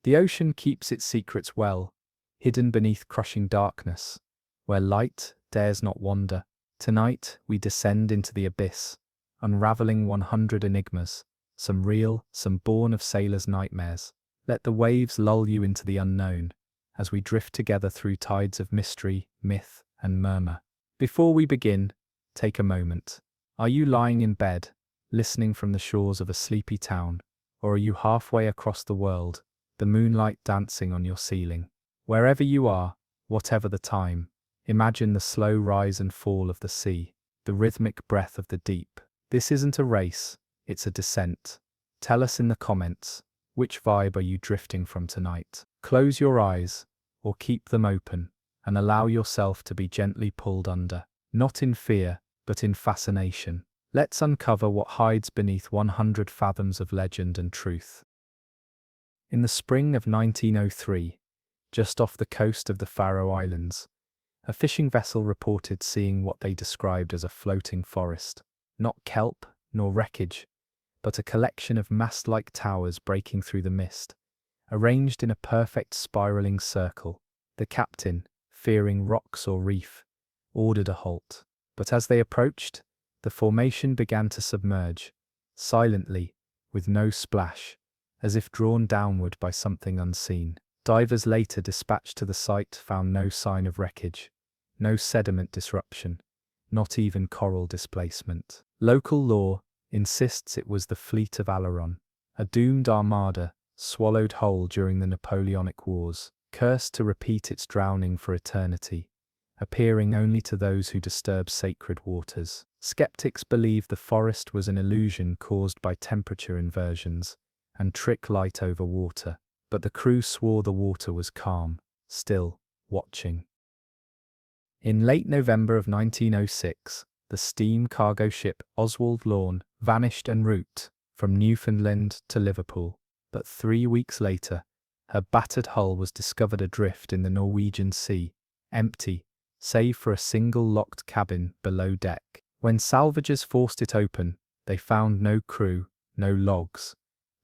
The ocean keeps its secrets well, hidden beneath crushing darkness, where light dares not wander. Tonight we descend into the abyss, unraveling 100 enigmas, some real, some born of sailors' nightmares. Let the waves lull you into the unknown, as we drift together through tides of mystery, myth, and murmur. Before we begin, take a moment. Are you lying in bed, listening from the shores of a sleepy town, or are you halfway across the world, the moonlight dancing on your ceiling? Wherever you are, whatever the time, imagine the slow rise and fall of the sea, the rhythmic breath of the deep. This isn't a race, it's a descent. Tell us in the comments, which vibe are you drifting from tonight? Close your eyes, or keep them open, and allow yourself to be gently pulled under, not in fear, but in fascination. Let's uncover what hides beneath 100 fathoms of legend and truth. In the spring of 1903, just off the coast of the Faroe Islands, a fishing vessel reported seeing what they described as a floating forest. Not kelp, nor wreckage, but a collection of mast-like towers breaking through the mist, arranged in a perfect spiraling circle. The captain, fearing rocks or reef, ordered a halt. But as they approached, the formation began to submerge, silently, with no splash, as if drawn downward by something unseen. Divers later dispatched to the site found no sign of wreckage, no sediment disruption, not even coral displacement. Local lore insists it was the fleet of Aleron, a doomed armada, swallowed whole during the Napoleonic Wars, cursed to repeat its drowning for eternity, appearing only to those who disturb sacred waters. Skeptics believe the forest was an illusion caused by temperature inversions and trick light over water, but the crew swore the water was calm, still, watching. In late November of 1906, the steam cargo ship Oswald Lorne vanished en route from Newfoundland to Liverpool, but 3 weeks later, her battered hull was discovered adrift in the Norwegian Sea, empty, save for a single locked cabin below deck. When salvagers forced it open, they found no crew, no logs,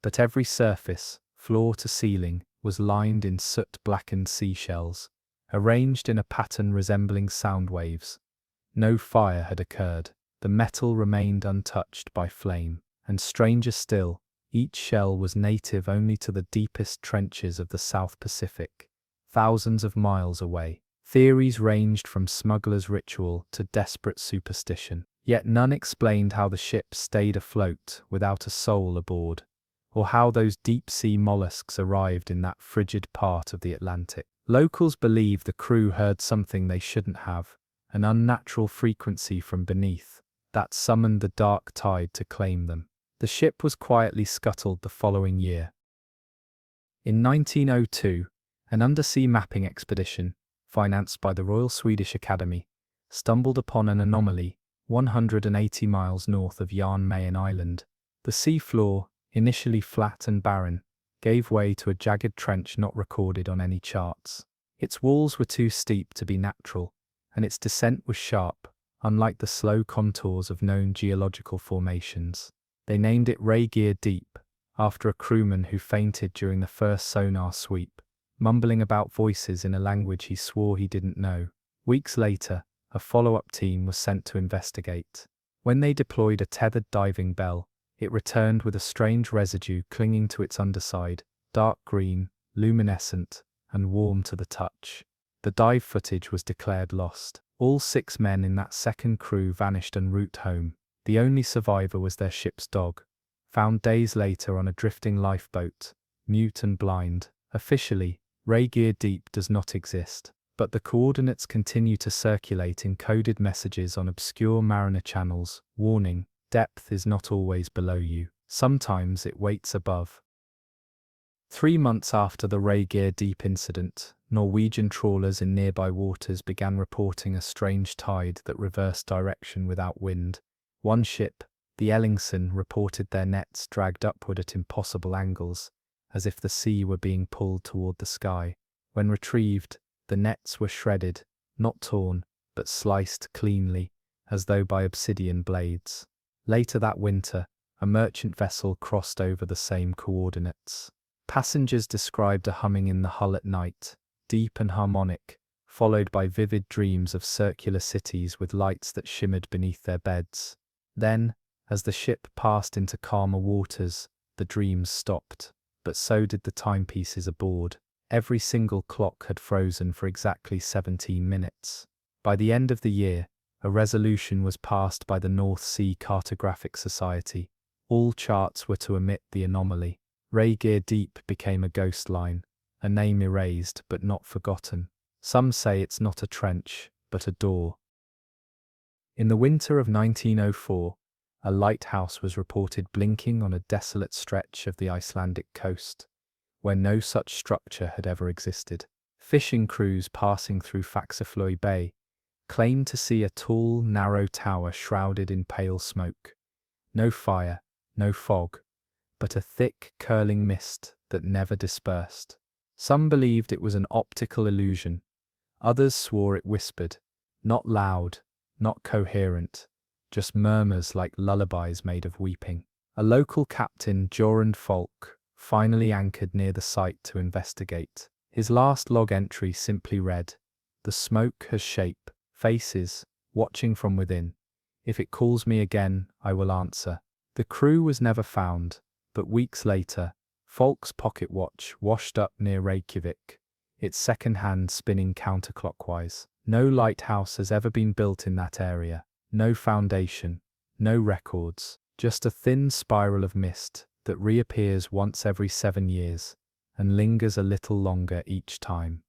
but every surface, floor to ceiling, was lined in soot-blackened seashells, arranged in a pattern resembling sound waves. No fire had occurred, the metal remained untouched by flame, and stranger still, each shell was native only to the deepest trenches of the South Pacific, thousands of miles away. Theories ranged from smuggler's ritual to desperate superstition, yet none explained how the ship stayed afloat without a soul aboard, or how those deep-sea mollusks arrived in that frigid part of the Atlantic. Locals believe the crew heard something they shouldn't have, an unnatural frequency from beneath, that summoned the dark tide to claim them. The ship was quietly scuttled the following year. In 1902, an undersea mapping expedition, financed by the Royal Swedish Academy, stumbled upon an anomaly 180 miles north of Jan Mayen Island. The sea floor, initially flat and barren, gave way to a jagged trench not recorded on any charts. Its walls were too steep to be natural, and its descent was sharp, unlike the slow contours of known geological formations. They named it Raygear Deep, after a crewman who fainted during the first sonar sweep, mumbling about voices in a language he swore he didn't know. Weeks later, a follow-up team was sent to investigate. When they deployed a tethered diving bell, it returned with a strange residue clinging to its underside, dark green, luminescent, and warm to the touch. The dive footage was declared lost. All 6 men in that second crew vanished en route home. The only survivor was their ship's dog, found days later on a drifting lifeboat, mute and blind. Officially, Raygear Deep does not exist, but the coordinates continue to circulate in coded messages on obscure mariner channels. Warning, depth is not always below you. Sometimes it waits above. 3 months after the Raygear Deep incident, Norwegian trawlers in nearby waters began reporting a strange tide that reversed direction without wind. One ship, the Ellingson, reported their nets dragged upward at impossible angles, as if the sea were being pulled toward the sky. When retrieved, the nets were shredded, not torn, but sliced cleanly, as though by obsidian blades. Later that winter, a merchant vessel crossed over the same coordinates. Passengers described a humming in the hull at night, deep and harmonic, followed by vivid dreams of circular cities with lights that shimmered beneath their beds. Then, as the ship passed into calmer waters, the dreams stopped, but so did the timepieces aboard. Every single clock had frozen for exactly 17 minutes. By the end of the year, a resolution was passed by the North Sea Cartographic Society. All charts were to omit the anomaly. Raygear Deep became a ghost line, a name erased but not forgotten. Some say it's not a trench, but a door. In the winter of 1904, a lighthouse was reported blinking on a desolate stretch of the Icelandic coast, where no such structure had ever existed. Fishing crews passing through Faxaflói Bay claimed to see a tall, narrow tower shrouded in pale smoke. No fire, no fog, but a thick, curling mist that never dispersed. Some believed it was an optical illusion. Others swore it whispered, not loud, not coherent, just murmurs like lullabies made of weeping. A local captain, Jorund Folk, finally anchored near the site to investigate. His last log entry simply read, "The smoke has shape, faces, watching from within. If it calls me again, I will answer." The crew was never found, but weeks later, Folk's pocket watch washed up near Reykjavik, its second hand spinning counterclockwise. No lighthouse has ever been built in that area. No foundation, no records, just a thin spiral of mist that reappears once every 7 years and lingers a little longer each time.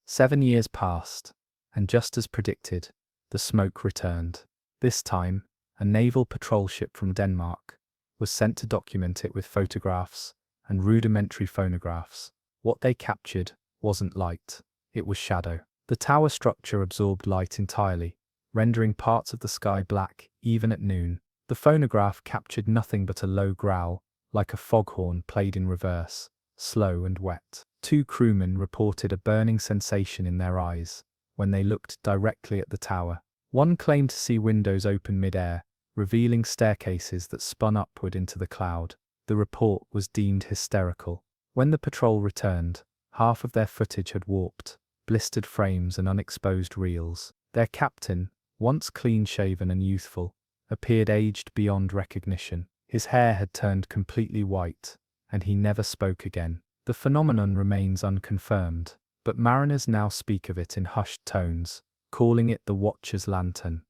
7 years passed, and just as predicted, the smoke returned. This time, a naval patrol ship from Denmark was sent to document it with photographs and rudimentary phonographs. What they captured wasn't light, it was shadow. The tower structure absorbed light entirely, rendering parts of the sky black even at noon. The phonograph captured nothing but a low growl, like a foghorn played in reverse, slow and wet. 2 crewmen reported a burning sensation in their eyes when they looked directly at the tower. One claimed to see windows open mid-air, revealing staircases that spun upward into the cloud. The report was deemed hysterical. When the patrol returned, half of their footage had warped, blistered frames and unexposed reels. Their captain, once clean-shaven and youthful, appeared aged beyond recognition. His hair had turned completely white, and he never spoke again. The phenomenon remains unconfirmed, but mariners now speak of it in hushed tones, calling it the Watcher's Lantern.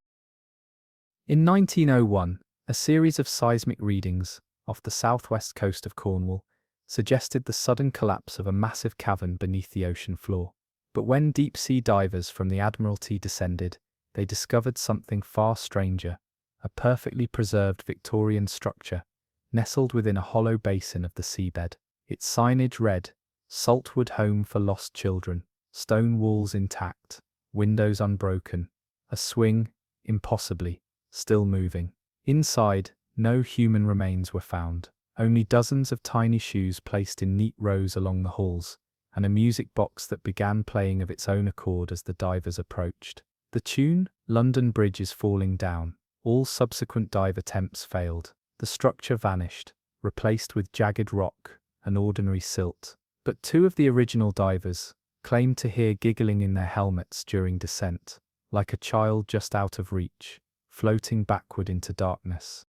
In 1901, a series of seismic readings off the southwest coast of Cornwall suggested the sudden collapse of a massive cavern beneath the ocean floor. But when deep-sea divers from the Admiralty descended, they discovered something far stranger, a perfectly preserved Victorian structure nestled within a hollow basin of the seabed. Its signage read, "Saltwood Home for Lost Children," stone walls intact, windows unbroken, a swing, impossibly, still moving. Inside, no human remains were found, only dozens of tiny shoes placed in neat rows along the halls, and a music box that began playing of its own accord as the divers approached. The tune, "London Bridge is Falling Down." All subsequent dive attempts failed. The structure vanished, replaced with jagged rock and ordinary silt. But 2 of the original divers claimed to hear giggling in their helmets during descent, like a child just out of reach, floating backward into darkness.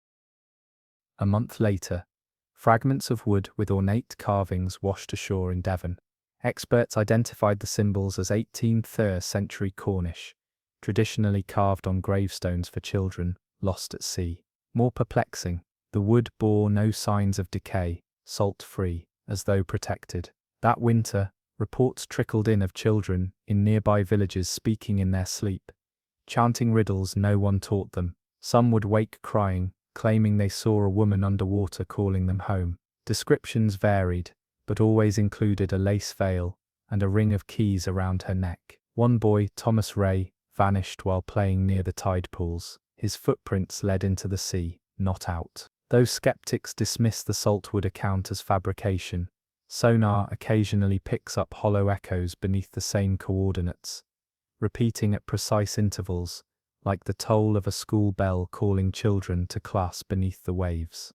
A month later, fragments of wood with ornate carvings washed ashore in Devon. Experts identified the symbols as 18th century Cornish, traditionally carved on gravestones for children lost at sea. More perplexing, the wood bore no signs of decay, salt-free, as though protected. That winter, reports trickled in of children in nearby villages speaking in their sleep, chanting riddles no one taught them. Some would wake crying, claiming they saw a woman underwater calling them home. Descriptions varied, but always included a lace veil and a ring of keys around her neck. One boy, Thomas Ray, vanished while playing near the tide pools. His footprints led into the sea, not out. Though skeptics dismiss the Saltwood account as fabrication, sonar occasionally picks up hollow echoes beneath the same coordinates, repeating at precise intervals, like the toll of a school bell calling children to class beneath the waves.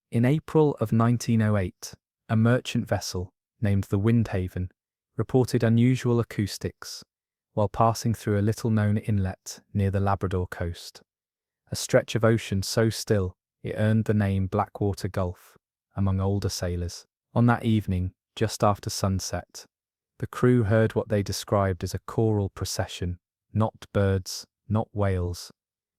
In April of 1908, a merchant vessel, named the Windhaven, reported unusual acoustics while passing through a little-known inlet near the Labrador coast, a stretch of ocean so still it earned the name Blackwater Gulf among older sailors. On that evening, just after sunset, the crew heard what they described as a choral procession, not birds, not whales,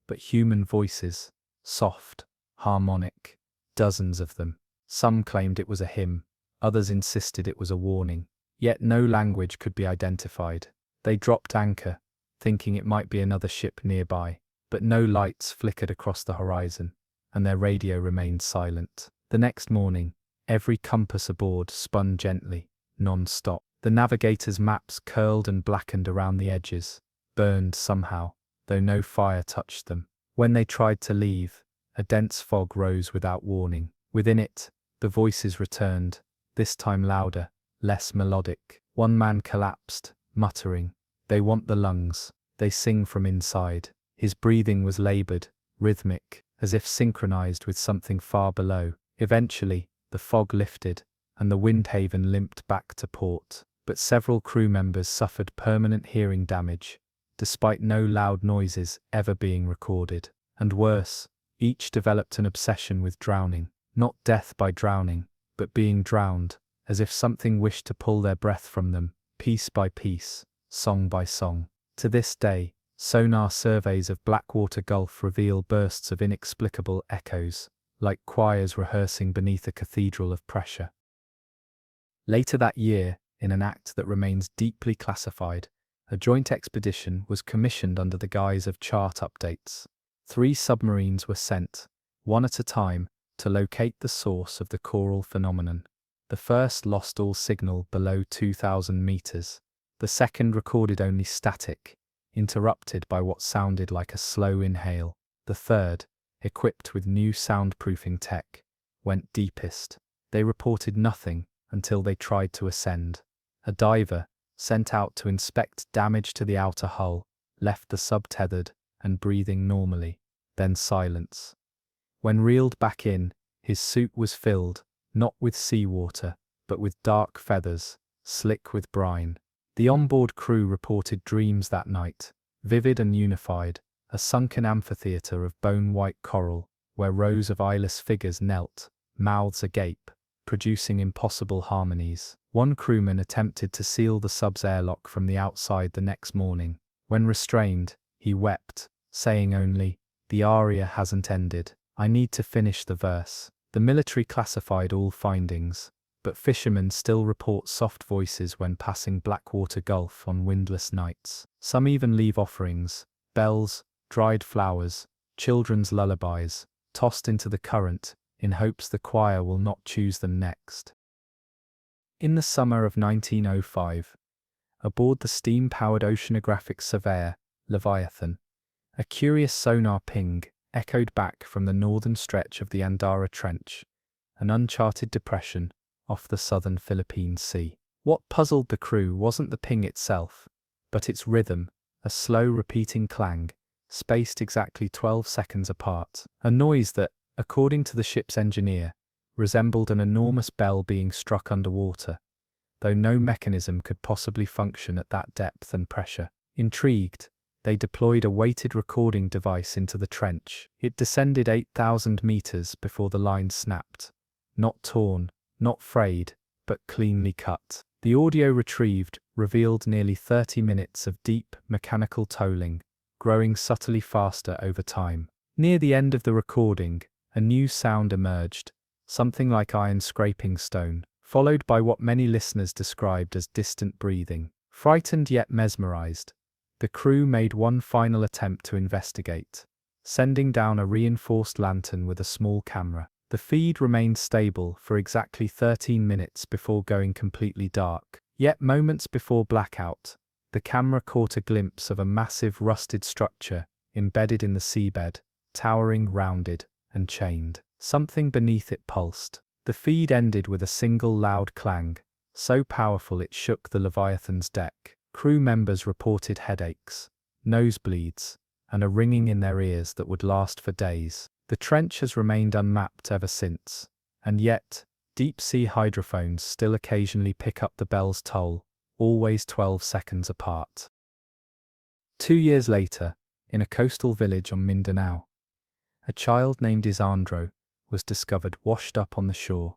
but human voices, soft, harmonic, dozens of them. Some claimed it was a hymn, others insisted it was a warning. Yet no language could be identified. They dropped anchor, thinking it might be another ship nearby, but no lights flickered across the horizon, and their radio remained silent. The next morning, every compass aboard spun gently, non-stop. The navigator's maps curled and blackened around the edges, burned somehow, though no fire touched them. When they tried to leave, a dense fog rose without warning. Within it, the voices returned, this time louder, less melodic. One man collapsed, muttering, "They want the lungs, they sing from inside." His breathing was labored, rhythmic, as if synchronized with something far below. Eventually, the fog lifted, and the Windhaven limped back to port. But several crew members suffered permanent hearing damage, despite no loud noises ever being recorded. And worse, each developed an obsession with drowning. Not death by drowning, but being drowned, as if something wished to pull their breath from them, piece by piece, song by song. To this day, sonar surveys of Blackwater Gulf reveal bursts of inexplicable echoes, like choirs rehearsing beneath a cathedral of pressure. Later that year, in an act that remains deeply classified, a joint expedition was commissioned under the guise of chart updates. 3 submarines were sent, one at a time, to locate the source of the choral phenomenon. The first lost all signal below 2,000 meters. The second recorded only static, interrupted by what sounded like a slow inhale. The third, equipped with new soundproofing tech, went deepest. They reported nothing until they tried to ascend. A diver, sent out to inspect damage to the outer hull, left the sub tethered and breathing normally. Then silence. When reeled back in, his suit was filled, not with seawater, but with dark feathers, slick with brine. The onboard crew reported dreams that night, vivid and unified, a sunken amphitheater of bone-white coral, where rows of eyeless figures knelt, mouths agape, producing impossible harmonies. One crewman attempted to seal the sub's airlock from the outside the next morning. When restrained, he wept, saying only, "The aria hasn't ended. I need to finish the verse." The military classified all findings, but fishermen still report soft voices when passing Blackwater Gulf on windless nights. Some even leave offerings, bells, dried flowers, children's lullabies, tossed into the current, in hopes the choir will not choose them next. In the summer of 1905, aboard the steam-powered oceanographic surveyor, Leviathan, a curious sonar ping echoed back from the northern stretch of the Andara Trench, an uncharted depression off the southern Philippine Sea. What puzzled the crew wasn't the ping itself, but its rhythm, a slow repeating clang, spaced exactly 12 seconds apart, a noise that, according to the ship's engineer, resembled an enormous bell being struck underwater, though no mechanism could possibly function at that depth and pressure. Intrigued, they deployed a weighted recording device into the trench. It descended 8,000 meters before the line snapped. Not torn, not frayed, but cleanly cut. The audio retrieved revealed nearly 30 minutes of deep, mechanical tolling, growing subtly faster over time. Near the end of the recording, a new sound emerged, something like iron scraping stone, followed by what many listeners described as distant breathing. Frightened yet mesmerized, the crew made one final attempt to investigate, sending down a reinforced lantern with a small camera. The feed remained stable for exactly 13 minutes before going completely dark. Yet moments before blackout, the camera caught a glimpse of a massive rusted structure embedded in the seabed, towering, rounded, and chained. Something beneath it pulsed. The feed ended with a single loud clang, so powerful it shook the Leviathan's deck. Crew members reported headaches, nosebleeds, and a ringing in their ears that would last for days. The trench has remained unmapped ever since, And yet, deep-sea hydrophones still occasionally pick up the bell's toll, always 12 seconds apart. 2 years later, in a coastal village on Mindanao, a child named Isandro was discovered washed up on the shore,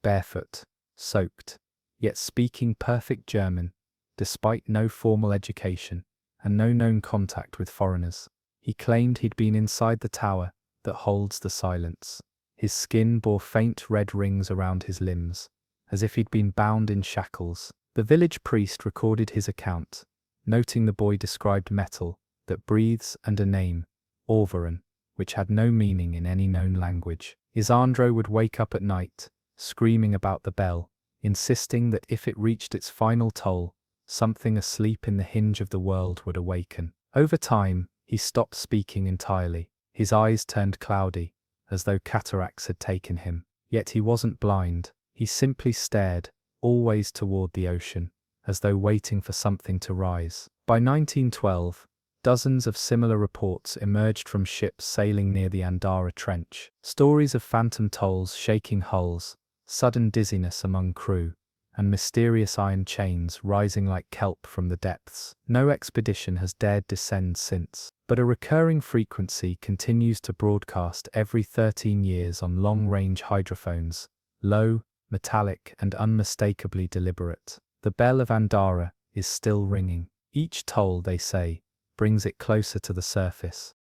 barefoot, soaked, yet speaking perfect German, despite no formal education and no known contact with foreigners. He claimed he'd been inside the tower that holds the silence. His skin bore faint red rings around his limbs, as if he'd been bound in shackles. The village priest recorded his account, noting the boy described metal that breathes and a name, Orvaran, which had no meaning in any known language. Isandro would wake up at night, screaming about the bell, insisting that if it reached its final toll, something asleep in the hinge of the world would awaken. Over time, he stopped speaking entirely. His eyes turned cloudy, as though cataracts had taken him. Yet he wasn't blind. He simply stared, always toward the ocean, as though waiting for something to rise. By 1912, dozens of similar reports emerged from ships sailing near the Andara Trench. Stories of phantom tolls shaking hulls, sudden dizziness among crew, and mysterious iron chains rising like kelp from the depths. No expedition has dared descend since, but a recurring frequency continues to broadcast every 13 years on long-range hydrophones, low, metallic, and unmistakably deliberate. The bell of Andara is still ringing. Each toll, they say, brings it closer to the surface.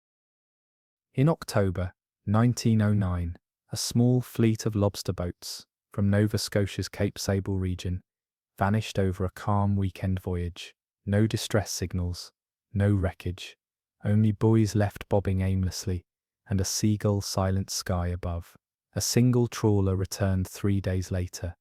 In October 1909, a small fleet of lobster boats from Nova Scotia's Cape Sable region vanished over a calm weekend voyage. No distress signals, no wreckage, only buoys left bobbing aimlessly, and a seagull silent sky above. A single trawler returned 3 days later,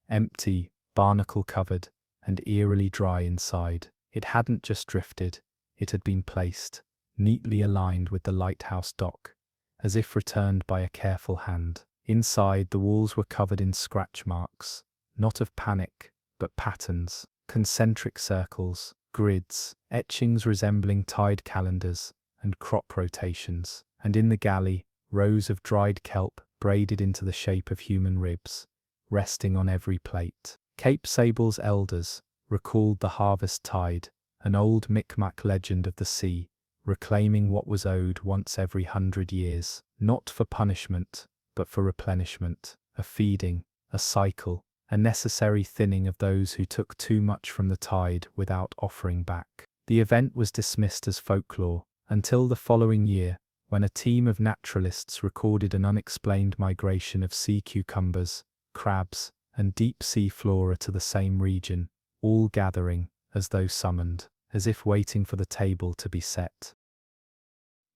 empty, barnacle-covered, and eerily dry inside. It hadn't just drifted, it had been placed, neatly aligned with the lighthouse dock, as if returned by a careful hand. Inside, the walls were covered in scratch marks, not of panic, but patterns, concentric circles, grids, etchings resembling tide calendars, and crop rotations. And in the galley, rows of dried kelp braided into the shape of human ribs, resting on every plate. Cape Sable's elders recalled the harvest tide, an old Micmac legend of the sea, reclaiming what was owed once every 100 years, not for punishment, but for replenishment, a feeding, a cycle, a necessary thinning of those who took too much from the tide without offering back. The event was dismissed as folklore, until the following year, when a team of naturalists recorded an unexplained migration of sea cucumbers, crabs, and deep-sea flora to the same region, all gathering, as though summoned, as if waiting for the table to be set.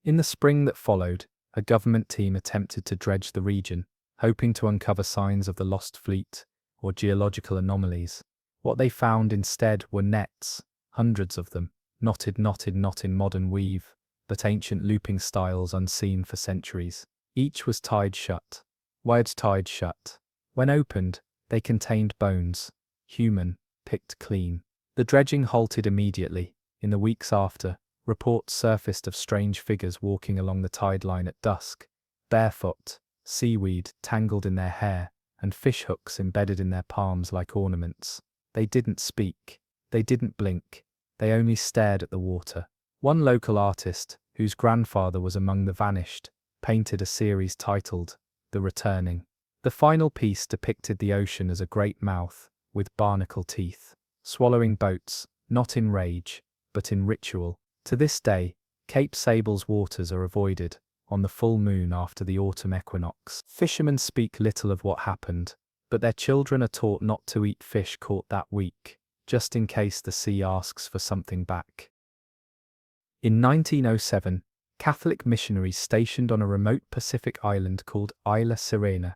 In the spring that followed, a government team attempted to dredge the region, hoping to uncover signs of the lost fleet or geological anomalies. What they found instead were nets, hundreds of them, knotted not in modern weave, but ancient looping styles unseen for centuries. Each was tied shut, wired tied shut. When opened, they contained bones, human, picked clean. The dredging halted immediately. In the weeks after, reports surfaced of strange figures walking along the tide line at dusk, barefoot, seaweed tangled in their hair, and fish hooks embedded in their palms like ornaments. They didn't speak, they didn't blink, they only stared at the water. One local artist, whose grandfather was among the vanished, painted a series titled The Returning. The final piece depicted the ocean as a great mouth, with barnacle teeth, swallowing boats, not in rage, but in ritual. To this day, Cape Sable's waters are avoided on the full moon after the autumn equinox. Fishermen speak little of what happened, but their children are taught not to eat fish caught that week, just in case the sea asks for something back. In 1907, Catholic missionaries stationed on a remote Pacific island called Isla Sirena,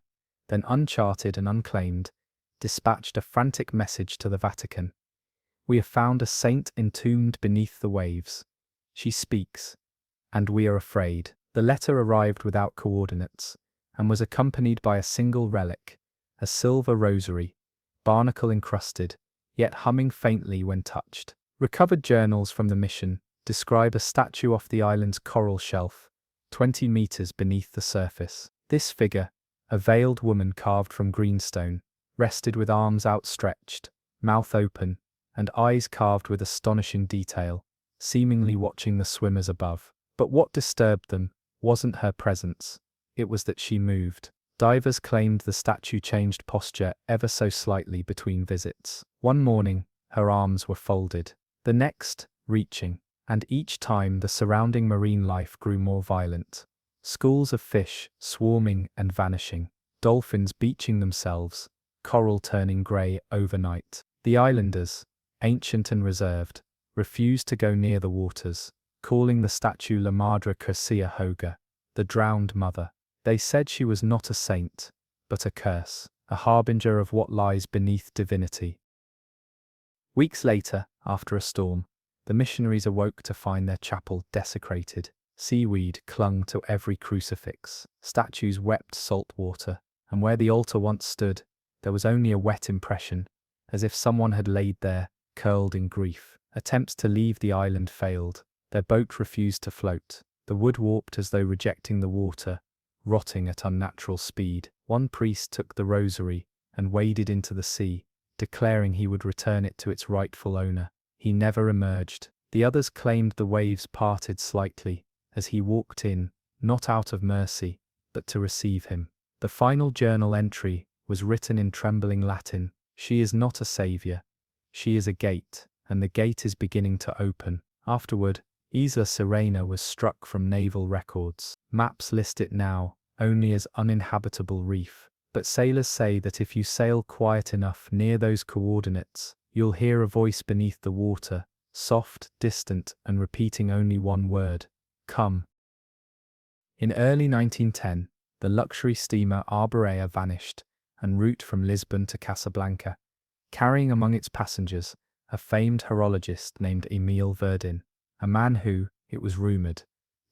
then uncharted and unclaimed, dispatched a frantic message to the Vatican. "We have found a saint entombed beneath the waves. She speaks, and we are afraid." The letter arrived without coordinates, and was accompanied by a single relic, a silver rosary, barnacle-encrusted, yet humming faintly when touched. Recovered journals from the mission describe a statue off the island's coral shelf, 20 meters beneath the surface. This figure, A veiled woman carved from greenstone, rested with arms outstretched, mouth open, and eyes carved with astonishing detail, seemingly watching the swimmers above. But what disturbed them wasn't her presence, it was that she moved. Divers claimed the statue changed posture ever so slightly between visits. One morning, her arms were folded, the next, reaching, and each time the surrounding marine life grew more violent. Schools of fish swarming and vanishing, dolphins beaching themselves, coral turning grey overnight. The islanders, ancient and reserved, refused to go near the waters, calling the statue La Madre Cursia Hoga, the drowned mother. They said she was not a saint, but a curse, a harbinger of what lies beneath divinity. Weeks later, after a storm, the missionaries awoke to find their chapel desecrated. Seaweed clung to every crucifix, statues wept salt water, and where the altar once stood, there was only a wet impression, as if someone had laid there, curled in grief. Attempts to leave the island failed. Their boat refused to float. The wood warped as though rejecting the water, rotting at unnatural speed. One priest took the rosary and waded into the sea, declaring he would return it to its rightful owner. He never emerged. The others claimed the waves parted slightly as he walked in, not out of mercy, but to receive him. The final journal entry was written in trembling Latin. She is not a savior. She is a gate, and the gate is beginning to open. Afterward, Isla Sirena was struck from naval records. Maps list it now only as uninhabitable reef, but sailors say that if you sail quiet enough near those coordinates, you'll hear a voice beneath the water, soft, distant, and repeating only one word: come. In early 1910, the luxury steamer Arborea vanished, en route from Lisbon to Casablanca, carrying among its passengers a famed horologist named Emile Verdin, a man who, it was rumoured,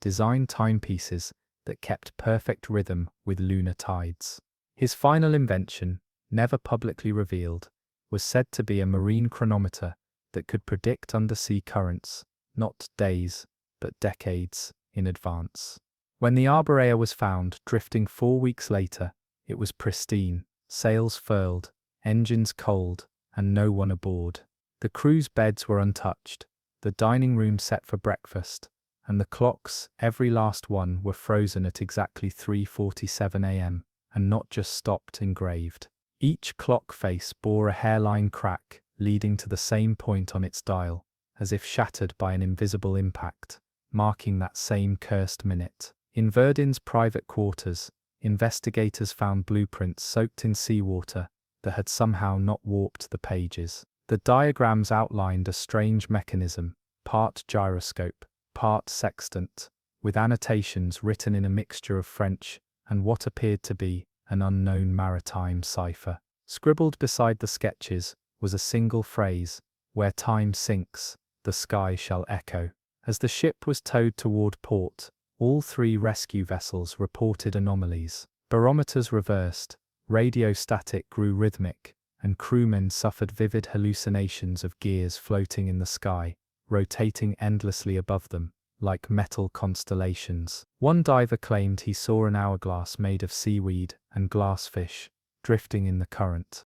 designed timepieces that kept perfect rhythm with lunar tides. His final invention, never publicly revealed, was said to be a marine chronometer that could predict undersea currents, not days, but decades, in advance. When the Arborea was found drifting 4 weeks later, it was pristine, sails furled, engines cold, and no one aboard. The crew's beds were untouched, the dining room set for breakfast, and the clocks, every last one, were frozen at exactly 3:47 a.m., and not just stopped, engraved. Each clock face bore a hairline crack leading to the same point on its dial, as if shattered by an invisible impact, marking that same cursed minute. In Verdin's private quarters, investigators found blueprints soaked in seawater that had somehow not warped the pages. The diagrams outlined a strange mechanism, part gyroscope, part sextant, with annotations written in a mixture of French and what appeared to be an unknown maritime cipher. Scribbled beside the sketches was a single phrase: "Where time sinks, the sky shall echo." As the ship was towed toward port, all 3 rescue vessels reported anomalies. Barometers reversed, radio static grew rhythmic, and crewmen suffered vivid hallucinations of gears floating in the sky, rotating endlessly above them, like metal constellations. One diver claimed he saw an hourglass made of seaweed and glassfish, drifting in the current.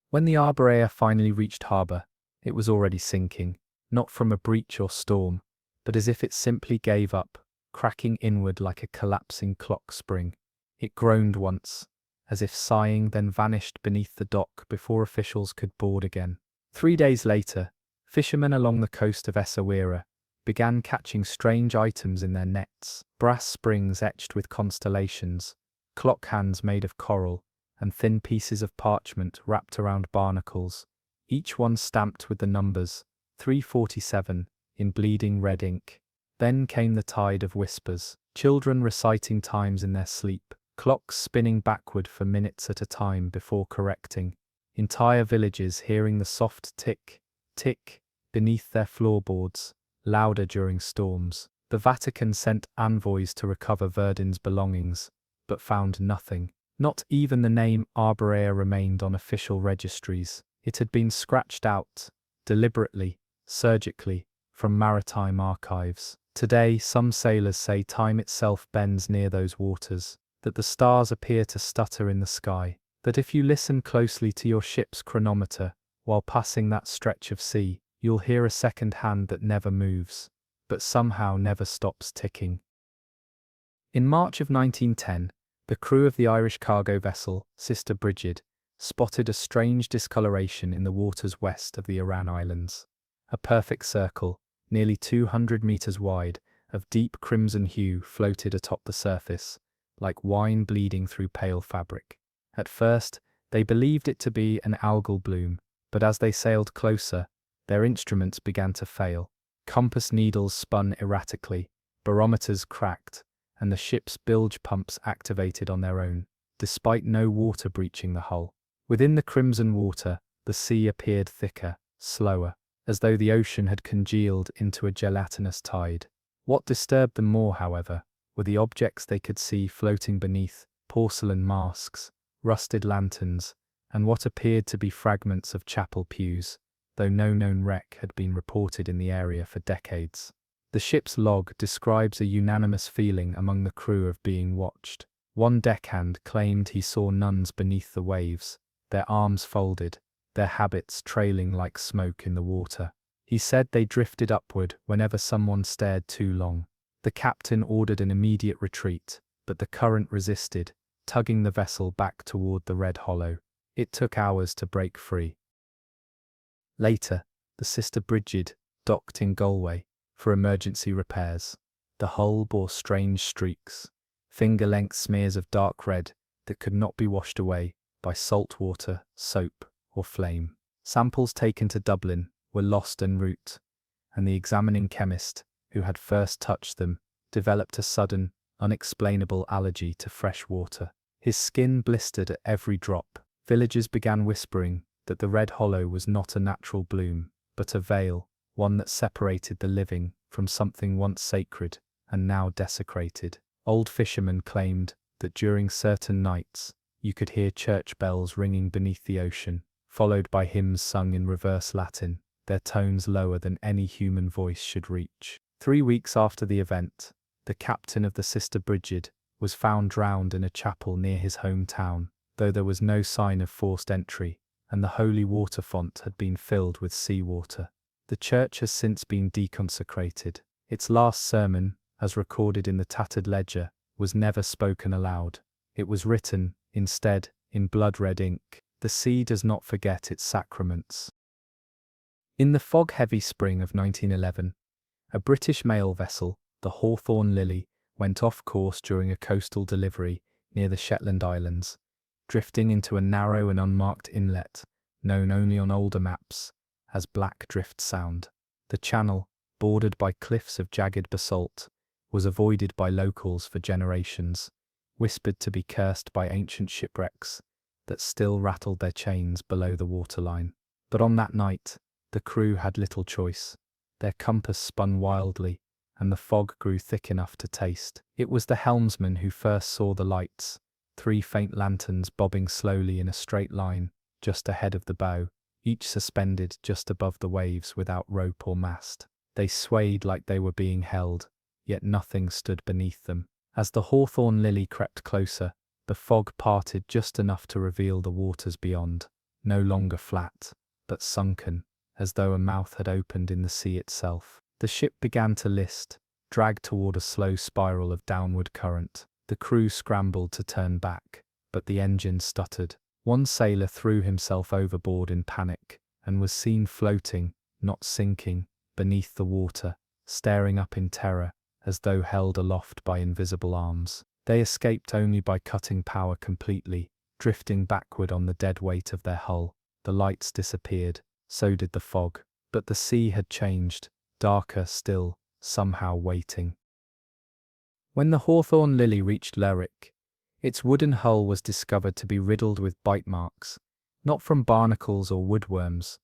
When the Arborea finally reached harbour, it was already sinking, not from a breach or storm, but as if it simply gave up, cracking inward like a collapsing clock spring. It groaned once, as if sighing, then vanished beneath the dock before officials could board again. 3 days later, fishermen along the coast of Essaouira began catching strange items in their nets: brass springs etched with constellations, clock hands made of coral, and thin pieces of parchment wrapped around barnacles, each one stamped with the numbers 347 in bleeding red ink. Then came the tide of whispers, children reciting times in their sleep, clocks spinning backward for minutes at a time before correcting, entire villages hearing the soft tick, tick, beneath their floorboards, louder during storms. The Vatican sent envoys to recover Verdin's belongings, but found nothing. Not even the name Arborea remained on official registries. It had been scratched out, deliberately, surgically, from maritime archives. Today, some sailors say time itself bends near those waters, that the stars appear to stutter in the sky, that if you listen closely to your ship's chronometer while passing that stretch of sea, you'll hear a second hand that never moves, but somehow never stops ticking. In March of 1910, the crew of the Irish cargo vessel, Sister Bridget, spotted a strange discoloration in the waters west of the Aran Islands. A perfect circle, nearly 200 meters wide, of deep crimson hue floated atop the surface, like wine bleeding through pale fabric. At first, they believed it to be an algal bloom, but as they sailed closer, their instruments began to fail. Compass needles spun erratically, barometers cracked, and the ship's bilge pumps activated on their own, despite no water breaching the hull. Within the crimson water, the sea appeared thicker, slower, as though the ocean had congealed into a gelatinous tide. What disturbed them more, however, were the objects they could see floating beneath: porcelain masks, rusted lanterns, and what appeared to be fragments of chapel pews, though no known wreck had been reported in the area for decades. The ship's log describes a unanimous feeling among the crew of being watched. One deckhand claimed he saw nuns beneath the waves, their arms folded, their habits trailing like smoke in the water. He said they drifted upward whenever someone stared too long. The captain ordered an immediate retreat, but the current resisted, tugging the vessel back toward the Red Hollow. It took hours to break free. Later, the Sister Bridget docked in Galway for emergency repairs. The hull bore strange streaks, finger-length smears of dark red that could not be washed away by salt water, soap, or flame. Samples taken to Dublin were lost en route, and the examining chemist, who had first touched them, developed a sudden, unexplainable allergy to fresh water. His skin blistered at every drop. Villagers began whispering that the Red Hollow was not a natural bloom, but a veil, one that separated the living from something once sacred and now desecrated. Old fishermen claimed that during certain nights, you could hear church bells ringing beneath the ocean, followed by hymns sung in reverse Latin, their tones lower than any human voice should reach. 3 weeks after the event, the captain of the Sister Bridget was found drowned in a chapel near his hometown, though there was no sign of forced entry, and the holy water font had been filled with seawater. The church has since been deconsecrated. Its last sermon, as recorded in the tattered ledger, was never spoken aloud. It was written, instead, in blood-red ink. The sea does not forget its sacraments. In the fog-heavy spring of 1911, a British mail vessel, the Hawthorne Lily, went off course during a coastal delivery near the Shetland Islands, drifting into a narrow and unmarked inlet, known only on older maps as Black Drift Sound. The channel, bordered by cliffs of jagged basalt, was avoided by locals for generations, whispered to be cursed by ancient shipwrecks that still rattled their chains below the waterline. But on that night, the crew had little choice. Their compass spun wildly, and the fog grew thick enough to taste. It was the helmsman who first saw the lights, 3 faint lanterns bobbing slowly in a straight line, just ahead of the bow, each suspended just above the waves without rope or mast. They swayed like they were being held, yet nothing stood beneath them. As the Hawthorne Lily crept closer, the fog parted just enough to reveal the waters beyond, no longer flat, but sunken, as though a mouth had opened in the sea itself. The ship began to list, dragged toward a slow spiral of downward current. The crew scrambled to turn back, but the engine stuttered. One sailor threw himself overboard in panic, and was seen floating, not sinking, beneath the water, staring up in terror, as though held aloft by invisible arms. They escaped only by cutting power completely, drifting backward on the dead weight of their hull. The lights disappeared, so did the fog, but the sea had changed, darker still, somehow waiting. When the Hawthorne Lily reached Lerwick, its wooden hull was discovered to be riddled with bite marks, not from barnacles or woodworms,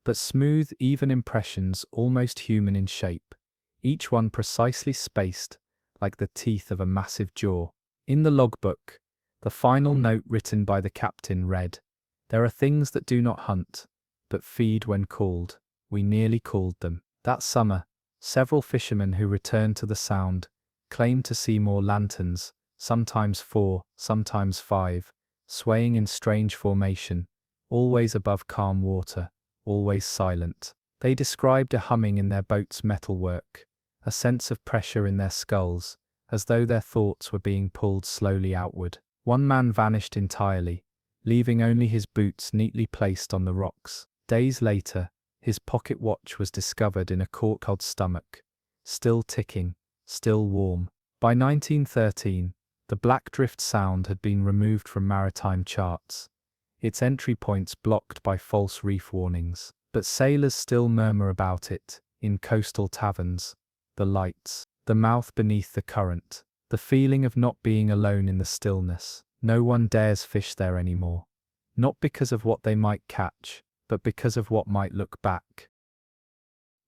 but smooth, even impressions almost human in shape, each one precisely spaced, like the teeth of a massive jaw. In the logbook, the final note written by the captain read, "There are things that do not hunt, but feed when called. We nearly called them." That summer, several fishermen who returned to the Sound claimed to see more lanterns, sometimes 4, sometimes 5, swaying in strange formation, always above calm water, always silent. They described a humming in their boat's metalwork, a sense of pressure in their skulls, as though their thoughts were being pulled slowly outward. One man vanished entirely, leaving only his boots neatly placed on the rocks. Days later, his pocket watch was discovered in a cork-held stomach, still ticking, still warm. By 1913, the Black Drift Sound had been removed from maritime charts, its entry points blocked by false reef warnings. But sailors still murmur about it, in coastal taverns. The lights, the mouth beneath the current, the feeling of not being alone in the stillness. No one dares fish there anymore. Not because of what they might catch, but because of what might look back.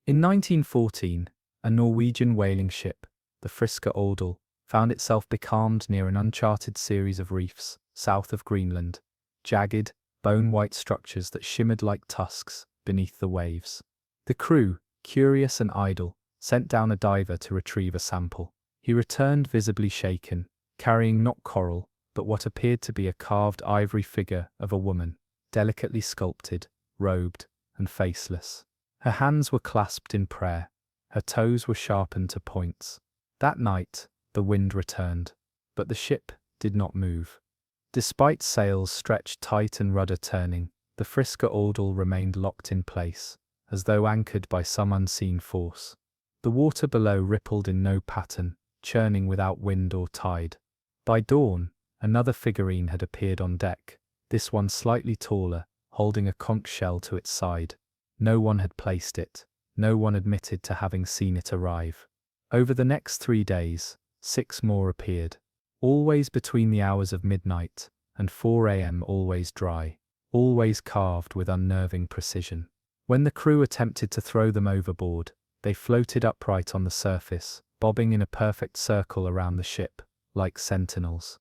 In 1914, a Norwegian whaling ship, the Friska Odal, found itself becalmed near an uncharted series of reefs, south of Greenland. Jagged, bone-white structures that shimmered like tusks beneath the waves. The crew, curious and idle, sent down a diver to retrieve a sample. He returned visibly shaken, carrying not coral, but what appeared to be a carved ivory figure of a woman, delicately sculpted, robed, and faceless. Her hands were clasped in prayer, her toes were sharpened to points. That night, the wind returned, but the ship did not move. Despite sails stretched tight and rudder turning, the Friska Odal remained locked in place, as though anchored by some unseen force. The water below rippled in no pattern, churning without wind or tide. By dawn, another figurine had appeared on deck, this one slightly taller, holding a conch shell to its side. No one had placed it, no one admitted to having seen it arrive. Over the next 3 days, 6 more appeared, always between the hours of midnight and 4 a.m. always dry, always carved with unnerving precision. When the crew attempted to throw them overboard, they floated upright on the surface, bobbing in a perfect circle around the ship, like sentinels.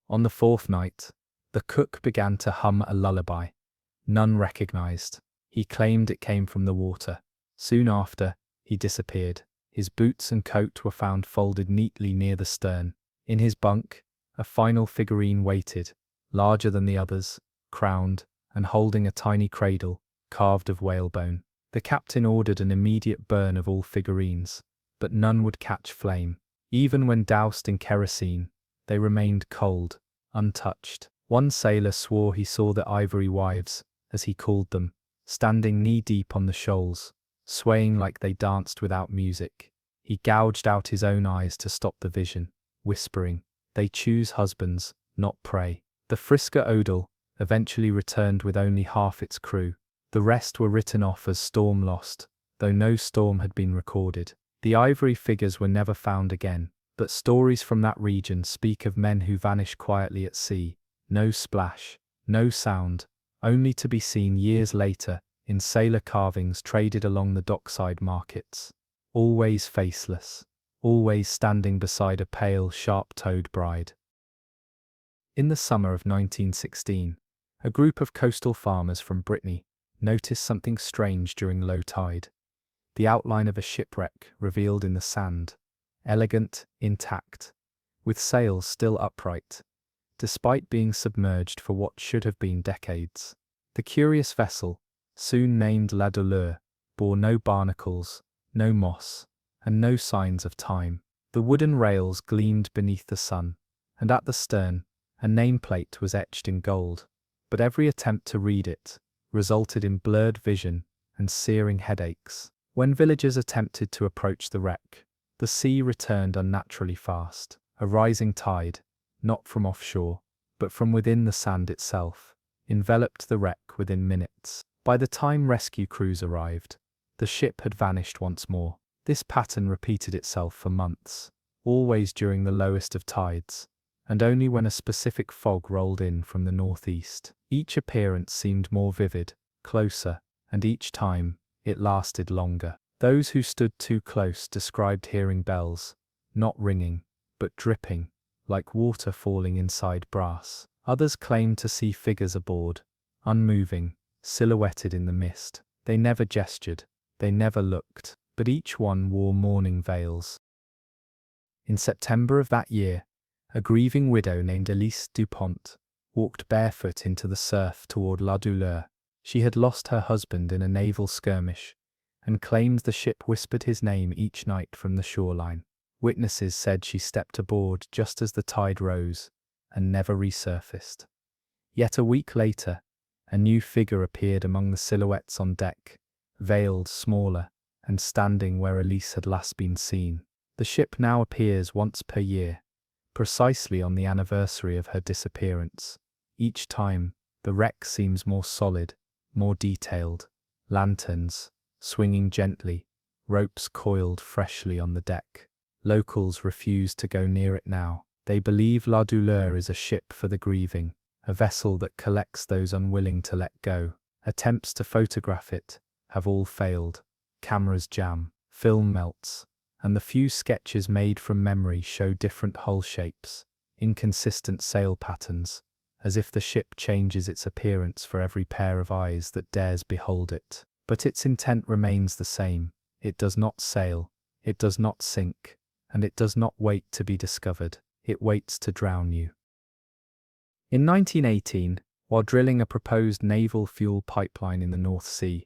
On the 4th night, the cook began to hum a lullaby. None recognized. He claimed it came from the water. Soon after, he disappeared. His boots and coat were found folded neatly near the stern. In his bunk, a final figurine waited, larger than the others, crowned, and holding a tiny cradle, carved of whalebone. The captain ordered an immediate burn of all figurines, but none would catch flame. Even when doused in kerosene, they remained cold, untouched. One sailor swore he saw the ivory wives, as he called them, standing knee-deep on the shoals, swaying like they danced without music. He gouged out his own eyes to stop the vision, whispering, "They choose husbands, not prey." The Friska Odal eventually returned with only half its crew. The rest were written off as storm-lost, though no storm had been recorded. The ivory figures were never found again, but stories from that region speak of men who vanish quietly at sea, no splash, no sound, only to be seen years later in sailor carvings traded along the dockside markets. Always faceless, always standing beside a pale, sharp-toed bride. In the summer of 1916, a group of coastal farmers from Brittany noticed something strange during low tide. The outline of a shipwreck revealed in the sand, elegant, intact, with sails still upright, despite being submerged for what should have been decades. The curious vessel, soon named La Douleur, bore no barnacles, no moss, and no signs of time. The wooden rails gleamed beneath the sun, and at the stern, a nameplate was etched in gold, but every attempt to read it resulted in blurred vision and searing headaches. When villagers attempted to approach the wreck, the sea returned unnaturally fast. A rising tide, not from offshore, but from within the sand itself, enveloped the wreck within minutes. By the time rescue crews arrived, the ship had vanished once more. This pattern repeated itself for months, always during the lowest of tides, and only when a specific fog rolled in from the northeast. Each appearance seemed more vivid, closer, and each time, it lasted longer. Those who stood too close described hearing bells, not ringing, but dripping, like water falling inside brass. Others claimed to see figures aboard, unmoving, silhouetted in the mist. They never gestured, they never looked, but each one wore mourning veils. In September of that year, a grieving widow named Elise Dupont walked barefoot into the surf toward La Douleur. She had lost her husband in a naval skirmish and claimed the ship whispered his name each night from the shoreline. Witnesses said she stepped aboard just as the tide rose and never resurfaced. Yet a week later, a new figure appeared among the silhouettes on deck, veiled, smaller, and standing where Elise had last been seen. The ship now appears once per year, precisely on the anniversary of her disappearance. Each time, the wreck seems more solid, more detailed. Lanterns, swinging gently, ropes coiled freshly on the deck. Locals refuse to go near it now. They believe La Douleur is a ship for the grieving, a vessel that collects those unwilling to let go. Attempts to photograph it have all failed. Cameras jam, film melts, and the few sketches made from memory show different hull shapes, inconsistent sail patterns, as if the ship changes its appearance for every pair of eyes that dares behold it. But its intent remains the same. It does not sail, it does not sink, and it does not wait to be discovered. It waits to drown you. In 1918, while drilling a proposed naval fuel pipeline in the North Sea,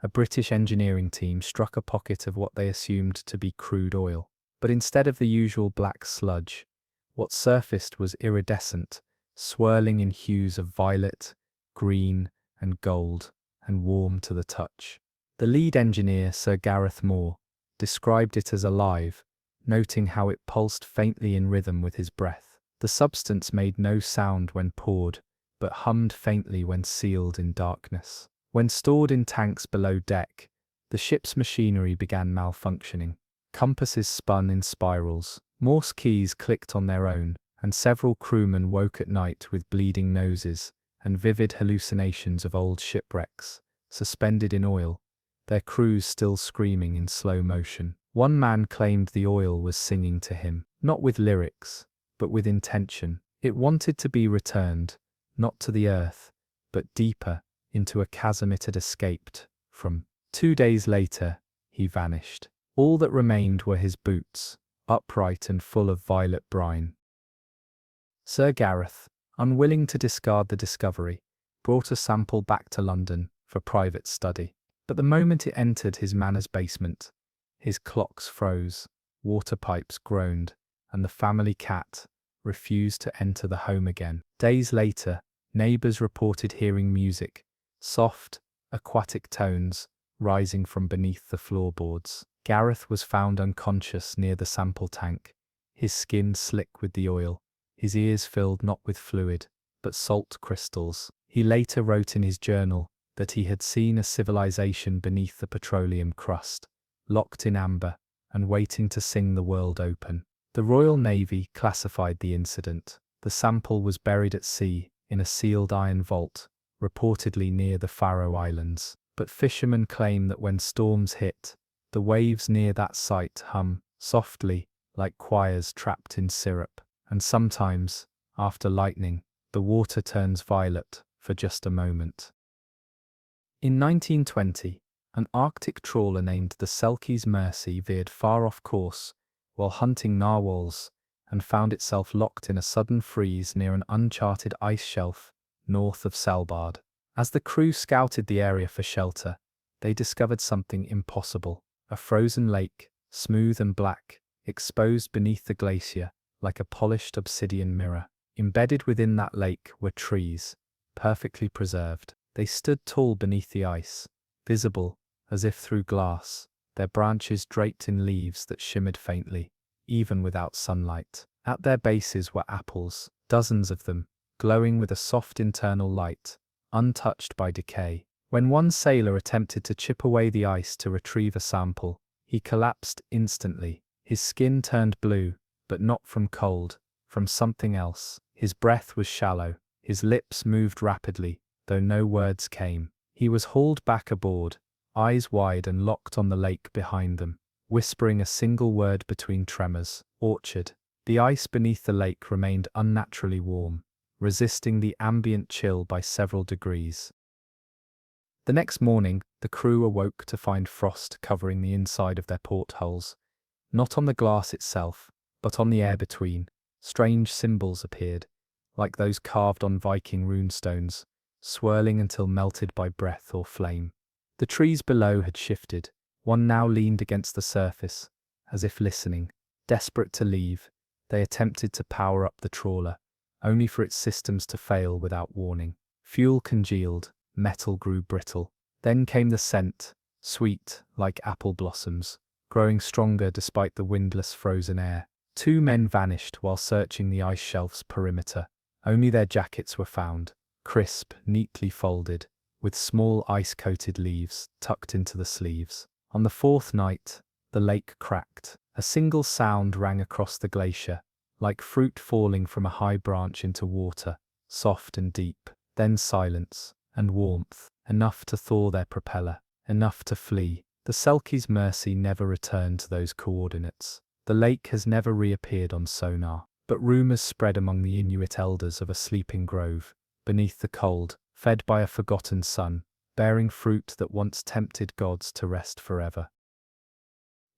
a British engineering team struck a pocket of what they assumed to be crude oil. But instead of the usual black sludge, what surfaced was iridescent, swirling in hues of violet, green, and gold, and warm to the touch. The lead engineer, Sir Gareth Moore, described it as alive, noting how it pulsed faintly in rhythm with his breath. The substance made no sound when poured, but hummed faintly when sealed in darkness. When stored in tanks below deck, the ship's machinery began malfunctioning. Compasses spun in spirals, Morse keys clicked on their own, and several crewmen woke at night with bleeding noses and vivid hallucinations of old shipwrecks, suspended in oil, their crews still screaming in slow motion. One man claimed the oil was singing to him, not with lyrics, but with intention. It wanted to be returned, not to the earth, but deeper, into a chasm it had escaped from. 2 days later, he vanished. All that remained were his boots, upright and full of violet brine. Sir Gareth, unwilling to discard the discovery, brought a sample back to London for private study. But the moment it entered his manor's basement, his clocks froze, water pipes groaned, and the family cat refused to enter the home again. Days later, neighbours reported hearing music, soft, aquatic tones, rising from beneath the floorboards. Gareth was found unconscious near the sample tank, his skin slick with the oil, his ears filled not with fluid, but salt crystals. He later wrote in his journal that he had seen a civilization beneath the petroleum crust, locked in amber, and waiting to sing the world open. The Royal Navy classified the incident. The sample was buried at sea, in a sealed iron vault, reportedly near the Faroe Islands. But fishermen claim that when storms hit, the waves near that site hum softly, like choirs trapped in syrup. And sometimes, after lightning, the water turns violet for just a moment. In 1920, an Arctic trawler named the Selkies Mercy veered far off course while hunting narwhals and found itself locked in a sudden freeze near an uncharted ice shelf north of Svalbard. As the crew scouted the area for shelter, they discovered something impossible. A frozen lake, smooth and black, exposed beneath the glacier like a polished obsidian mirror. Embedded within that lake were trees, perfectly preserved. They stood tall beneath the ice, visible as if through glass, their branches draped in leaves that shimmered faintly, even without sunlight. At their bases were apples, dozens of them, glowing with a soft internal light, untouched by decay. When one sailor attempted to chip away the ice to retrieve a sample, he collapsed instantly. His skin turned blue, but not from cold, from something else. His breath was shallow, his lips moved rapidly, though no words came. He was hauled back aboard, eyes wide and locked on the lake behind them, whispering a single word between tremors: orchard. The ice beneath the lake remained unnaturally warm, resisting the ambient chill by several degrees. The next morning, the crew awoke to find frost covering the inside of their portholes, not on the glass itself, But on the air between, strange symbols appeared, like those carved on Viking runestones, swirling until melted by breath or flame. The trees below had shifted. One now leaned against the surface, as if listening. Desperate to leave, they attempted to power up the trawler, only for its systems to fail without warning. Fuel congealed, metal grew brittle. Then came the scent, sweet, like apple blossoms, growing stronger despite the windless frozen air. 2 men vanished while searching the ice shelf's perimeter. Only their jackets were found, crisp, neatly folded, with small ice-coated leaves tucked into the sleeves. On the 4th night, the lake cracked. A single sound rang across the glacier, like fruit falling from a high branch into water, soft and deep. Then silence, and warmth, enough to thaw their propeller, enough to flee. The Selkie's mercy never returned to those coordinates. The lake has never reappeared on sonar, but rumors spread among the Inuit elders of a sleeping grove, beneath the cold, fed by a forgotten sun, bearing fruit that once tempted gods to rest forever.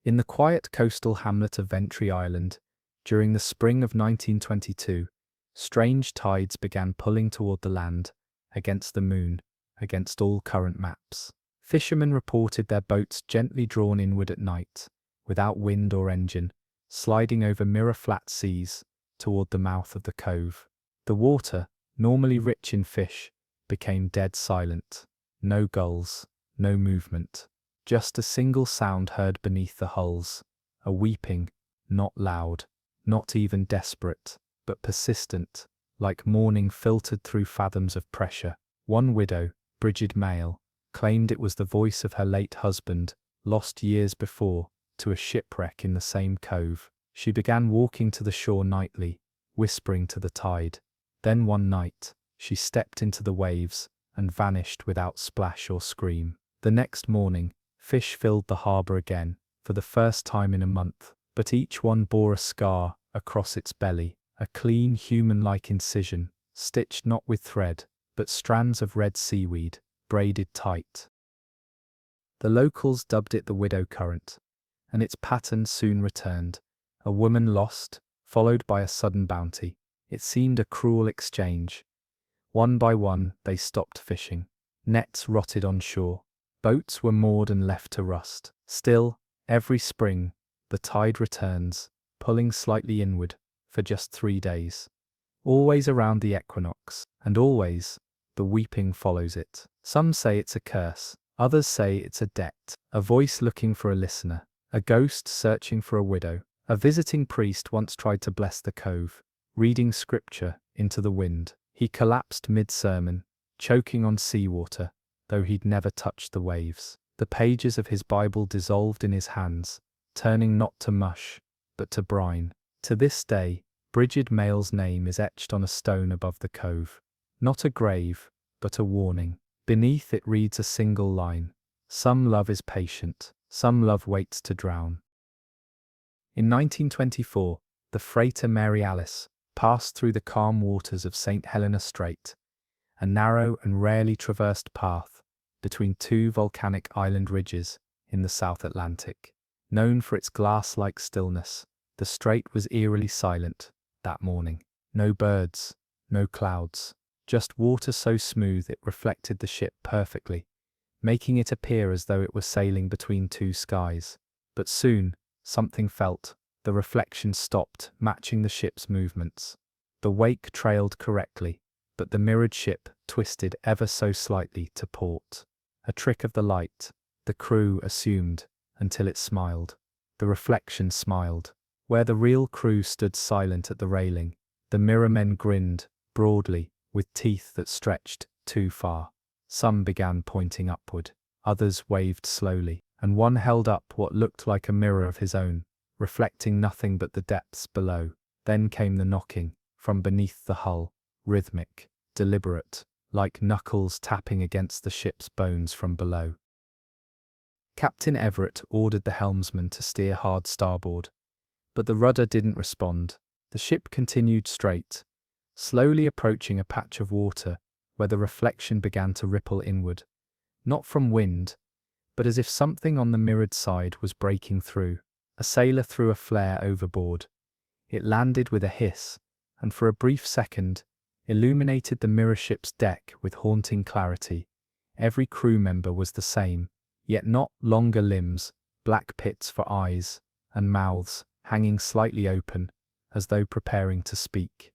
In the quiet coastal hamlet of Ventry Island, during the spring of 1922, strange tides began pulling toward the land, against the moon, against all current maps. Fishermen reported their boats gently drawn inward at night, without wind or engine, sliding over mirror-flat seas, toward the mouth of the cove. The water, normally rich in fish, became dead silent. No gulls, no movement. Just a single sound heard beneath the hulls, a weeping, not loud, not even desperate, but persistent, like mourning filtered through fathoms of pressure. One widow, Bridget Mayle, claimed it was the voice of her late husband, lost years before, to a shipwreck in the same cove. She began walking to the shore nightly, whispering to the tide. Then one night, she stepped into the waves and vanished without splash or scream. The next morning, fish filled the harbour again, for the first time in a month, but each one bore a scar across its belly, a clean human-like incision, stitched not with thread, but strands of red seaweed, braided tight. The locals dubbed it the Widow Current, and its pattern soon returned. A woman lost, followed by a sudden bounty. It seemed a cruel exchange. One by one, they stopped fishing. Nets rotted on shore. Boats were moored and left to rust. Still, every spring, the tide returns, pulling slightly inward, for just 3 days. Always around the equinox, and always, the weeping follows it. Some say it's a curse, others say it's a debt, a voice looking for a listener, a ghost searching for a widow. A visiting priest once tried to bless the cove, reading scripture into the wind. He collapsed mid-sermon, choking on seawater, though he'd never touched the waves. The pages of his Bible dissolved in his hands, turning not to mush, but to brine. To this day, Bridget Mayle's name is etched on a stone above the cove. Not a grave, but a warning. Beneath it reads a single line: "Some love is patient, some love waits to drown." In 1924, the freighter Mary Alice passed through the calm waters of St. Helena Strait, a narrow and rarely traversed path between 2 volcanic island ridges in the South Atlantic. Known for its glass-like stillness, the strait was eerily silent that morning. No birds, no clouds, just water so smooth it reflected the ship perfectly, making it appear as though it were sailing between 2 skies. But soon, something felt. The reflection stopped, matching the ship's movements. The wake trailed correctly, but the mirrored ship twisted ever so slightly to port. A trick of the light, the crew assumed, until it smiled. The reflection smiled. Where the real crew stood silent at the railing, the mirror men grinned, broadly, with teeth that stretched too far. Some began pointing upward, others waved slowly, and one held up what looked like a mirror of his own, reflecting nothing but the depths below. Then came the knocking, from beneath the hull, rhythmic, deliberate, like knuckles tapping against the ship's bones from below. Captain Everett ordered the helmsman to steer hard starboard, but the rudder didn't respond. The ship continued straight, slowly approaching a patch of water where the reflection began to ripple inward, not from wind, but as if something on the mirrored side was breaking through. A sailor threw a flare overboard. It landed with a hiss, and for a brief second, illuminated the mirror ship's deck with haunting clarity. Every crew member was the same, yet not longer limbs, black pits for eyes, and mouths hanging slightly open, as though preparing to speak.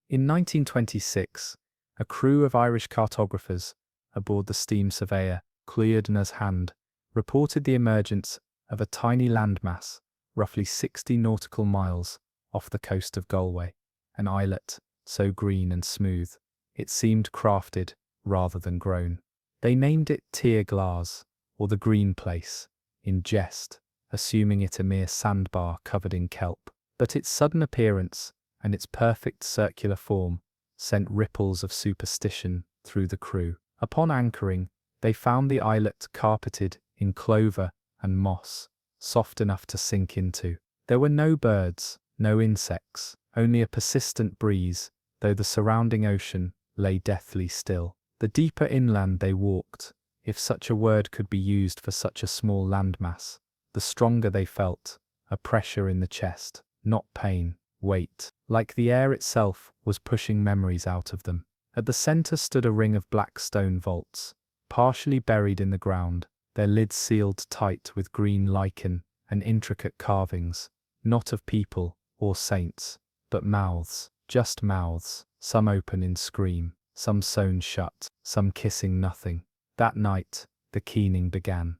In 1926, a crew of Irish cartographers, aboard the steam surveyor Clúideanna's Hand, reported the emergence of a tiny landmass, roughly 60 nautical miles off the coast of Galway, an islet so green and smooth, it seemed crafted rather than grown. They named it Tír Glas, or the Green Place, in jest, assuming it a mere sandbar covered in kelp. But its sudden appearance and its perfect circular form sent ripples of superstition through the crew. Upon anchoring, they found the islet carpeted in clover and moss, soft enough to sink into. There were no birds, no insects, only a persistent breeze, though the surrounding ocean lay deathly still. The deeper inland they walked, if such a word could be used for such a small landmass, the stronger they felt, a pressure in the chest, not pain, weight, like the air itself was pushing memories out of them. At the center stood a ring of black stone vaults, partially buried in the ground, their lids sealed tight with green lichen and intricate carvings, not of people or saints, but mouths, just mouths, some open in scream, some sewn shut, some kissing nothing. That night, the keening began.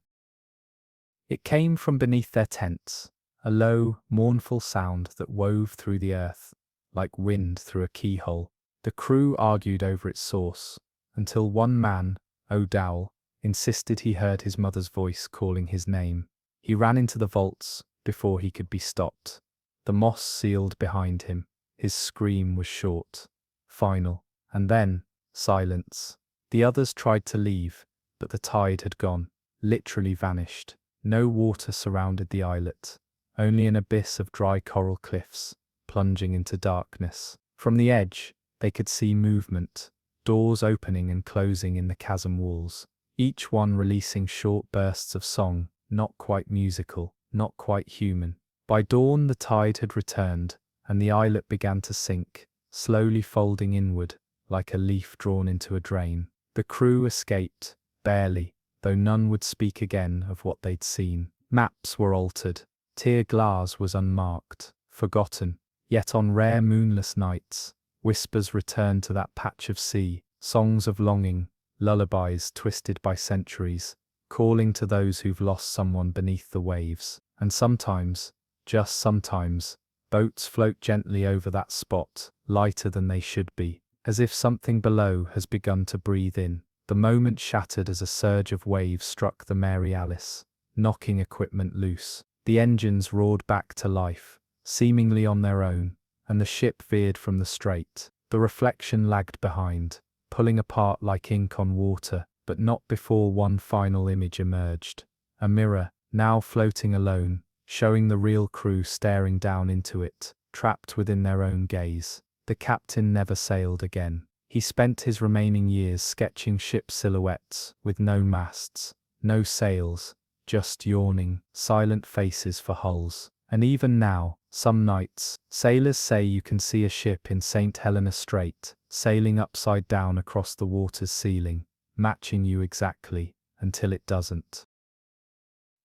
It came from beneath their tents, a low, mournful sound that wove through the earth, like wind through a keyhole. The crew argued over its source, until one man, O'Dowell, insisted he heard his mother's voice calling his name. He ran into the vaults before he could be stopped. The moss sealed behind him. His scream was short, final, and then, silence. The others tried to leave, but the tide had gone, literally vanished. No water surrounded the islet, only an abyss of dry coral cliffs, plunging into darkness. From the edge, they could see movement, doors opening and closing in the chasm walls, each one releasing short bursts of song, not quite musical, not quite human. By dawn the tide had returned, and the islet began to sink, slowly folding inward, like a leaf drawn into a drain. The crew escaped, barely, though none would speak again of what they'd seen. Maps were altered. Tír Glas was unmarked, forgotten, yet on rare moonless nights, whispers returned to that patch of sea, songs of longing, lullabies twisted by centuries, calling to those who've lost someone beneath the waves. And sometimes, just sometimes, boats float gently over that spot, lighter than they should be, as if something below has begun to breathe in. The moment shattered as a surge of waves struck the Mary Alice, knocking equipment loose. The engines roared back to life, seemingly on their own, and the ship veered from the strait. The reflection lagged behind, pulling apart like ink on water, but not before one final image emerged. A mirror, now floating alone, showing the real crew staring down into it, trapped within their own gaze. The captain never sailed again. He spent his remaining years sketching ship silhouettes with no masts, no sails, just yawning, silent faces for hulls. And even now, some nights, sailors say you can see a ship in St. Helena Strait, sailing upside down across the water's ceiling, matching you exactly, until it doesn't.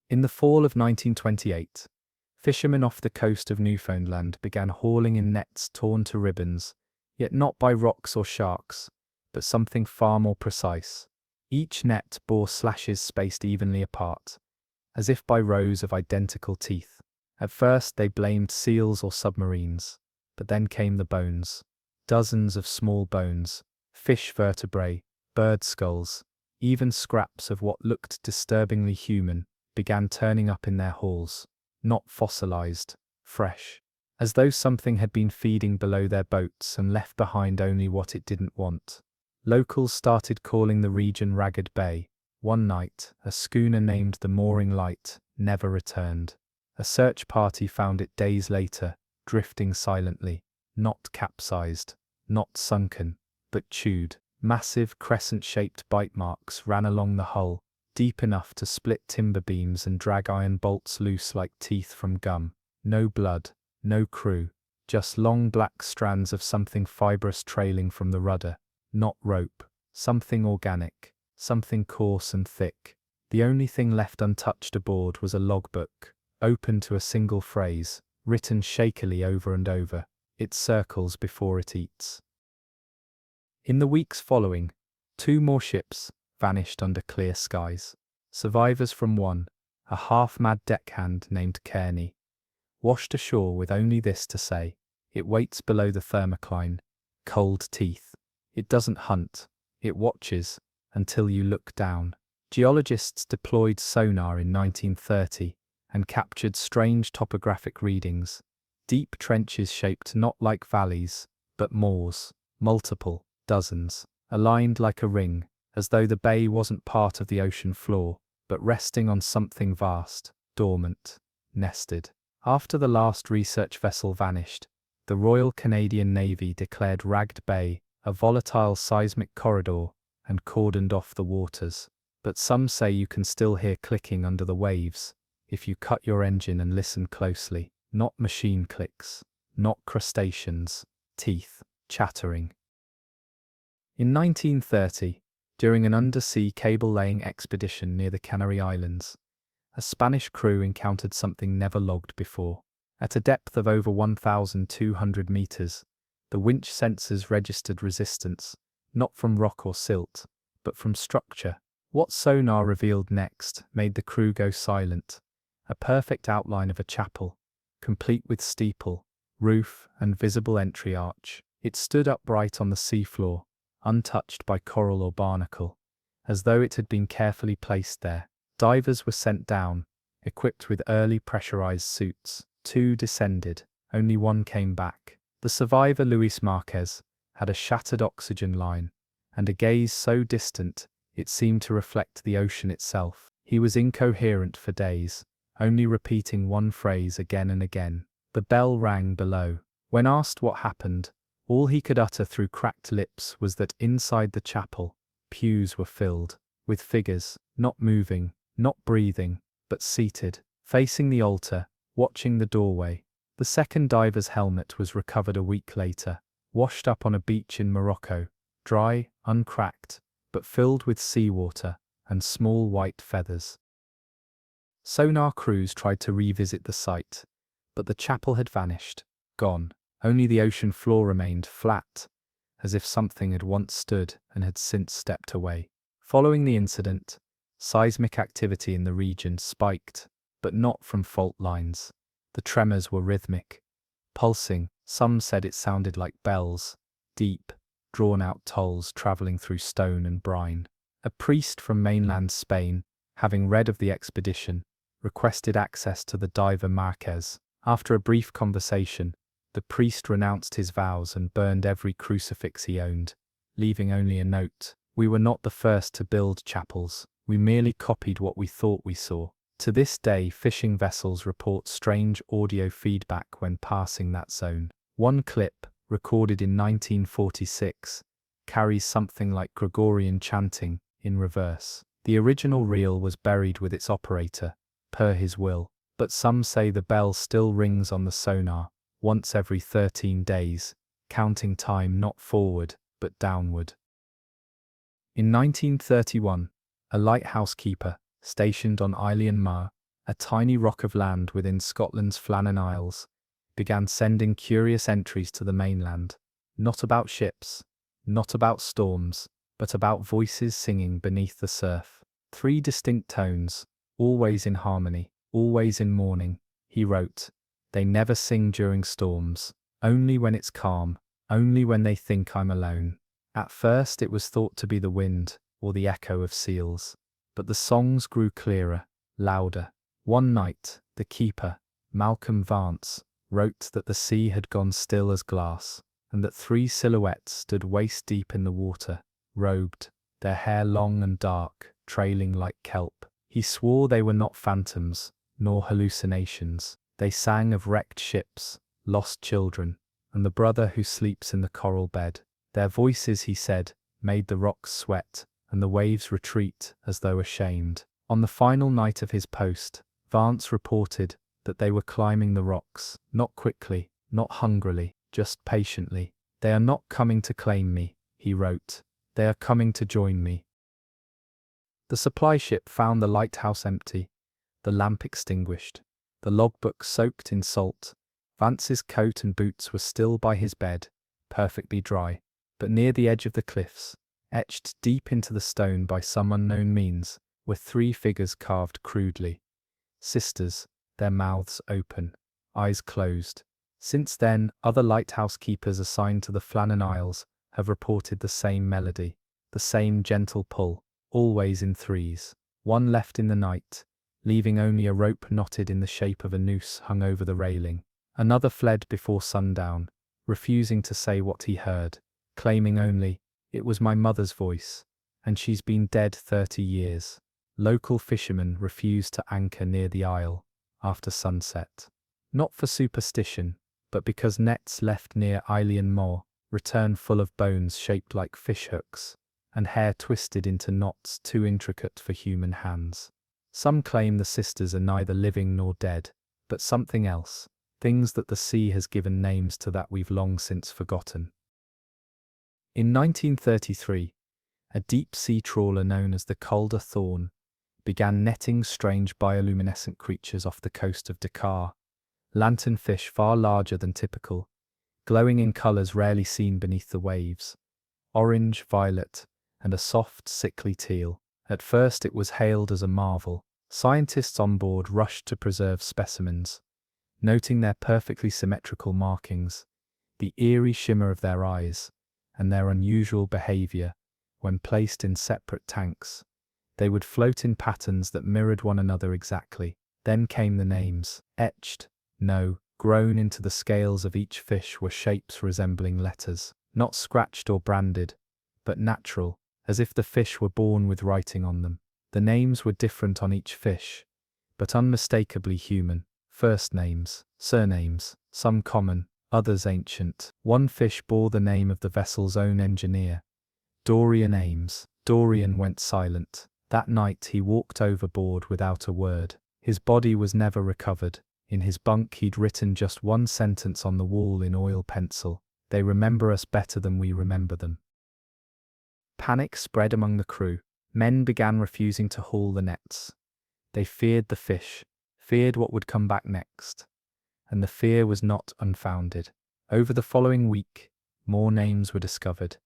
In the fall of 1928, fishermen off the coast of Newfoundland began hauling in nets torn to ribbons, yet not by rocks or sharks, but something far more precise. Each net bore slashes spaced evenly apart, as if by rows of identical teeth. At first they blamed seals or submarines, but then came the bones. Dozens of small bones, fish vertebrae, bird skulls, even scraps of what looked disturbingly human, began turning up in their hauls, not fossilized, fresh, as though something had been feeding below their boats and left behind only what it didn't want. Locals started calling the region Ragged Bay. One night, a schooner named the Mooring Light never returned. A search party found it days later, drifting silently, not capsized, not sunken, but chewed. Massive crescent-shaped bite marks ran along the hull, deep enough to split timber beams and drag iron bolts loose like teeth from gum. No blood, no crew, just long black strands of something fibrous trailing from the rudder. Not rope, something organic, something coarse and thick. The only thing left untouched aboard was a logbook, open to a single phrase, written shakily over and over. It circles before it eats. In the weeks following, 2 more ships vanished under clear skies. Survivors from one, a half-mad deckhand named Kearney, washed ashore with only this to say: it waits below the thermocline, cold teeth. It doesn't hunt, it watches, until you look down. Geologists deployed sonar in 1930 and captured strange topographic readings. Deep trenches shaped not like valleys, but moors, multiple, dozens, aligned like a ring, as though the bay wasn't part of the ocean floor, but resting on something vast, dormant, nested. After the last research vessel vanished, the Royal Canadian Navy declared Ragged Bay a volatile seismic corridor and cordoned off the waters. But some say you can still hear clicking under the waves if you cut your engine and listen closely. Not machine clicks, not crustaceans, teeth chattering. In 1930, during an undersea cable-laying expedition near the Canary Islands, a Spanish crew encountered something never logged before. At a depth of over 1,200 meters, the winch sensors registered resistance, not from rock or silt, but from structure. What sonar revealed next made the crew go silent. A perfect outline of a chapel, complete with steeple, roof, and visible entry arch. It stood upright on the seafloor, untouched by coral or barnacle, as though it had been carefully placed there. Divers were sent down, equipped with early pressurized suits. 2 descended, only 1 came back. The survivor, Luis Marquez, had a shattered oxygen line, and a gaze so distant it seemed to reflect the ocean itself. He was incoherent for days, only repeating one phrase again and again. The bell rang below. When asked what happened, all he could utter through cracked lips was that inside the chapel, pews were filled with figures, not moving, not breathing, but seated, facing the altar, watching the doorway. The second diver's helmet was recovered a week later, washed up on a beach in Morocco, dry, uncracked, but filled with seawater and small white feathers. Sonar crews tried to revisit the site, but the chapel had vanished, gone. Only the ocean floor remained flat, as if something had once stood and had since stepped away. Following the incident, seismic activity in the region spiked, but not from fault lines. The tremors were rhythmic, pulsing. Some said it sounded like bells, deep, drawn-out tolls traveling through stone and brine. A priest from mainland Spain, having read of the expedition, requested access to the diver Marquez. After a brief conversation, the priest renounced his vows and burned every crucifix he owned, leaving only a note: "We were not the first to build chapels, we merely copied what we thought we saw." To this day, fishing vessels report strange audio feedback when passing that zone. One clip, recorded in 1946, carries something like Gregorian chanting in reverse. The original reel was buried with its operator, per his will, but some say the bell still rings on the sonar, once every 13 days, counting time not forward, but downward. In 1931, a lighthouse keeper, stationed on Eilean Mawr, a tiny rock of land within Scotland's Flannan Isles, began sending curious entries to the mainland, not about ships, not about storms, but about voices singing beneath the surf. 3 distinct tones, always in harmony, always in mourning, he wrote. They never sing during storms, only when it's calm, only when they think I'm alone. At first it was thought to be the wind, or the echo of seals. But the songs grew clearer, louder. One night, the keeper, Malcolm Vance, wrote that the sea had gone still as glass, and that 3 silhouettes stood waist-deep in the water, robed, their hair long and dark, trailing like kelp. He swore they were not phantoms, nor hallucinations. They sang of wrecked ships, lost children, and the brother who sleeps in the coral bed. Their voices, he said, made the rocks sweat, and the waves retreat as though ashamed. On the final night of his post, Vance reported that they were climbing the rocks, not quickly, not hungrily, just patiently. "They are not coming to claim me," he wrote. "They are coming to join me." The supply ship found the lighthouse empty, the lamp extinguished, the logbook soaked in salt. Vance's coat and boots were still by his bed, perfectly dry, but near the edge of the cliffs, etched deep into the stone by some unknown means, were 3 figures carved crudely. Sisters, their mouths open, eyes closed. Since then, other lighthouse keepers assigned to the Flannan Isles have reported the same melody, the same gentle pull, always in 3s. One left in the night, leaving only a rope knotted in the shape of a noose hung over the railing. Another fled before sundown, refusing to say what he heard, claiming only, "It was my mother's voice, and she's been dead 30 years. Local fishermen refused to anchor near the isle after sunset. Not for superstition, but because nets left near Eilean Moor return full of bones shaped like fishhooks, and hair twisted into knots too intricate for human hands. Some claim the sisters are neither living nor dead, but something else, things that the sea has given names to that we've long since forgotten." In 1933, a deep-sea trawler known as the Calder Thorn began netting strange bioluminescent creatures off the coast of Dakar, lanternfish far larger than typical, glowing in colours rarely seen beneath the waves, orange, violet, and a soft, sickly teal. At first it was hailed as a marvel. Scientists on board rushed to preserve specimens, noting their perfectly symmetrical markings, the eerie shimmer of their eyes, and their unusual behaviour. When placed in separate tanks, they would float in patterns that mirrored one another exactly. Then came the names. Etched, no, grown into the scales of each fish were shapes resembling letters, not scratched or branded, but natural, as if the fish were born with writing on them. The names were different on each fish, but unmistakably human. First names, surnames, some common, others ancient. One fish bore the name of the vessel's own engineer, Dorian Ames. Dorian went silent. That night he walked overboard without a word. His body was never recovered. In his bunk he'd written just one sentence on the wall in oil pencil: "They remember us better than we remember them." Panic spread among the crew. Men began refusing to haul the nets. They feared the fish, feared what would come back next. And the fear was not unfounded. Over the following week, more names were discovered,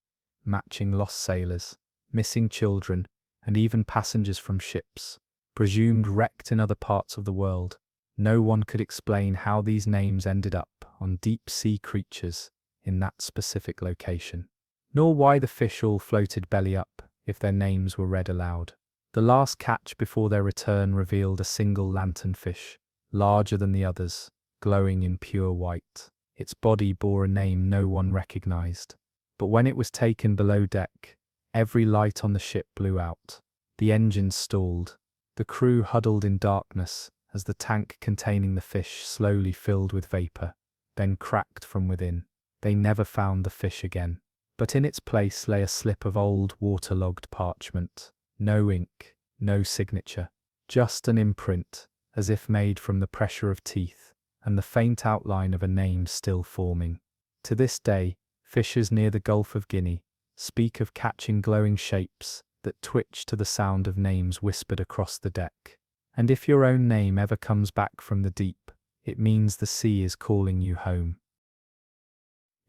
matching lost sailors, missing children, and even passengers from ships, presumed wrecked in other parts of the world. No one could explain how these names ended up on deep-sea creatures in that specific location, nor why the fish all floated belly up if their names were read aloud. The last catch before their return revealed a single lanternfish, larger than the others, glowing in pure white. Its body bore a name no one recognized. But when it was taken below deck, every light on the ship blew out. The engines stalled. The crew huddled in darkness as the tank containing the fish slowly filled with vapor, then cracked from within. They never found the fish again. But in its place lay a slip of old, waterlogged parchment. No ink, no signature, just an imprint, as if made from the pressure of teeth, and the faint outline of a name still forming. To this day, fishers near the Gulf of Guinea speak of catching glowing shapes that twitch to the sound of names whispered across the deck. And if your own name ever comes back from the deep, it means the sea is calling you home.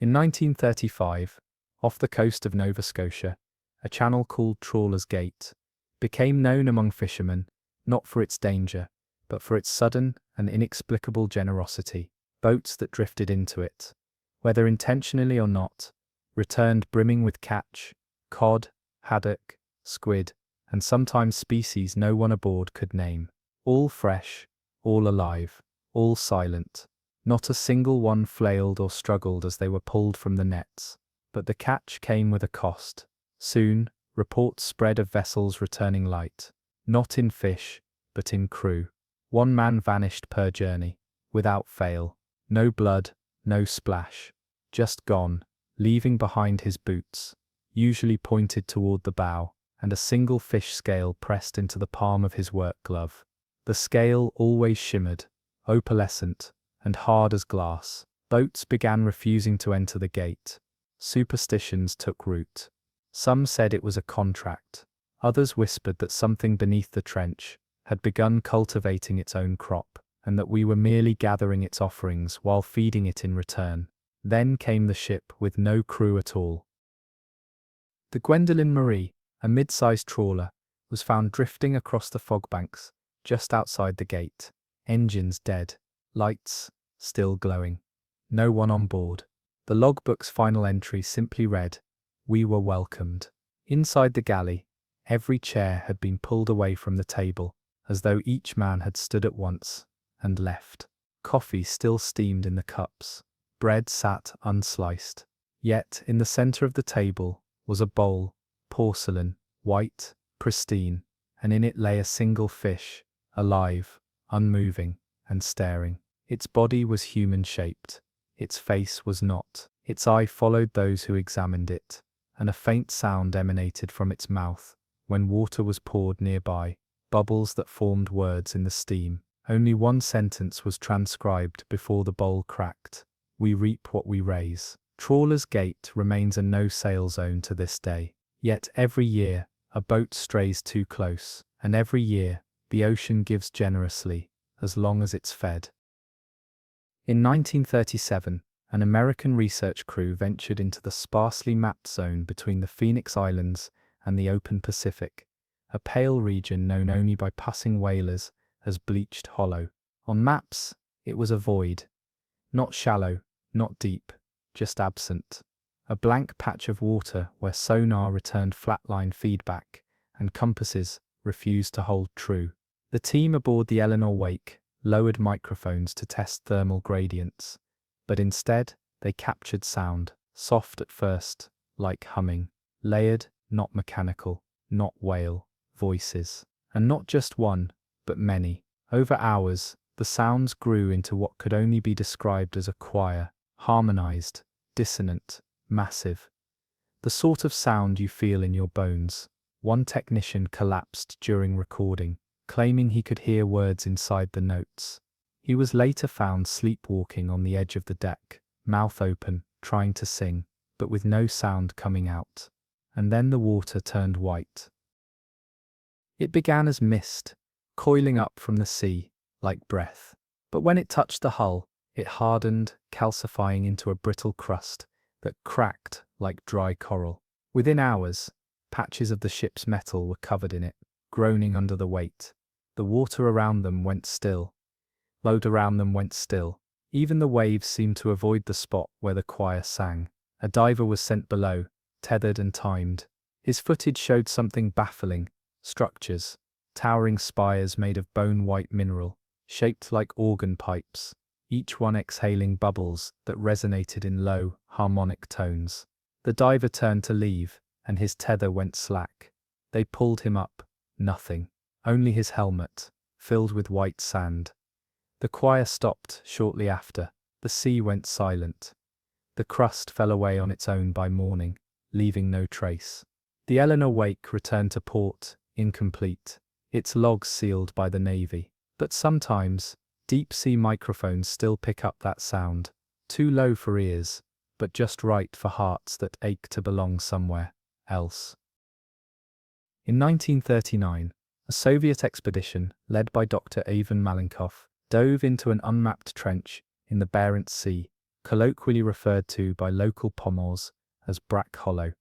In 1935, off the coast of Nova Scotia, a channel called Trawler's Gate became known among fishermen, not for its danger, but for its sudden and inexplicable generosity. Boats that drifted into it, whether intentionally or not, returned brimming with catch, cod, haddock, squid, and sometimes species no one aboard could name. All fresh, all alive, all silent. Not a single one flailed or struggled as they were pulled from the nets. But the catch came with a cost. Soon, reports spread of vessels returning light, not in fish, but in crew. One man vanished per journey, without fail. No blood, no splash. Just gone, leaving behind his boots, usually pointed toward the bow, and a single fish scale pressed into the palm of his work glove. The scale always shimmered, opalescent, and hard as glass. Boats began refusing to enter the gate. Superstitions took root. Some said it was a contract. Others whispered that something beneath the trench had begun cultivating its own crop, and that we were merely gathering its offerings while feeding it in return. Then came the ship with no crew at all. The Gwendoline Marie, a mid-sized trawler, was found drifting across the fogbanks just outside the gate. Engines dead, lights still glowing. No one on board. The logbook's final entry simply read, "We were welcomed." Inside the galley, every chair had been pulled away from the table, as though each man had stood at once and left. Coffee still steamed in the cups. Bread sat unsliced. Yet, in the center of the table was a bowl, porcelain, white, pristine, and in it lay a single fish, alive, unmoving, and staring. Its body was human-shaped. Its face was not. Its eye followed those who examined it, and a faint sound emanated from its mouth when water was poured nearby, bubbles that formed words in the steam. Only one sentence was transcribed before the bowl cracked. "We reap what we raise." Trawler's Gate remains a no-sail zone to this day. Yet every year, a boat strays too close, and every year, the ocean gives generously, as long as it's fed. In 1937, an American research crew ventured into the sparsely mapped zone between the Phoenix Islands and the open Pacific, a pale region known only by passing whalers as Bleached Hollow. On maps, it was a void. Not shallow, not deep, just absent. A blank patch of water where sonar returned flatline feedback and compasses refused to hold true. The team aboard the Eleanor Wake lowered microphones to test thermal gradients, but instead they captured sound, soft at first, like humming, layered, not mechanical, not whale, voices. And not just one, but many. Over hours, the sounds grew into what could only be described as a choir, harmonized, dissonant, massive. The sort of sound you feel in your bones. One technician collapsed during recording, claiming he could hear words inside the notes. He was later found sleepwalking on the edge of the deck, mouth open, trying to sing, but with no sound coming out. And then the water turned white. It began as mist, coiling up from the sea, like breath. But when it touched the hull, it hardened, calcifying into a brittle crust that cracked like dry coral. Within hours, patches of the ship's metal were covered in it, groaning under the weight. The water around them went still. Load around them went still. Even the waves seemed to avoid the spot where the choir sang. A diver was sent below, tethered and timed. His footage showed something baffling. Structures, towering spires made of bone-white mineral, shaped like organ pipes, each one exhaling bubbles that resonated in low, harmonic tones. The diver turned to leave, and his tether went slack. They pulled him up. Nothing. Only his helmet, filled with white sand. The choir stopped shortly after. The sea went silent. The crust fell away on its own by morning, leaving no trace. The Eleanor Wake returned to port, incomplete, its logs sealed by the Navy. But sometimes, deep-sea microphones still pick up that sound, too low for ears, but just right for hearts that ache to belong somewhere else. In 1939, a Soviet expedition, led by Dr. Ivan Malenkov, dove into an unmapped trench in the Barents Sea, colloquially referred to by local Pomors as Brack Hollow,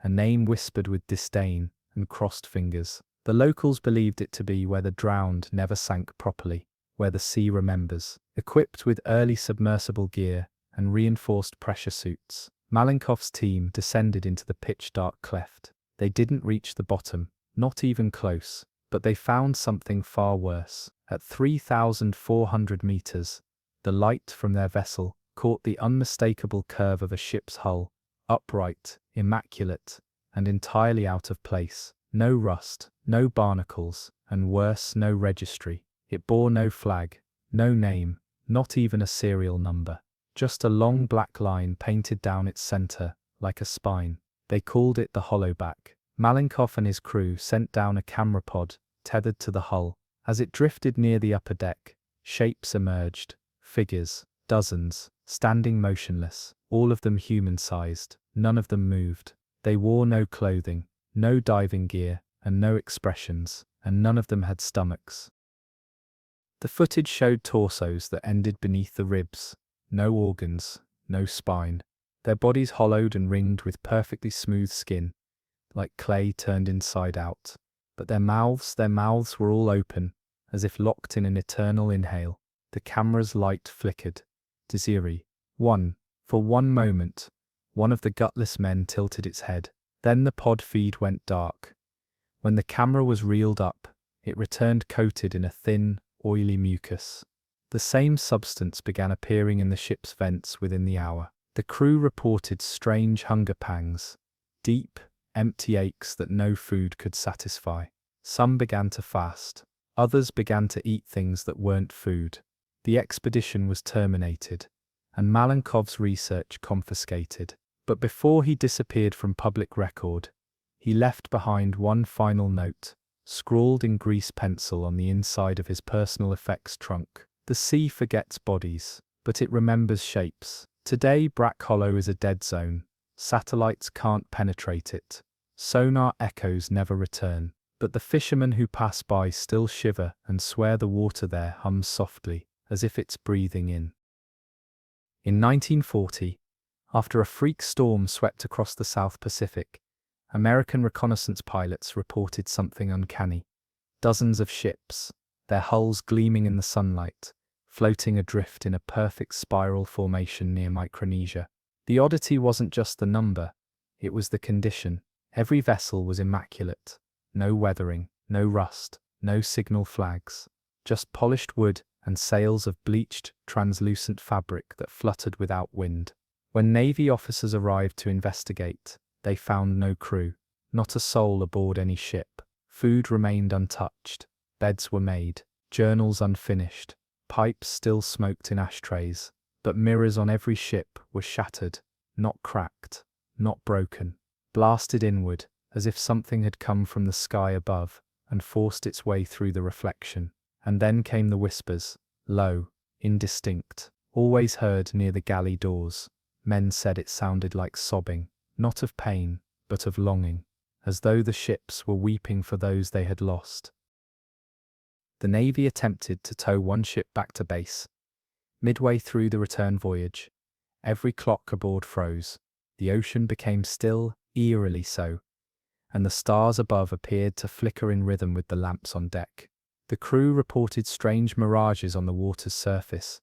a name whispered with disdain and crossed fingers. The locals believed it to be where the drowned never sank properly, where the sea remembers. Equipped with early submersible gear and reinforced pressure suits, Malenkov's team descended into the pitch-dark cleft. They didn't reach the bottom, not even close, but they found something far worse. At 3,400 meters, the light from their vessel caught the unmistakable curve of a ship's hull, upright, immaculate, and entirely out of place. No rust, no barnacles, and worse, no registry. It bore no flag, no name, not even a serial number. Just a long black line painted down its center, like a spine. They called it the Hollowback. Malenkov and his crew sent down a camera pod, tethered to the hull. As it drifted near the upper deck, Shapes emerged, figures, dozens, standing motionless, all of them human-sized. None of them moved. They wore no clothing, no diving gear, and no expressions, and none of them had stomachs. The footage showed torsos that ended beneath the ribs, no organs, no spine. Their bodies hollowed and ringed with perfectly smooth skin, like clay turned inside out. But their mouths were all open, as if locked in an eternal inhale. The camera's light flickered. Desiree. For one moment, one of the gutless men tilted its head. Then the pod feed went dark. When the camera was reeled up, it returned coated in a thin, oily mucus. The same substance began appearing in the ship's vents within the hour. The crew reported strange hunger pangs, deep, empty aches that no food could satisfy. Some began to fast. Others began to eat things that weren't food. The expedition was terminated, and Malenkov's research confiscated. But before he disappeared from public record, he left behind one final note, scrawled in grease pencil on the inside of his personal effects trunk. The sea forgets bodies, but it remembers shapes. Today, Brack Hollow is a dead zone. Satellites can't penetrate it. Sonar echoes never return. But the fishermen who pass by still shiver and swear the water there hums softly, as if it's breathing in. In 1940, after a freak storm swept across the South Pacific, American reconnaissance pilots reported something uncanny. Dozens of ships, their hulls gleaming in the sunlight, floating adrift in a perfect spiral formation near Micronesia. The oddity wasn't just the number, it was the condition. Every vessel was immaculate. No weathering, no rust, no signal flags. Just polished wood and sails of bleached, translucent fabric that fluttered without wind. When Navy officers arrived to investigate, they found no crew, not a soul aboard any ship. Food remained untouched, beds were made, journals unfinished, pipes still smoked in ashtrays, but mirrors on every ship were shattered, not cracked, not broken, blasted inward, as if something had come from the sky above and forced its way through the reflection. And then came the whispers, low, indistinct, always heard near the galley doors. Men said it sounded like sobbing, not of pain, but of longing, as though the ships were weeping for those they had lost. The Navy attempted to tow one ship back to base. Midway through the return voyage, every clock aboard froze. The ocean became still, eerily so, and the stars above appeared to flicker in rhythm with the lamps on deck. The crew reported strange mirages on the water's surface,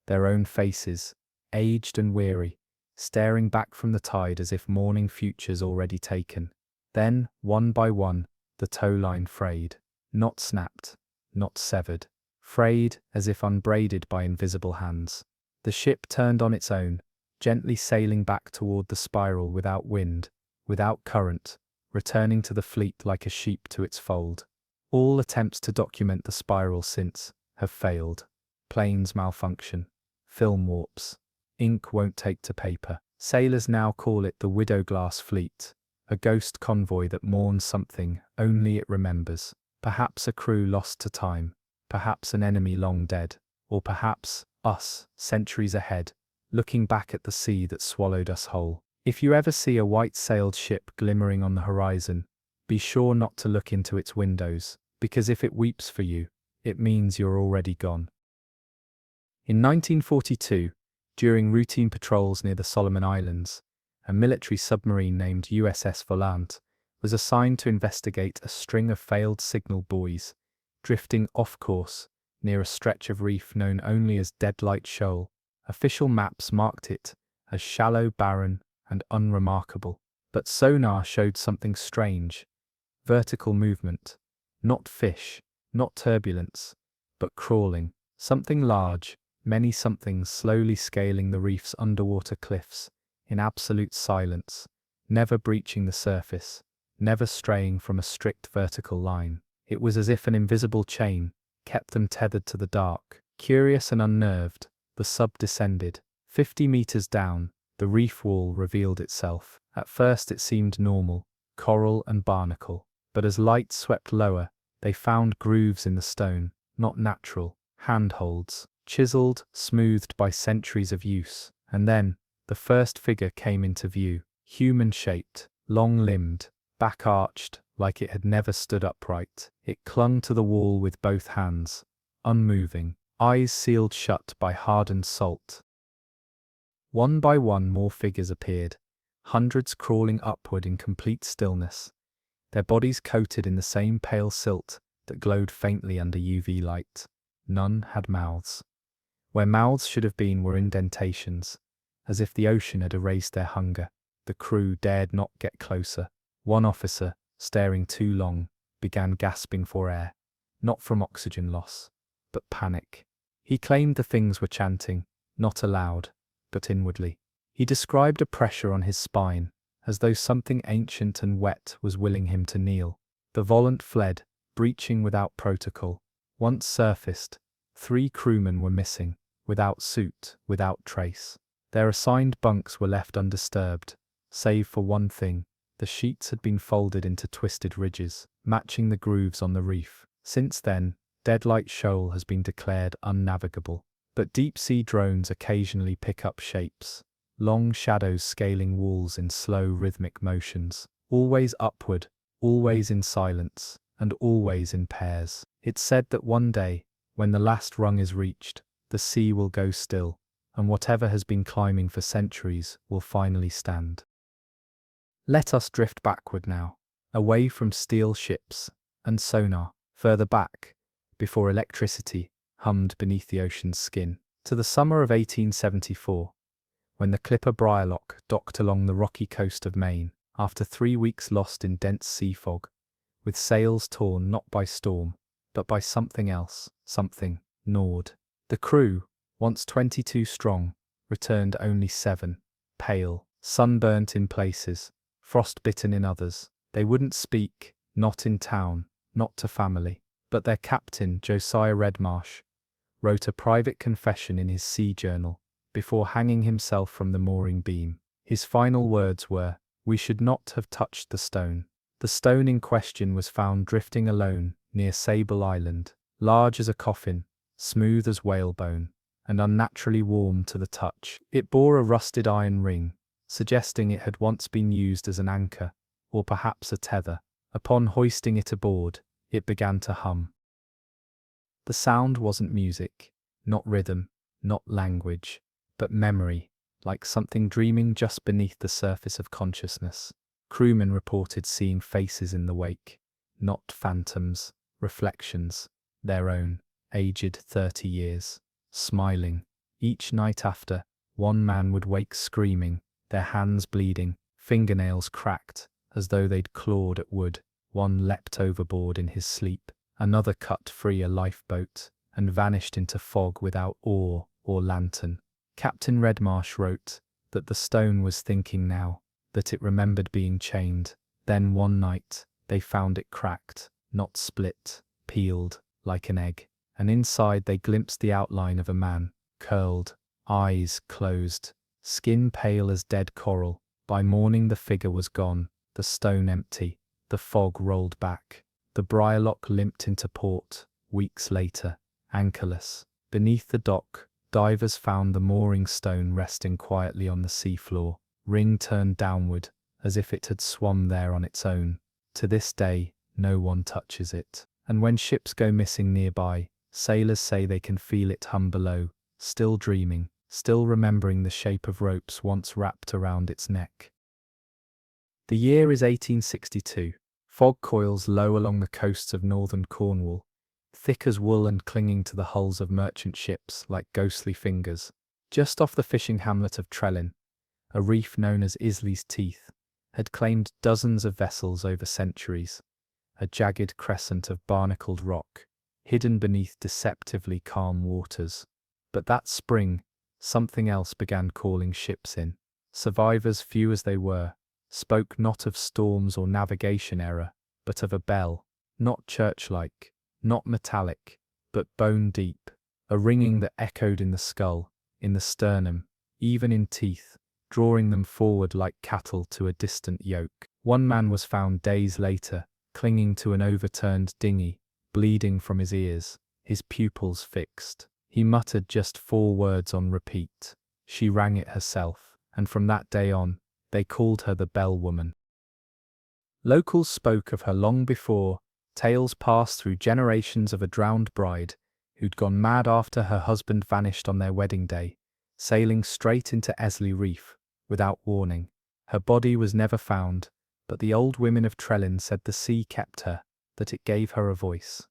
their own faces, aged and weary, staring back from the tide as if mourning futures already taken. Then, one by one, the tow line frayed, not snapped, not severed, frayed as if unbraided by invisible hands. The ship turned on its own, gently sailing back toward the spiral without wind, without current, returning to the fleet like a sheep to its fold. All attempts to document the spiral since have failed. Planes malfunction, film warps, ink won't take to paper. Sailors now call it the Widow Glass Fleet, a ghost convoy that mourns something only it remembers. Perhaps a crew lost to time, perhaps an enemy long dead, or perhaps us, centuries ahead, looking back at the sea that swallowed us whole. If you ever see a white-sailed ship glimmering on the horizon, be sure not to look into its windows, because if it weeps for you, it means you're already gone. In 1942, during routine patrols near the Solomon Islands, a military submarine named USS Volant was assigned to investigate a string of failed signal buoys, drifting off course near a stretch of reef known only as Deadlight Shoal. Official maps marked it as shallow, barren, and unremarkable. But sonar showed something strange. Vertical movement. Not fish, not turbulence, but crawling. Something large, many somethings slowly scaling the reef's underwater cliffs, in absolute silence, never breaching the surface, never straying from a strict vertical line. It was as if an invisible chain kept them tethered to the dark. Curious and unnerved, the sub descended. 50 meters down, the reef wall revealed itself. At first it seemed normal, coral and barnacle, but as light swept lower, they found grooves in the stone, not natural, handholds, chiseled, smoothed by centuries of use. And then, the first figure came into view, human-shaped, long-limbed, back-arched, like it had never stood upright. It clung to the wall with both hands, unmoving, eyes sealed shut by hardened salt. One by one more figures appeared, hundreds crawling upward in complete stillness, their bodies coated in the same pale silt that glowed faintly under UV light. None had mouths. Where mouths should have been were indentations, as if the ocean had erased their hunger. The crew dared not get closer. One officer, staring too long, began gasping for air, not from oxygen loss, but panic. He claimed the things were chanting, not aloud, but inwardly. He described a pressure on his spine, as though something ancient and wet was willing him to kneel. The volant fled, breaching without protocol. Once surfaced, 3 crewmen were missing, without suit, without trace. Their assigned bunks were left undisturbed, save for one thing. The sheets had been folded into twisted ridges, matching the grooves on the reef. Since then, Deadlight Shoal has been declared unnavigable. But deep-sea drones occasionally pick up shapes, long shadows scaling walls in slow rhythmic motions, always upward, always in silence, and always in pairs. It's said that one day, when the last rung is reached, the sea will go still, and whatever has been climbing for centuries will finally stand. Let us drift backward now, away from steel ships and sonar, further back, before electricity hummed beneath the ocean's skin, to the summer of 1874, when the clipper Briarlock docked along the rocky coast of Maine, after 3 weeks lost in dense sea fog, with sails torn not by storm, but by something else, something gnawed. The crew, once 22 strong, returned only 7, pale, sunburnt in places, frostbitten in others. They wouldn't speak, not in town, not to family, but their captain, Josiah Redmarsh, wrote a private confession in his sea journal before hanging himself from the mooring beam. His final words were, "We should not have touched the stone." The stone in question was found drifting alone near Sable Island, large as a coffin, smooth as whalebone, and unnaturally warm to the touch. It bore a rusted iron ring, suggesting it had once been used as an anchor, or perhaps a tether. Upon hoisting it aboard, it began to hum. The sound wasn't music, not rhythm, not language, but memory, like something dreaming just beneath the surface of consciousness. Crewmen reported seeing faces in the wake, not phantoms, reflections, their own, aged 30 years, smiling. Each night after, one man would wake screaming, their hands bleeding, fingernails cracked, as though they'd clawed at wood. One leapt overboard in his sleep, another cut free a lifeboat, and vanished into fog without oar or lantern. Captain Redmarsh wrote that the stone was thinking now, that it remembered being chained. Then one night, they found it cracked, not split, peeled, like an egg, and inside they glimpsed the outline of a man, curled, eyes closed, skin pale as dead coral. By morning the figure was gone, the stone empty, the fog rolled back. The Briarlock limped into port, weeks later, anchorless. Beneath the dock, divers found the mooring stone resting quietly on the seafloor, ring turned downward, as if it had swum there on its own. To this day, no one touches it. And when ships go missing nearby, sailors say they can feel it hum below, still dreaming, still remembering the shape of ropes once wrapped around its neck. The year is 1862. Fog coils low along the coasts of northern Cornwall, thick as wool and clinging to the hulls of merchant ships like ghostly fingers. Just off the fishing hamlet of Trellin, a reef known as Isley's Teeth had claimed dozens of vessels over centuries, a jagged crescent of barnacled rock, hidden beneath deceptively calm waters. But that spring, something else began calling ships in. Survivors, few as they were, spoke not of storms or navigation error, but of a bell, not church-like, not metallic, but bone-deep, a ringing that echoed in the skull, in the sternum, even in teeth, drawing them forward like cattle to a distant yoke. One man was found days later, clinging to an overturned dinghy, bleeding from his ears, his pupils fixed. He muttered just 4 words on repeat. She rang it herself, and from that day on, they called her the Bell Woman. Locals spoke of her long before. Tales passed through generations of a drowned bride who'd gone mad after her husband vanished on their wedding day, sailing straight into Esley Reef without warning. Her body was never found, but the old women of Trellin said the sea kept her, that it gave her a voice.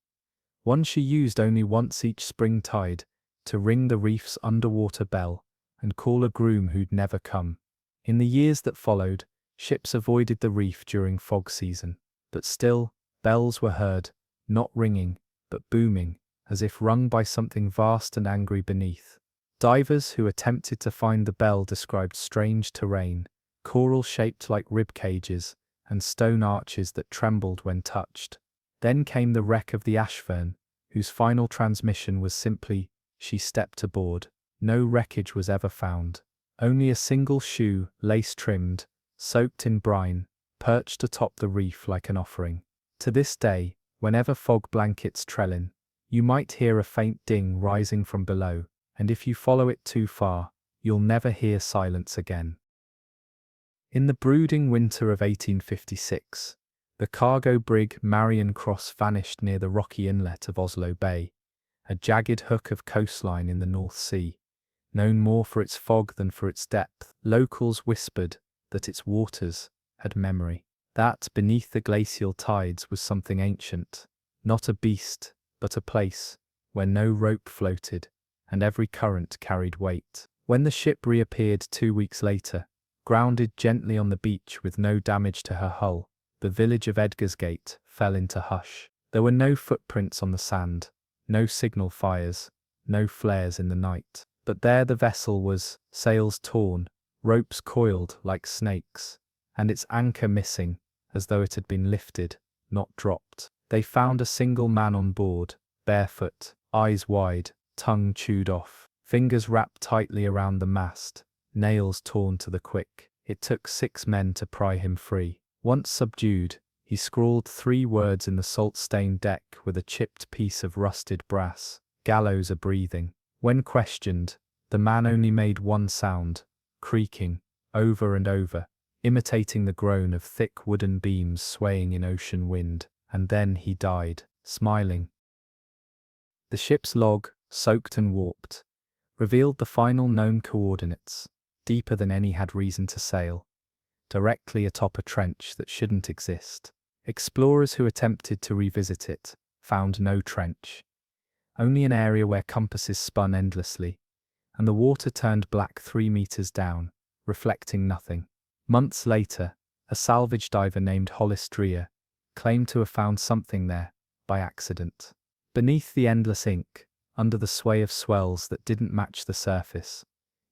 One she used only once each spring tide, to ring the reef's underwater bell and call a groom who'd never come. In the years that followed, ships avoided the reef during fog season, but still, bells were heard, not ringing, but booming, as if rung by something vast and angry beneath. Divers who attempted to find the bell described strange terrain, coral-shaped like rib cages, and stone arches that trembled when touched. Then came the wreck of the Ashfern, whose final transmission was simply, "She stepped aboard." No wreckage was ever found. Only a single shoe, lace-trimmed, soaked in brine, perched atop the reef like an offering. To this day, whenever fog blankets Trellin, you might hear a faint ding rising from below, and if you follow it too far, you'll never hear silence again. In the brooding winter of 1856, the cargo brig Marion Cross vanished near the rocky inlet of Oslo Bay, a jagged hook of coastline in the North Sea, known more for its fog than for its depth. Locals whispered that its waters had memory, that beneath the glacial tides was something ancient, not a beast, but a place where no rope floated, and every current carried weight. When the ship reappeared 2 weeks later, grounded gently on the beach with no damage to her hull, the village of Edgarsgate fell into hush. There were no footprints on the sand, no signal fires, no flares in the night. But there the vessel was, sails torn, ropes coiled like snakes, and its anchor missing, as though it had been lifted, not dropped. They found a single man on board, barefoot, eyes wide, tongue chewed off, fingers wrapped tightly around the mast, nails torn to the quick. It took 6 men to pry him free. Once subdued, he scrawled 3 words in the salt-stained deck with a chipped piece of rusted brass: "Gallows a-breathing." When questioned, the man only made one sound, creaking, over and over, imitating the groan of thick wooden beams swaying in ocean wind, and then he died, smiling. The ship's log, soaked and warped, revealed the final known coordinates, deeper than any had reason to sail, directly atop a trench that shouldn't exist. Explorers who attempted to revisit it found no trench, only an area where compasses spun endlessly, and the water turned black 3 meters down, reflecting nothing. Months later, a salvage diver named Hollis Dreer claimed to have found something there, by accident. Beneath the endless ink, under the sway of swells that didn't match the surface,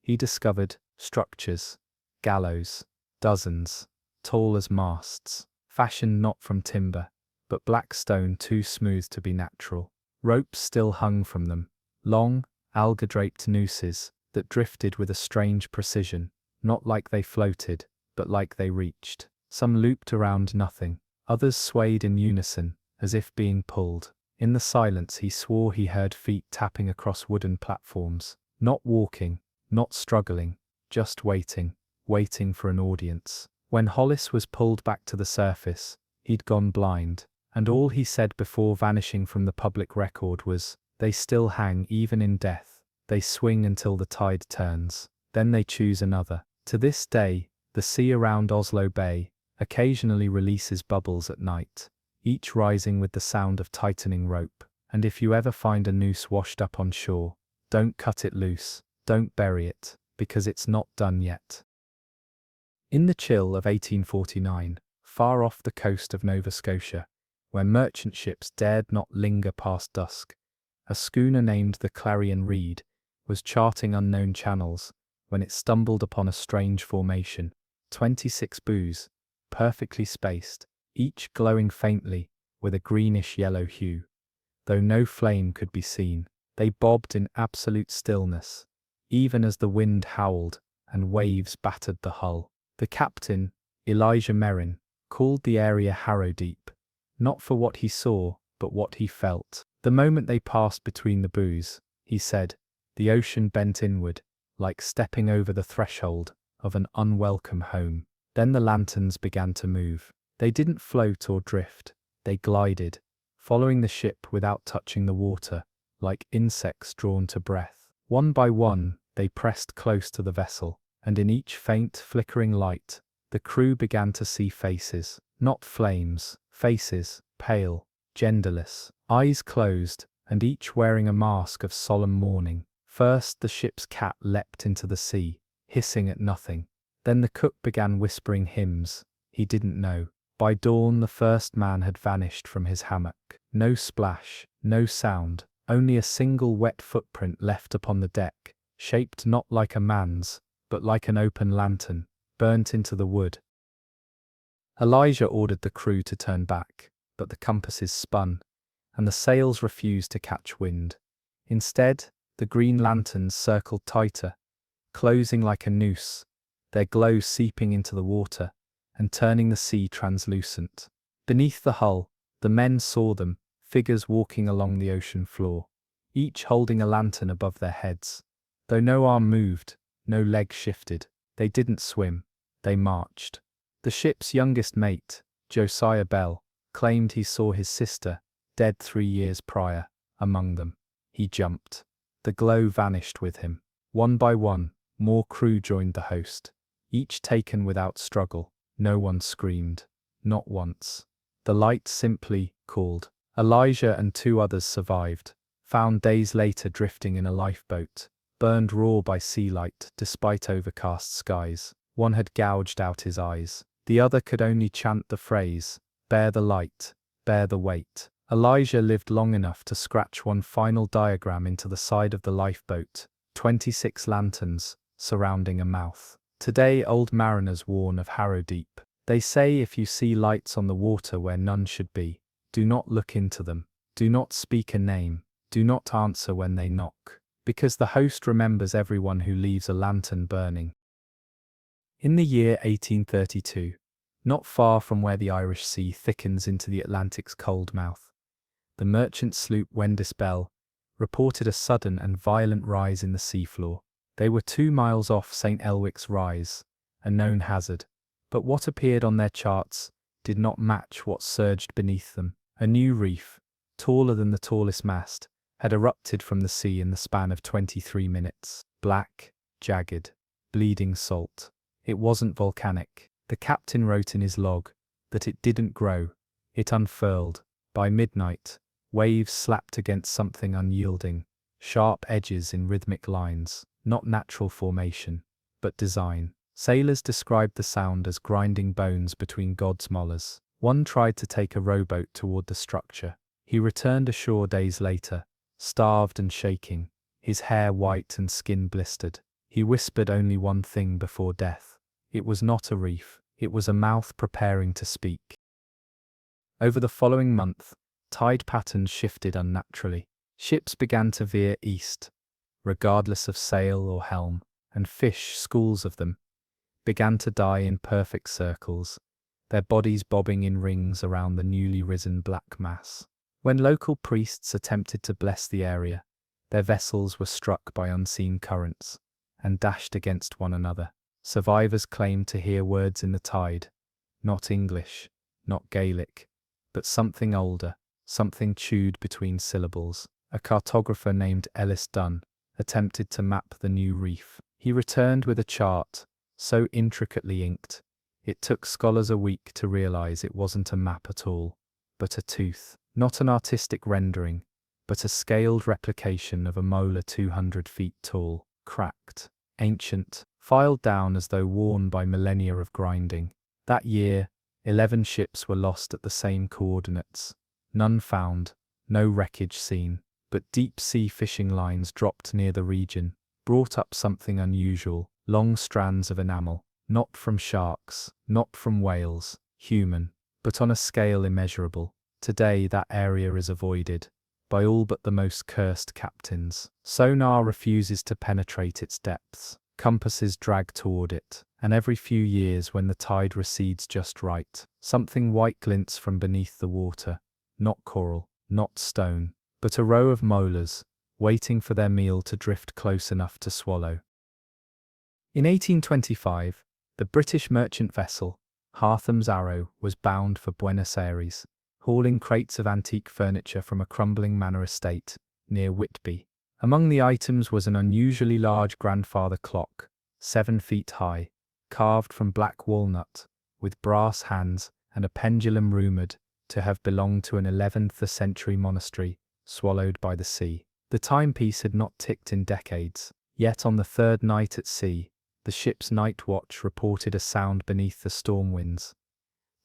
he discovered structures, gallows, dozens, tall as masts, fashioned not from timber, but black stone too smooth to be natural. Ropes still hung from them, long, alga-draped nooses that drifted with a strange precision, not like they floated, but like they reached. Some looped around nothing, others swayed in unison, as if being pulled. In the silence he swore he heard feet tapping across wooden platforms, not walking, not struggling, just waiting, waiting for an audience. When Hollis was pulled back to the surface, he'd gone blind, and all he said before vanishing from the public record was, "They still hang even in death. They swing until the tide turns. Then they choose another." To this day, the sea around Oslo Bay occasionally releases bubbles at night, each rising with the sound of tightening rope. And if you ever find a noose washed up on shore, don't cut it loose, don't bury it, because it's not done yet. In the chill of 1849, far off the coast of Nova Scotia, where merchant ships dared not linger past dusk, a schooner named the Clarion Reed was charting unknown channels when it stumbled upon a strange formation. 26 buoys, perfectly spaced, each glowing faintly with a greenish-yellow hue. Though no flame could be seen, they bobbed in absolute stillness, even as the wind howled and waves battered the hull. The captain, Elijah Merrin, called the area Harrow Deep, not for what he saw, but what he felt. The moment they passed between the buoys, he said, the ocean bent inward, like stepping over the threshold of an unwelcome home. Then the lanterns began to move. They didn't float or drift, they glided, following the ship without touching the water, like insects drawn to breath. One by one, they pressed close to the vessel, and in each faint, flickering light, the crew began to see faces, not flames, faces, pale, genderless, eyes closed, and each wearing a mask of solemn mourning. First, the ship's cat leapt into the sea, hissing at nothing. Then the cook began whispering hymns he didn't know. By dawn, the first man had vanished from his hammock. No splash, no sound, only a single wet footprint left upon the deck, shaped not like a man's, but like an open lantern, burnt into the wood. Elijah ordered the crew to turn back, but the compasses spun, and the sails refused to catch wind. Instead, the green lanterns circled tighter, closing like a noose, their glow seeping into the water and turning the sea translucent. Beneath the hull, the men saw them, figures walking along the ocean floor, each holding a lantern above their heads. Though no arm moved, no leg shifted, they didn't swim, they marched. The ship's youngest mate, Josiah Bell, claimed he saw his sister, dead 3 years prior, among them. He jumped. The glow vanished with him. One by one, more crew joined the host, each taken without struggle. No one screamed. Not once. The light simply called. Elijah and 2 others survived, found days later drifting in a lifeboat, burned raw by sea light despite overcast skies. One had gouged out his eyes. The other could only chant the phrase, "Bear the light, bear the weight." Elijah lived long enough to scratch one final diagram into the side of the lifeboat, 26 lanterns surrounding a mouth. Today, old mariners warn of Harrow Deep. They say if you see lights on the water where none should be, do not look into them, do not speak a name, do not answer when they knock, because the host remembers everyone who leaves a lantern burning. In the year 1832, not far from where the Irish Sea thickens into the Atlantic's cold mouth, the merchant sloop Wendis Bell reported a sudden and violent rise in the seafloor. They were 2 miles off St. Elwick's Rise, a known hazard, but what appeared on their charts did not match what surged beneath them. A new reef, taller than the tallest mast, had erupted from the sea in the span of 23 minutes. Black, jagged, bleeding salt. It wasn't volcanic. The captain wrote in his log that it didn't grow, it unfurled. By midnight, waves slapped against something unyielding, sharp edges in rhythmic lines. Not natural formation, but design. Sailors described the sound as grinding bones between God's molars. One tried to take a rowboat toward the structure. He returned ashore days later, starved and shaking, his hair white and skin blistered. He whispered only one thing before death. It was not a reef, it was a mouth preparing to speak. Over the following month, tide patterns shifted unnaturally. Ships began to veer east, regardless of sail or helm, and fish, schools of them, began to die in perfect circles, their bodies bobbing in rings around the newly risen black mass. When local priests attempted to bless the area, their vessels were struck by unseen currents and dashed against one another. Survivors claimed to hear words in the tide, not English, not Gaelic, but something older, something chewed between syllables. A cartographer named Ellis Dunn attempted to map the new reef. He returned with a chart, so intricately inked, it took scholars a week to realize it wasn't a map at all, but a tooth. Not an artistic rendering, but a scaled replication of a molar 200 feet tall, cracked, ancient, filed down as though worn by millennia of grinding. That year, 11 ships were lost at the same coordinates. None found, no wreckage seen. But deep-sea fishing lines dropped near the region, brought up something unusual, long strands of enamel, not from sharks, not from whales, human, but on a scale immeasurable. Today that area is avoided, by all but the most cursed captains. Sonar refuses to penetrate its depths, compasses drag toward it, and every few years when the tide recedes just right, something white glints from beneath the water, not coral, not stone, but a row of molars, waiting for their meal to drift close enough to swallow. In 1825, the British merchant vessel, Hartham's Arrow, was bound for Buenos Aires, hauling crates of antique furniture from a crumbling manor estate near Whitby. Among the items was an unusually large grandfather clock, 7 feet high, carved from black walnut, with brass hands, and a pendulum rumoured to have belonged to an 11th century monastery swallowed by the sea. The timepiece had not ticked in decades, yet on the third night at sea, the ship's night watch reported a sound beneath the storm winds.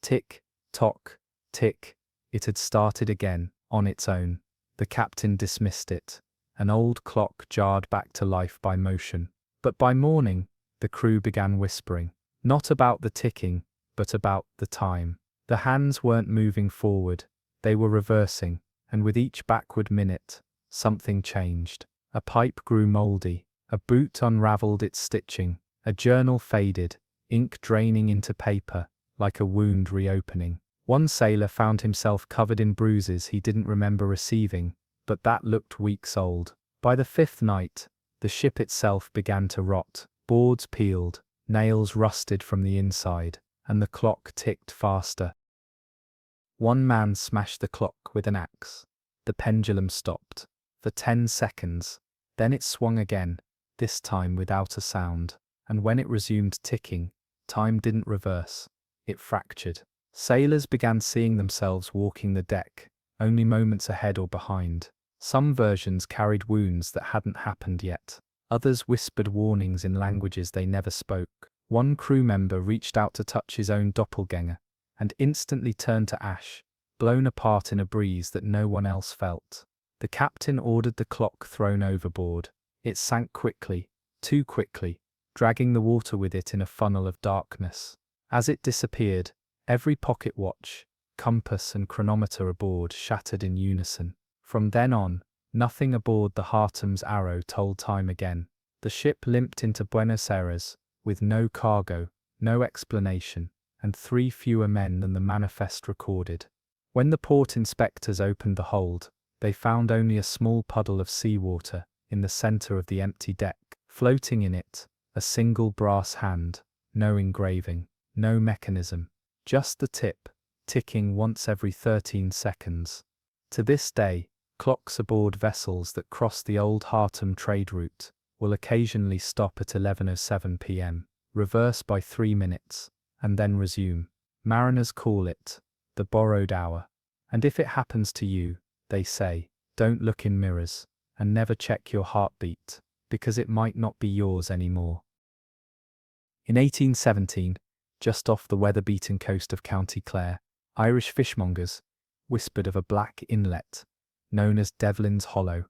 Tick, tock, tick. It had started again, on its own. The captain dismissed it. An old clock jarred back to life by motion. But by morning, the crew began whispering. Not about the ticking, but about the time. The hands weren't moving forward, they were reversing, and with each backward minute, something changed. A pipe grew mouldy, a boot unravelled its stitching, a journal faded, ink draining into paper, like a wound reopening. One sailor found himself covered in bruises he didn't remember receiving, but that looked weeks old. By the 5th night, the ship itself began to rot, boards peeled, nails rusted from the inside, and the clock ticked faster. One man smashed the clock with an axe. The pendulum stopped. For 10 seconds. Then it swung again, this time without a sound. And when it resumed ticking, time didn't reverse. It fractured. Sailors began seeing themselves walking the deck, only moments ahead or behind. Some versions carried wounds that hadn't happened yet. Others whispered warnings in languages they never spoke. One crew member reached out to touch his own doppelganger, and instantly turned to ash, blown apart in a breeze that no one else felt. The captain ordered the clock thrown overboard. It sank quickly, too quickly, dragging the water with it in a funnel of darkness. As it disappeared, every pocket watch, compass and chronometer aboard shattered in unison. From then on, nothing aboard the Hartham's Arrow told time again. The ship limped into Buenos Aires, with no cargo, no explanation, and 3 fewer men than the manifest recorded. When the port inspectors opened the hold, they found only a small puddle of seawater in the centre of the empty deck. Floating in it, a single brass hand, no engraving, no mechanism, just the tip, ticking once every 13 seconds. To this day, clocks aboard vessels that cross the old Hartham trade route will occasionally stop at 11:07 p.m., reverse by 3 minutes, and then resume. Mariners call it the borrowed hour. And if it happens to you, they say, don't look in mirrors, and never check your heartbeat, because it might not be yours anymore. In 1817, just off the weather-beaten coast of County Clare, Irish fishmongers whispered of a black inlet, known as Devlin's Hollow,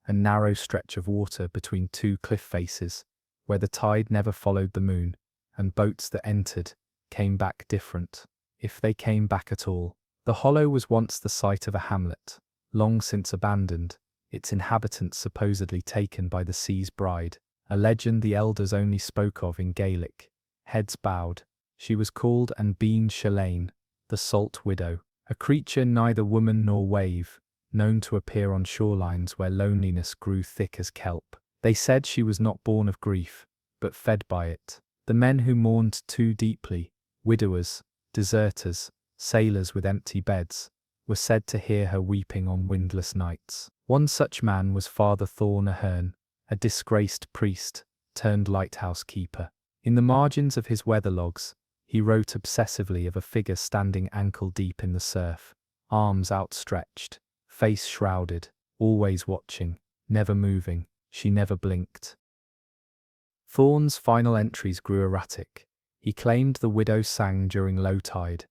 a narrow stretch of water between 2 cliff faces, where the tide never followed the moon, and boats that entered came back different, if they came back at all. The hollow was once the site of a hamlet, long since abandoned, its inhabitants supposedly taken by the sea's bride, a legend the elders only spoke of in Gaelic. Heads bowed. She was called An Bean Shalane, the Salt Widow, a creature neither woman nor wave, known to appear on shorelines where loneliness grew thick as kelp. They said she was not born of grief, but fed by it. The men who mourned too deeply, widowers, deserters, sailors with empty beds, were said to hear her weeping on windless nights. One such man was Father Thorne Ahern, a disgraced priest turned lighthouse keeper. In the margins of his weather logs, he wrote obsessively of a figure standing ankle-deep in the surf, arms outstretched, face shrouded, always watching, never moving. She never blinked. Thorne's final entries grew erratic. He claimed the widow sang during low tide,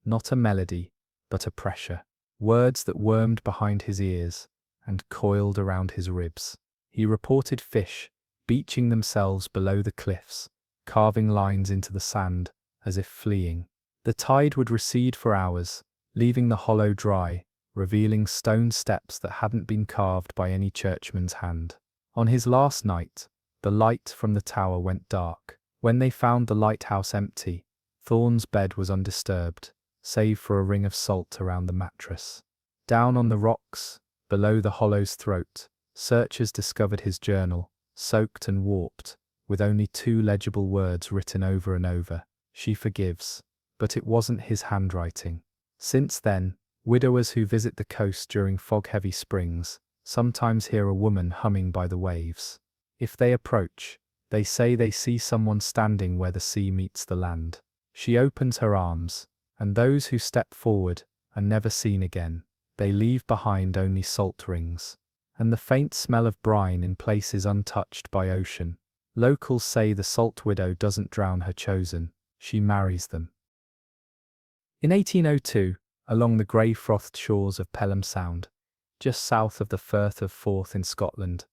not a melody, but a pressure, words that wormed behind his ears and coiled around his ribs. He reported fish beaching themselves below the cliffs, carving lines into the sand as if fleeing. The tide would recede for hours, leaving the hollow dry, revealing stone steps that hadn't been carved by any churchman's hand. On his last night, the light from the tower went dark. When they found the lighthouse empty, Thorne's bed was undisturbed, save for a ring of salt around the mattress. Down on the rocks, Below the hollow's throat, searchers discovered his journal, soaked and warped, with only 2 legible words written over and over: "She forgives." But it wasn't his handwriting. Since then, widowers who visit the coast during fog-heavy springs sometimes hear a woman humming by the waves. If they approach, they say they see someone standing where the sea meets the land. She opens her arms, and those who step forward are never seen again. They leave behind only salt rings, and the faint smell of brine in places untouched by ocean. Locals say the salt widow doesn't drown her chosen, she marries them. In 1802, along the grey-frothed shores of Pelham Sound, just south of the Firth of Forth in Scotland,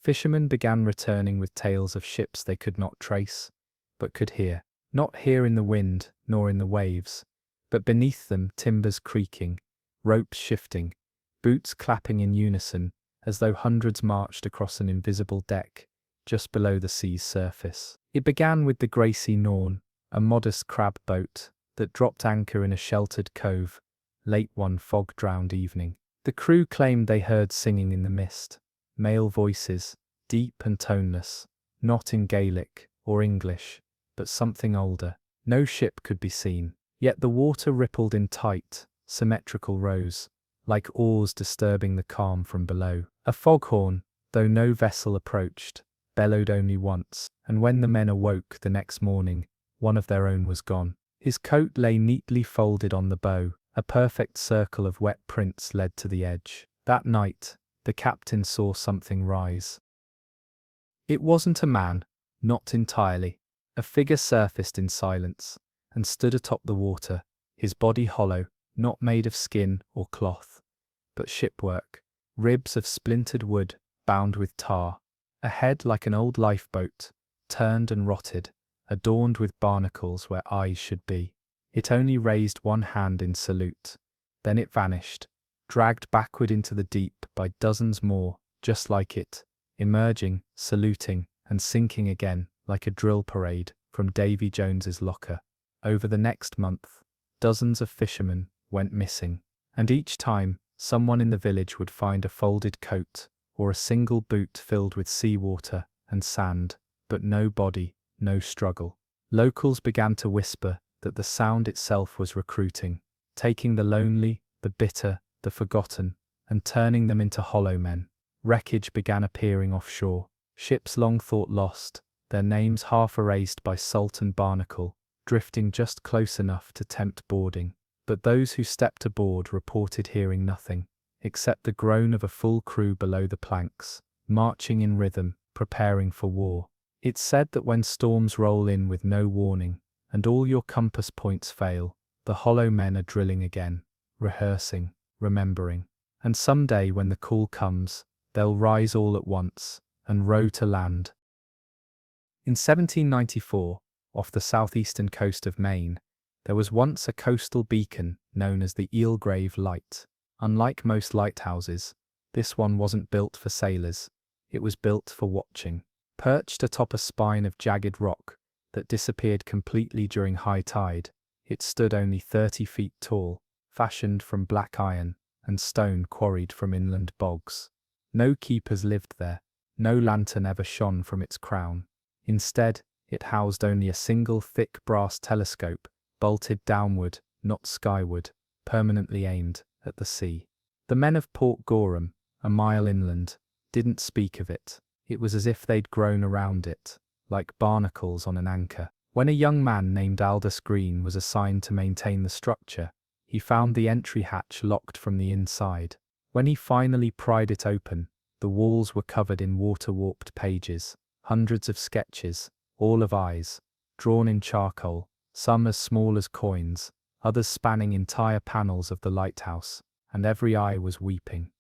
fishermen began returning with tales of ships they could not trace, but could hear. Not hear in the wind, nor in the waves, but beneath them timbers creaking, ropes shifting, boots clapping in unison, as though hundreds marched across an invisible deck, just below the sea's surface. It began with the Gracie Norn, a modest crab boat that dropped anchor in a sheltered cove, late one fog-drowned evening. The crew claimed they heard singing in the mist, male voices, deep and toneless, not in Gaelic or English, but something older. No ship could be seen, yet the water rippled in tight, symmetrical rows, like oars disturbing the calm from below. A foghorn, though no vessel approached, bellowed only once, and when the men awoke the next morning, one of their own was gone. His coat lay neatly folded on the bow, a perfect circle of wet prints led to the edge. That night, the captain saw something rise. It wasn't a man, not entirely. A figure surfaced in silence, and stood atop the water, his body hollow, not made of skin or cloth, but shipwork, ribs of splintered wood, bound with tar, a head like an old lifeboat, turned and rotted, adorned with barnacles where eyes should be. It only raised one hand in salute, then it vanished, dragged backward into the deep by dozens more, just like it, emerging, saluting, and sinking again, like a drill parade, from Davy Jones's locker. Over the next month, dozens of fishermen went missing, and each time, someone in the village would find a folded coat, or a single boot filled with seawater and sand, but no body, no struggle. Locals began to whisper that the sound itself was recruiting, taking the lonely, the bitter, the forgotten, and turning them into hollow men. Wreckage began appearing offshore, ships long thought lost, their names half erased by salt and barnacle, drifting just close enough to tempt boarding. But those who stepped aboard reported hearing nothing, except the groan of a full crew below the planks, marching in rhythm, preparing for war. It's said that when storms roll in with no warning, and all your compass points fail, the hollow men are drilling again, rehearsing, remembering. And someday when the call comes, they'll rise all at once, and row to land. In 1794, off the southeastern coast of Maine, there was once a coastal beacon known as the Eelgrave Light. Unlike most lighthouses, this one wasn't built for sailors, it was built for watching. Perched atop a spine of jagged rock that disappeared completely during high tide, it stood only 30 feet tall, fashioned from black iron and stone quarried from inland bogs. No keepers lived there, no lantern ever shone from its crown. Instead, it housed only a single thick brass telescope, bolted downward, not skyward, permanently aimed at the sea. The men of Port Gorham, a mile inland, didn't speak of it. It was as if they'd grown around it, like barnacles on an anchor. When a young man named Aldous Green was assigned to maintain the structure, he found the entry hatch locked from the inside. When he finally pried it open, the walls were covered in water-warped pages, hundreds of sketches, all of eyes, drawn in charcoal, some as small as coins, others spanning entire panels of the lighthouse, and every eye was weeping.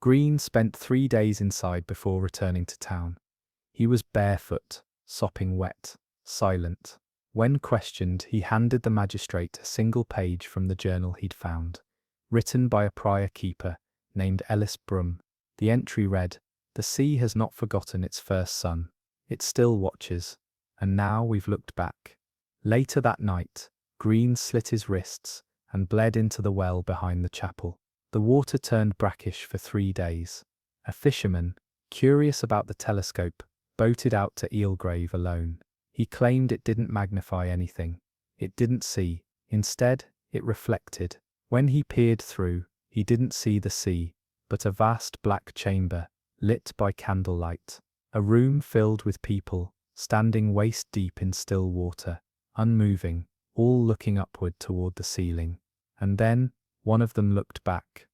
Green spent 3 days inside before returning to town. He was barefoot, sopping wet, silent. When questioned, he handed the magistrate a single page from the journal he'd found, written by a prior keeper named Ellis Brum. The entry read, "The sea has not forgotten its first son. It still watches, and now we've looked back." Later that night, Green slit his wrists and bled into the well behind the chapel. The water turned brackish for 3 days. A fisherman, curious about the telescope, boated out to Eelgrave alone. He claimed it didn't magnify anything. It didn't see. Instead, it reflected. When he peered through, he didn't see the sea, but a vast black chamber, lit by candlelight. A room filled with people, standing waist-deep in still water, unmoving, all looking upward toward the ceiling. And then, one of them looked back.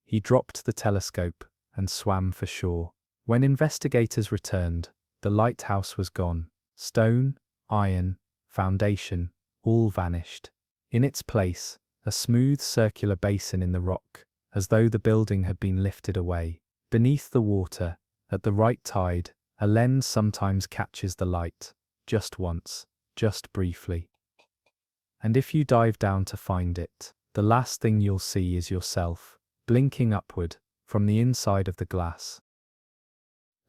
He dropped the telescope and swam for shore. When investigators returned, the lighthouse was gone. Stone, iron, foundation, all vanished. In its place, a smooth circular basin in the rock, as though the building had been lifted away. Beneath the water, at the right tide, a lens sometimes catches the light, just once, just briefly. And if you dive down to find it, the last thing you'll see is yourself, blinking upward, from the inside of the glass.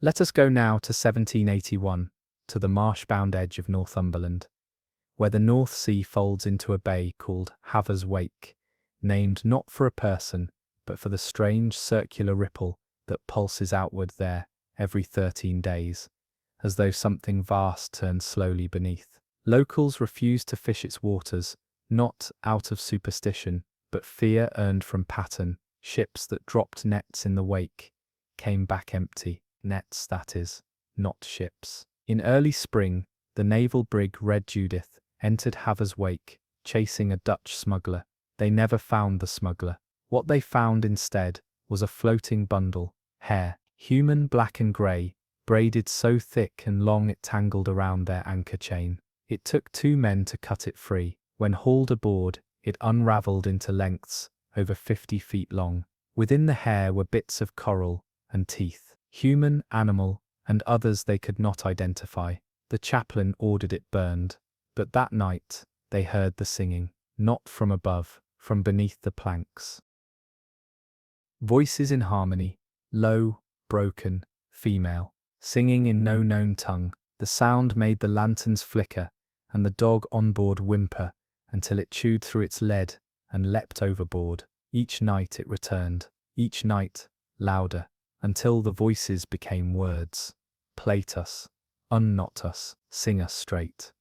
Let us go now to 1781, to the marsh-bound edge of Northumberland, where the North Sea folds into a bay called Havers Wake, named not for a person, but for the strange circular ripple that pulses outward there every 13 days, as though something vast turned slowly beneath. Locals refused to fish its waters, not out of superstition, but fear earned from pattern. Ships that dropped nets in the wake came back empty. Nets, that is, not ships. In early spring, the naval brig Red Judith entered Havers Wake, chasing a Dutch smuggler. They never found the smuggler. What they found instead was a floating bundle, hair, human, black and grey, braided so thick and long it tangled around their anchor chain. It took 2 men to cut it free. When hauled aboard, it unravelled into lengths over 50 feet long. Within the hair were bits of coral and teeth, human, animal, and others they could not identify. The chaplain ordered it burned, but that night they heard the singing, not from above, from beneath the planks. Voices in harmony, low, broken, female, singing in no known tongue. The sound made the lanterns flicker and the dog on board whimper until it chewed through its lead and leapt overboard. Each night it returned, each night, louder, until the voices became words. Plait us, unknot us, sing us straight.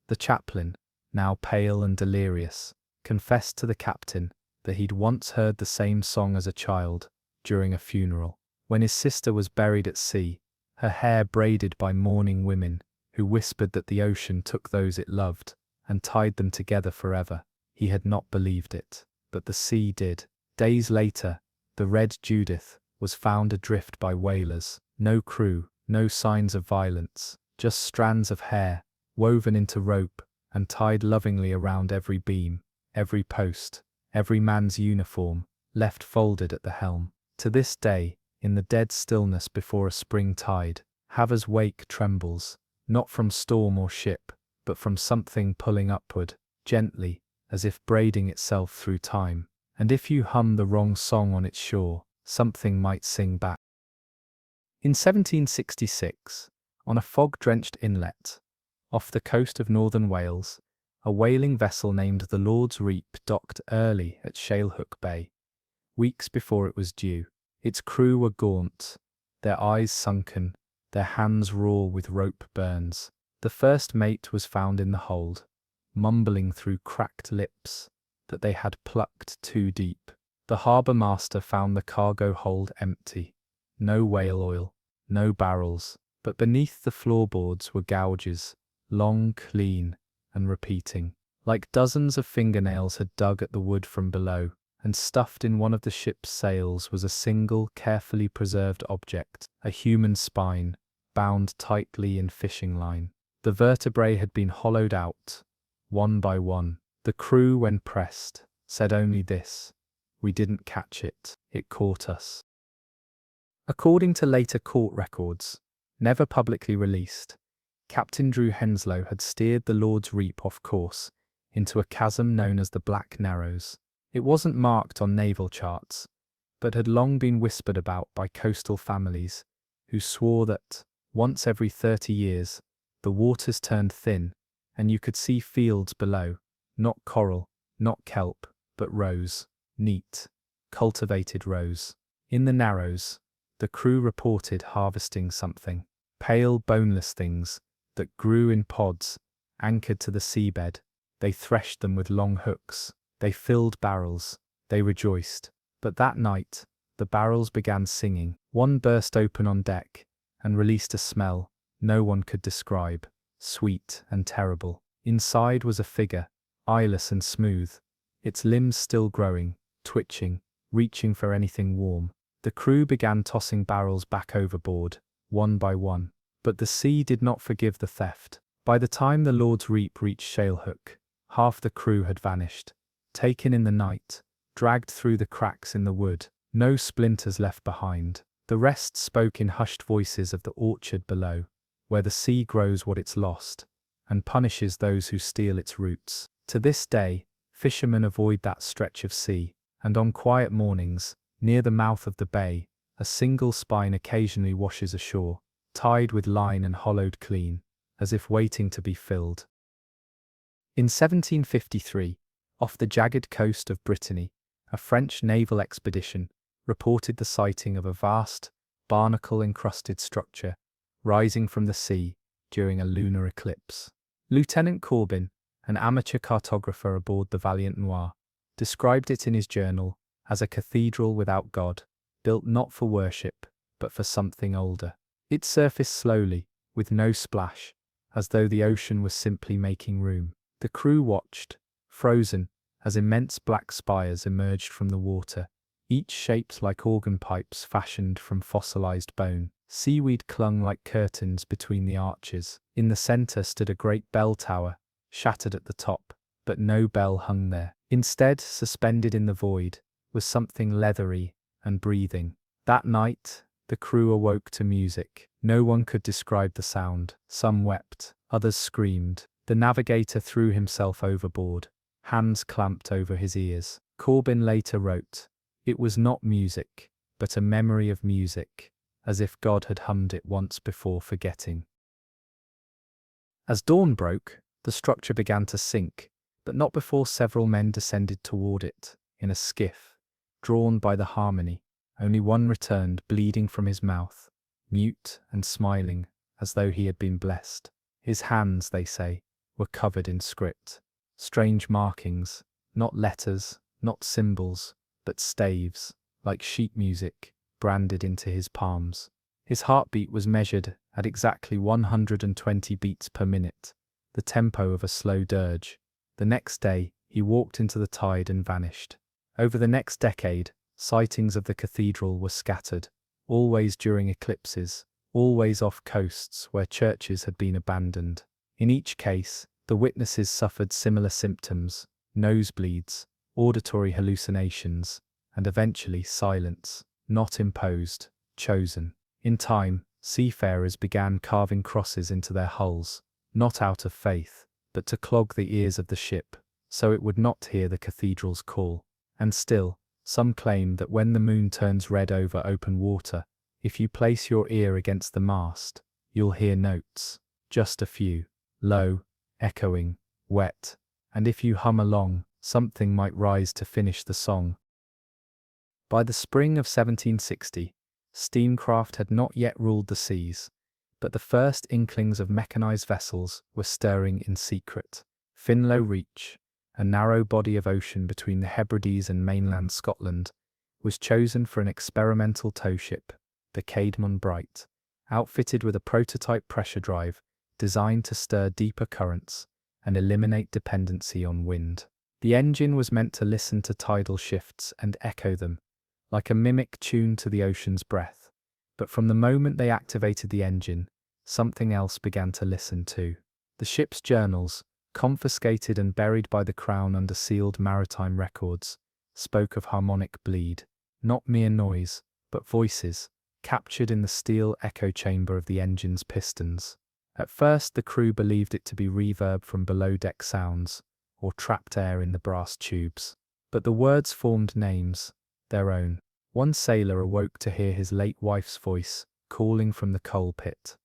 The chaplain, now pale and delirious, confessed to the captain that he'd once heard the same song as a child, during a funeral, when his sister was buried at sea, her hair braided by mourning women, who whispered that the ocean took those it loved, and tied them together forever. He had not believed it, but the sea did. Days later, the Red Judith was found adrift by whalers. No crew, no signs of violence, just strands of hair, woven into rope, and tied lovingly around every beam, every post, every man's uniform, left folded at the helm. To this day, in the dead stillness before a spring tide, Havers Wake trembles, not from storm or ship, but from something pulling upward, gently, as if braiding itself through time. And if you hum the wrong song on its shore, something might sing back. In 1766, on a fog-drenched inlet, off the coast of northern Wales, a whaling vessel named the Lord's Reap docked early at Shalehook Bay, weeks before it was due. Its crew were gaunt, their eyes sunken, their hands raw with rope burns. The first mate was found in the hold, mumbling through cracked lips that they had plucked too deep. The harbour master found the cargo hold empty. No whale oil, no barrels, but beneath the floorboards were gouges, long, clean, and repeating, like dozens of fingernails had dug at the wood from below, and stuffed in one of the ship's sails was a single, carefully preserved object, a human spine, bound tightly in fishing line. The vertebrae had been hollowed out, one by one. The crew, when pressed, said only this: "We didn't catch it, it caught us." According to later court records, never publicly released, Captain Drew Henslow had steered the Lord's Reap off course into a chasm known as the Black Narrows. It wasn't marked on naval charts, but had long been whispered about by coastal families who swore that, once every 30 years, the waters turned thin and you could see fields below, not coral, not kelp, but rose, neat, cultivated rose. In the narrows, the crew reported harvesting something. Pale, boneless things that grew in pods, anchored to the seabed. They threshed them with long hooks. They filled barrels. They rejoiced. But that night, the barrels began singing. One burst open on deck and released a smell no one could describe, sweet and terrible. Inside was a figure, eyeless and smooth, its limbs still growing, twitching, reaching for anything warm. The crew began tossing barrels back overboard, one by one. But the sea did not forgive the theft. By the time the Lord's Reap reached Shalehook, half the crew had vanished, taken in the night, dragged through the cracks in the wood, no splinters left behind. The rest spoke in hushed voices of the orchard below, where the sea grows what it's lost, and punishes those who steal its roots. To this day, fishermen avoid that stretch of sea, and on quiet mornings, near the mouth of the bay, a single spine occasionally washes ashore, tied with line and hollowed clean, as if waiting to be filled. In 1753, off the jagged coast of Brittany, a French naval expedition reported the sighting of a vast, barnacle-encrusted structure rising from the sea during a lunar eclipse. Lieutenant Corbin, an amateur cartographer aboard the Valiant Noir, described it in his journal as a cathedral without God, built not for worship, but for something older. It surfaced slowly, with no splash, as though the ocean was simply making room. The crew watched, frozen, as immense black spires emerged from the water, each shaped like organ pipes fashioned from fossilized bone. Seaweed clung like curtains between the arches. In the center stood a great bell tower, shattered at the top, but no bell hung there. Instead, suspended in the void, was something leathery and breathing. That night, the crew awoke to music. No one could describe the sound. Some wept, others screamed. The navigator threw himself overboard, hands clamped over his ears. Corbin later wrote, "It was not music, but a memory of music, as if God had hummed it once before forgetting." As dawn broke, the structure began to sink, but not before several men descended toward it, in a skiff, drawn by the harmony. Only one returned, bleeding from his mouth, mute and smiling, as though he had been blessed. His hands, they say, were covered in script. Strange markings, not letters, not symbols, but staves, like sheet music, branded into his palms. His heartbeat was measured at exactly 120 beats per minute, the tempo of a slow dirge. The next day, he walked into the tide and vanished. Over the next decade, sightings of the cathedral were scattered, always during eclipses, always off coasts where churches had been abandoned. In each case, the witnesses suffered similar symptoms: nosebleeds, auditory hallucinations, and eventually silence, not imposed, chosen. In time, seafarers began carving crosses into their hulls, not out of faith, but to clog the ears of the ship, so it would not hear the cathedral's call. And still, some claim that when the moon turns red over open water, if you place your ear against the mast, you'll hear notes, just a few, low, echoing, wet, and if you hum along, something might rise to finish the song. By the spring of 1760, steamcraft had not yet ruled the seas, but the first inklings of mechanized vessels were stirring in secret. Finlow Reach, a narrow body of ocean between the Hebrides and mainland Scotland, was chosen for an experimental tow ship, the Caedmon Bright, outfitted with a prototype pressure drive designed to stir deeper currents and eliminate dependency on wind. The engine was meant to listen to tidal shifts and echo them, like a mimic tuned to the ocean's breath. But from the moment they activated the engine, something else began to listen too. The ship's journals, confiscated and buried by the Crown under sealed maritime records, spoke of harmonic bleed, not mere noise, but voices, captured in the steel echo chamber of the engine's pistons. At first the crew believed it to be reverb from below-deck sounds, or trapped air in the brass tubes. But the words formed names, their own. One sailor awoke to hear his late wife's voice, calling from the coal pit.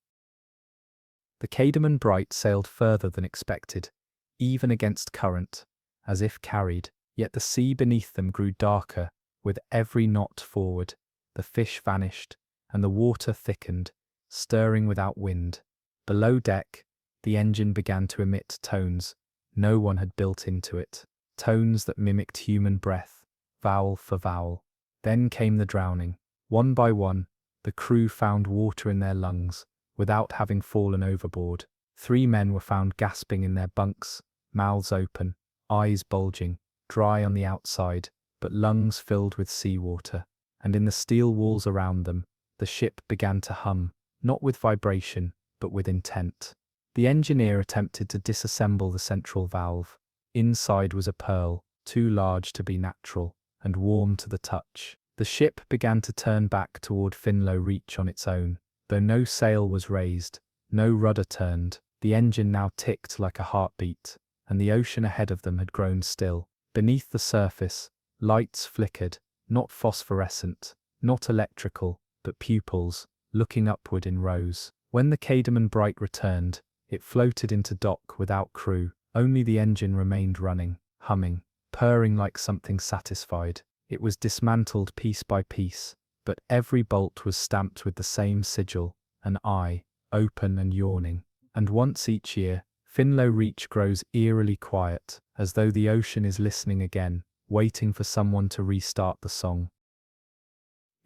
The Caedmon Bright sailed further than expected, even against current, as if carried, yet the sea beneath them grew darker, With every knot forward, the fish vanished, and the water thickened, stirring without wind. Below deck, the engine began to emit tones no one had built into it, tones that mimicked human breath, vowel for vowel. Then came the drowning. One by one, the crew found water in their lungs, without having fallen overboard. 3 men were found gasping in their bunks, mouths open, eyes bulging, dry on the outside, but lungs filled with seawater. And in the steel walls around them, the ship began to hum, not with vibration, but with intent. The engineer attempted to disassemble the central valve. Inside was a pearl, too large to be natural, and warm to the touch. The ship began to turn back toward Finlow Reach on its own. Though no sail was raised, no rudder turned, the engine now ticked like a heartbeat, and the ocean ahead of them had grown still. Beneath the surface, lights flickered, not phosphorescent, not electrical, but pupils, looking upward in rows. When the Cayman Bright returned, it floated into dock without crew. Only the engine remained running, humming, purring like something satisfied. It was dismantled piece by piece, but every bolt was stamped with the same sigil, an eye, open and yawning. And once each year, Finlow Reach grows eerily quiet, as though the ocean is listening again, waiting for someone to restart the song.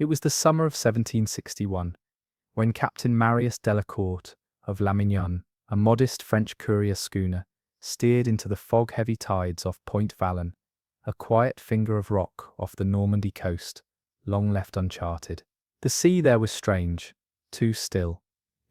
It was the summer of 1761, when Captain Marius Delacourt, of La Mignonne, a modest French courier schooner, steered into the fog-heavy tides off Point Valon, a quiet finger of rock off the Normandy coast, long left uncharted. The sea there was strange, too still.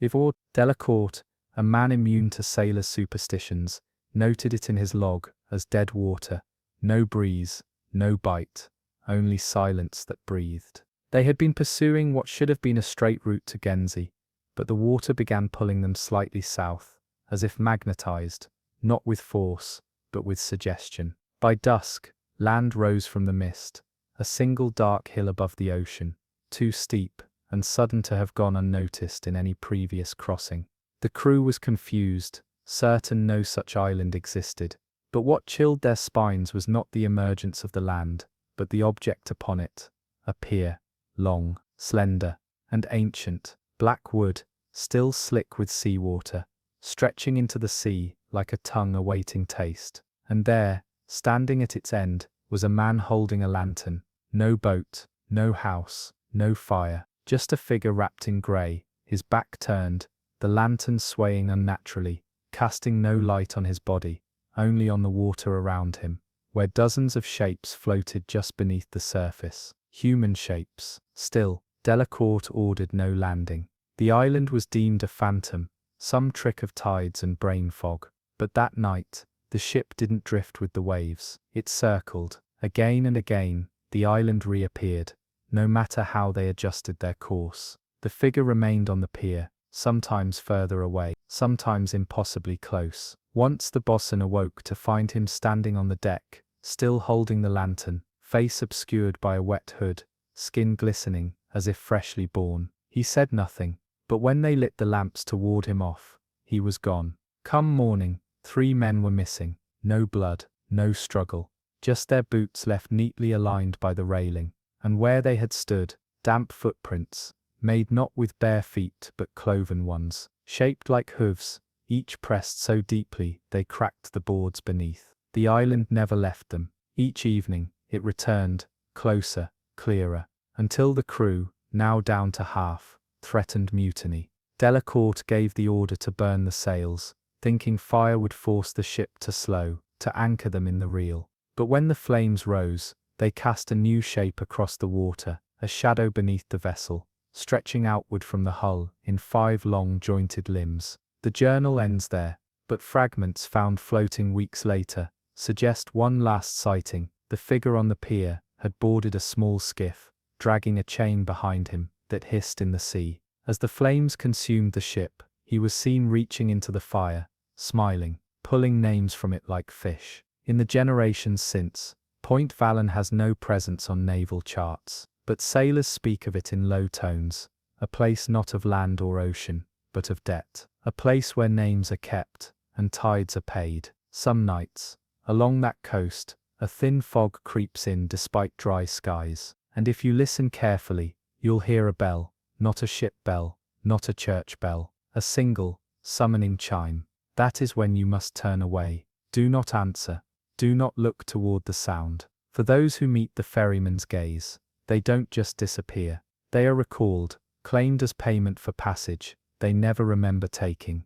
Yvon Delacourt, a man immune to sailors' superstitions, noted it in his log as dead water, no breeze, no bite, only silence that breathed. They had been pursuing what should have been a straight route to Guernsey, but the water began pulling them slightly south, as if magnetized, not with force, but with suggestion. By dusk, land rose from the mist, a single dark hill above the ocean, too steep and sudden to have gone unnoticed in any previous crossing. The crew was confused, certain no such island existed. But what chilled their spines was not the emergence of the land, but the object upon it, a pier, long, slender, and ancient, black wood, still slick with seawater, stretching into the sea like a tongue awaiting taste. And there, standing at its end, was a man holding a lantern. No boat, no house, no fire, just a figure wrapped in grey, his back turned, the lantern swaying unnaturally, casting no light on his body, only on the water around him, where dozens of shapes floated just beneath the surface. Human shapes. Still, Delacourt ordered no landing. The island was deemed a phantom, some trick of tides and brain fog. But that night, the ship didn't drift with the waves. It circled. Again and again, the island reappeared, no matter how they adjusted their course. The figure remained on the pier, sometimes further away, sometimes impossibly close. Once the boatswain awoke to find him standing on the deck, still holding the lantern, face obscured by a wet hood, skin glistening as if freshly born. He said nothing, but when they lit the lamps to ward him off, he was gone. Come morning, 3 men were missing. No blood, no struggle, just their boots left neatly aligned by the railing, and where they had stood, damp footprints, made not with bare feet but cloven ones, shaped like hooves, each pressed so deeply they cracked the boards beneath. The island never left them. Each evening, it returned, closer, clearer, until the crew, now down to half, threatened mutiny. Delacourt gave the order to burn the sails, thinking fire would force the ship to slow, to anchor them in the reel. But when the flames rose, they cast a new shape across the water, a shadow beneath the vessel, stretching outward from the hull in 5 long jointed limbs. The journal ends there, but fragments found floating weeks later suggest one last sighting. The figure on the pier had boarded a small skiff, dragging a chain behind him that hissed in the sea. As the flames consumed the ship, he was seen reaching into the fire, smiling, pulling names from it like fish. In the generations since, Point Valon has no presence on naval charts, but sailors speak of it in low tones, a place not of land or ocean, but of debt, a place where names are kept, and tides are paid. Some nights, along that coast, A thin fog creeps in despite dry skies, and if you listen carefully, you'll hear a bell, not a ship bell, not a church bell, a single, summoning chime. That is when you must turn away. Do not answer. Do not look toward the sound. For those who meet the ferryman's gaze, they don't just disappear. They are recalled, claimed as payment for passage they never remember taking.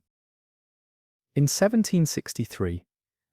In 1763,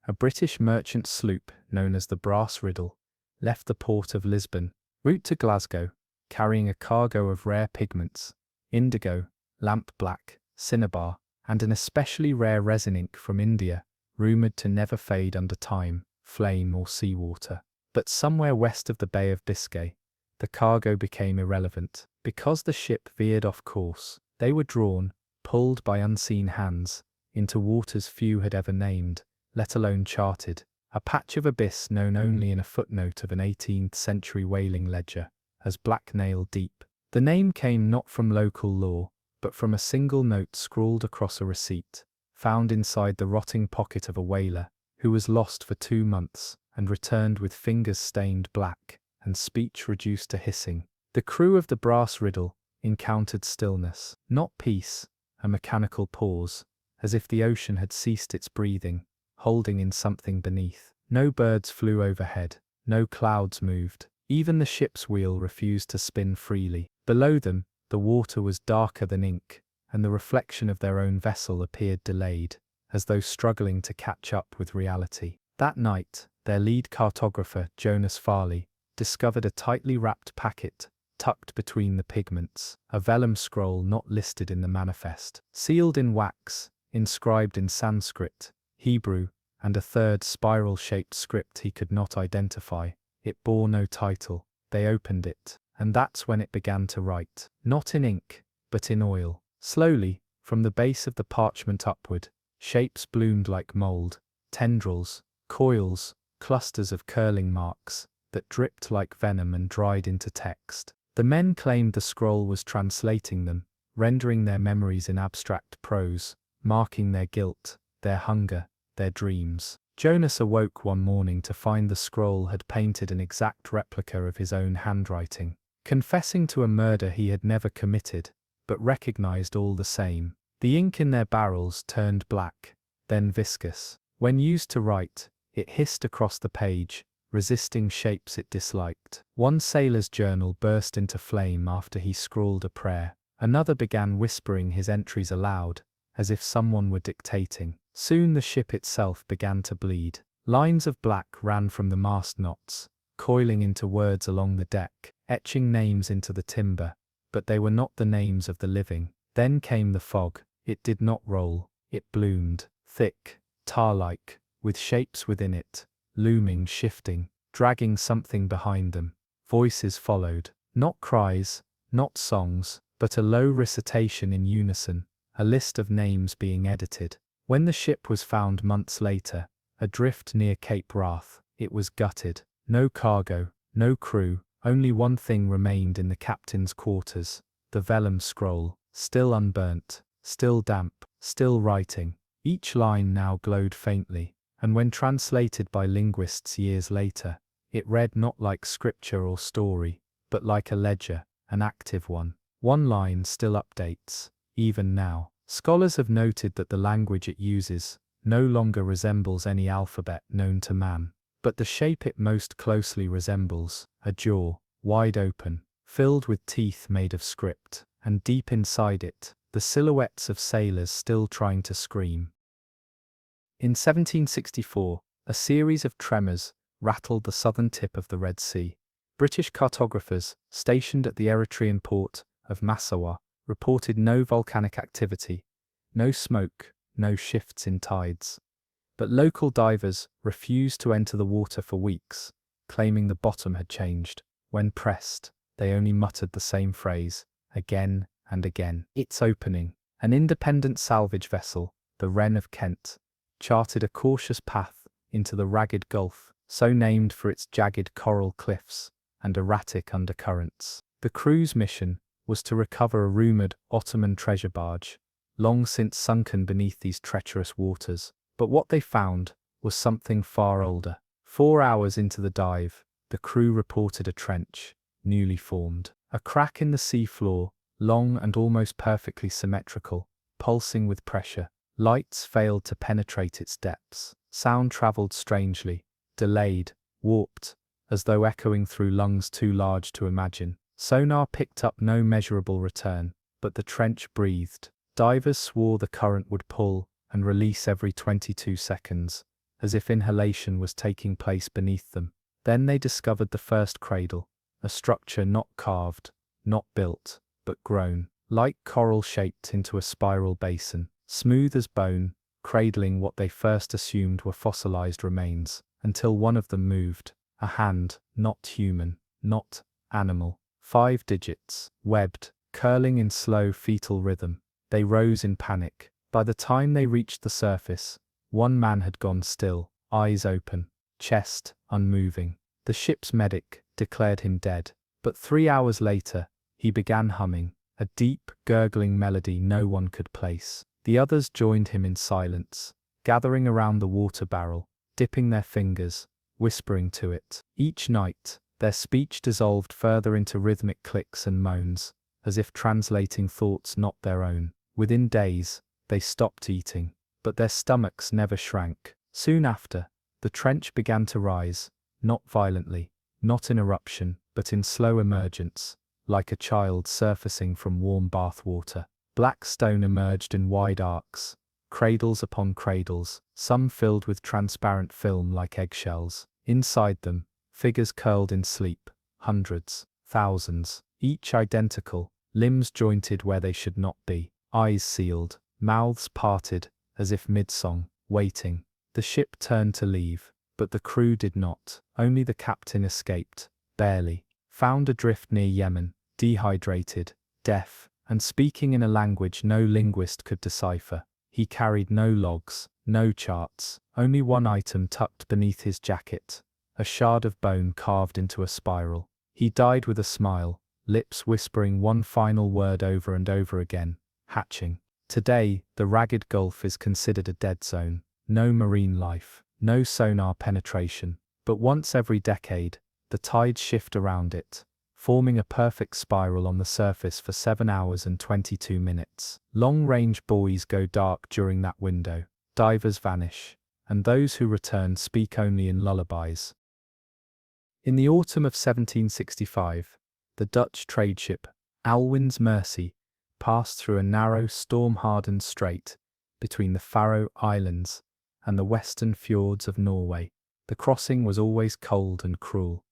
a British merchant sloop known as the Brass Riddle left the port of Lisbon, route to Glasgow, carrying a cargo of rare pigments, indigo, lamp black, cinnabar, and an especially rare resin ink from India, rumoured to never fade under time, flame or seawater. But somewhere west of the Bay of Biscay, the cargo became irrelevant. Because the ship veered off course, they were drawn, pulled by unseen hands, into waters few had ever named, let alone charted, a patch of abyss known only in a footnote of an 18th century whaling ledger, as Black Nail Deep. The name came not from local lore, but from a single note scrawled across a receipt, found inside the rotting pocket of a whaler, who was lost for 2 months, and returned with fingers stained black, and speech reduced to hissing. The crew of the Brass Riddle encountered stillness, not peace, a mechanical pause, as if the ocean had ceased its breathing, holding in something beneath. No birds flew overhead, no clouds moved, even the ship's wheel refused to spin freely. Below them, the water was darker than ink, and the reflection of their own vessel appeared delayed, as though struggling to catch up with reality. That night, their lead cartographer, Jonas Farley, discovered a tightly wrapped packet, tucked between the pigments, a vellum scroll not listed in the manifest, sealed in wax, inscribed in Sanskrit, Hebrew, and a third spiral-shaped script he could not identify. It bore no title. They opened it, and that's when it began to write, not in ink, but in oil. Slowly, from the base of the parchment upward, shapes bloomed like mold, tendrils, coils, clusters of curling marks, that dripped like venom and dried into text. The men claimed the scroll was translating them, rendering their memories in abstract prose, marking their guilt, their hunger, their dreams. Jonas awoke one morning to find the scroll had painted an exact replica of his own handwriting, confessing to a murder he had never committed, but recognized all the same. The ink in their barrels turned black, then viscous. When used to write, it hissed across the page, resisting shapes it disliked. One sailor's journal burst into flame after he scrawled a prayer. Another began whispering his entries aloud, as if someone were dictating. Soon the ship itself began to bleed. Lines of black ran from the mast knots, coiling into words along the deck, etching names into the timber, but they were not the names of the living. Then came the fog. It did not roll. It bloomed, thick, tar-like, with shapes within it, looming, shifting, dragging something behind them. Voices followed, not cries, not songs, but a low recitation in unison, a list of names being edited. When the ship was found months later, adrift near Cape Wrath, it was gutted. No cargo, no crew, only one thing remained in the captain's quarters, the vellum scroll, still unburnt, still damp, still writing. Each line now glowed faintly, and when translated by linguists years later, it read not like scripture or story, but like a ledger, an active one. One line still updates, even now. Scholars have noted that the language it uses no longer resembles any alphabet known to man, but the shape it most closely resembles, a jaw, wide open, filled with teeth made of script, and deep inside it, the silhouettes of sailors still trying to scream. In 1764, a series of tremors rattled the southern tip of the Red Sea. British cartographers, stationed at the Eritrean port of Massawa, reported no volcanic activity, no smoke, no shifts in tides. But local divers refused to enter the water for weeks, claiming the bottom had changed. When pressed, they only muttered the same phrase, again and again. Its opening. An independent salvage vessel, the Wren of Kent, charted a cautious path into the ragged gulf, so named for its jagged coral cliffs and erratic undercurrents. The crew's mission was to recover a rumoured Ottoman treasure barge, long since sunken beneath these treacherous waters. But what they found was something far older, 4 hours into the dive, the crew reported a trench, newly formed. A crack in the seafloor, long and almost perfectly symmetrical, pulsing with pressure. Lights failed to penetrate its depths. Sound traveled strangely, delayed, warped, as though echoing through lungs too large to imagine. Sonar picked up no measurable return, but the trench breathed. Divers swore the current would pull and release every 22 seconds, as if inhalation was taking place beneath them. Then they discovered the first cradle, a structure not carved, not built, but grown, like coral shaped into a spiral basin, smooth as bone, cradling what they first assumed were fossilized remains, until one of them moved, a hand, not human, not animal. 5 digits, webbed, curling in slow fetal rhythm. They rose in panic. By the time they reached the surface, one man had gone still, eyes open, chest unmoving. The ship's medic declared him dead. But 3 hours later, he began humming, a deep, gurgling melody no one could place. The others joined him in silence, gathering around the water barrel, dipping their fingers, whispering to it. Each night, their speech dissolved further into rhythmic clicks and moans, as if translating thoughts not their own. Within days, they stopped eating, but their stomachs never shrank. Soon after, the trench began to rise, not violently, not in eruption, but in slow emergence, like a child surfacing from warm bath water. Black stone emerged in wide arcs, cradles upon cradles, some filled with transparent film like eggshells. Inside them, figures curled in sleep, hundreds, thousands, each identical, limbs jointed where they should not be, eyes sealed, mouths parted, as if mid-song, waiting. The ship turned to leave, but the crew did not. Only the captain escaped, barely. Found adrift near Yemen, dehydrated, deaf, and speaking in a language no linguist could decipher. He carried no logs, no charts, only one item tucked beneath his jacket, a shard of bone carved into a spiral. He died with a smile, lips whispering one final word over and over again, hatching. Today, the ragged gulf is considered a dead zone. No marine life, no sonar penetration. But once every decade, the tides shift around it, forming a perfect spiral on the surface for 7 hours and 22 minutes. Long-range buoys go dark during that window. Divers vanish, and those who return speak only in lullabies. In the autumn of 1765, the Dutch trade ship Alwyn's Mercy passed through a narrow, storm-hardened strait between the Faroe Islands and the western fjords of Norway. The crossing was always cold and cruel,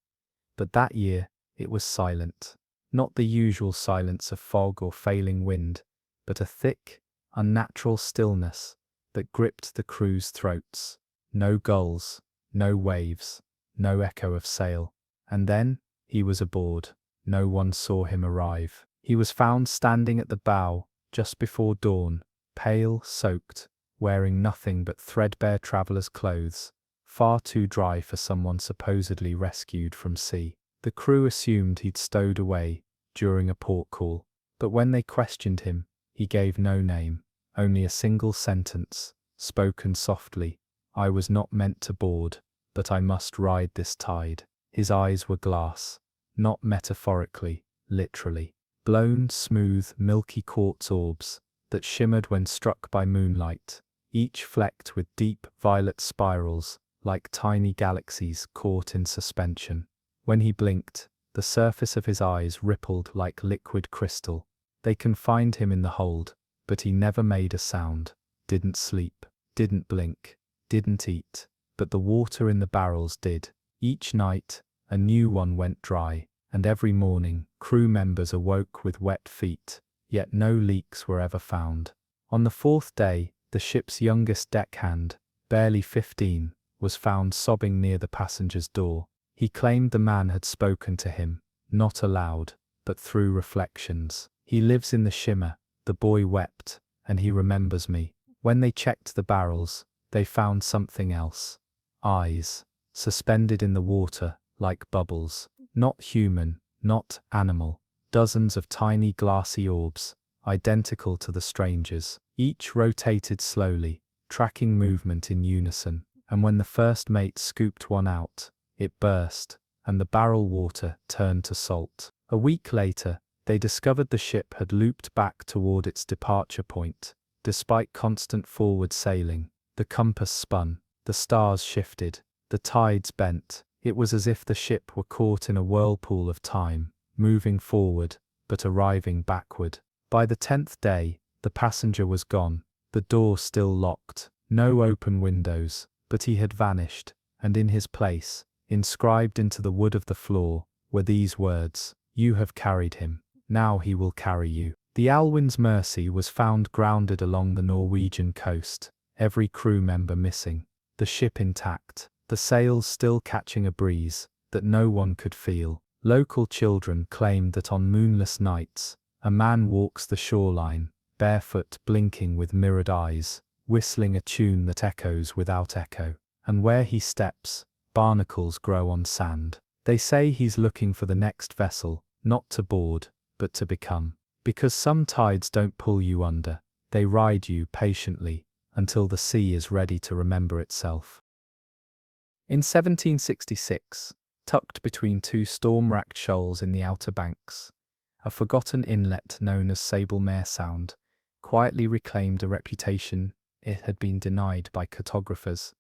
but that year it was silent. Not the usual silence of fog or failing wind, but a thick, unnatural stillness that gripped the crew's throats. No gulls, no waves, no echo of sail. And then, he was aboard. No one saw him arrive. He was found standing at the bow, just before dawn, pale, soaked, wearing nothing but threadbare traveller's clothes, far too dry for someone supposedly rescued from sea. The crew assumed he'd stowed away during a port call, but when they questioned him, he gave no name, only a single sentence, spoken softly. I was not meant to board, but I must ride this tide. His eyes were glass, not metaphorically, literally. Blown, smooth, milky quartz orbs that shimmered when struck by moonlight, each flecked with deep violet spirals, like tiny galaxies caught in suspension. When he blinked, the surface of his eyes rippled like liquid crystal. They confined him in the hold, but he never made a sound, didn't sleep, didn't blink, didn't eat. But the water in the barrels did. Each night, a new one went dry, and every morning, crew members awoke with wet feet, yet no leaks were ever found. On the 4th day, the ship's youngest deckhand, barely 15, was found sobbing near the passenger's door. He claimed the man had spoken to him, not aloud, but through reflections. He lives in the shimmer, the boy wept, and he remembers me. When they checked the barrels, they found something else. Eyes, suspended in the water, like bubbles. Not human, not animal. Dozens of tiny glassy orbs, identical to the stranger's. Each rotated slowly, tracking movement in unison. and when the first mate scooped one out, it burst, and the barrel water turned to salt. A week later, they discovered the ship had looped back toward its departure point. Despite constant forward sailing, the compass spun, the stars shifted, the tides bent. It was as if the ship were caught in a whirlpool of time, moving forward, but arriving backward. By the 10th day, the passenger was gone, the door still locked, no open windows, but he had vanished, and in his place, inscribed into the wood of the floor, were these words: "You have carried him, now he will carry you." The Alwyn's Mercy was found grounded along the Norwegian coast, every crew member missing, the ship intact, the sails still catching a breeze that no one could feel. Local children claimed that on moonless nights, a man walks the shoreline, barefoot, blinking with mirrored eyes, whistling a tune that echoes without echo, and where he steps, barnacles grow on sand. They say he's looking for the next vessel, not to board, but to become. Because some tides don't pull you under, they ride you patiently until the sea is ready to remember itself. In 1766, tucked between two storm-racked shoals in the Outer Banks, a forgotten inlet known as Sablemere Sound quietly reclaimed a reputation it had been denied by cartographers,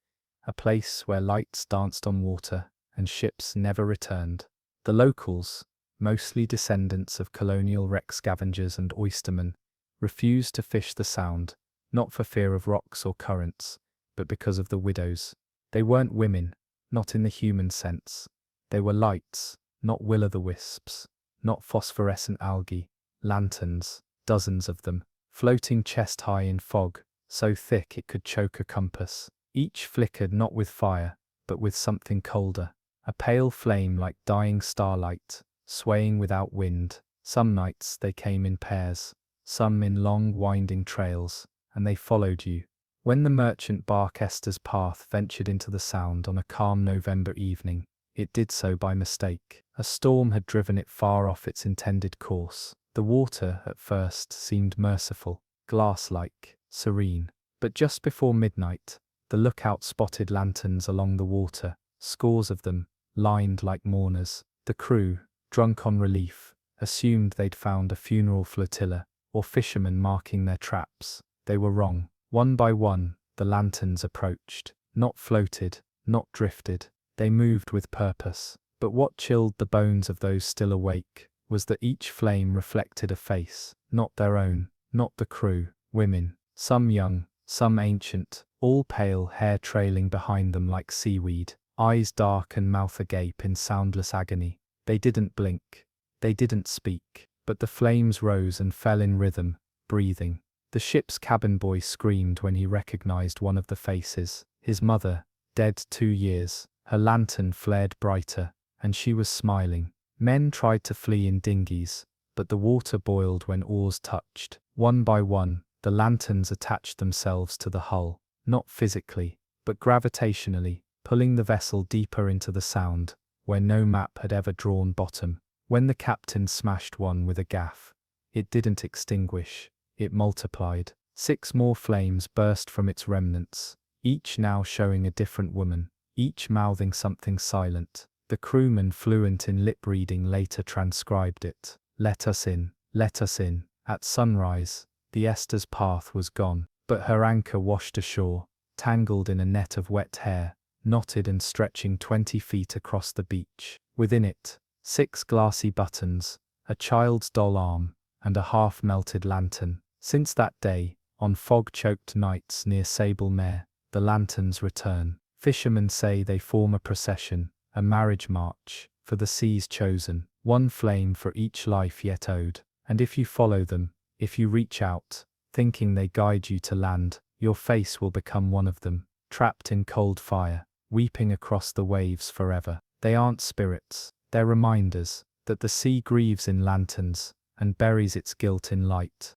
a place where lights danced on water and ships never returned. The locals, mostly descendants of colonial wreck scavengers and oystermen, refused to fish the Sound, not for fear of rocks or currents, but because of the widows. They weren't women, not in the human sense. They were lights, not will-o'-the-wisps, not phosphorescent algae, lanterns, dozens of them, floating chest-high in fog, so thick it could choke a compass. Each flickered not with fire, but with something colder, a pale flame like dying starlight, swaying without wind. Some nights they came in pairs, some in long winding trails, and they followed you. When the merchant bark Esther's Path ventured into the Sound on a calm November evening, it did so by mistake. A storm had driven it far off its intended course. The water, at first, seemed merciful, glass-like, serene. But just before midnight, the lookout spotted lanterns along the water, scores of them, lined like mourners. The crew, drunk on relief, assumed they'd found a funeral flotilla, or fishermen marking their traps. They were wrong. One by one, the lanterns approached, not floated, not drifted. They moved with purpose. But what chilled the bones of those still awake was that each flame reflected a face, not their own, not the crew, women, some young, some ancient, all pale, hair trailing behind them like seaweed, eyes dark and mouth agape in soundless agony. They didn't blink, they didn't speak, but the flames rose and fell in rhythm, breathing. The ship's cabin boy screamed when he recognized one of the faces, his mother, dead 2 years. Her lantern flared brighter, and she was smiling. Men tried to flee in dinghies, but the water boiled when oars touched. One by one, the lanterns attached themselves to the hull, not physically, but gravitationally, pulling the vessel deeper into the Sound, where no map had ever drawn bottom. When the captain smashed one with a gaff, it didn't extinguish, it multiplied. 6 more flames burst from its remnants, each now showing a different woman, each mouthing something silent. The crewman, fluent in lip reading, later transcribed it. "Let us in, let us in." At sunrise, the Esther's Path was gone, but her anchor washed ashore, tangled in a net of wet hair, knotted and stretching 20 feet across the beach. Within it, 6 glassy buttons, a child's doll arm, and a half-melted lantern. Since that day, on fog-choked nights near Sablemere, the lanterns return. Fishermen say they form a procession, a marriage march, for the seas chosen, one flame for each life yet owed. And if you follow them, if you reach out, thinking they guide you to land, your face will become one of them, trapped in cold fire, weeping across the waves forever. They aren't spirits, they're reminders that the sea grieves in lanterns and buries its guilt in light.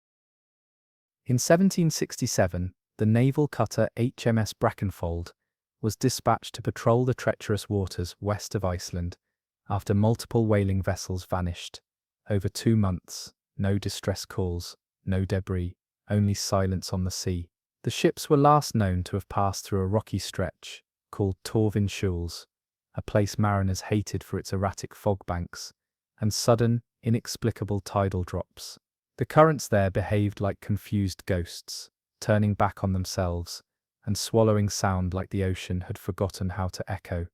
In 1767, the naval cutter HMS Brackenfold was dispatched to patrol the treacherous waters west of Iceland after multiple whaling vessels vanished. Over 2 months, no distress calls, no debris, only silence on the sea. The ships were last known to have passed through a rocky stretch, called Torvin Shoals, a place mariners hated for its erratic fog banks and sudden, inexplicable tidal drops. The currents there behaved like confused ghosts, turning back on themselves and swallowing sound like the ocean had forgotten how to echo.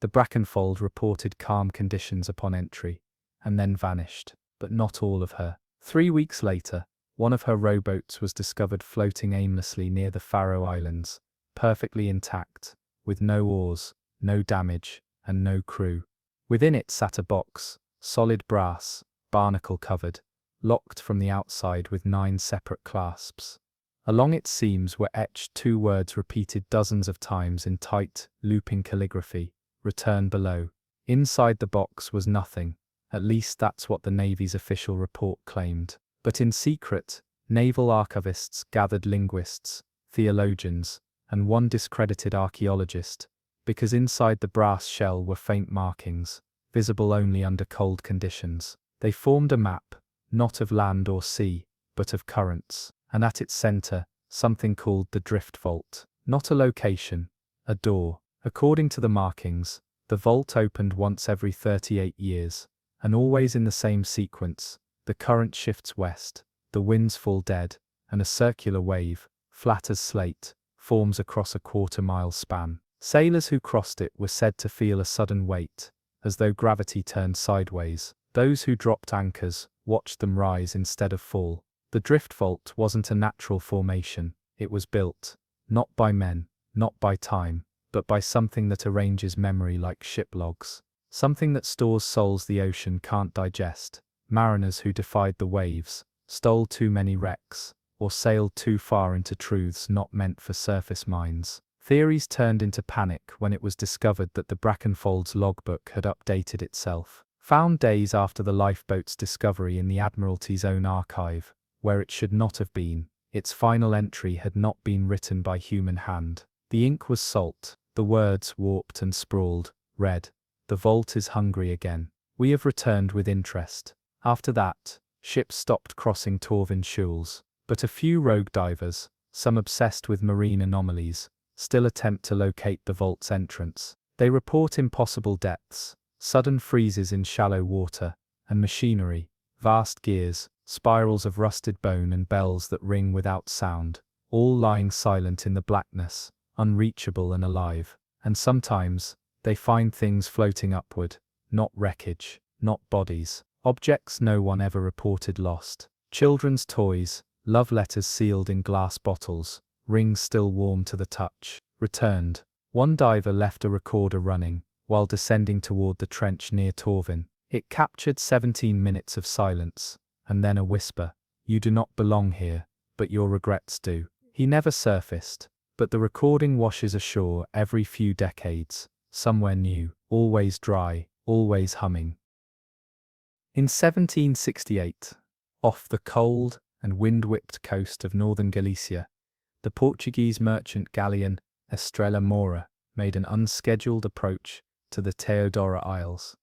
The Brackenfold reported calm conditions upon entry, and then vanished, but not all of her. 3 weeks later, one of her rowboats was discovered floating aimlessly near the Faroe Islands, perfectly intact, with no oars, no damage, and no crew. Within it sat a box, solid brass, barnacle-covered, locked from the outside with 9 separate clasps. Along its seams were etched 2 words repeated dozens of times in tight, looping calligraphy: "Return below." Inside the box was nothing, at least that's what the Navy's official report claimed. But in secret, naval archivists gathered linguists, theologians, and one discredited archaeologist, because inside the brass shell were faint markings, visible only under cold conditions. They formed a map, not of land or sea, but of currents, and at its center, something called the drift vault. Not a location, a door. According to the markings, the vault opened once every 38 years, and always in the same sequence. The current shifts west, the winds fall dead, and a circular wave, flat as slate, forms across a quarter-mile span. Sailors who crossed it were said to feel a sudden weight, as though gravity turned sideways. Those who dropped anchors watched them rise instead of fall. The drift vault wasn't a natural formation, it was built, not by men, not by time, but by something that arranges memory like ship logs. Something that stores souls the ocean can't digest. Mariners who defied the waves, stole too many wrecks, or sailed too far into truths not meant for surface minds. Theories turned into panic when it was discovered that the Brackenfold's logbook had updated itself. Found days after the lifeboat's discovery in the Admiralty's own archive, where it should not have been, its final entry had not been written by human hand. The ink was salt, the words warped and sprawled, read, "The vault is hungry again. We have returned with interest." After that, ships stopped crossing Torvin Shoals, but a few rogue divers, some obsessed with marine anomalies, still attempt to locate the vault's entrance. They report impossible depths, sudden freezes in shallow water, and machinery, vast gears, spirals of rusted bone and bells that ring without sound, all lying silent in the blackness, unreachable and alive. And sometimes, they find things floating upward, not wreckage, not bodies. Objects no one ever reported lost. Children's toys, love letters sealed in glass bottles, rings still warm to the touch, returned. One diver left a recorder running, while descending toward the trench near Torvin. It captured 17 minutes of silence, and then a whisper: "You do not belong here, but your regrets do." He never surfaced, but the recording washes ashore every few decades, somewhere new, always dry, always humming. In 1768, off the cold and wind-whipped coast of northern Galicia, the Portuguese merchant galleon Estrela Mora made an unscheduled approach to the Teodora Isles,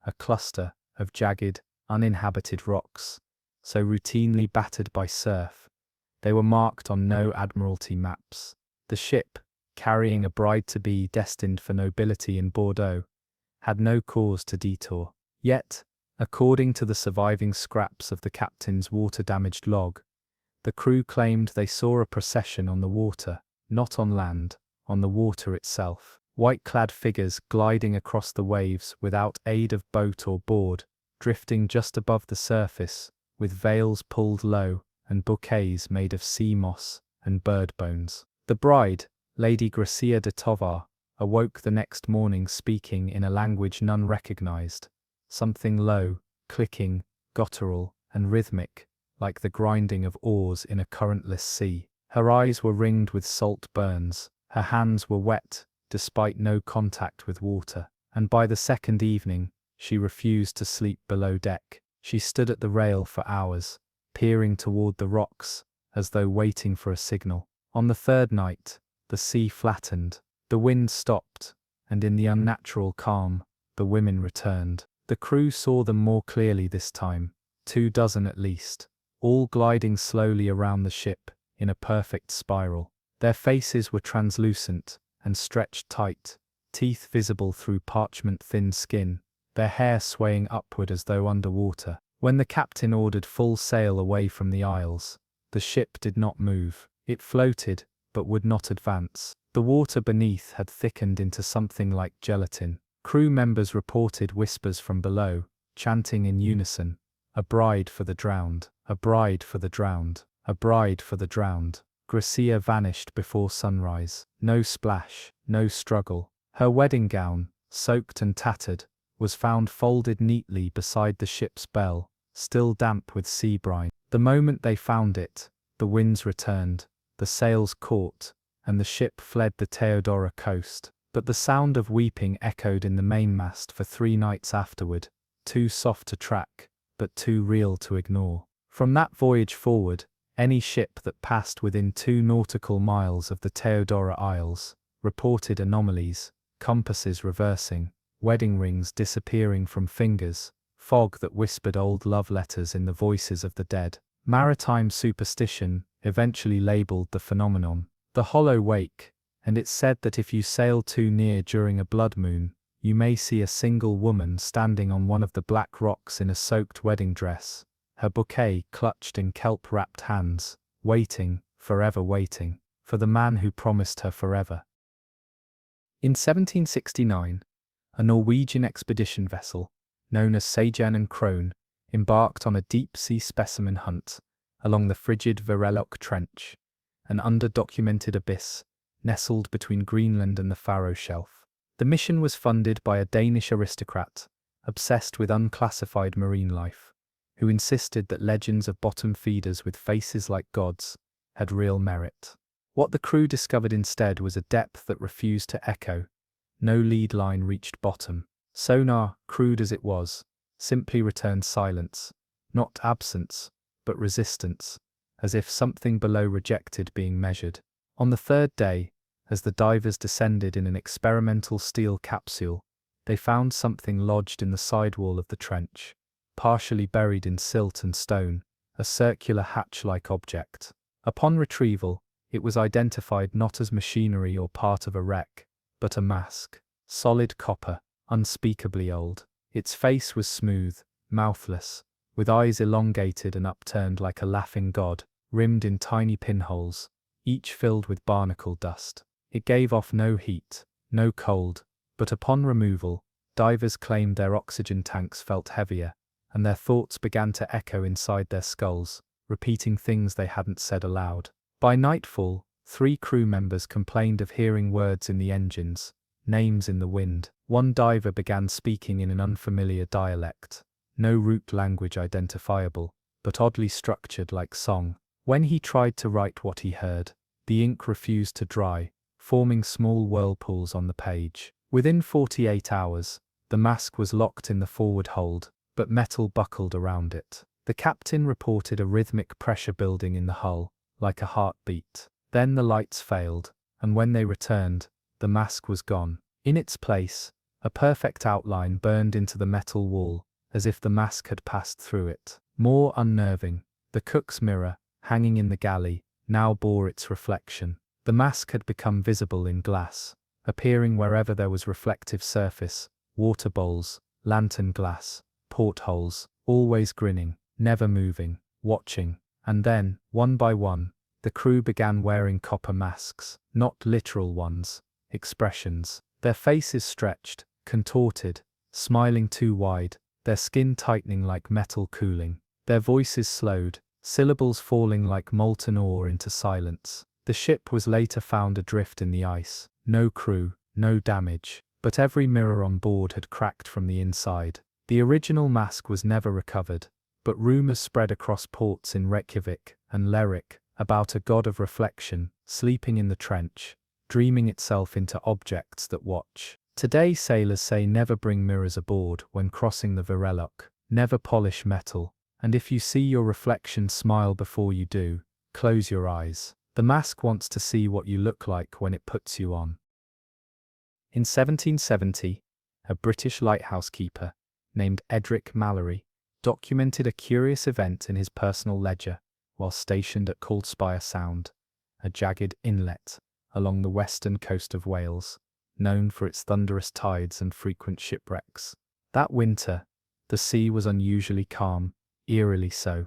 a cluster of jagged, uninhabited rocks, so routinely battered by surf, they were marked on no Admiralty maps. The ship, carrying a bride-to-be destined for nobility in Bordeaux, had no cause to detour. Yet, according to the surviving scraps of the captain's water-damaged log, the crew claimed they saw a procession on the water, not on land, on the water itself. White-clad figures gliding across the waves without aid of boat or board, drifting just above the surface, with veils pulled low and bouquets made of sea moss and bird bones. The bride, Lady Gracia de Tovar, awoke the next morning speaking in a language none recognized, something low, clicking, guttural, and rhythmic, like the grinding of oars in a currentless sea. Her eyes were ringed with salt burns, her hands were wet, despite no contact with water, and by the second evening, she refused to sleep below deck. She stood at the rail for hours, peering toward the rocks, as though waiting for a signal. On the third night, the sea flattened, the wind stopped, and in the unnatural calm, the women returned. The crew saw them more clearly this time, 24 at least, all gliding slowly around the ship, in a perfect spiral. Their faces were translucent and stretched tight, teeth visible through parchment-thin skin, their hair swaying upward as though underwater. When the captain ordered full sail away from the isles, the ship did not move. It floated, but would not advance. The water beneath had thickened into something like gelatin. Crew members reported whispers from below, chanting in unison, "A bride for the drowned, a bride for the drowned, a bride for the drowned." Gracia vanished before sunrise. No splash, no struggle. Her wedding gown, soaked and tattered, was found folded neatly beside the ship's bell, still damp with sea brine. The moment they found it, the winds returned, the sails caught, and the ship fled the Teodora coast. But the sound of weeping echoed in the mainmast for 3 nights afterward, too soft to track, but too real to ignore. From that voyage forward, any ship that passed within 2 nautical miles of the Teodora Isles reported anomalies, compasses reversing, wedding rings disappearing from fingers, fog that whispered old love letters in the voices of the dead. Maritime superstition eventually labeled the phenomenon the Hollow Wake, and it's said that if you sail too near during a blood moon, you may see a single woman standing on one of the black rocks in a soaked wedding dress, her bouquet clutched in kelp-wrapped hands, waiting, forever waiting, for the man who promised her forever. In 1769, a Norwegian expedition vessel, known as Sagen and Krone, embarked on a deep-sea specimen hunt along the frigid Verrelok Trench, an under-documented abyss nestled between Greenland and the Faroe Shelf. The mission was funded by a Danish aristocrat obsessed with unclassified marine life, who insisted that legends of bottom feeders with faces like gods had real merit. What the crew discovered instead was a depth that refused to echo. No lead line reached bottom. Sonar, crude as it was, simply returned silence, not absence, but resistance, as if something below rejected being measured. On the 3rd day, as the divers descended in an experimental steel capsule, they found something lodged in the sidewall of the trench, partially buried in silt and stone, a circular hatch-like object. Upon retrieval, it was identified not as machinery or part of a wreck, but a mask, solid copper, unspeakably old. Its face was smooth, mouthless, with eyes elongated and upturned like a laughing god, rimmed in tiny pinholes, each filled with barnacle dust. It gave off no heat, no cold, but upon removal, divers claimed their oxygen tanks felt heavier, and their thoughts began to echo inside their skulls, repeating things they hadn't said aloud. By nightfall, 3 crew members complained of hearing words in the engines, names in the wind. One diver began speaking in an unfamiliar dialect, no root language identifiable, but oddly structured like song. When he tried to write what he heard, the ink refused to dry, forming small whirlpools on the page. Within 48 hours, the mask was locked in the forward hold, but metal buckled around it. The captain reported a rhythmic pressure building in the hull, like a heartbeat. Then the lights failed, and when they returned, the mask was gone. In its place, a perfect outline burned into the metal wall, as if the mask had passed through it. More unnerving, the cook's mirror, hanging in the galley, now bore its reflection. The mask had become visible in glass, appearing wherever there was reflective surface, water bowls, lantern glass, portholes, always grinning, never moving, watching. And then, one by one, the crew began wearing copper masks, not literal ones, expressions. Their faces stretched, contorted, smiling too wide, their skin tightening like metal cooling. Their voices slowed, syllables falling like molten ore into silence. The ship was later found adrift in the ice. No crew, no damage, but every mirror on board had cracked from the inside. The original mask was never recovered, but rumors spread across ports in Reykjavik and Lerwick about a god of reflection sleeping in the trench, dreaming itself into objects that watch. Today sailors say never bring mirrors aboard when crossing the Verrelok, never polish metal, and if you see your reflection smile before you do, close your eyes. The mask wants to see what you look like when it puts you on. In 1770, a British lighthouse keeper named Edric Mallory documented a curious event in his personal ledger while stationed at Coldspire Sound, a jagged inlet along the western coast of Wales, known for its thunderous tides and frequent shipwrecks. That winter, the sea was unusually calm, eerily so,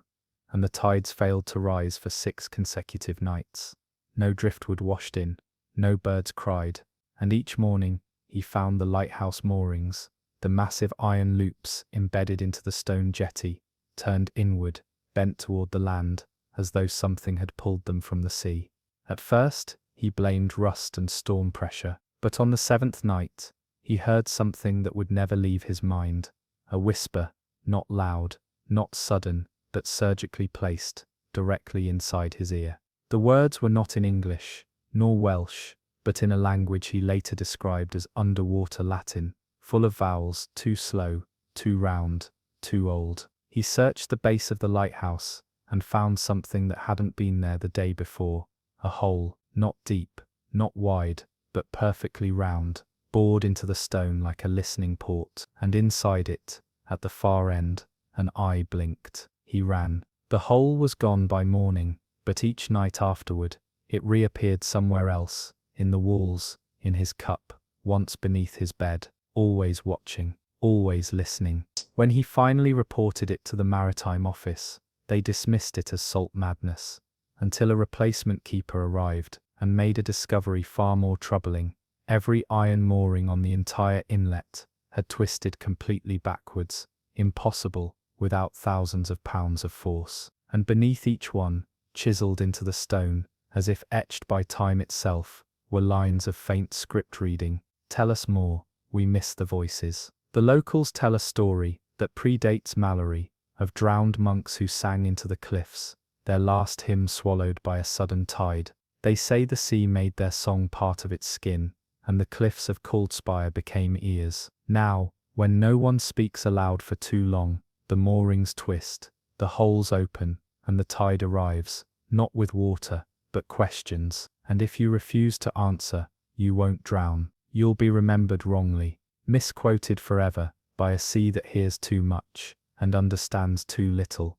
and the tides failed to rise for 6 consecutive nights. No driftwood washed in, no birds cried, and each morning he found the lighthouse moorings, the massive iron loops embedded into the stone jetty, turned inward, bent toward the land, as though something had pulled them from the sea. At first, he blamed rust and storm pressure, but on the 7th night, he heard something that would never leave his mind, a whisper, not loud, not sudden, but surgically placed, directly inside his ear. The words were not in English, nor Welsh, but in a language he later described as underwater Latin, full of vowels, too slow, too round, too old. He searched the base of the lighthouse, and found something that hadn't been there the day before, a hole, not deep, not wide, but perfectly round, bored into the stone like a listening port, and inside it, at the far end, an eye blinked. He ran. The hole was gone by morning, but each night afterward, it reappeared somewhere else, in the walls, in his cup, once beneath his bed, always watching, always listening. When he finally reported it to the maritime office, they dismissed it as salt madness, until a replacement keeper arrived and made a discovery far more troubling. Every iron mooring on the entire inlet had twisted completely backwards, impossible without thousands of pounds of force, and beneath each one, chiseled into the stone, as if etched by time itself, were lines of faint script reading, "Tell us more, we miss the voices." The locals tell a story that predates Mallory, of drowned monks who sang into the cliffs, their last hymn swallowed by a sudden tide. They say the sea made their song part of its skin, and the cliffs of Coldspire became ears. Now, when no one speaks aloud for too long, the moorings twist, the holes open, and the tide arrives, not with water, but questions, and if you refuse to answer, you won't drown. You'll be remembered wrongly, misquoted forever, by a sea that hears too much, and understands too little.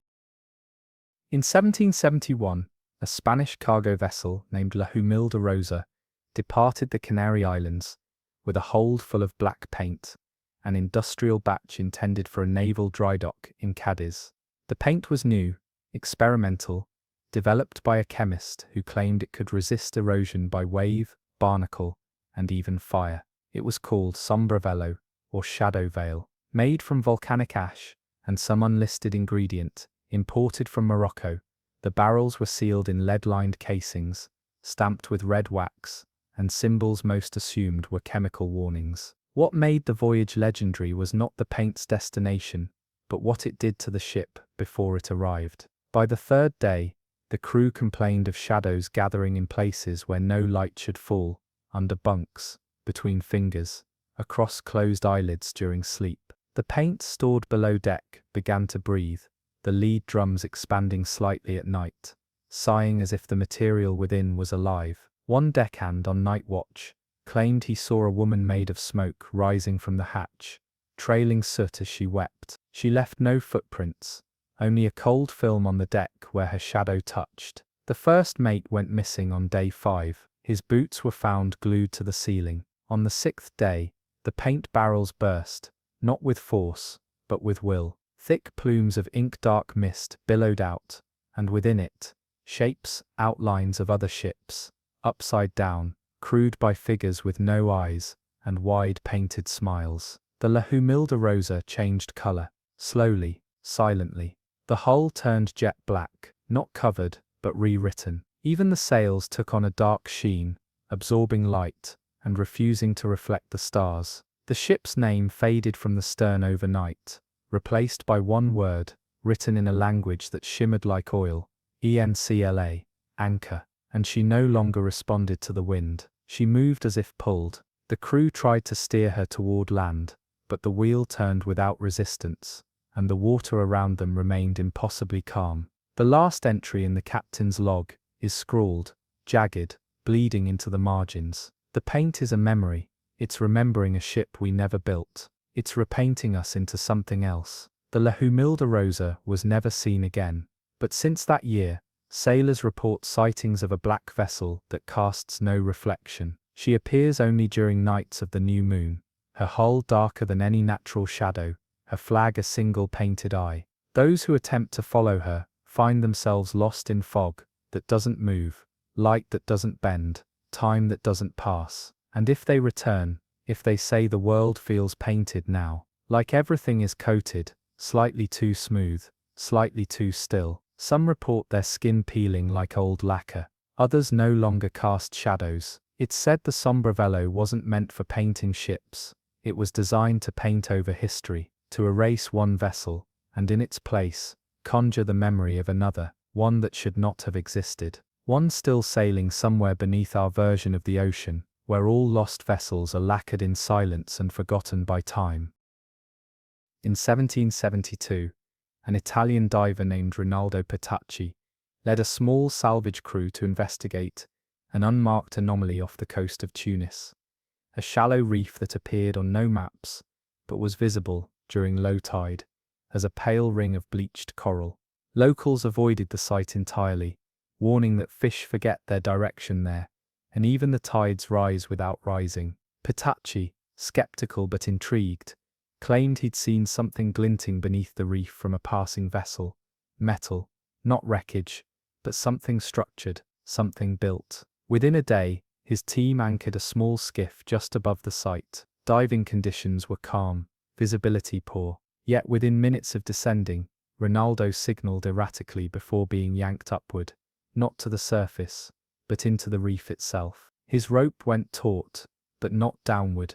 In 1771, a Spanish cargo vessel named La Humilde Rosa departed the Canary Islands with a hold full of black paint, an industrial batch intended for a naval dry dock in Cadiz. The paint was new, experimental, developed by a chemist who claimed it could resist erosion by wave, barnacle, and even fire. It was called Sombravello, or Shadow Veil, made from volcanic ash and some unlisted ingredient, imported from Morocco. The barrels were sealed in lead-lined casings, stamped with red wax, and symbols most assumed were chemical warnings. What made the voyage legendary was not the paint's destination, but what it did to the ship before it arrived. By the 3rd day, the crew complained of shadows gathering in places where no light should fall, under bunks, between fingers, across closed eyelids during sleep. The paint stored below deck began to breathe, the lead drums expanding slightly at night, sighing as if the material within was alive. One deckhand on night watch claimed he saw a woman made of smoke rising from the hatch, trailing soot as she wept. She left no footprints, only a cold film on the deck where her shadow touched. The first mate went missing on day 5. His boots were found glued to the ceiling. On the 6th day, the paint barrels burst, not with force, but with will. Thick plumes of ink-dark mist billowed out, and within it, shapes, outlines of other ships, upside down, crude by figures with no eyes, and wide painted smiles. The La Humilde Rosa changed color, slowly, silently. The hull turned jet black, not covered, but rewritten. Even the sails took on a dark sheen, absorbing light, and refusing to reflect the stars. The ship's name faded from the stern overnight, replaced by one word, written in a language that shimmered like oil, ENCLA, anchor, and she no longer responded to the wind. She moved as if pulled. The crew tried to steer her toward land, but the wheel turned without resistance, and the water around them remained impossibly calm. The last entry in the captain's log is scrawled, jagged, bleeding into the margins. The paint is a memory. It's remembering a ship we never built. It's repainting us into something else. The La Humilde Rosa was never seen again, but since that year, sailors report sightings of a black vessel that casts no reflection. She appears only during nights of the new moon, her hull darker than any natural shadow, her flag a single painted eye. Those who attempt to follow her find themselves lost in fog that doesn't move, light that doesn't bend, time that doesn't pass. And if they return, if they say the world feels painted now, like everything is coated, slightly too smooth, slightly too still, some report their skin peeling like old lacquer, others no longer cast shadows. It's said the sombrevelo wasn't meant for painting ships, it was designed to paint over history, to erase one vessel, and in its place, conjure the memory of another, one that should not have existed, one still sailing somewhere beneath our version of the ocean, where all lost vessels are lacquered in silence and forgotten by time. In 1772, an Italian diver named Rinaldo Petacci led a small salvage crew to investigate an unmarked anomaly off the coast of Tunis, a shallow reef that appeared on no maps, but was visible, during low tide, as a pale ring of bleached coral. Locals avoided the site entirely, warning that fish forget their direction there, and even the tides rise without rising. Petacci, skeptical but intrigued, claimed he'd seen something glinting beneath the reef from a passing vessel, metal, not wreckage, but something structured, something built. Within a day, his team anchored a small skiff just above the site. Diving conditions were calm, visibility poor, yet within minutes of descending, Ronaldo signaled erratically before being yanked upward, not to the surface, but into the reef itself. His rope went taut, but not downward.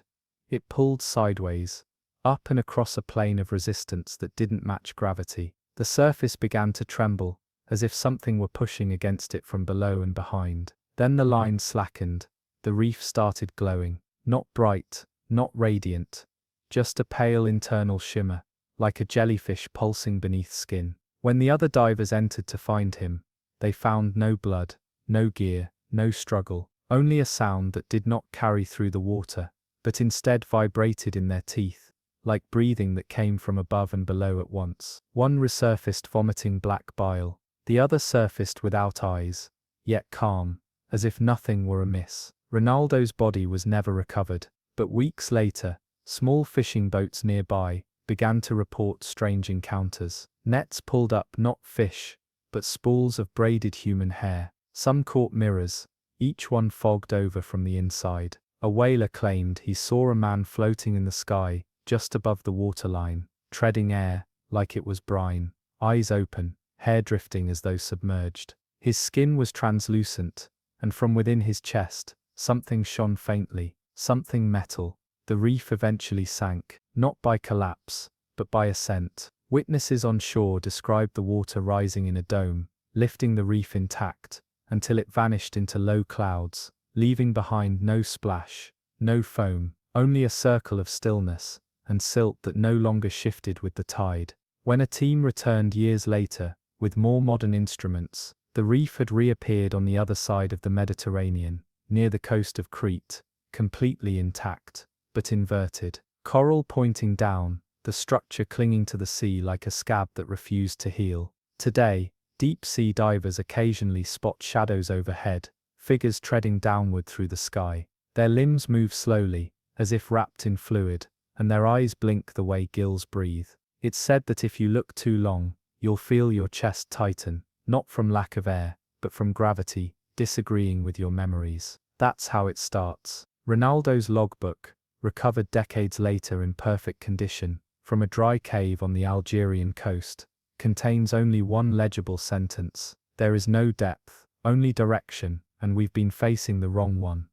It pulled sideways, up and across a plane of resistance that didn't match gravity. The surface began to tremble, as if something were pushing against it from below and behind. Then the line slackened, the reef started glowing, not bright, not radiant, just a pale internal shimmer, like a jellyfish pulsing beneath skin. When the other divers entered to find him, they found no blood, no gear, no struggle, only a sound that did not carry through the water, but instead vibrated in their teeth, like breathing that came from above and below at once. One resurfaced vomiting black bile, the other surfaced without eyes, yet calm, as if nothing were amiss. Ronaldo's body was never recovered, but weeks later, small fishing boats nearby began to report strange encounters. Nets pulled up not fish, but spools of braided human hair. Some caught mirrors, each one fogged over from the inside. A whaler claimed he saw a man floating in the sky, just above the waterline, treading air like it was brine, eyes open, hair drifting as though submerged. His skin was translucent, and from within his chest, something shone faintly, something metal. The reef eventually sank, not by collapse, but by ascent. Witnesses on shore described the water rising in a dome, lifting the reef intact, until it vanished into low clouds, leaving behind no splash, no foam, only a circle of stillness and silt that no longer shifted with the tide. When a team returned years later, with more modern instruments, the reef had reappeared on the other side of the Mediterranean, near the coast of Crete, completely intact, but inverted. Coral pointing down, the structure clinging to the sea like a scab that refused to heal. Today, deep-sea divers occasionally spot shadows overhead, figures treading downward through the sky. Their limbs move slowly, as if wrapped in fluid, and their eyes blink the way gills breathe. It's said that if you look too long, you'll feel your chest tighten, not from lack of air, but from gravity, disagreeing with your memories. That's how it starts. Ronaldo's logbook, recovered decades later in perfect condition, from a dry cave on the Algerian coast, contains only one legible sentence: there is no depth, only direction, and we've been facing the wrong one.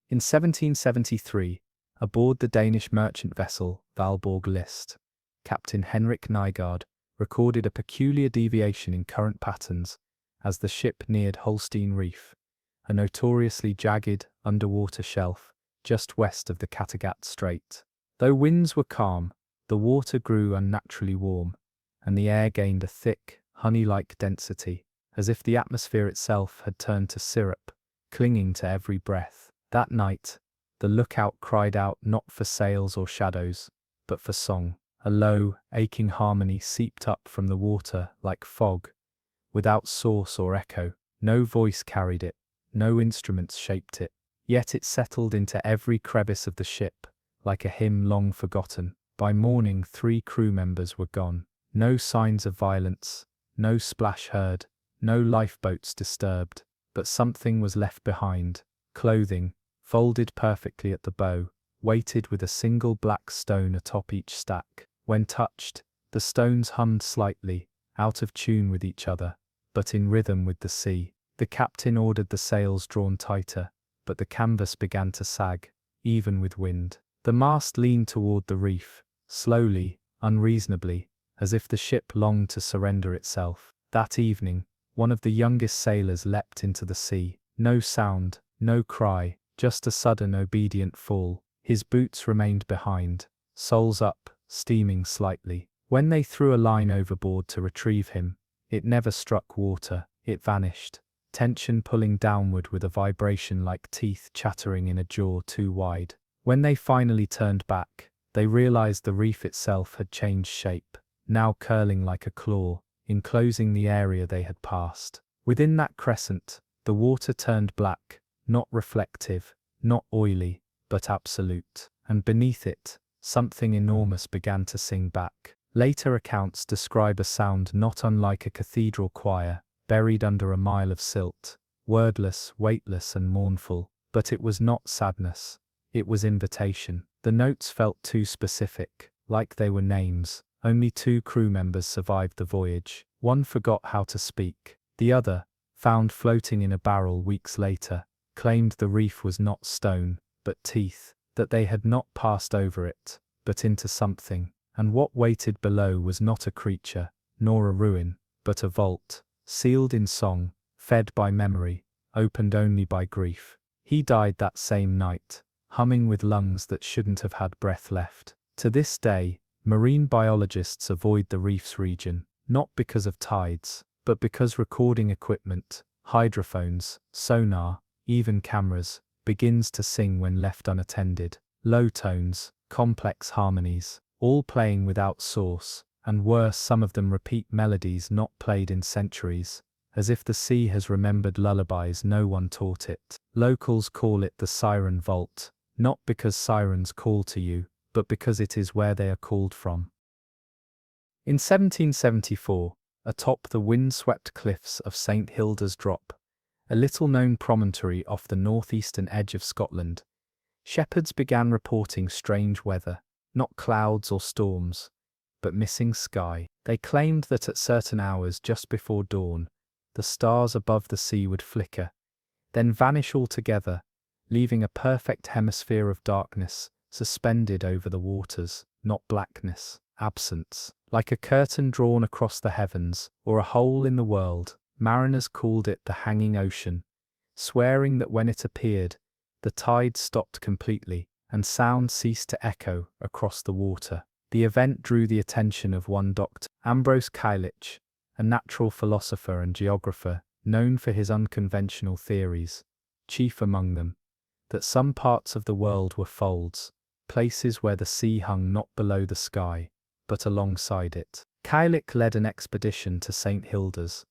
In 1773, aboard the Danish merchant vessel Valborg List, Captain Henrik Nygaard recorded a peculiar deviation in current patterns as the ship neared Holstein Reef, a notoriously jagged underwater shelf just west of the Kattegat Strait. Though winds were calm, the water grew unnaturally warm, and the air gained a thick, honey-like density, as if the atmosphere itself had turned to syrup, clinging to every breath. That night, the lookout cried out not for sails or shadows, but for song. A low, aching harmony seeped up from the water like fog, without source or echo. No voice carried it, no instruments shaped it, Yet it settled into every crevice of the ship, like a hymn long forgotten. By morning 3 crew members were gone. No signs of violence, no splash heard, no lifeboats disturbed, but something was left behind. Clothing, folded perfectly at the bow, weighted with a single black stone atop each stack. When touched, the stones hummed slightly, out of tune with each other, but in rhythm with the sea. The captain ordered the sails drawn tighter, but the canvas began to sag, even with wind. The mast leaned toward the reef, slowly, unreasonably, as if the ship longed to surrender itself. That evening, one of the youngest sailors leapt into the sea. No sound, no cry, just a sudden obedient fall. His boots remained behind, soles up, steaming slightly. When they threw a line overboard to retrieve him, it never struck water, it vanished, tension pulling downward with a vibration like teeth chattering in a jaw too wide. When they finally turned back, they realized the reef itself had changed shape, now curling like a claw, enclosing the area they had passed. Within that crescent, the water turned black, not reflective, not oily, but absolute. And beneath it, something enormous began to sing back. Later accounts describe a sound not unlike a cathedral choir, buried under a mile of silt, wordless, weightless and mournful. But it was not sadness, it was invitation. The notes felt too specific, like they were names. Only 2 crew members survived the voyage. One forgot how to speak. The other, found floating in a barrel weeks later, claimed the reef was not stone, but teeth, that they had not passed over it, but into something. And what waited below was not a creature, nor a ruin, but a vault, sealed in song, fed by memory, opened only by grief. He died that same night, humming with lungs that shouldn't have had breath left. To this day, marine biologists avoid the reef's region, not because of tides, but because recording equipment, hydrophones, sonar, even cameras, begins to sing when left unattended. Low tones, complex harmonies, all playing without source, and worse, some of them repeat melodies not played in centuries, as if the sea has remembered lullabies no one taught it. Locals call it the Siren Vault, not because sirens call to you, but because it is where they are called from. In 1774, atop the wind-swept cliffs of St. Hilda's Drop, a little-known promontory off the northeastern edge of Scotland, shepherds began reporting strange weather, not clouds or storms, but missing sky. They claimed that at certain hours just before dawn, the stars above the sea would flicker, then vanish altogether, leaving a perfect hemisphere of darkness suspended over the waters, not blackness, absence. Like a curtain drawn across the heavens, or a hole in the world, mariners called it the hanging ocean, swearing that when it appeared, the tide stopped completely, and sound ceased to echo across the water. The event drew the attention of one Dr. Ambrose Keilich, a natural philosopher and geographer, known for his unconventional theories, chief among them, that some parts of the world were folds, places where the sea hung not below the sky, but alongside it. Keilich led an expedition to St. Hilda's,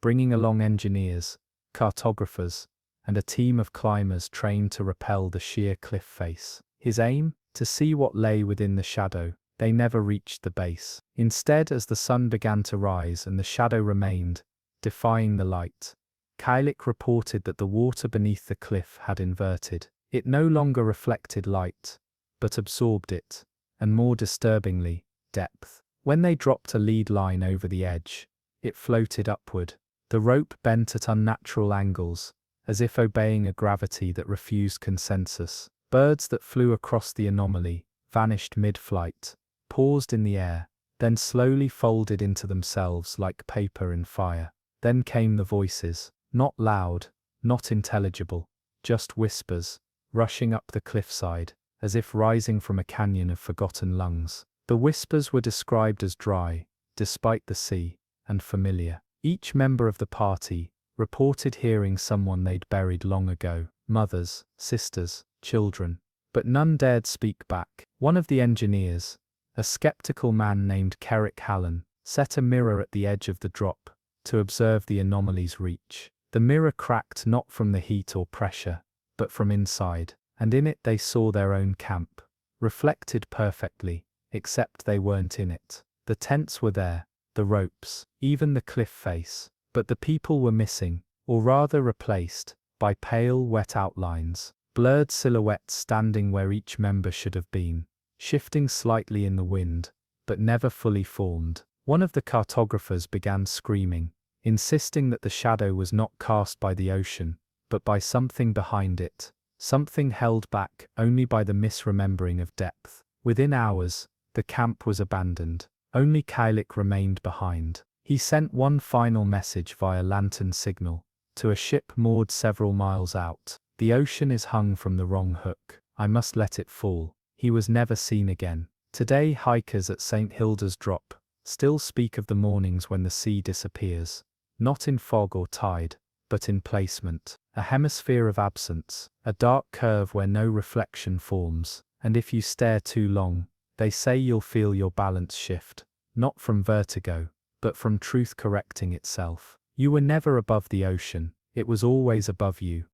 bringing along engineers, cartographers, and a team of climbers trained to rappel the sheer cliff face. His aim? To see what lay within the shadow. They never reached the base. Instead, as the sun began to rise and the shadow remained, defying the light, Keilich reported that the water beneath the cliff had inverted. It no longer reflected light, but absorbed it, and more disturbingly, depth. When they dropped a lead line over the edge, it floated upward. The rope bent at unnatural angles, as if obeying a gravity that refused consensus. Birds that flew across the anomaly vanished mid-flight, paused in the air, then slowly folded into themselves like paper in fire. Then came the voices, not loud, not intelligible, just whispers, rushing up the cliffside, as if rising from a canyon of forgotten lungs. The whispers were described as dry, despite the sea, and familiar. Each member of the party reported hearing someone they'd buried long ago, mothers, sisters, children, but none dared speak back. One of the engineers, a skeptical man named Kerrick Hallen, set a mirror at the edge of the drop to observe the anomaly's reach. The mirror cracked not from the heat or pressure, but from inside, and in it they saw their own camp, reflected perfectly, except they weren't in it. The tents were there, the ropes, even the cliff face, but the people were missing, or rather replaced, by pale, wet outlines, blurred silhouettes standing where each member should have been, shifting slightly in the wind, but never fully formed. One of the cartographers began screaming, insisting that the shadow was not cast by the ocean, but by something behind it, something held back only by the misremembering of depth. Within hours, the camp was abandoned. Only Kailik remained behind. He sent one final message via lantern signal, to a ship moored several miles out. The ocean is hung from the wrong hook. I must let it fall. He was never seen again. Today hikers at St. Hilda's Drop still speak of the mornings when the sea disappears, not in fog or tide, but in placement, a hemisphere of absence, a dark curve where no reflection forms, and if you stare too long, they say you'll feel your balance shift, not from vertigo, but from truth correcting itself. You were never above the ocean, it was always above you.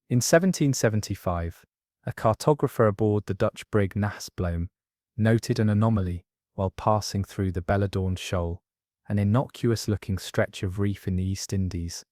In 1775, a cartographer aboard the Dutch brig Nasbloem noted an anomaly while passing through the Belladorn Shoal, an innocuous-looking stretch of reef in the East Indies,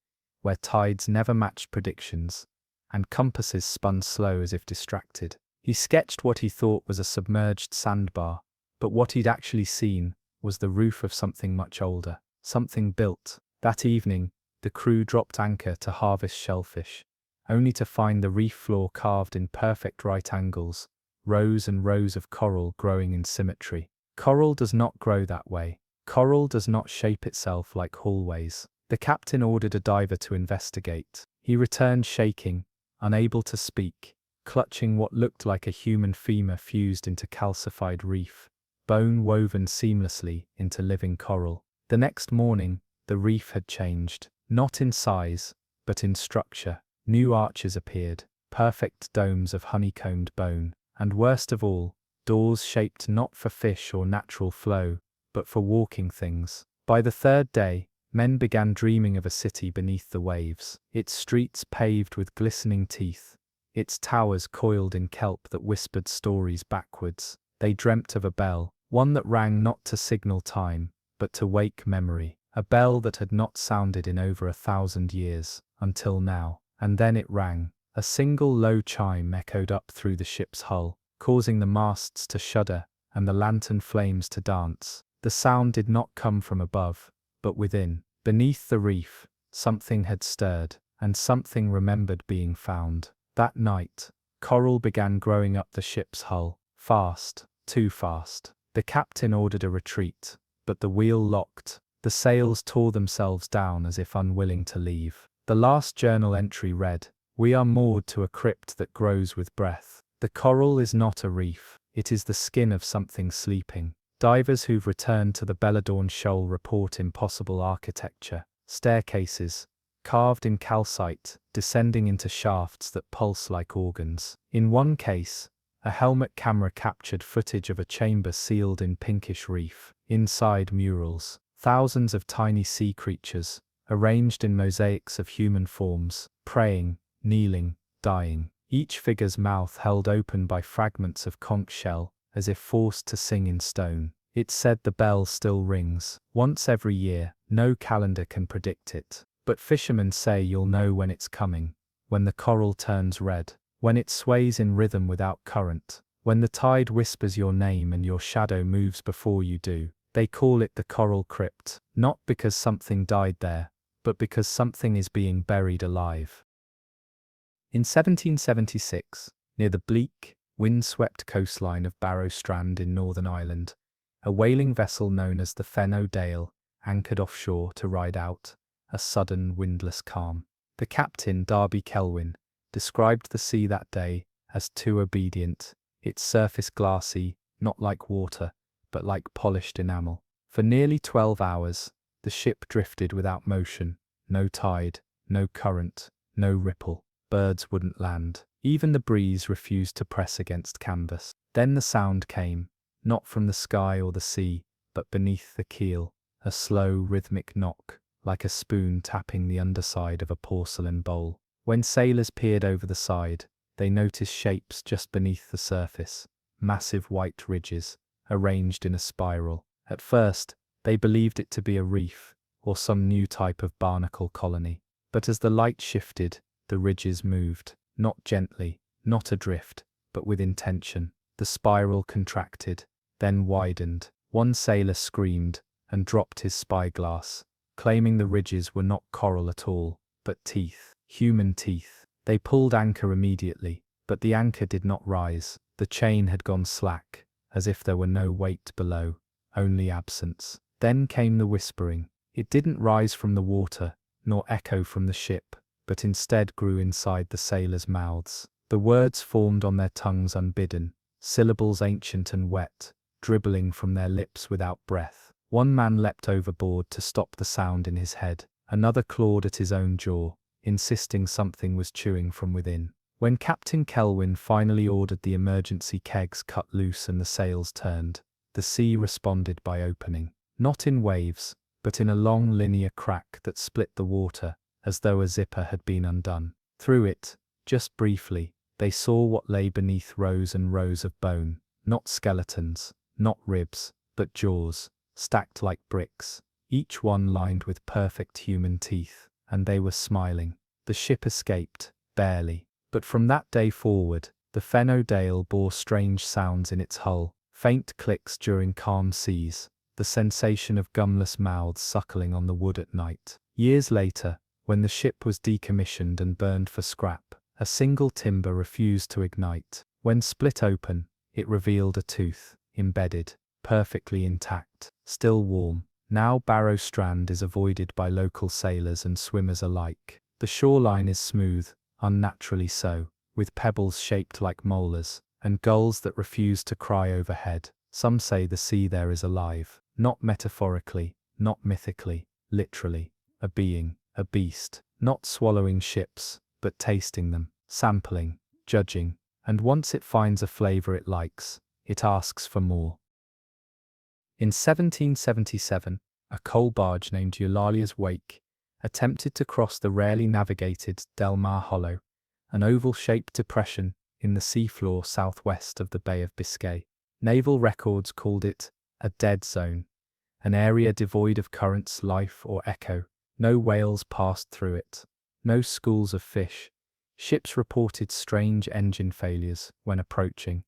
where tides never matched predictions, and compasses spun slow as if distracted. He sketched what he thought was a submerged sandbar, but what he'd actually seen was the roof of something much older, something built. That evening, the crew dropped anchor to harvest shellfish, only to find the reef floor carved in perfect right angles, rows and rows of coral growing in symmetry. Coral does not grow that way. Coral does not shape itself like hallways. The captain ordered a diver to investigate. He returned shaking, unable to speak, clutching what looked like a human femur fused into calcified reef, bone woven seamlessly into living coral. The next morning, the reef had changed, not in size, but in structure. New arches appeared, perfect domes of honeycombed bone, and worst of all, doors shaped not for fish or natural flow, but for walking things. By the third day, men began dreaming of a city beneath the waves, its streets paved with glistening teeth, its towers coiled in kelp that whispered stories backwards. They dreamt of a bell, one that rang not to signal time, but to wake memory, a bell that had not sounded in over 1,000 years, until now. And then it rang. A single low chime echoed up through the ship's hull, causing the masts to shudder and the lantern flames to dance. The sound did not come from above, but within. Beneath the reef, something had stirred, and something remembered being found. That night, coral began growing up the ship's hull, fast, too fast. The captain ordered a retreat, but the wheel locked. The sails tore themselves down as if unwilling to leave. The last journal entry read, "We are moored to a crypt that grows with breath. The coral is not a reef, it is the skin of something sleeping." Divers who've returned to the Belladorn Shoal report impossible architecture, staircases, carved in calcite, descending into shafts that pulse like organs. In one case, a helmet camera captured footage of a chamber sealed in pinkish reef. Inside murals, thousands of tiny sea creatures, arranged in mosaics of human forms, praying, kneeling, dying. Each figure's mouth held open by fragments of conch shell, as if forced to sing in stone. It said the bell still rings, once every year. No calendar can predict it. But fishermen say you'll know when it's coming, when the coral turns red, when it sways in rhythm without current, when the tide whispers your name and your shadow moves before you do. They call it the Coral Crypt, not because something died there, but because something is being buried alive. In 1776, near the bleak, wind-swept coastline of Barrow Strand in Northern Ireland, a whaling vessel known as the Fen O'Dale anchored offshore to ride out a sudden windless calm. The captain, Darby Kelwin, described the sea that day as too obedient, its surface glassy, not like water, but like polished enamel. For nearly 12 hours, the ship drifted without motion, no tide, no current, no ripple. Birds wouldn't land. Even the breeze refused to press against canvas. Then the sound came, not from the sky or the sea, but beneath the keel, a slow, rhythmic knock, like a spoon tapping the underside of a porcelain bowl. When sailors peered over the side, they noticed shapes just beneath the surface, massive white ridges, arranged in a spiral. At first, they believed it to be a reef, or some new type of barnacle colony. But as the light shifted, the ridges moved, not gently, not adrift, but with intention. The spiral contracted, then widened. One sailor screamed and dropped his spyglass, claiming the ridges were not coral at all, but teeth, human teeth. They pulled anchor immediately, but the anchor did not rise. The chain had gone slack, as if there were no weight below, only absence. Then came the whispering. It didn't rise from the water, nor echo from the ship, but instead grew inside the sailors' mouths. The words formed on their tongues unbidden, syllables ancient and wet, dribbling from their lips without breath. One man leapt overboard to stop the sound in his head. Another clawed at his own jaw, insisting something was chewing from within. When Captain Kelvin finally ordered the emergency kegs cut loose and the sails turned, the sea responded by opening. Not in waves, but in a long linear crack that split the water, as though a zipper had been undone. Through it, just briefly, they saw what lay beneath rows and rows of bone, not skeletons, not ribs, but jaws, stacked like bricks, each one lined with perfect human teeth, and they were smiling. The ship escaped, barely. But from that day forward, the Fenno-Dale bore strange sounds in its hull, faint clicks during calm seas, the sensation of gumless mouths suckling on the wood at night. Years later, when the ship was decommissioned and burned for scrap, a single timber refused to ignite. When split open, it revealed a tooth, embedded, perfectly intact, still warm. Now Barrow Strand is avoided by local sailors and swimmers alike. The shoreline is smooth, unnaturally so, with pebbles shaped like molars, and gulls that refuse to cry overhead. Some say the sea there is alive, not metaphorically, not mythically, literally, a being, a beast, not swallowing ships, but tasting them, sampling, judging, and once it finds a flavor it likes, it asks for more. In 1777, a coal barge named Eulalia's Wake attempted to cross the rarely navigated Delmar Hollow, an oval-shaped depression in the seafloor southwest of the Bay of Biscay. Naval records called it a dead zone, an area devoid of currents, life, or echo. No whales passed through it, no schools of fish. Ships reported strange engine failures when approaching,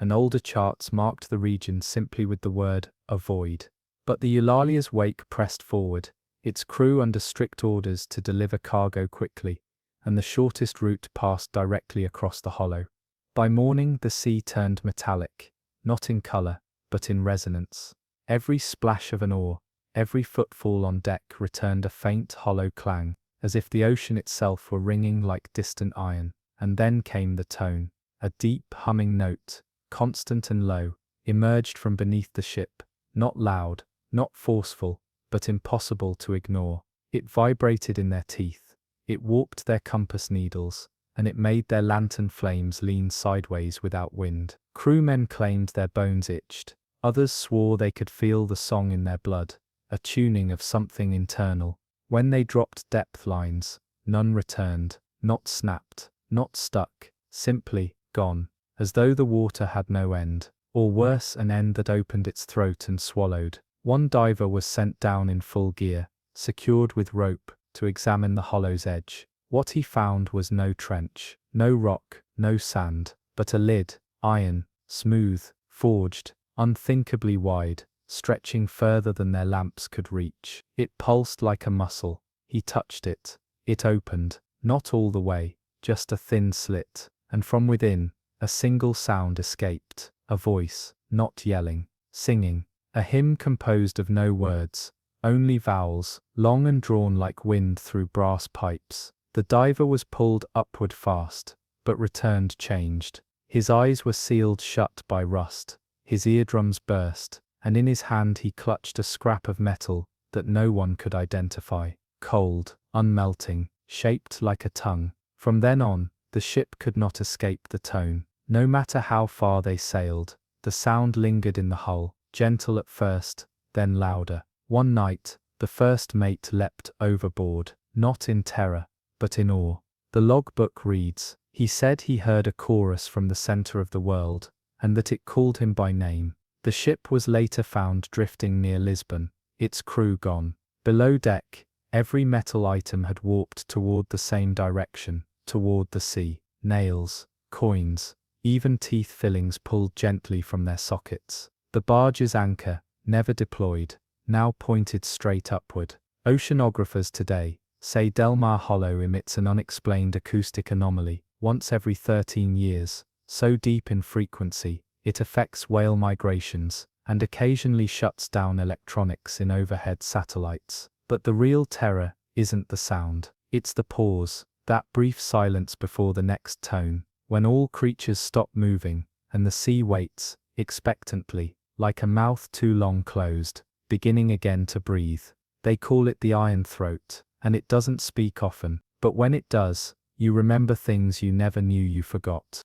and older charts marked the region simply with the word avoid. But the Eulalia's Wake pressed forward, its crew under strict orders to deliver cargo quickly, and the shortest route passed directly across the hollow. By morning the sea turned metallic, not in color, but in resonance. Every splash of an oar, every footfall on deck returned a faint hollow clang, as if the ocean itself were ringing like distant iron. And then came the tone, a deep humming note, constant and low, emerged from beneath the ship, not loud, not forceful, but impossible to ignore. It vibrated in their teeth, it warped their compass needles, and it made their lantern flames lean sideways without wind. Crewmen claimed their bones itched, others swore they could feel the song in their blood, a tuning of something internal. When they dropped depth lines, none returned, not snapped, not stuck, simply gone, as though the water had no end, or worse, an end that opened its throat and swallowed. One diver was sent down in full gear, secured with rope, to examine the hollow's edge. What he found was no trench, no rock, no sand, but a lid, iron, smooth, forged, unthinkably wide, stretching further than their lamps could reach. It pulsed like a muscle. He touched it. It opened, not all the way, just a thin slit, and from within, a single sound escaped, a voice, not yelling, singing, a hymn composed of no words, only vowels, long and drawn like wind through brass pipes. The diver was pulled upward fast, but returned changed. His eyes were sealed shut by rust, his eardrums burst, and in his hand he clutched a scrap of metal that no one could identify, cold, unmelting, shaped like a tongue. From then on, the ship could not escape the tone. No matter how far they sailed, the sound lingered in the hull, gentle at first, then louder. One night, the first mate leapt overboard, not in terror, but in awe. The logbook reads, "He said he heard a chorus from the center of the world, and that it called him by name." The ship was later found drifting near Lisbon, its crew gone. Below deck, every metal item had warped toward the same direction, toward the sea. Nails, coins, even teeth fillings pulled gently from their sockets. The barge's anchor, never deployed, now pointed straight upward. Oceanographers today say Delmar Hollow emits an unexplained acoustic anomaly once every 13 years, so deep in frequency, it affects whale migrations and occasionally shuts down electronics in overhead satellites. But the real terror isn't the sound, it's the pause, that brief silence before the next tone, when all creatures stop moving and the sea waits, expectantly, like a mouth too long closed, beginning again to breathe. They call it the iron throat, and it doesn't speak often, but when it does, you remember things you never knew you forgot.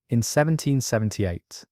In 1778,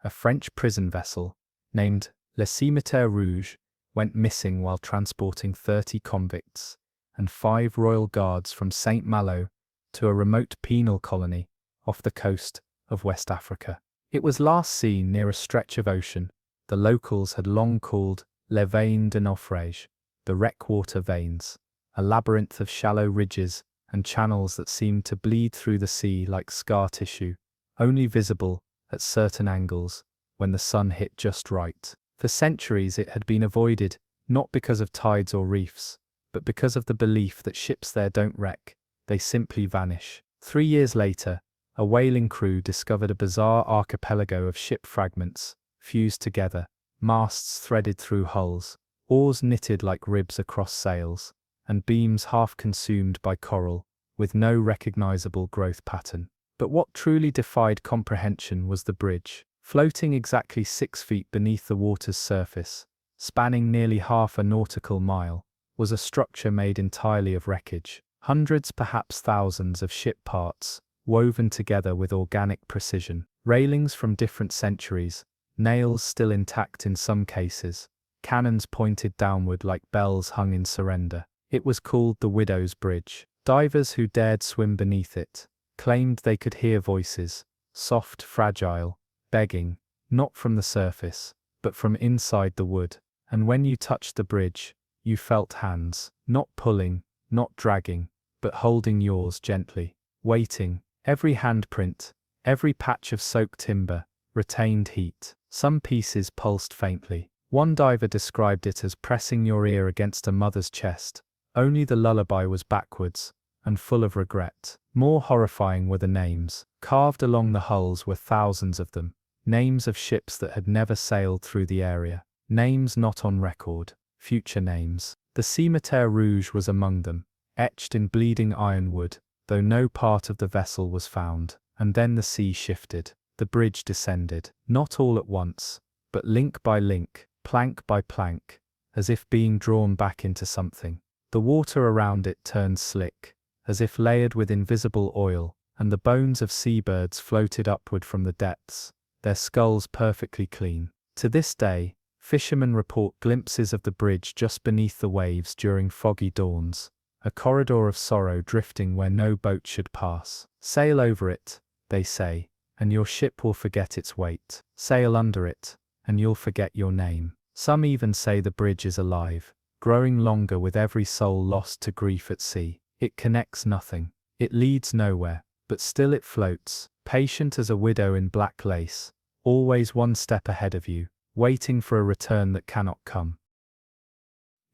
a French prison vessel, named Le Cimetière Rouge, went missing while transporting 30 convicts and 5 royal guards from St. Malo to a remote penal colony off the coast of West Africa. It was last seen near a stretch of ocean the locals had long called Les Veines de Naufrage, the wreckwater veins, a labyrinth of shallow ridges and channels that seemed to bleed through the sea like scar tissue, only visible at certain angles when the sun hit just right. For centuries it had been avoided, not because of tides or reefs, but because of the belief that ships there don't wreck, they simply vanish. 3 years later, a whaling crew discovered a bizarre archipelago of ship fragments, fused together, masts threaded through hulls, oars knitted like ribs across sails, and beams half consumed by coral, with no recognizable growth pattern. But what truly defied comprehension was the bridge, floating exactly 6 feet beneath the water's surface, spanning nearly half a nautical mile, was a structure made entirely of wreckage. Hundreds, perhaps thousands of ship parts, woven together with organic precision, railings from different centuries, nails still intact in some cases, cannons pointed downward like bells hung in surrender. It was called the Widow's Bridge. Divers who dared swim beneath it claimed they could hear voices, soft, fragile, begging, not from the surface, but from inside the wood. And when you touched the bridge, you felt hands, not pulling, not dragging, but holding yours gently, waiting. Every handprint, every patch of soaked timber, retained heat. Some pieces pulsed faintly. One diver described it as pressing your ear against a mother's chest. Only the lullaby was backwards, and full of regret. More horrifying were the names. Carved along the hulls were thousands of them. Names of ships that had never sailed through the area. Names not on record. Future names. The Cimetière Rouge was among them, etched in bleeding ironwood, though no part of the vessel was found. And then the sea shifted. The bridge descended, not all at once, but link by link, plank by plank, as if being drawn back into something. The water around it turned slick, as if layered with invisible oil, and the bones of seabirds floated upward from the depths, their skulls perfectly clean. To this day, fishermen report glimpses of the bridge just beneath the waves during foggy dawns, a corridor of sorrow drifting where no boat should pass. Sail over it, they say, and your ship will forget its weight. Sail under it, and you'll forget your name. Some even say the bridge is alive, growing longer with every soul lost to grief at sea. It connects nothing. It leads nowhere, but still it floats, patient as a widow in black lace, always one step ahead of you, waiting for a return that cannot come.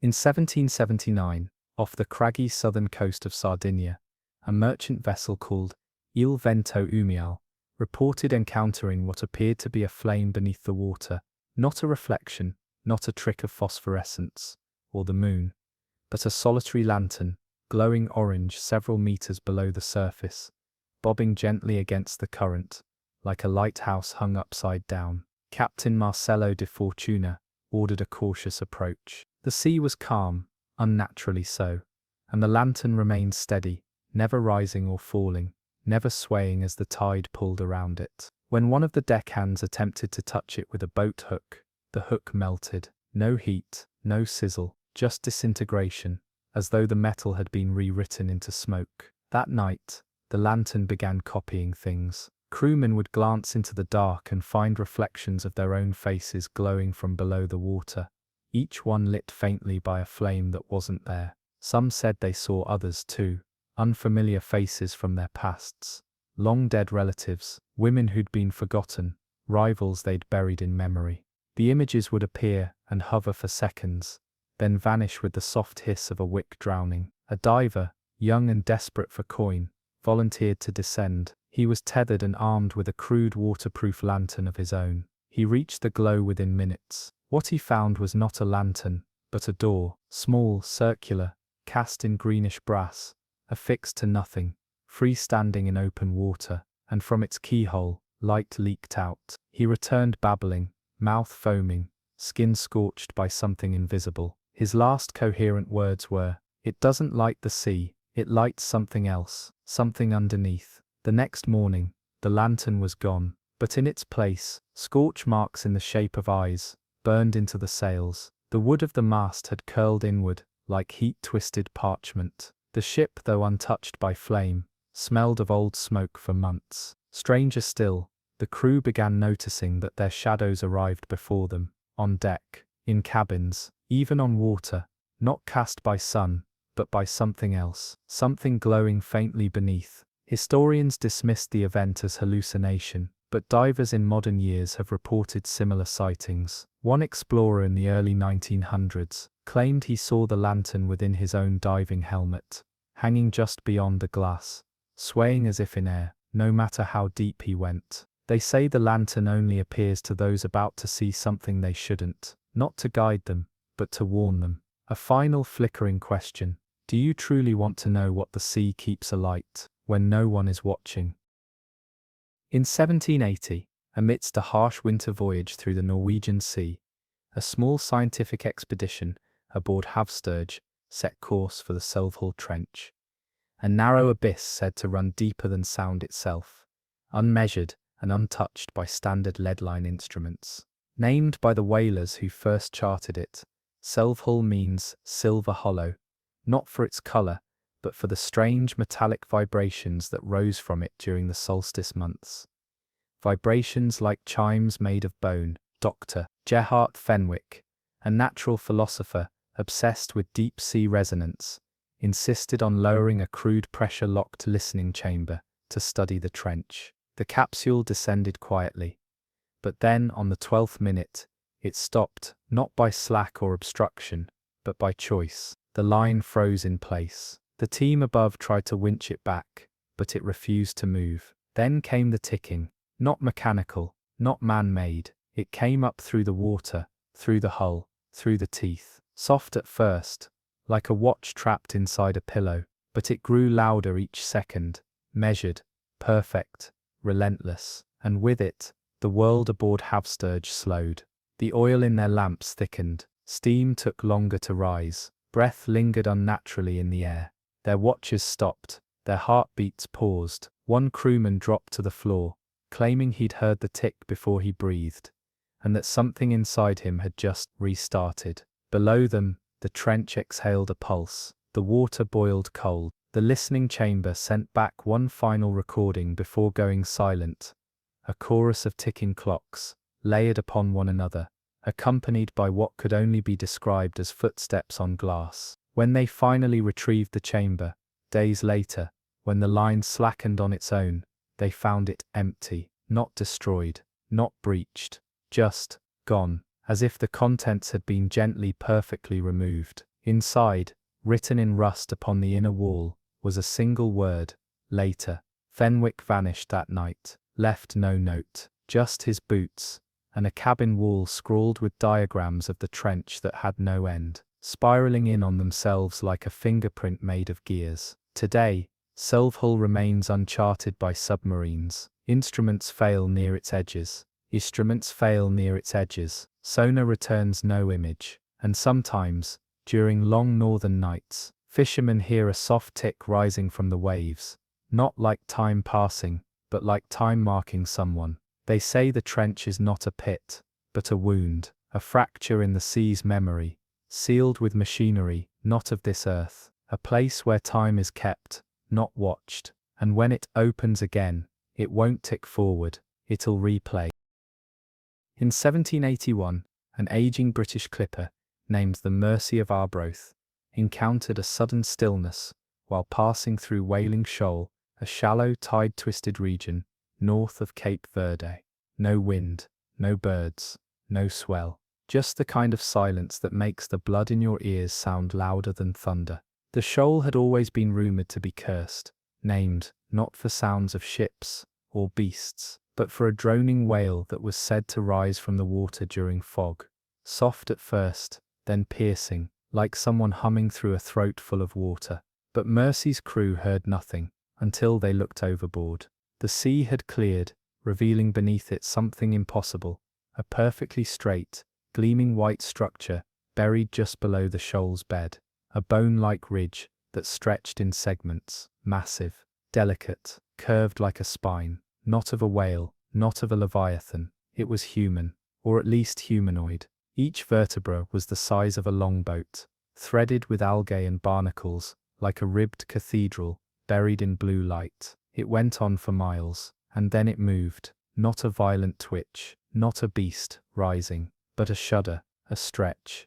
In 1779, off the craggy southern coast of Sardinia, a merchant vessel called Il Vento Umial reported encountering what appeared to be a flame beneath the water, not a reflection, not a trick of phosphorescence, or the moon, but a solitary lantern, glowing orange several meters below the surface, bobbing gently against the current, like a lighthouse hung upside down. Captain Marcello de Fortuna ordered a cautious approach. The sea was calm, unnaturally so, and the lantern remained steady, never rising or falling, never swaying as the tide pulled around it. When one of the deckhands attempted to touch it with a boat hook, the hook melted. No heat, no sizzle, just disintegration, as though the metal had been rewritten into smoke. That night, the lantern began copying things. Crewmen would glance into the dark and find reflections of their own faces glowing from below the water, each one lit faintly by a flame that wasn't there. Some said they saw others too, unfamiliar faces from their pasts, long-dead relatives, women who'd been forgotten, rivals they'd buried in memory. The images would appear and hover for seconds, then vanish with the soft hiss of a wick drowning. A diver, young and desperate for coin, volunteered to descend. He was tethered and armed with a crude waterproof lantern of his own. He reached the glow within minutes. What he found was not a lantern, but a door, small, circular, cast in greenish brass, affixed to nothing, freestanding in open water, and from its keyhole, light leaked out. He returned babbling, mouth foaming, skin scorched by something invisible. His last coherent words were, "It doesn't light the sea, it lights something else, something underneath." The next morning, the lantern was gone, but in its place, scorch marks in the shape of eyes burned into the sails. The wood of the mast had curled inward, like heat-twisted parchment. The ship, though untouched by flame, smelled of old smoke for months. Stranger still, the crew began noticing that their shadows arrived before them, on deck, in cabins, even on water, not cast by sun, but by something else, something glowing faintly beneath. Historians dismissed the event as hallucination, but divers in modern years have reported similar sightings. One explorer in the early 1900s claimed he saw the lantern within his own diving helmet, hanging just beyond the glass, swaying as if in air, no matter how deep he went. They say the lantern only appears to those about to see something they shouldn't, not to guide them, but to warn them. A final flickering question: do you truly want to know what the sea keeps alight when no one is watching? In 1780, amidst a harsh winter voyage through the Norwegian Sea, a small scientific expedition aboard Havsturge set course for the Sølvhall Trench, a narrow abyss said to run deeper than sound itself, unmeasured and untouched by standard leadline instruments. Named by the whalers who first charted it, Sølvhall means silver hollow, not for its color, but for the strange metallic vibrations that rose from it during the solstice months. Vibrations like chimes made of bone. Dr. Gerhard Fenwick, a natural philosopher obsessed with deep-sea resonance, insisted on lowering a crude pressure-locked listening chamber to study the trench. The capsule descended quietly, but then, on the 12th minute, it stopped, not by slack or obstruction, but by choice. The line froze in place. The team above tried to winch it back, but it refused to move. Then came the ticking, not mechanical, not man-made. It came up through the water, through the hull, through the teeth. Soft at first, like a watch trapped inside a pillow, but it grew louder each second, measured, perfect, relentless. And with it, the world aboard Havsturge slowed. The oil in their lamps thickened, steam took longer to rise, breath lingered unnaturally in the air. Their watches stopped, their heartbeats paused. One crewman dropped to the floor, claiming he'd heard the tick before he breathed, and that something inside him had just restarted. Below them, the trench exhaled a pulse. The water boiled cold. The listening chamber sent back one final recording before going silent, a chorus of ticking clocks, layered upon one another, accompanied by what could only be described as footsteps on glass. When they finally retrieved the chamber, days later, when the line slackened on its own, they found it empty, not destroyed, not breached, just gone, as if the contents had been gently, perfectly removed. Inside, written in rust upon the inner wall, was a single word: later. Fenwick vanished that night, left no note, just his boots, and a cabin wall scrawled with diagrams of the trench that had no end, spiraling in on themselves like a fingerprint made of gears. Today, Sølvhall remains uncharted by submarines. Instruments fail near its edges. Sonar returns no image. And sometimes, during long northern nights, fishermen hear a soft tick rising from the waves, not like time passing, but like time marking someone. They say the trench is not a pit, but a wound, a fracture in the sea's memory, sealed with machinery not of this earth, a place where time is kept, not watched. And when it opens again, it won't tick forward, it'll replay. In 1781, an aging British clipper, named the Mercy of Arbroath, encountered a sudden stillness while passing through Whaling Shoal, a shallow tide-twisted region north of Cape Verde. No wind, no birds, no swell, just the kind of silence that makes the blood in your ears sound louder than thunder. The shoal had always been rumoured to be cursed, named not for sounds of ships or beasts, but for a droning wail that was said to rise from the water during fog, soft at first, then piercing, like someone humming through a throat full of water. But Mercy's crew heard nothing, until they looked overboard. The sea had cleared, revealing beneath it something impossible, a perfectly straight, gleaming white structure buried just below the shoal's bed, a bone-like ridge that stretched in segments, massive, delicate, curved like a spine, not of a whale, not of a leviathan. It was human, or at least humanoid. Each vertebra was the size of a longboat, threaded with algae and barnacles, like a ribbed cathedral, buried in blue light. It went on for miles, and then it moved, not a violent twitch, not a beast rising, but a shudder, a stretch,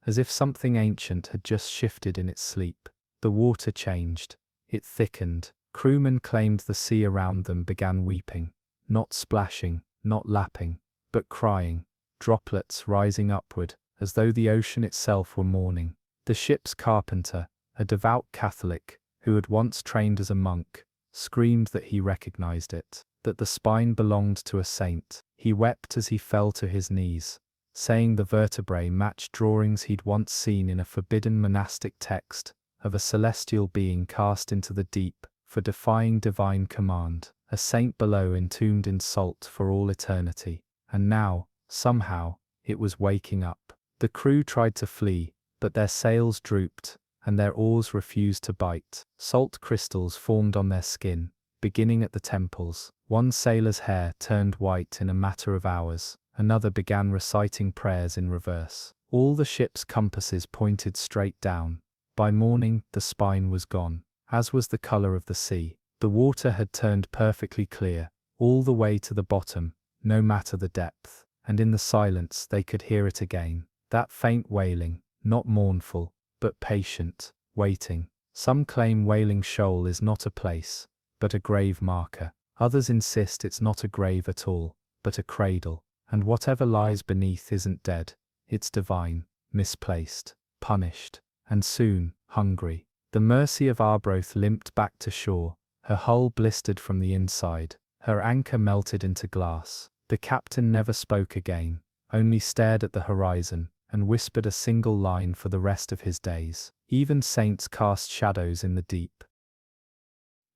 as if something ancient had just shifted in its sleep. The water changed. It thickened. Crewmen claimed the sea around them began weeping, not splashing, not lapping, but crying, droplets rising upward, as though the ocean itself were mourning. The ship's carpenter, a devout Catholic, who had once trained as a monk, screamed that he recognized it, that the spine belonged to a saint. He wept as he fell to his knees, saying the vertebrae matched drawings he'd once seen in a forbidden monastic text of a celestial being cast into the deep for defying divine command, a saint below entombed in salt for all eternity. And now, somehow, it was waking up. The crew tried to flee, but their sails drooped, and their oars refused to bite. Salt crystals formed on their skin, beginning at the temples. One sailor's hair turned white in a matter of hours. Another began reciting prayers in reverse. All the ship's compasses pointed straight down. By morning, the spine was gone, as was the color of the sea. The water had turned perfectly clear, all the way to the bottom, no matter the depth. And in the silence they could hear it again. That faint wailing, not mournful, but patient, waiting. Some claim Whaling Shoal is not a place, but a grave marker. Others insist it's not a grave at all, but a cradle. And whatever lies beneath isn't dead, it's divine, misplaced, punished, and soon, hungry. The Mercy of Arbroath limped back to shore, her hull blistered from the inside, her anchor melted into glass. The captain never spoke again, only stared at the horizon, and whispered a single line for the rest of his days. Even saints cast shadows in the deep.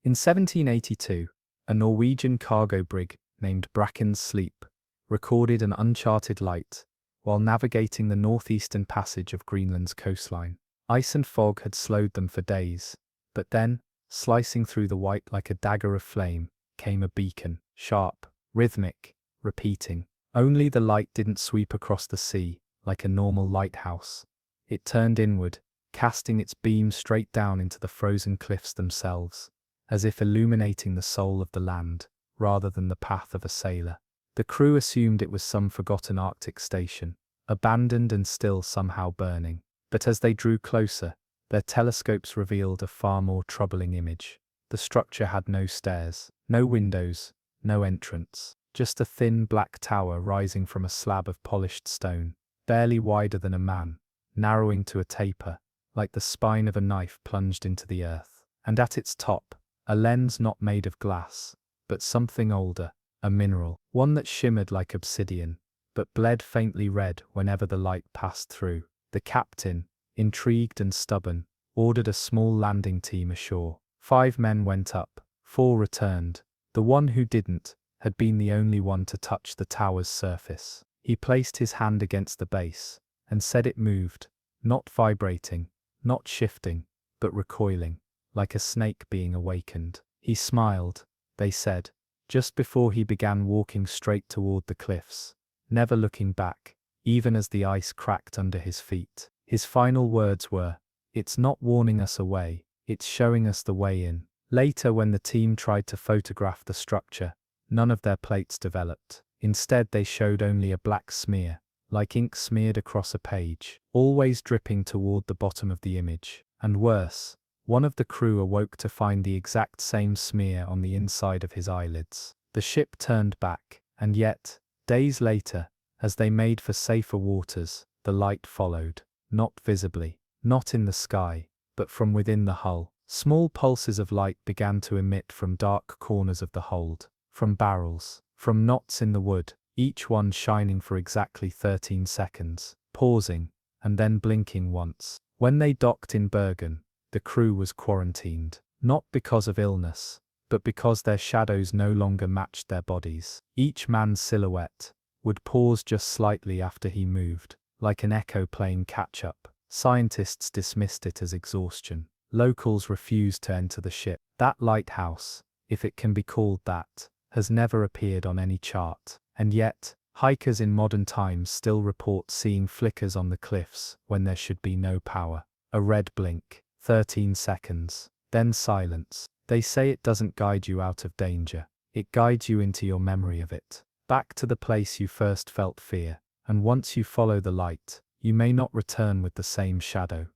In 1782, a Norwegian cargo brig named Bracken's Sleep recorded an uncharted light while navigating the northeastern passage of Greenland's coastline. Ice and fog had slowed them for days, but then, slicing through the white like a dagger of flame, came a beacon, sharp, rhythmic, repeating. Only the light didn't sweep across the sea like a normal lighthouse. It turned inward, casting its beam straight down into the frozen cliffs themselves, as if illuminating the soul of the land, rather than the path of a sailor. The crew assumed it was some forgotten Arctic station, abandoned and still somehow burning. But as they drew closer, their telescopes revealed a far more troubling image. The structure had no stairs, no windows, no entrance, just a thin black tower rising from a slab of polished stone, barely wider than a man, narrowing to a taper, like the spine of a knife plunged into the earth. And at its top, a lens not made of glass, but something older, a mineral, one that shimmered like obsidian, but bled faintly red whenever the light passed through. The captain, intrigued and stubborn, ordered a small landing team ashore. 5 men went up, 4 returned. The one who didn't had been the only one to touch the tower's surface. He placed his hand against the base, and said it moved, not vibrating, not shifting, but recoiling, like a snake being awakened. He smiled, they said, just before he began walking straight toward the cliffs, never looking back, even as the ice cracked under his feet. His final words were, "It's not warning us away, It's showing us the way in. Later, when the team tried to photograph the structure, none of their plates developed. Instead, they showed only a black smear, like ink smeared across a page, always dripping toward the bottom of the image. And worse, one of the crew awoke to find the exact same smear on the inside of his eyelids. The ship turned back, and yet, days later, as they made for safer waters, the light followed, not visibly, not in the sky, but from within the hull. Small pulses of light began to emit from dark corners of the hold, from barrels, from knots in the wood, each one shining for exactly 13 seconds, pausing, and then blinking once. When they docked in Bergen, the crew was quarantined, not because of illness, but because their shadows no longer matched their bodies. Each man's silhouette would pause just slightly after he moved, like an echo playing catch-up. Scientists dismissed it as exhaustion. Locals refused to enter the ship. That lighthouse, if it can be called that, has never appeared on any chart. And yet, hikers in modern times still report seeing flickers on the cliffs when there should be no power. A red blink, 13 seconds, then silence. They say it doesn't guide you out of danger. It guides you into your memory of it, back to the place you first felt fear. And once you follow the light, you may not return with the same shadow.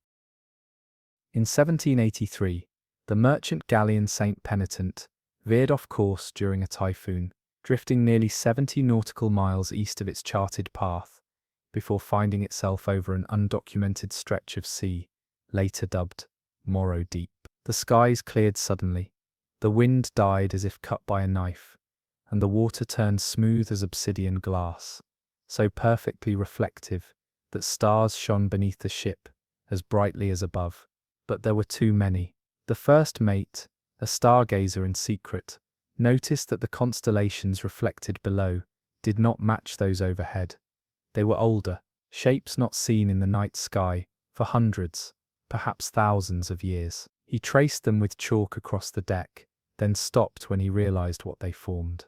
In 1783, the merchant galleon Saint Penitent veered off course during a typhoon, drifting nearly 70 nautical miles east of its charted path, before finding itself over an undocumented stretch of sea, later dubbed Morro Deep. The skies cleared suddenly, the wind died as if cut by a knife, and the water turned smooth as obsidian glass, so perfectly reflective that stars shone beneath the ship as brightly as above. But there were too many. The first mate, a stargazer in secret, noticed that the constellations reflected below did not match those overhead. They were older, shapes not seen in the night sky for hundreds, perhaps thousands of years. He traced them with chalk across the deck, then stopped when he realized what they formed.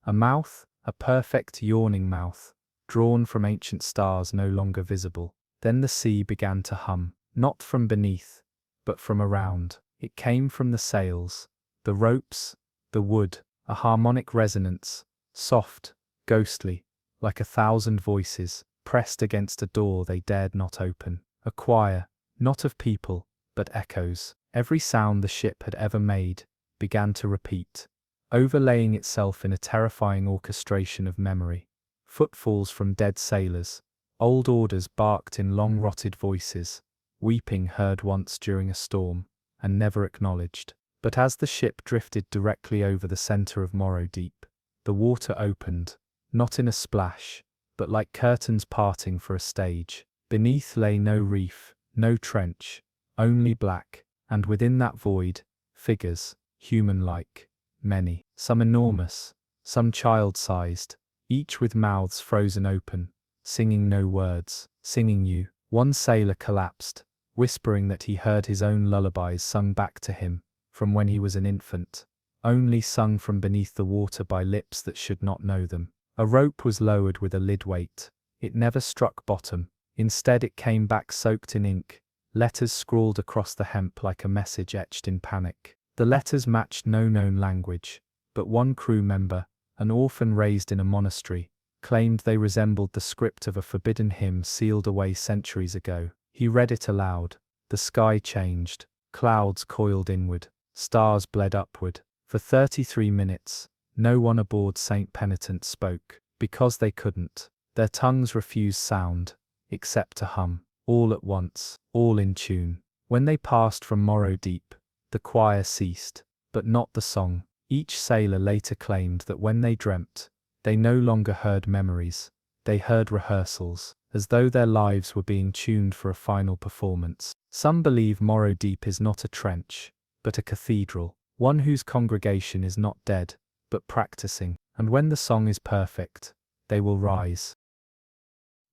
A mouth, a perfect yawning mouth, drawn from ancient stars no longer visible. Then the sea began to hum, not from beneath, but from around. It came from the sails, the ropes, the wood, a harmonic resonance, soft, ghostly, like 1,000 voices, pressed against a door they dared not open. A choir, not of people, but echoes. Every sound the ship had ever made began to repeat, overlaying itself in a terrifying orchestration of memory. Footfalls from dead sailors, old orders barked in long-rotted voices, weeping heard once during a storm, and never acknowledged. But as the ship drifted directly over the center of Morro Deep, the water opened, not in a splash, but like curtains parting for a stage. Beneath lay no reef, no trench, only black, and within that void, figures, human-like, many, some enormous, some child-sized, each with mouths frozen open, singing no words, singing you. One sailor collapsed, whispering that he heard his own lullabies sung back to him, from when he was an infant, only sung from beneath the water by lips that should not know them. A rope was lowered with a lid weight. It never struck bottom. Instead it came back soaked in ink, letters scrawled across the hemp like a message etched in panic. The letters matched no known language, but one crew member, an orphan raised in a monastery, claimed they resembled the script of a forbidden hymn sealed away centuries ago. He read it aloud. The sky changed, clouds coiled inward, stars bled upward. For 33 minutes, no one aboard Saint Penitent spoke, because they couldn't. Their tongues refused sound, except to hum, all at once, all in tune. When they passed from Morro Deep, the choir ceased, but not the song. Each sailor later claimed that when they dreamt, they no longer heard memories, they heard rehearsals, as though their lives were being tuned for a final performance. Some believe Morro Deep is not a trench, but a cathedral, one whose congregation is not dead, but practicing, and when the song is perfect, they will rise.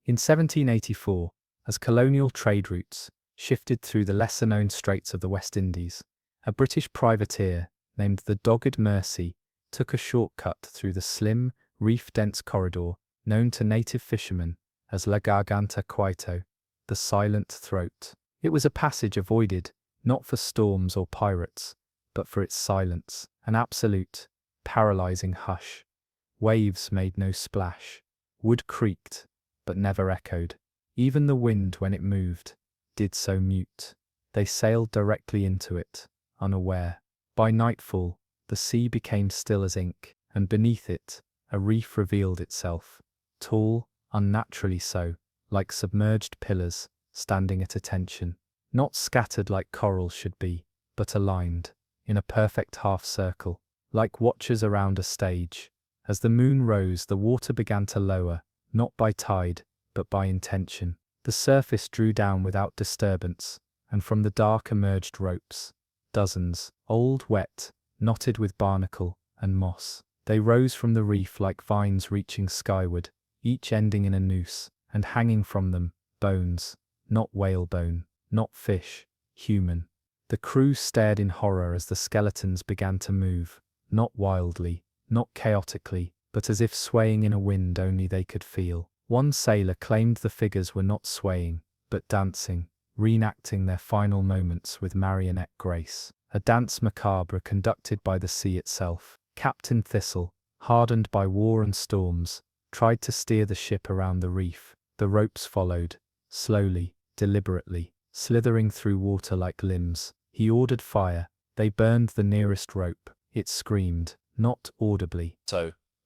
In 1784, as colonial trade routes shifted through the lesser-known straits of the West Indies, a British privateer named the Dogged Mersey took a shortcut through the slim, reef-dense corridor known to native fishermen as La Garganta Cuito, the silent throat. It was a passage avoided, not for storms or pirates, but for its silence, an absolute, paralyzing hush. Waves made no splash. Wood creaked, but never echoed. Even the wind, when it moved, did so mute. They sailed directly into it, unaware. By nightfall, the sea became still as ink, and beneath it, a reef revealed itself, tall, unnaturally so, like submerged pillars, standing at attention. Not scattered like coral should be, but aligned, in a perfect half-circle, like watchers around a stage. As the moon rose, the water began to lower, not by tide, but by intention. The surface drew down without disturbance, and from the dark emerged ropes. Dozens, old, wet, knotted with barnacle and moss. They rose from the reef like vines reaching skyward, each ending in a noose, and hanging from them, bones, not whalebone, not fish, human. The crew stared in horror as the skeletons began to move, not wildly, not chaotically, but as if swaying in a wind only they could feel. One sailor claimed the figures were not swaying, but dancing, reenacting their final moments with marionette grace. A dance macabre conducted by the sea itself. Captain Thistle, hardened by war and storms, tried to steer the ship around the reef. The ropes followed, slowly, deliberately, slithering through water like limbs. He ordered fire. They burned the nearest rope. It screamed, not audibly,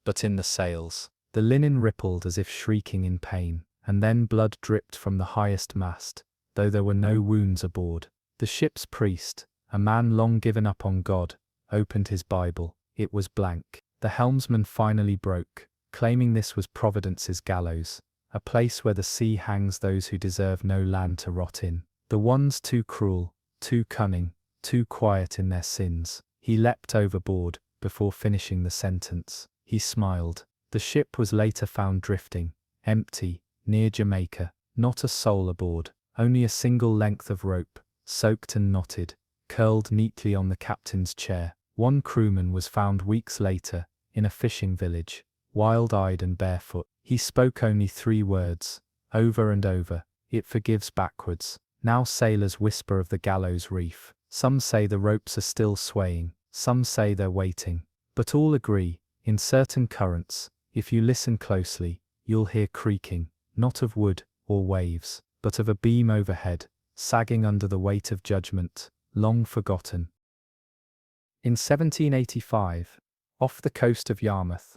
but in the sails. The linen rippled as if shrieking in pain, and then blood dripped from the highest mast, though there were no wounds aboard. The ship's priest, a man long given up on God, opened his Bible. It was blank. The helmsman finally broke, claiming this was Providence's gallows, a place where the sea hangs those who deserve no land to rot in. The ones too cruel, too cunning, too quiet in their sins. He leapt overboard before finishing the sentence. He smiled. The ship was later found drifting, empty, near Jamaica. Not a soul aboard, only a single length of rope, soaked and knotted, curled neatly on the captain's chair. One crewman was found weeks later, in a fishing village, wild-eyed and barefoot. He spoke only 3 words, over and over, "It forgives" backwards. Now sailors whisper of the gallows reef. Some say the ropes are still swaying, some say they're waiting. But all agree, in certain currents, if you listen closely, you'll hear creaking, not of wood or waves, but of a beam overhead, sagging under the weight of judgment, long forgotten. In 1785, off the coast of Yarmouth,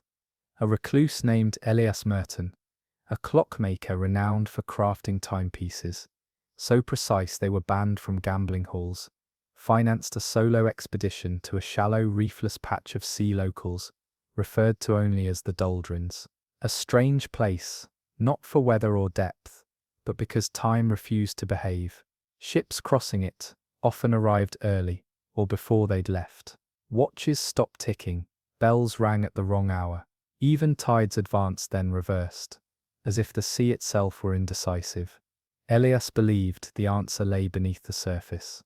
a recluse named Elias Merton, a clockmaker renowned for crafting timepieces, so precise they were banned from gambling halls, financed a solo expedition to a shallow reefless patch of sea locals, referred to only as the Doldrins. A strange place, not for weather or depth, but because time refused to behave. Ships crossing it often arrived early, or before they'd left. Watches stopped ticking, bells rang at the wrong hour. Even tides advanced then reversed, as if the sea itself were indecisive. Elias believed the answer lay beneath the surface.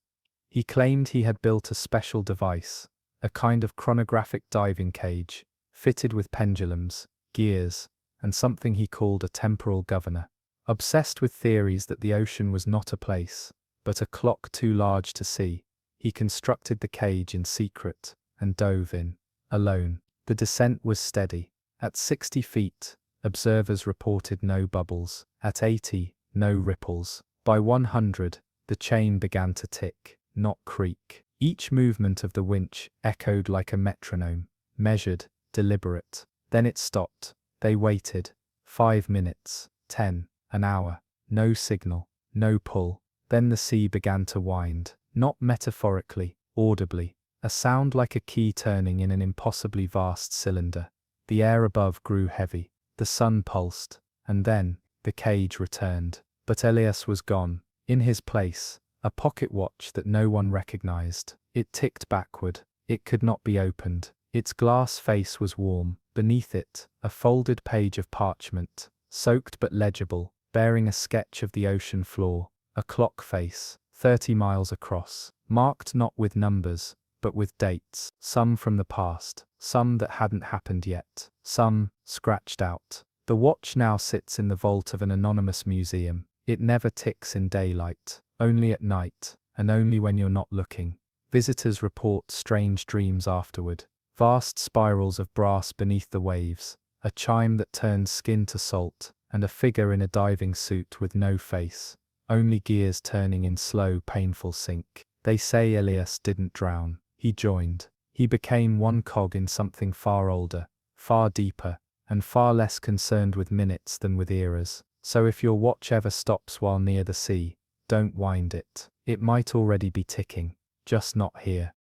He claimed he had built a special device, a kind of chronographic diving cage, fitted with pendulums, gears, and something he called a temporal governor. Obsessed with theories that the ocean was not a place, but a clock too large to see, he constructed the cage in secret and dove in, alone. The descent was steady. At 60 feet, observers reported no bubbles. At 80, no ripples. By 100, the chain began to tick, not creak. Each movement of the winch echoed like a metronome, measured, deliberate. Then it stopped. They waited. 5 minutes, 10, an hour. No signal, no pull. Then the sea began to wind, not metaphorically, audibly. A sound like a key turning in an impossibly vast cylinder. The air above grew heavy. The sun pulsed. And then, the cage returned. But Elias was gone. In his place, a pocket watch that no one recognized. It ticked backward. It could not be opened. Its glass face was warm. Beneath it, a folded page of parchment, soaked but legible, bearing a sketch of the ocean floor. A clock face, 30 miles across, marked not with numbers, but with dates, some from the past, some that hadn't happened yet, some scratched out. The watch now sits in the vault of an anonymous museum. It never ticks in daylight, only at night, and only when you're not looking. Visitors report strange dreams afterward. Vast spirals of brass beneath the waves, a chime that turns skin to salt, and a figure in a diving suit with no face, only gears turning in slow, painful sync. They say Elias didn't drown, he joined. He became one cog in something far older, far deeper, and far less concerned with minutes than with eras. So if your watch ever stops while near the sea, don't wind it. It might already be ticking, just not here.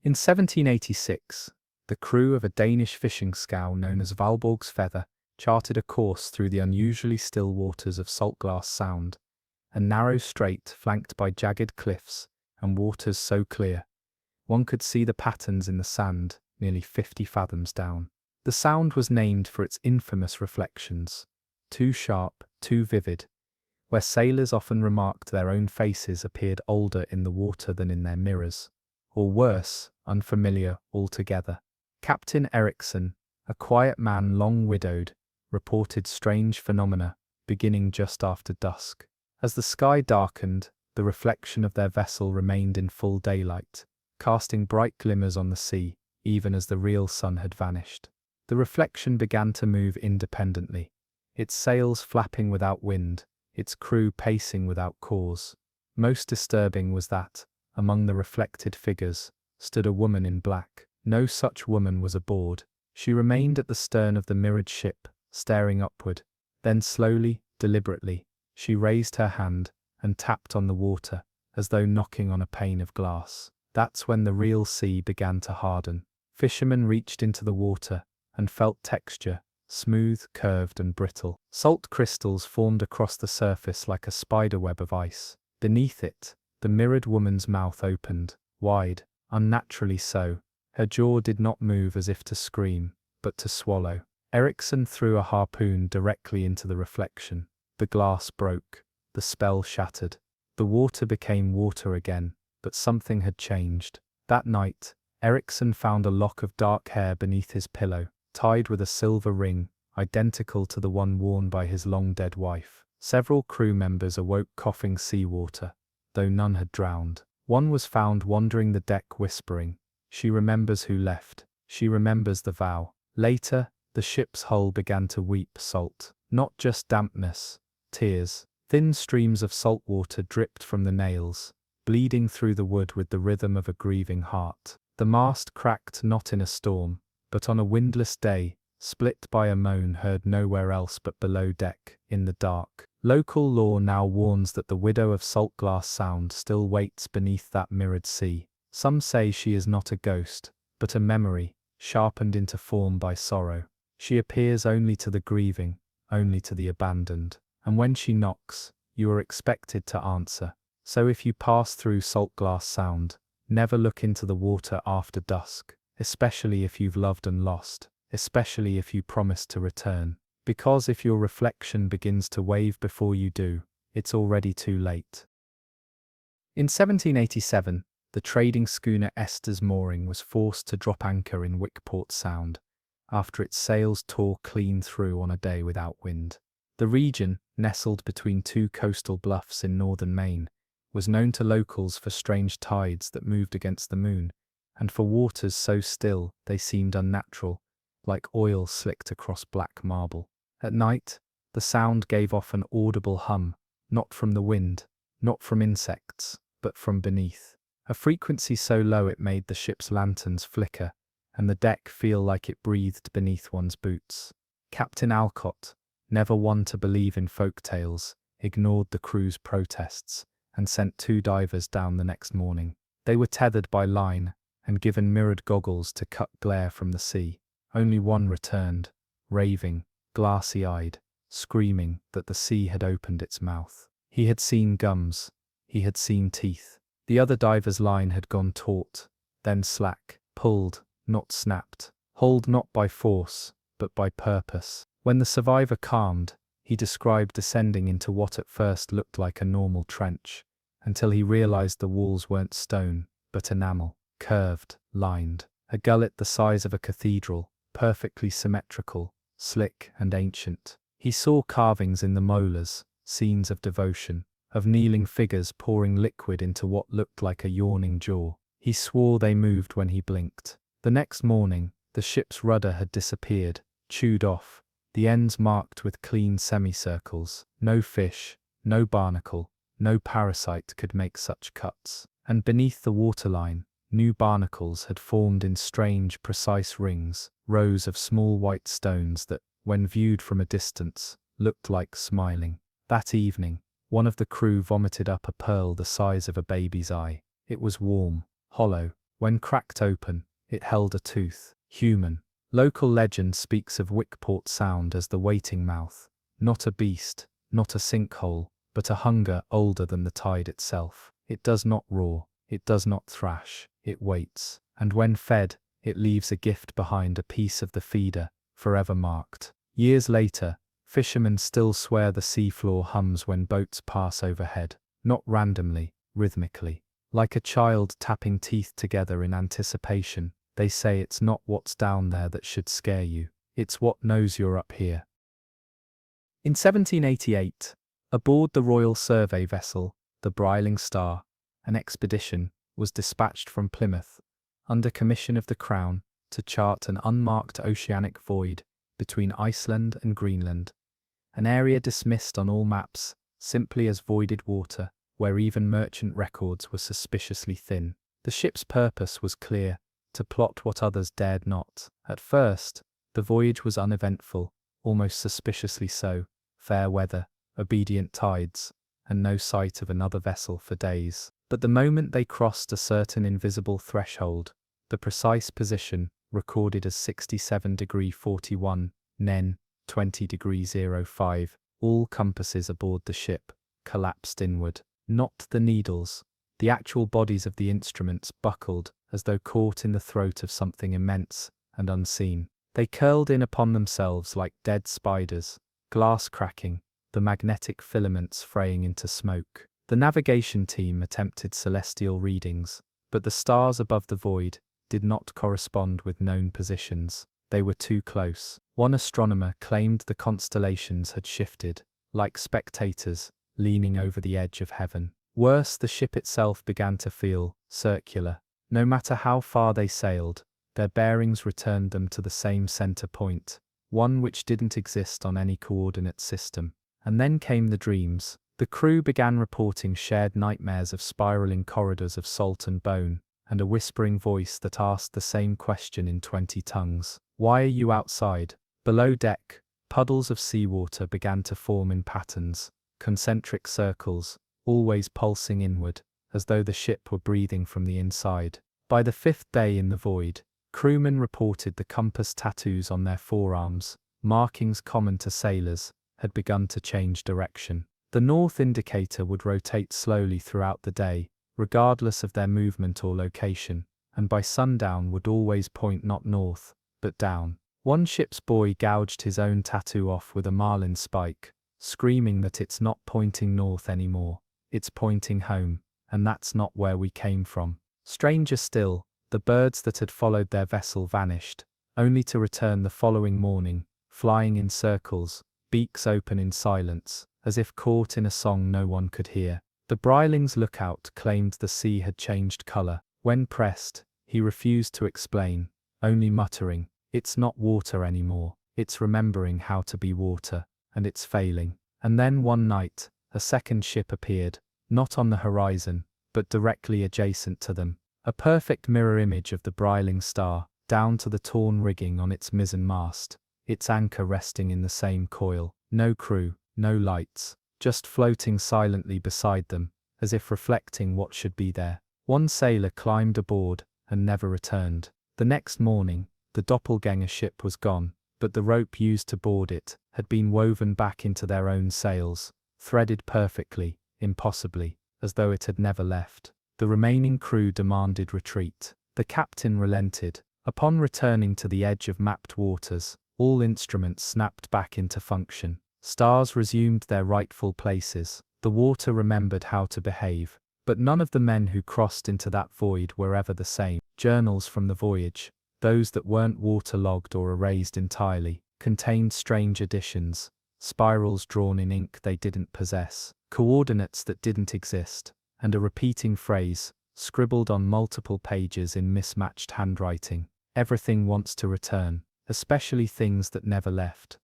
In 1786, the crew of a Danish fishing scow known as Valborg's Feather charted a course through the unusually still waters of Saltglass Sound, a narrow strait flanked by jagged cliffs and waters so clear one could see the patterns in the sand nearly 50 fathoms down. The sound was named for its infamous reflections, too sharp, too vivid, where sailors often remarked their own faces appeared older in the water than in their mirrors, or worse, unfamiliar altogether. Captain Ericsson, a quiet man long widowed, reported strange phenomena beginning just after dusk. As the sky darkened, the reflection of their vessel remained in full daylight, casting bright glimmers on the sea, even as the real sun had vanished. The reflection began to move independently, its sails flapping without wind, its crew pacing without cause. Most disturbing was that, among the reflected figures, stood a woman in black. No such woman was aboard. She remained at the stern of the mirrored ship, staring upward. Then slowly, deliberately, she raised her hand and tapped on the water, as though knocking on a pane of glass. That's when the real sea began to harden. Fishermen reached into the water and felt texture, smooth, curved and brittle. Salt crystals formed across the surface like a spiderweb of ice. Beneath it, the mirrored woman's mouth opened, wide, unnaturally so. Her jaw did not move as if to scream, but to swallow. Ericsson threw a harpoon directly into the reflection. The glass broke. The spell shattered. The water became water again, but something had changed. That night, Ericsson found a lock of dark hair beneath his pillow, tied with a silver ring, identical to the one worn by his long-dead wife. Several crew members awoke coughing seawater, though none had drowned. One was found wandering the deck whispering, "She remembers who left. She remembers the vow." Later, the ship's hull began to weep salt. Not just dampness, tears. Thin streams of salt water dripped from the nails, bleeding through the wood with the rhythm of a grieving heart. The mast cracked not in a storm, but on a windless day, split by a moan heard nowhere else but below deck, in the dark. Local law now warns that the widow of Saltglass Sound still waits beneath that mirrored sea. Some say she is not a ghost, but a memory, sharpened into form by sorrow. She appears only to the grieving, only to the abandoned. And when she knocks, you are expected to answer. So if you pass through Saltglass Sound, never look into the water after dusk, especially if you've loved and lost, especially if you promise to return. Because if your reflection begins to wave before you do, it's already too late. In 1787, the trading schooner Esther's mooring was forced to drop anchor in Wickport Sound, after its sails tore clean through on a day without wind. The region, nestled between two coastal bluffs in northern Maine, was known to locals for strange tides that moved against the moon, and for waters so still they seemed unnatural, like oil slicked across black marble. At night, the sound gave off an audible hum, not from the wind, not from insects, but from beneath. A frequency so low it made the ship's lanterns flicker, and the deck feel like it breathed beneath one's boots. Captain Alcott, never one to believe in folk tales, ignored the crew's protests, and sent 2 divers down the next morning. They were tethered by line, and given mirrored goggles to cut glare from the sea. Only one returned, raving, glassy-eyed, screaming that the sea had opened its mouth. He had seen gums. He had seen teeth. The other diver's line had gone taut, then slack, pulled, not snapped, hauled not by force, but by purpose. When the survivor calmed, he described descending into what at first looked like a normal trench, until he realized the walls weren't stone, but enamel, curved, lined. A gullet the size of a cathedral, perfectly symmetrical, slick and ancient. He saw carvings in the molars, scenes of devotion. of kneeling figures pouring liquid into what looked like a yawning jaw. He swore they moved when he blinked. The next morning, the ship's rudder had disappeared, chewed off, the ends marked with clean semicircles. No fish, no barnacle, no parasite could make such cuts. And beneath the waterline, new barnacles had formed in strange, precise rings, rows of small white stones that, when viewed from a distance, looked like smiling. That evening, one of the crew vomited up a pearl the size of a baby's eye. It was warm, hollow. When cracked open, it held a tooth. Human. Local legend speaks of Wickport Sound as the waiting mouth. Not a beast, not a sinkhole, but a hunger older than the tide itself. It does not roar, it does not thrash, it waits. And when fed, it leaves a gift behind, a piece of the feeder, forever marked. Years later, fishermen still swear the seafloor hums when boats pass overhead. Not randomly, rhythmically. Like a child tapping teeth together in anticipation, they say it's not what's down there that should scare you, it's what knows you're up here. In 1788, aboard the Royal Survey vessel, the Bryling Star, an expedition was dispatched from Plymouth, under commission of the Crown, to chart an unmarked oceanic void between Iceland and Greenland, an area dismissed on all maps simply as voided water, where even merchant records were suspiciously thin. The ship's purpose was clear: to plot what others dared not. At first, the voyage was uneventful, almost suspiciously so: fair weather, obedient tides, and no sight of another vessel for days. But the moment they crossed a certain invisible threshold, the precise position, recorded as 67°41, Nen, 20°05, all compasses aboard the ship, collapsed inward. Not the needles. The actual bodies of the instruments buckled, as though caught in the throat of something immense and unseen. They curled in upon themselves like dead spiders, glass cracking, the magnetic filaments fraying into smoke. The navigation team attempted celestial readings, but the stars above the void did not correspond with known positions. They were too close. One astronomer claimed the constellations had shifted, like spectators, leaning over the edge of heaven. Worse, the ship itself began to feel circular. No matter how far they sailed, their bearings returned them to the same center point, one which didn't exist on any coordinate system. And then came the dreams. The crew began reporting shared nightmares of spiraling corridors of salt and bone, and a whispering voice that asked the same question in 20 tongues. Why are you outside? Below deck, puddles of seawater began to form in patterns, concentric circles, always pulsing inward, as though the ship were breathing from the inside. By the 5th day in the void, crewmen reported the compass tattoos on their forearms, markings common to sailors, had begun to change direction. The north indicator would rotate slowly throughout the day, regardless of their movement or location, and by sundown would always point not north, but down. One ship's boy gouged his own tattoo off with a marlin spike, screaming that it's not pointing north anymore, it's pointing home, and that's not where we came from. Stranger still, the birds that had followed their vessel vanished, only to return the following morning, flying in circles, beaks open in silence, as if caught in a song no one could hear. The Bryling's lookout claimed the sea had changed color. When pressed, he refused to explain, only muttering, "It's not water anymore, it's remembering how to be water, and it's failing." And then one night, a second ship appeared, not on the horizon, but directly adjacent to them, a perfect mirror image of the Bryling Star, down to the torn rigging on its mizzen mast, its anchor resting in the same coil. No crew, no lights, just floating silently beside them, as if reflecting what should be there. One sailor climbed aboard, and never returned. The next morning, the doppelganger ship was gone, but the rope used to board it had been woven back into their own sails, threaded perfectly, impossibly, as though it had never left. The remaining crew demanded retreat. The captain relented. Upon returning to the edge of mapped waters, all instruments snapped back into function. Stars resumed their rightful places. The water remembered how to behave. But none of the men who crossed into that void were ever the same. Journals from the voyage, those that weren't waterlogged or erased entirely, contained strange additions, spirals drawn in ink they didn't possess, coordinates that didn't exist, and a repeating phrase, scribbled on multiple pages in mismatched handwriting. Everything wants to return, especially things that never left.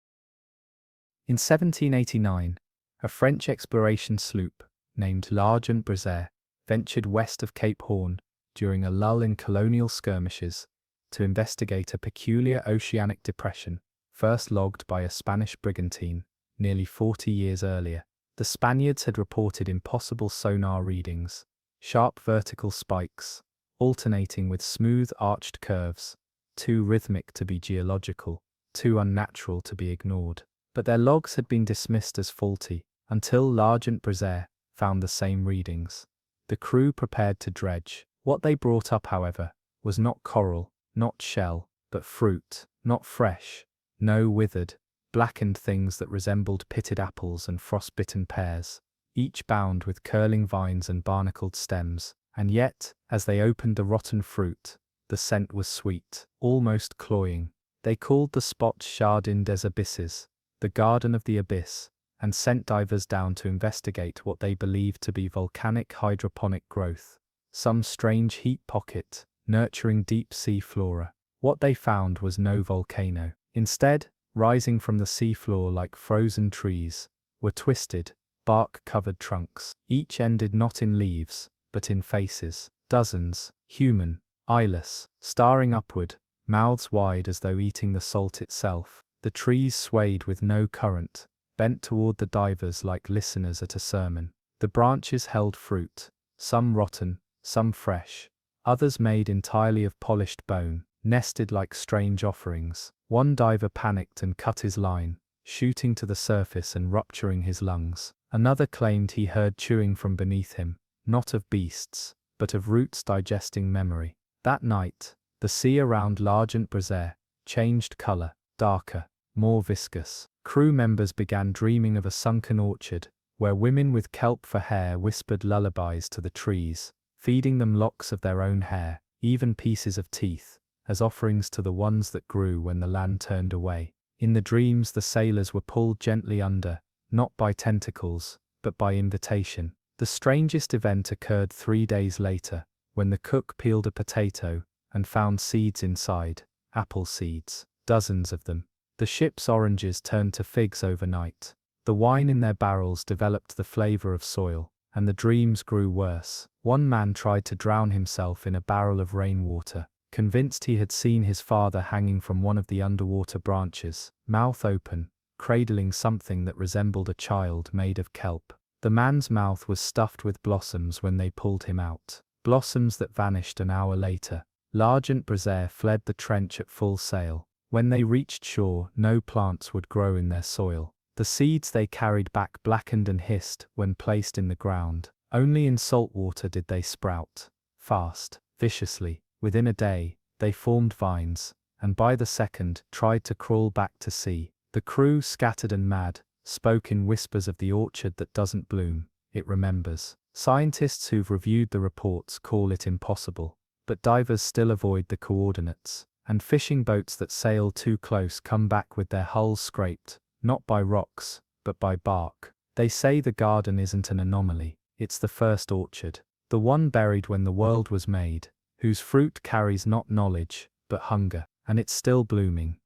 In 1789, a French exploration sloop, named L'Argent Brisère, ventured west of Cape Horn during a lull in colonial skirmishes to investigate a peculiar oceanic depression, first logged by a Spanish brigantine nearly 40 years earlier. The Spaniards had reported impossible sonar readings, sharp vertical spikes, alternating with smooth arched curves, too rhythmic to be geological, too unnatural to be ignored. But their logs had been dismissed as faulty, until L'Argent Brisère found the same readings. The crew prepared to dredge. What they brought up, however, was not coral, not shell, but fruit, not fresh, no withered, blackened things that resembled pitted apples and frostbitten pears, each bound with curling vines and barnacled stems, and yet, as they opened the rotten fruit, the scent was sweet, almost cloying. They called the spot Jardin des Abysses, the Garden of the Abyss, and sent divers down to investigate what they believed to be volcanic hydroponic growth, some strange heat pocket, nurturing deep-sea flora. What they found was no volcano. Instead, rising from the seafloor like frozen trees, were twisted, bark-covered trunks. Each ended not in leaves, but in faces, dozens, human, eyeless, staring upward, mouths wide as though eating the salt itself. The trees swayed with no current, bent toward the divers like listeners at a sermon. The branches held fruit, some rotten, some fresh, others made entirely of polished bone, nested like strange offerings. One diver panicked and cut his line, shooting to the surface and rupturing his lungs. Another claimed he heard chewing from beneath him, not of beasts, but of roots digesting memory. That night, the sea around L'Argent Brisère changed color, darker, more viscous. Crew members began dreaming of a sunken orchard, where women with kelp for hair whispered lullabies to the trees, feeding them locks of their own hair, even pieces of teeth, as offerings to the ones that grew when the land turned away. In the dreams the sailors were pulled gently under, not by tentacles, but by invitation. The strangest event occurred 3 days later, when the cook peeled a potato and found seeds inside, apple seeds, dozens of them. The ship's oranges turned to figs overnight. The wine in their barrels developed the flavor of soil, and the dreams grew worse. One man tried to drown himself in a barrel of rainwater, convinced he had seen his father hanging from one of the underwater branches, mouth open, cradling something that resembled a child made of kelp. The man's mouth was stuffed with blossoms when they pulled him out, blossoms that vanished an hour later. L'Argent Brisère fled the trench at full sail. When they reached shore, no plants would grow in their soil. The seeds they carried back blackened and hissed when placed in the ground. Only in salt water did they sprout, fast, viciously. Within a day, they formed vines, and by the second, tried to crawl back to sea. The crew, scattered and mad, spoke in whispers of the orchard that doesn't bloom, it remembers. Scientists who've reviewed the reports call it impossible, but divers still avoid the coordinates, and fishing boats that sail too close come back with their hulls scraped, not by rocks, but by bark. They say the garden isn't an anomaly, it's the first orchard, the one buried when the world was made, whose fruit carries not knowledge, but hunger, and it's still blooming.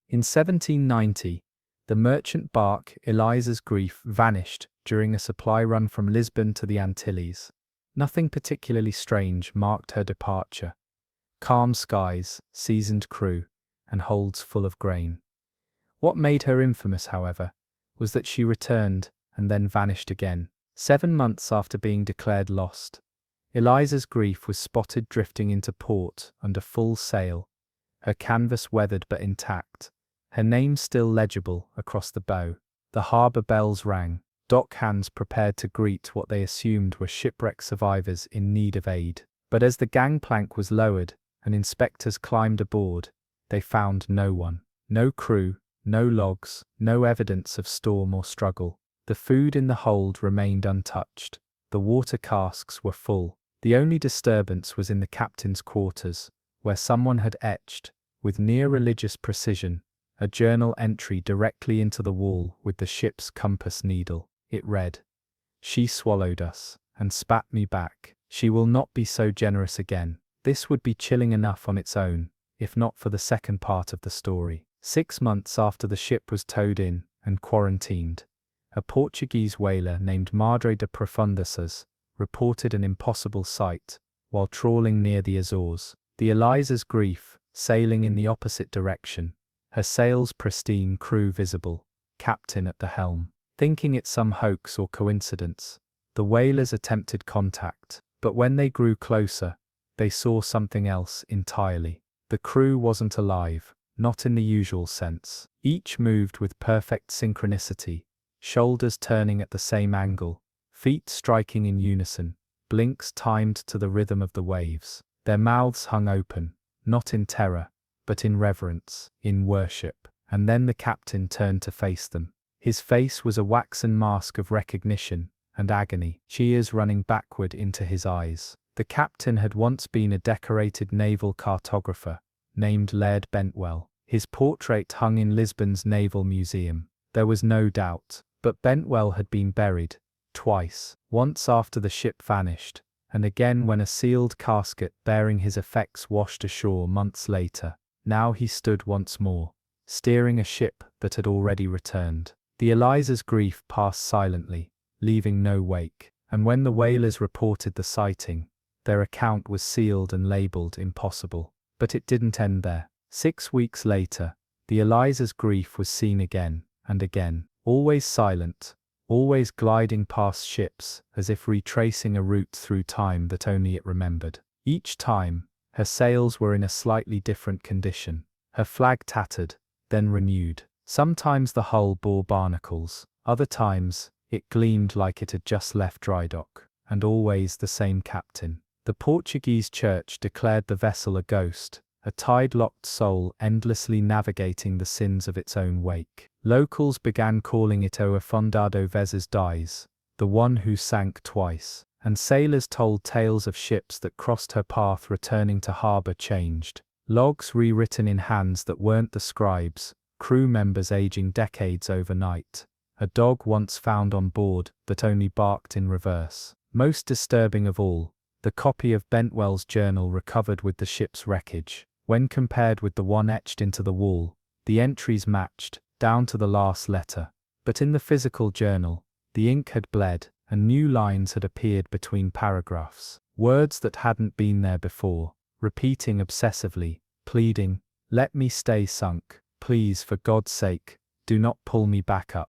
In 1790, the merchant bark Eliza's Grief vanished during a supply run from Lisbon to the Antilles. Nothing particularly strange marked her departure. Calm skies, seasoned crew, and holds full of grain. What made her infamous, however, was that she returned and then vanished again. 7 months after being declared lost, Eliza's Grief was spotted drifting into port under full sail, her canvas weathered but intact, her name still legible across the bow. The harbour bells rang, dock hands prepared to greet what they assumed were shipwreck survivors in need of aid. But as the gangplank was lowered and inspectors climbed aboard, they found no one. No crew, no logs, no evidence of storm or struggle. The food in the hold remained untouched. The water casks were full. The only disturbance was in the captain's quarters, where someone had etched, with near religious precision, a journal entry directly into the wall with the ship's compass needle. It read, "She swallowed us, and spat me back. She will not be so generous again." This would be chilling enough on its own, if not for the second part of the story. 6 months after the ship was towed in and quarantined, a Portuguese whaler named Madre de Profundezas reported an impossible sight while trawling near the Azores. The Eliza's Grief, sailing in the opposite direction, her sails pristine, crew visible, captain at the helm. Thinking it some hoax or coincidence, the whalers attempted contact, but when they grew closer, they saw something else entirely. The crew wasn't alive, not in the usual sense. Each moved with perfect synchronicity, shoulders turning at the same angle, feet striking in unison, blinks timed to the rhythm of the waves. Their mouths hung open, not in terror, but in reverence, in worship. And then the captain turned to face them. His face was a waxen mask of recognition and agony, tears running backward into his eyes. The captain had once been a decorated naval cartographer named Laird Bentwell. His portrait hung in Lisbon's Naval Museum. There was no doubt, but Bentwell had been buried, twice, once after the ship vanished, and again when a sealed casket bearing his effects washed ashore months later. Now he stood once more, steering a ship that had already returned. The Eliza's Grief passed silently, leaving no wake, and when the whalers reported the sighting, their account was sealed and labeled impossible. But it didn't end there. 6 weeks later, the Eliza's Grief was seen again and again, always silent, always gliding past ships as if retracing a route through time that only it remembered. Each time, her sails were in a slightly different condition, her flag tattered, then renewed. Sometimes the hull bore barnacles, other times, it gleamed like it had just left dry dock, and always the same captain. The Portuguese church declared the vessel a ghost, a tide-locked soul endlessly navigating the sins of its own wake. Locals began calling it O Afundado Vezes Dies, the one who sank twice, and sailors told tales of ships that crossed her path returning to harbour changed, logs rewritten in hands that weren't the scribes, crew members aging decades overnight, a dog once found on board that only barked in reverse. Most disturbing of all, the copy of Bentwell's journal recovered with the ship's wreckage. When compared with the one etched into the wall, the entries matched, down to the last letter. But in the physical journal, the ink had bled, and new lines had appeared between paragraphs. Words that hadn't been there before, repeating obsessively, pleading, "Let me stay sunk, please, for God's sake, do not pull me back up."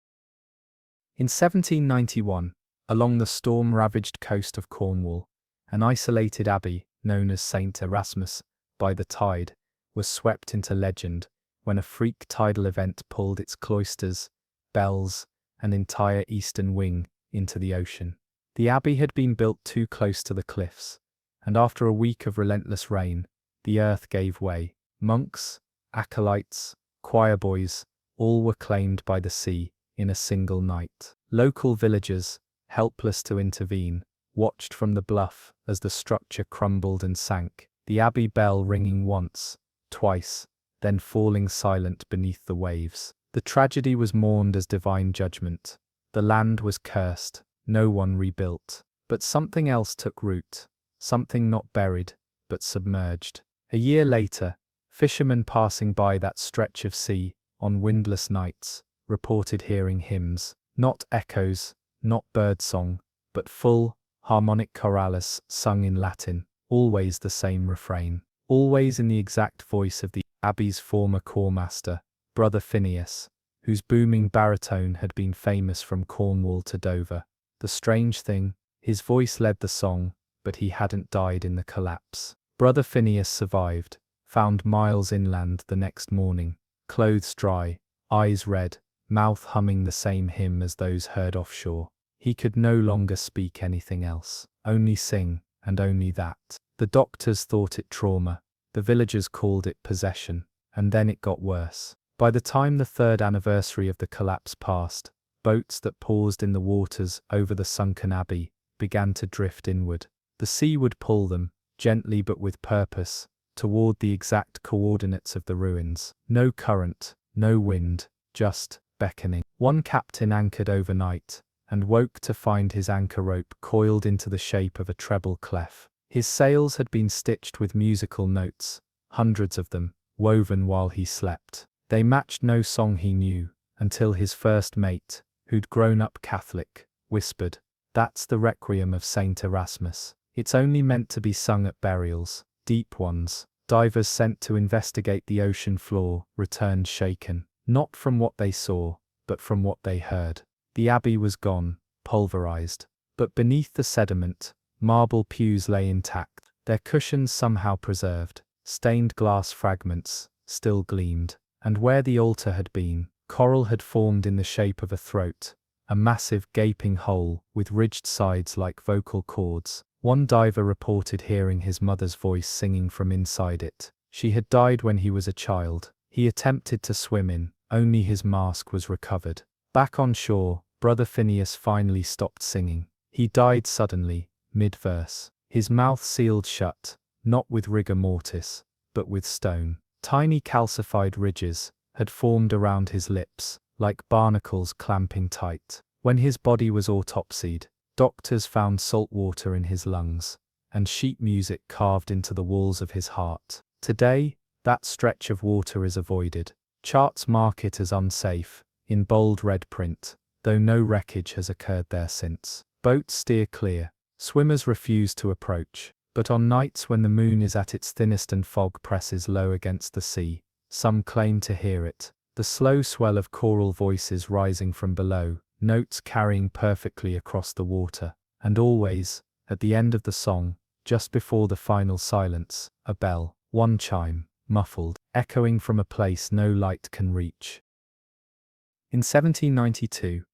In 1791, along the storm-ravaged coast of Cornwall, an isolated abbey, known as St. Erasmus by the tide, was swept into legend when a freak tidal event pulled its cloisters, bells, and entire eastern wing into the ocean. The abbey had been built too close to the cliffs, and after a week of relentless rain, the earth gave way. Monks, acolytes, choir boys, all were claimed by the sea in a single night. Local villagers, helpless to intervene, watched from the bluff as the structure crumbled and sank, the abbey bell ringing once, twice, then falling silent beneath the waves. The tragedy was mourned as divine judgment. The land was cursed, no one rebuilt. But something else took root, something not buried, but submerged. A year later, fishermen passing by that stretch of sea, on windless nights, reported hearing hymns, not echoes, not birdsong, but full, harmonic chorales sung in Latin, always the same refrain, always in the exact voice of the abbey's former chormaster, Brother Phineas, whose booming baritone had been famous from Cornwall to Dover. The strange thing, his voice led the song, but he hadn't died in the collapse. Brother Phineas survived, found miles inland the next morning, clothes dry, eyes red, mouth humming the same hymn as those heard offshore. He could no longer speak anything else, only sing, and only that. The doctors thought it trauma, the villagers called it possession, and then it got worse. By the time the 3rd anniversary of the collapse passed, boats that paused in the waters over the sunken abbey began to drift inward. The sea would pull them, gently but with purpose, toward the exact coordinates of the ruins. No current, no wind, just beckoning. One captain anchored overnight, and woke to find his anchor rope coiled into the shape of a treble clef. His sails had been stitched with musical notes, hundreds of them, woven while he slept. They matched no song he knew, until his first mate, who'd grown up Catholic, whispered, "That's the requiem of Saint Erasmus. It's only meant to be sung at burials, deep ones." Divers sent to investigate the ocean floor returned shaken, not from what they saw, but from what they heard. The abbey was gone, pulverized. But beneath the sediment, marble pews lay intact, their cushions somehow preserved. Stained glass fragments still gleamed, and where the altar had been, coral had formed in the shape of a throat, a massive gaping hole with ridged sides like vocal cords. One diver reported hearing his mother's voice singing from inside it. She had died when he was a child. He attempted to swim in, only his mask was recovered. Back on shore, Brother Phineas finally stopped singing. He died suddenly, mid-verse. His mouth sealed shut, not with rigor mortis, but with stone. Tiny calcified ridges had formed around his lips, like barnacles clamping tight. When his body was autopsied, doctors found salt water in his lungs, and sheet music carved into the walls of his heart. Today, that stretch of water is avoided. Charts mark it as unsafe, in bold red print, though no wreckage has occurred there since. Boats steer clear, swimmers refuse to approach, but on nights when the moon is at its thinnest and fog presses low against the sea, some claim to hear it, the slow swell of choral voices rising from below, notes carrying perfectly across the water, and always, at the end of the song, just before the final silence, a bell, one chime, muffled, echoing from a place no light can reach. In 1792,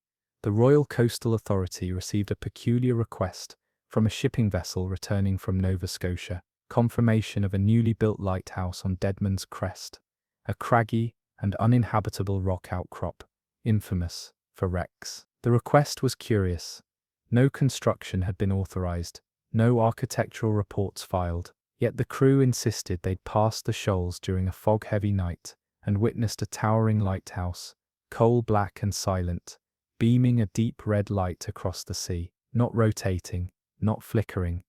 the Royal Coastal Authority received a peculiar request from a shipping vessel returning from Nova Scotia, confirmation of a newly built lighthouse on Deadman's Crest, a craggy and uninhabitable rock outcrop, infamous for wrecks. The request was curious. No construction had been authorized, no architectural reports filed, yet the crew insisted they'd passed the shoals during a fog-heavy night and witnessed a towering lighthouse, coal-black and silent, beaming a deep red light across the sea, not rotating, not flickering,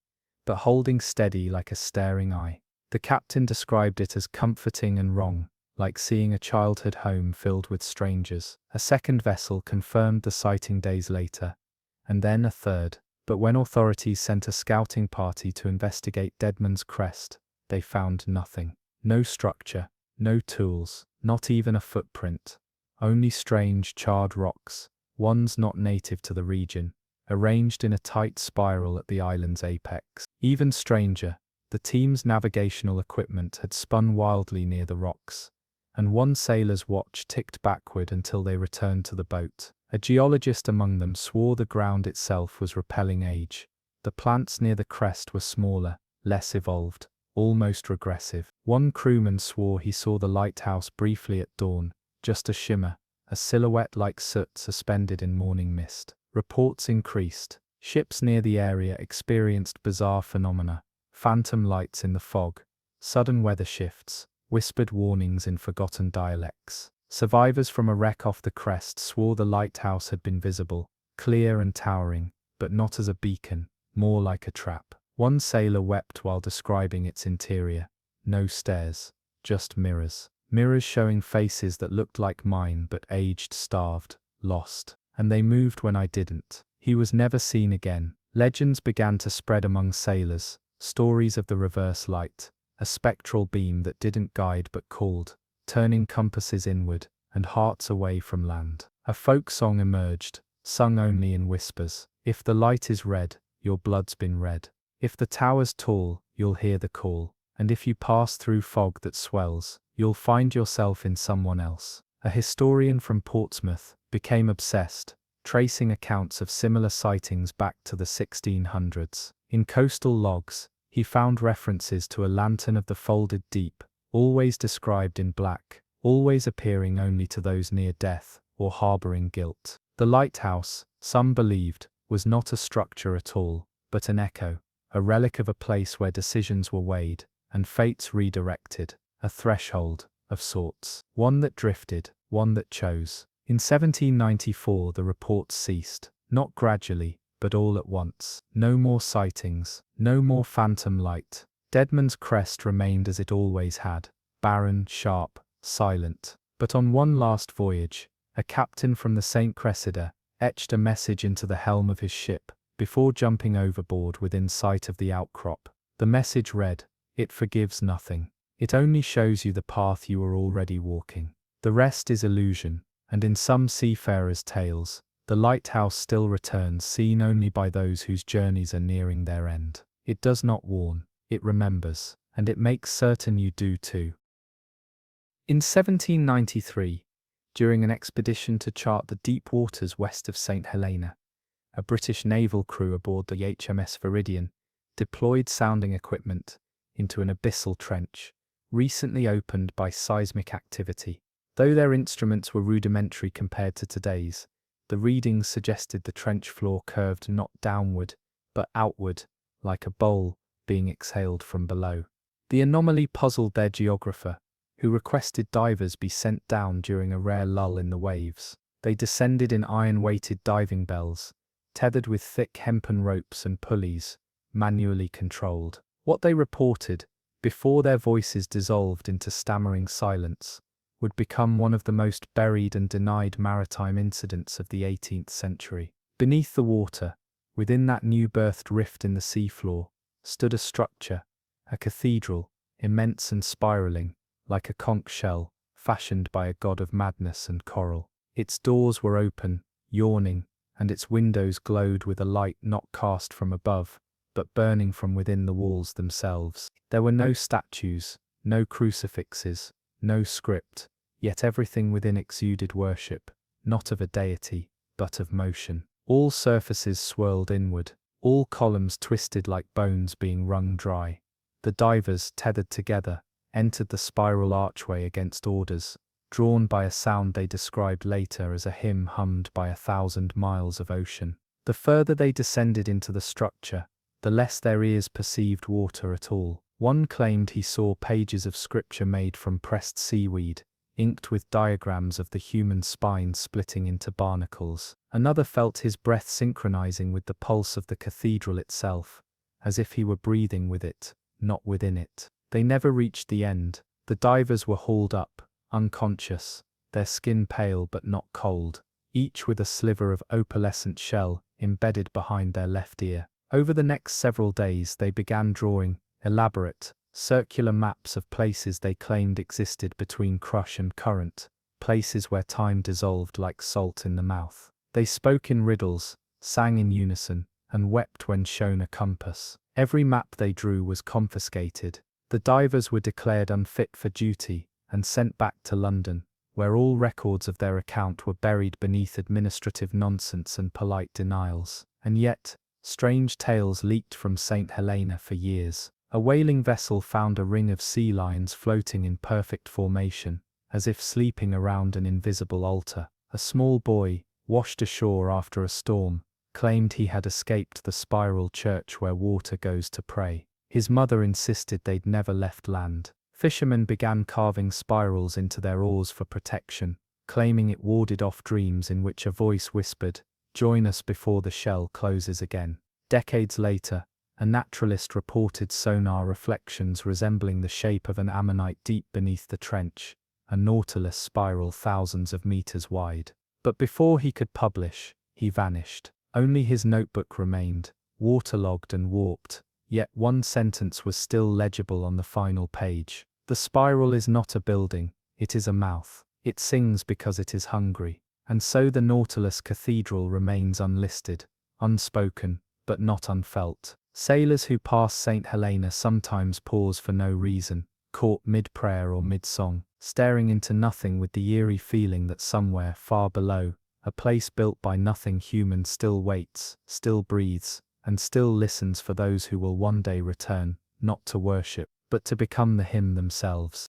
but holding steady like a staring eye. The captain described it as comforting and wrong, like seeing a childhood home filled with strangers. A second vessel confirmed the sighting days later, and then a third. But when authorities sent a scouting party to investigate Deadman's Crest, they found nothing. No structure, no tools, not even a footprint. Only strange, charred rocks, ones not native to the region, arranged in a tight spiral at the island's apex. Even stranger, the team's navigational equipment had spun wildly near the rocks, and one sailor's watch ticked backward until they returned to the boat. A geologist among them swore the ground itself was repelling age. The plants near the crest were smaller, less evolved, almost regressive. One crewman swore he saw the lighthouse briefly at dawn, just a shimmer, a silhouette like soot suspended in morning mist. Reports increased. Ships near the area experienced bizarre phenomena, phantom lights in the fog, sudden weather shifts, whispered warnings in forgotten dialects. Survivors from a wreck off the crest swore the lighthouse had been visible, clear and towering, but not as a beacon, more like a trap. One sailor wept while describing its interior. No stairs, just mirrors. Mirrors showing faces that looked like mine but aged, starved, lost. And they moved when I didn't. He was never seen again. Legends began to spread among sailors, stories of the reverse light, a spectral beam that didn't guide but called, turning compasses inward and hearts away from land. A folk song emerged, sung only in whispers. If the light is red, your blood's been red. If the tower's tall, you'll hear the call. And if you pass through fog that swells, you'll find yourself in someone else. A historian from Portsmouth became obsessed, tracing accounts of similar sightings back to the 1600s. In coastal logs, he found references to a lantern of the folded deep, always described in black, always appearing only to those near death or harboring guilt. The lighthouse, some believed, was not a structure at all, but an echo, a relic of a place where decisions were weighed and fates redirected, a threshold, of sorts, one that drifted, one that chose. In 1794 the reports ceased, not gradually, but all at once. No more sightings, no more phantom light. Deadman's Crest remained as it always had, barren, sharp, silent. But on one last voyage, a captain from the St. Cressida etched a message into the helm of his ship, before jumping overboard within sight of the outcrop. The message read, "It forgives nothing. It only shows you the path you are already walking. The rest is illusion, and in some seafarers' tales, the lighthouse still returns seen only by those whose journeys are nearing their end. It does not warn, it remembers, and it makes certain you do too." In 1793, during an expedition to chart the deep waters west of St. Helena, a British naval crew aboard the HMS Viridian deployed sounding equipment into an abyssal trench, recently opened by seismic activity. Though their instruments were rudimentary compared to today's, the readings suggested the trench floor curved not downward, but outward, like a bowl being exhaled from below. The anomaly puzzled their geographer, who requested divers be sent down during a rare lull in the waves. They descended in iron-weighted diving bells, tethered with thick hempen ropes and pulleys, manually controlled. What they reported, before their voices dissolved into stammering silence, would become one of the most buried and denied maritime incidents of the 18th century. Beneath the water, within that new-birthed rift in the seafloor, stood a structure, a cathedral, immense and spiraling, like a conch shell, fashioned by a god of madness and coral. Its doors were open, yawning, and its windows glowed with a light not cast from above, but burning from within the walls themselves. There were no statues, no crucifixes, no script, yet everything within exuded worship, not of a deity, but of motion. All surfaces swirled inward, all columns twisted like bones being wrung dry. The divers, tethered together, entered the spiral archway against orders, drawn by a sound they described later as a hymn hummed by 1,000 miles of ocean. The further they descended into the structure, the less their ears perceived water at all. One claimed he saw pages of scripture made from pressed seaweed, inked with diagrams of the human spine splitting into barnacles. Another felt his breath synchronizing with the pulse of the cathedral itself, as if he were breathing with it, not within it. They never reached the end. The divers were hauled up, unconscious, their skin pale but not cold, each with a sliver of opalescent shell embedded behind their left ear. Over the next several days they began drawing elaborate, circular maps of places they claimed existed between crush and current, places where time dissolved like salt in the mouth. They spoke in riddles, sang in unison, and wept when shown a compass. Every map they drew was confiscated. The divers were declared unfit for duty and sent back to London, where all records of their account were buried beneath administrative nonsense and polite denials. And yet, strange tales leaked from St. Helena for years. A whaling vessel found a ring of sea lions floating in perfect formation, as if sleeping around an invisible altar. A small boy, washed ashore after a storm, claimed he had escaped the spiral church where water goes to pray. His mother insisted they'd never left land. Fishermen began carving spirals into their oars for protection, claiming it warded off dreams in which a voice whispered, "Join us before the shell closes again." Decades later, a naturalist reported sonar reflections resembling the shape of an ammonite deep beneath the trench, a nautilus spiral thousands of meters wide. But before he could publish, he vanished. Only his notebook remained, waterlogged and warped, yet one sentence was still legible on the final page. "The spiral is not a building, it is a mouth. It sings because it is hungry." And so the Nautilus Cathedral remains unlisted, unspoken, but not unfelt. Sailors who pass St. Helena sometimes pause for no reason, caught mid-prayer or mid-song, staring into nothing with the eerie feeling that somewhere far below, a place built by nothing human still waits, still breathes, and still listens for those who will one day return, not to worship, but to become the hymn themselves.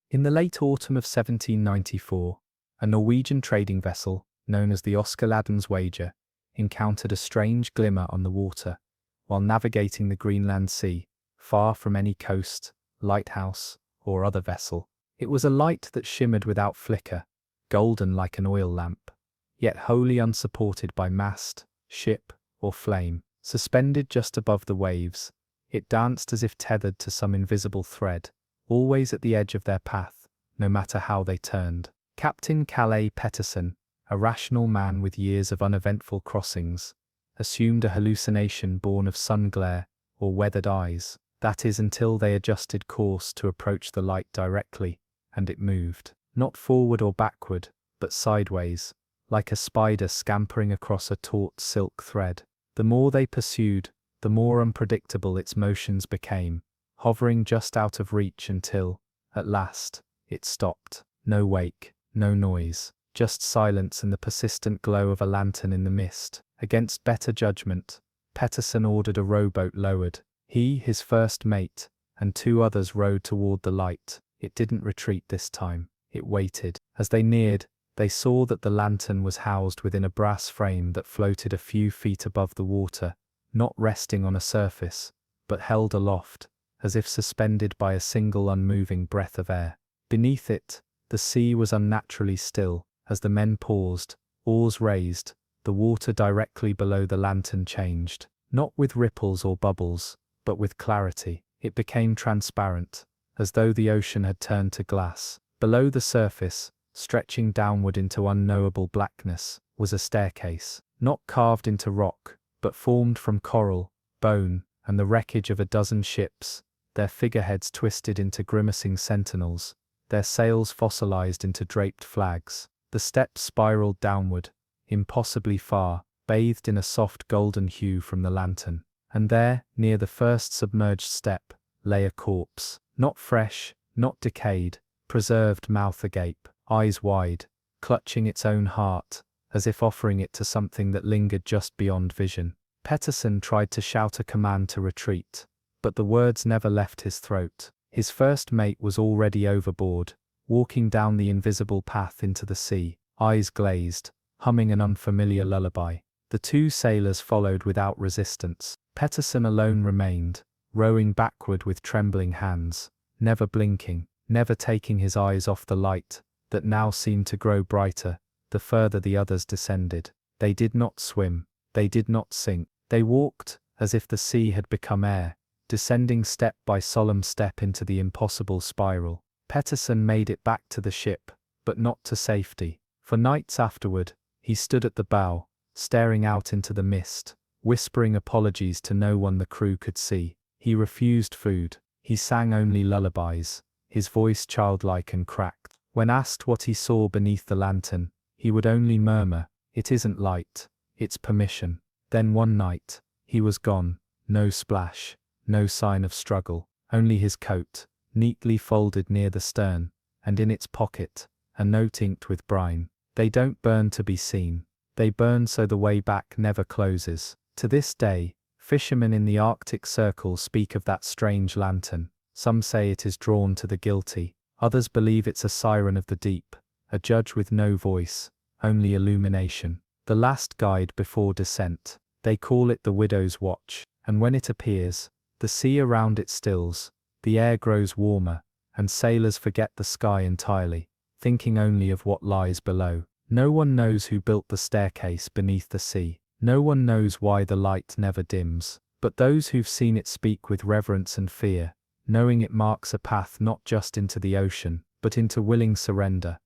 In the late autumn of 1794, a Norwegian trading vessel, known as the Oscar Ladden's Wager, encountered a strange glimmer on the water, while navigating the Greenland Sea, far from any coast, lighthouse, or other vessel. It was a light that shimmered without flicker, golden like an oil lamp, yet wholly unsupported by mast, ship, or flame. Suspended just above the waves, it danced as if tethered to some invisible thread, always at the edge of their path, no matter how they turned. Captain Calais Peterson, a rational man with years of uneventful crossings, assumed a hallucination born of sun glare or weathered eyes. That is, until they adjusted course to approach the light directly, and it moved, not forward or backward, but sideways, like a spider scampering across a taut silk thread. The more they pursued, the more unpredictable its motions became, hovering just out of reach until, at last, it stopped. No wake, no noise, just silence and the persistent glow of a lantern in the mist. Against better judgment, Peterson ordered a rowboat lowered. He, his first mate, and 2 others rowed toward the light. It didn't retreat this time. It waited. As they neared, they saw that the lantern was housed within a brass frame that floated a few feet above the water, not resting on a surface, but held aloft, as if suspended by a single unmoving breath of air. Beneath it, the sea was unnaturally still. As the men paused, oars raised, the water directly below the lantern changed, not with ripples or bubbles, but with clarity. It became transparent, as though the ocean had turned to glass. Below the surface, stretching downward into unknowable blackness, was a staircase, not carved into rock, but formed from coral, bone, and the wreckage of a dozen ships, their figureheads twisted into grimacing sentinels, their sails fossilized into draped flags. The steps spiraled downward, impossibly far, bathed in a soft golden hue from the lantern. And there, near the first submerged step, lay a corpse, not fresh, not decayed, preserved, mouth agape, eyes wide, clutching its own heart, as if offering it to something that lingered just beyond vision. Peterson tried to shout a command to retreat, but the words never left his throat. His first mate was already overboard, walking down the invisible path into the sea, eyes glazed, humming an unfamiliar lullaby. The 2 sailors followed without resistance. Peterson alone remained, rowing backward with trembling hands, never blinking, never taking his eyes off the light that now seemed to grow brighter the further the others descended. They did not swim, they did not sink, they walked as if the sea had become air, descending step by solemn step into the impossible spiral. Peterson made it back to the ship, but not to safety. For nights afterward, he stood at the bow, staring out into the mist, whispering apologies to no one the crew could see. He refused food. He sang only lullabies, his voice childlike and cracked. When asked what he saw beneath the lantern, he would only murmur, "It isn't light, it's permission." Then one night, he was gone, no splash, no sign of struggle, only his coat, neatly folded near the stern, and in its pocket, a note inked with brine. They don't burn to be seen. They burn so the way back never closes. To this day, fishermen in the Arctic Circle speak of that strange lantern. Some say it is drawn to the guilty. Others believe it's a siren of the deep, a judge with no voice, only illumination. The last guide before descent. They call it the widow's watch, and when it appears, the sea around it stills, the air grows warmer, and sailors forget the sky entirely, thinking only of what lies below. No one knows who built the staircase beneath the sea. No one knows why the light never dims. But those who've seen it speak with reverence and fear, knowing it marks a path not just into the ocean, but into willing surrender.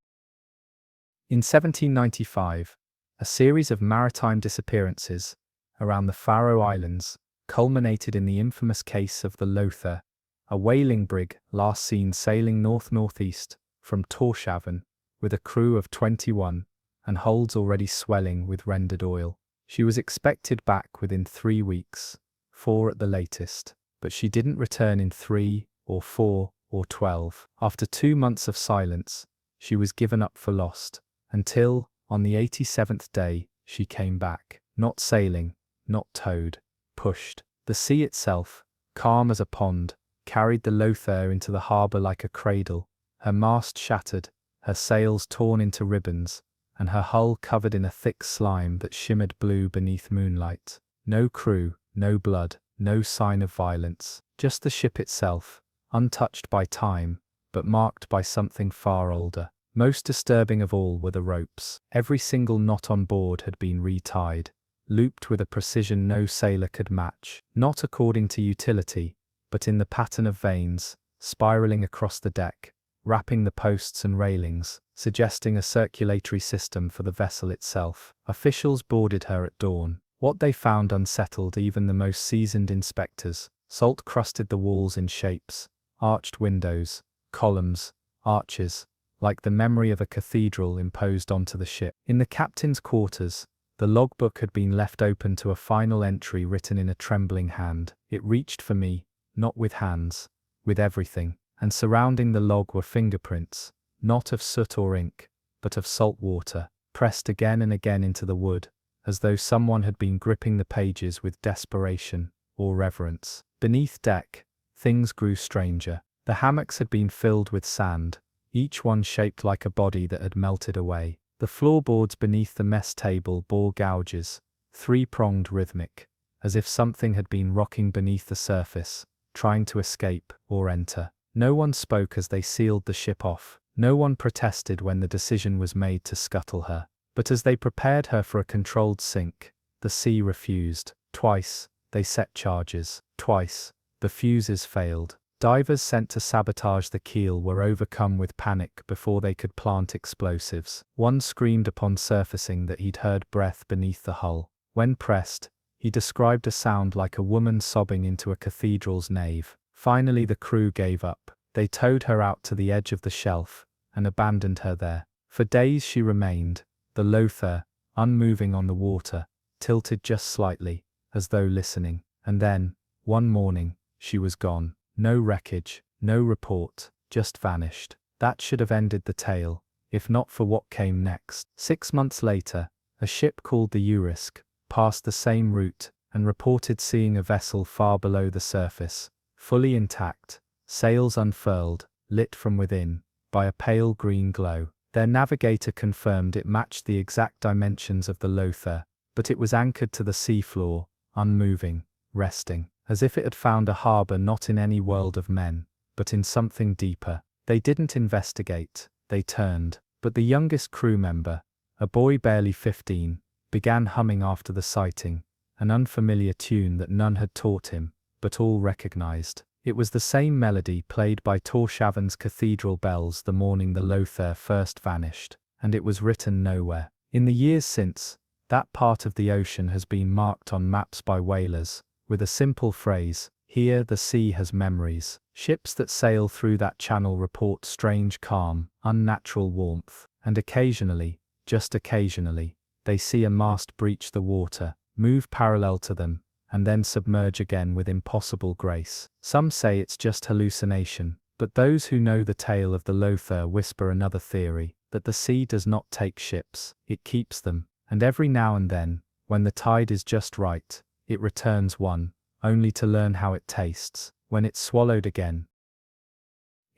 In 1795, a series of maritime disappearances around the Faroe Islands culminated in the infamous case of the Lothar, a whaling brig last seen sailing north-northeast from Tórshavn with a crew of 21 and holds already swelling with rendered oil. She was expected back within 3 weeks, 4 at the latest, but she didn't return in 3 or 4 or 12. After 2 months of silence, she was given up for lost, until, on the 87th day, she came back, not sailing, not towed, pushed. The sea itself, calm as a pond, carried the Lothar into the harbour like a cradle, her mast shattered, her sails torn into ribbons, and her hull covered in a thick slime that shimmered blue beneath moonlight. No crew, no blood, no sign of violence, just the ship itself, untouched by time, but marked by something far older. Most disturbing of all were the ropes. Every single knot on board had been retied, looped with a precision no sailor could match, not according to utility, but in the pattern of veins, spiraling across the deck, wrapping the posts and railings, suggesting a circulatory system for the vessel itself. Officials boarded her at dawn. What they found unsettled even the most seasoned inspectors. Salt crusted the walls in shapes, arched windows, columns, arches, like the memory of a cathedral imposed onto the ship. In the captain's quarters, the logbook had been left open to a final entry written in a trembling hand. It reached for me, not with hands, with everything, and surrounding the log were fingerprints, not of soot or ink, but of salt water, pressed again and again into the wood, as though someone had been gripping the pages with desperation or reverence. Beneath deck, things grew stranger. The hammocks had been filled with sand, each one shaped like a body that had melted away. The floorboards beneath the mess table bore gouges, three-pronged rhythmic, as if something had been rocking beneath the surface, trying to escape or enter. No one spoke as they sealed the ship off. No one protested when the decision was made to scuttle her. But as they prepared her for a controlled sink, the sea refused. Twice, they set charges. Twice, the fuses failed. Divers sent to sabotage the keel were overcome with panic before they could plant explosives. One screamed upon surfacing that he'd heard breath beneath the hull. When pressed, he described a sound like a woman sobbing into a cathedral's nave. Finally the crew gave up. They towed her out to the edge of the shelf and abandoned her there. For days she remained, the Lothar, unmoving on the water, tilted just slightly, as though listening. And then, one morning, she was gone. No wreckage, no report, just vanished. That should have ended the tale, if not for what came next. 6 months later, a ship called the Urisk passed the same route and reported seeing a vessel far below the surface, fully intact, sails unfurled, lit from within by a pale green glow. Their navigator confirmed it matched the exact dimensions of the Lothar, but it was anchored to the seafloor, unmoving, resting, as if it had found a harbor not in any world of men, but in something deeper. They didn't investigate, they turned. But the youngest crew member, a boy barely 15, began humming after the sighting, an unfamiliar tune that none had taught him, but all recognized. It was the same melody played by Torshavn's cathedral bells the morning the Lothar first vanished, and it was written nowhere. In the years since, that part of the ocean has been marked on maps by whalers, with a simple phrase, "Here the sea has memories." Ships that sail through that channel report strange calm, unnatural warmth, and occasionally, just occasionally, they see a mast breach the water, move parallel to them, and then submerge again with impossible grace. Some say it's just hallucination, but those who know the tale of the Lothar whisper another theory, that the sea does not take ships, it keeps them, and every now and then, when the tide is just right, it returns one, only to learn how it tastes, when it's swallowed again.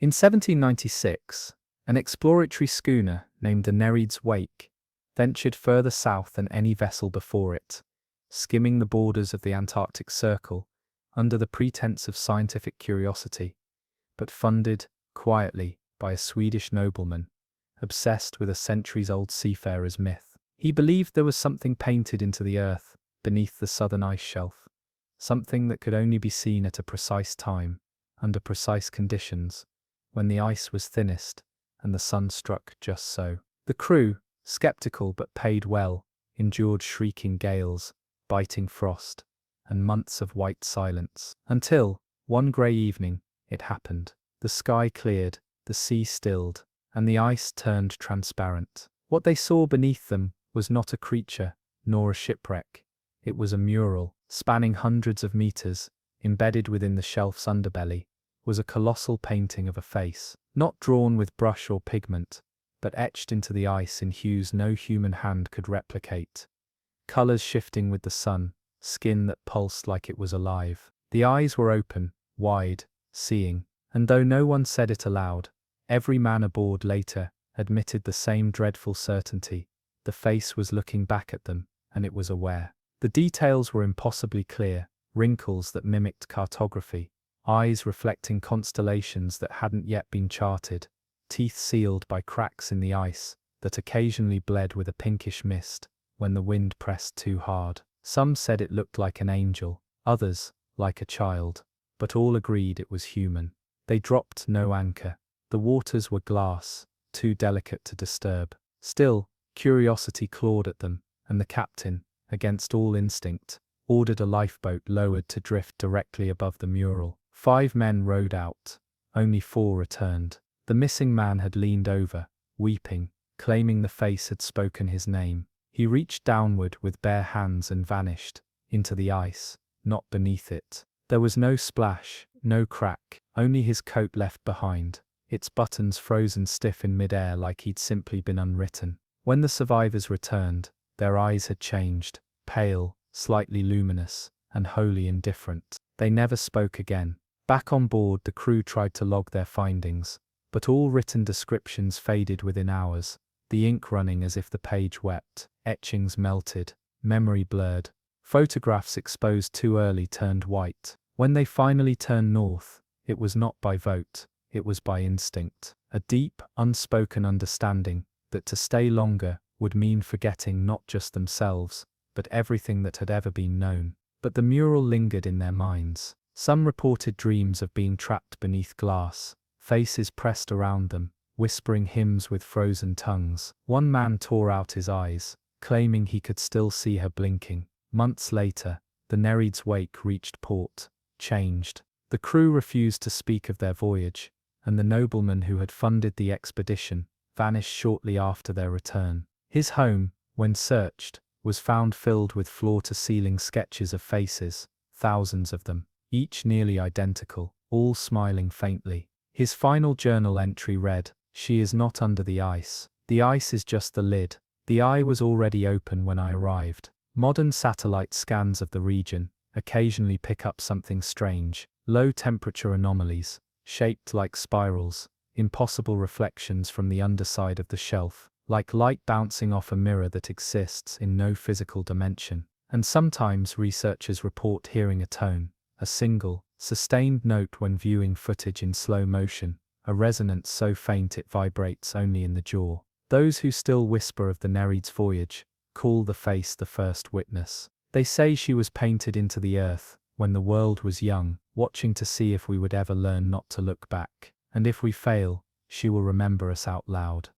In 1796, an exploratory schooner named the Nereid's Wake ventured further south than any vessel before it, skimming the borders of the Antarctic Circle under the pretense of scientific curiosity, but funded, quietly, by a Swedish nobleman, obsessed with a centuries-old seafarer's myth. He believed there was something painted into the earth, beneath the southern ice shelf, something that could only be seen at a precise time, under precise conditions, when the ice was thinnest and the sun struck just so. The crew, skeptical but paid well, endured shrieking gales, biting frost, and months of white silence, until, one grey evening, it happened. The sky cleared, the sea stilled, and the ice turned transparent. What they saw beneath them was not a creature, nor a shipwreck. It was a mural, spanning hundreds of meters, embedded within the shelf's underbelly, was a colossal painting of a face, not drawn with brush or pigment, but etched into the ice in hues no human hand could replicate. Colors shifting with the sun, skin that pulsed like it was alive. The eyes were open, wide, seeing, and though no one said it aloud, every man aboard later admitted the same dreadful certainty. The face was looking back at them, and it was aware. The details were impossibly clear, wrinkles that mimicked cartography, eyes reflecting constellations that hadn't yet been charted, teeth sealed by cracks in the ice that occasionally bled with a pinkish mist when the wind pressed too hard. Some said it looked like an angel, others, like a child, but all agreed it was human. They dropped no anchor. The waters were glass, too delicate to disturb. Still, curiosity clawed at them, and the captain, against all instinct, ordered a lifeboat lowered to drift directly above the mural. 5 men rowed out. Only 4 returned. The missing man had leaned over, weeping, claiming the face had spoken his name. He reached downward with bare hands and vanished, into the ice, not beneath it. There was no splash, no crack, only his coat left behind, its buttons frozen stiff in midair like he'd simply been unwritten. When the survivors returned, their eyes had changed, pale, slightly luminous, and wholly indifferent. They never spoke again. Back on board, the crew tried to log their findings, but all written descriptions faded within hours, the ink running as if the page wept, etchings melted, memory blurred, photographs exposed too early turned white. When they finally turned north, it was not by vote, it was by instinct, a deep, unspoken understanding that to stay longer would mean forgetting not just themselves, but everything that had ever been known. But the mural lingered in their minds. Some reported dreams of being trapped beneath glass, faces pressed around them, whispering hymns with frozen tongues. One man tore out his eyes, claiming he could still see her blinking. Months later, the Nereid's wake reached port, changed. The crew refused to speak of their voyage, and the nobleman who had funded the expedition vanished shortly after their return. His home, when searched, was found filled with floor-to-ceiling sketches of faces, thousands of them, each nearly identical, all smiling faintly. His final journal entry read, "She is not under the ice. The ice is just the lid. The eye was already open when I arrived." Modern satellite scans of the region occasionally pick up something strange, low-temperature anomalies, shaped like spirals, impossible reflections from the underside of the shelf, like light bouncing off a mirror that exists in no physical dimension. And sometimes researchers report hearing a tone, a single, sustained note when viewing footage in slow motion, a resonance so faint it vibrates only in the jaw. Those who still whisper of the Nereid's voyage call the face the first witness. They say she was painted into the earth when the world was young, watching to see if we would ever learn not to look back. And if we fail, she will remember us out loud.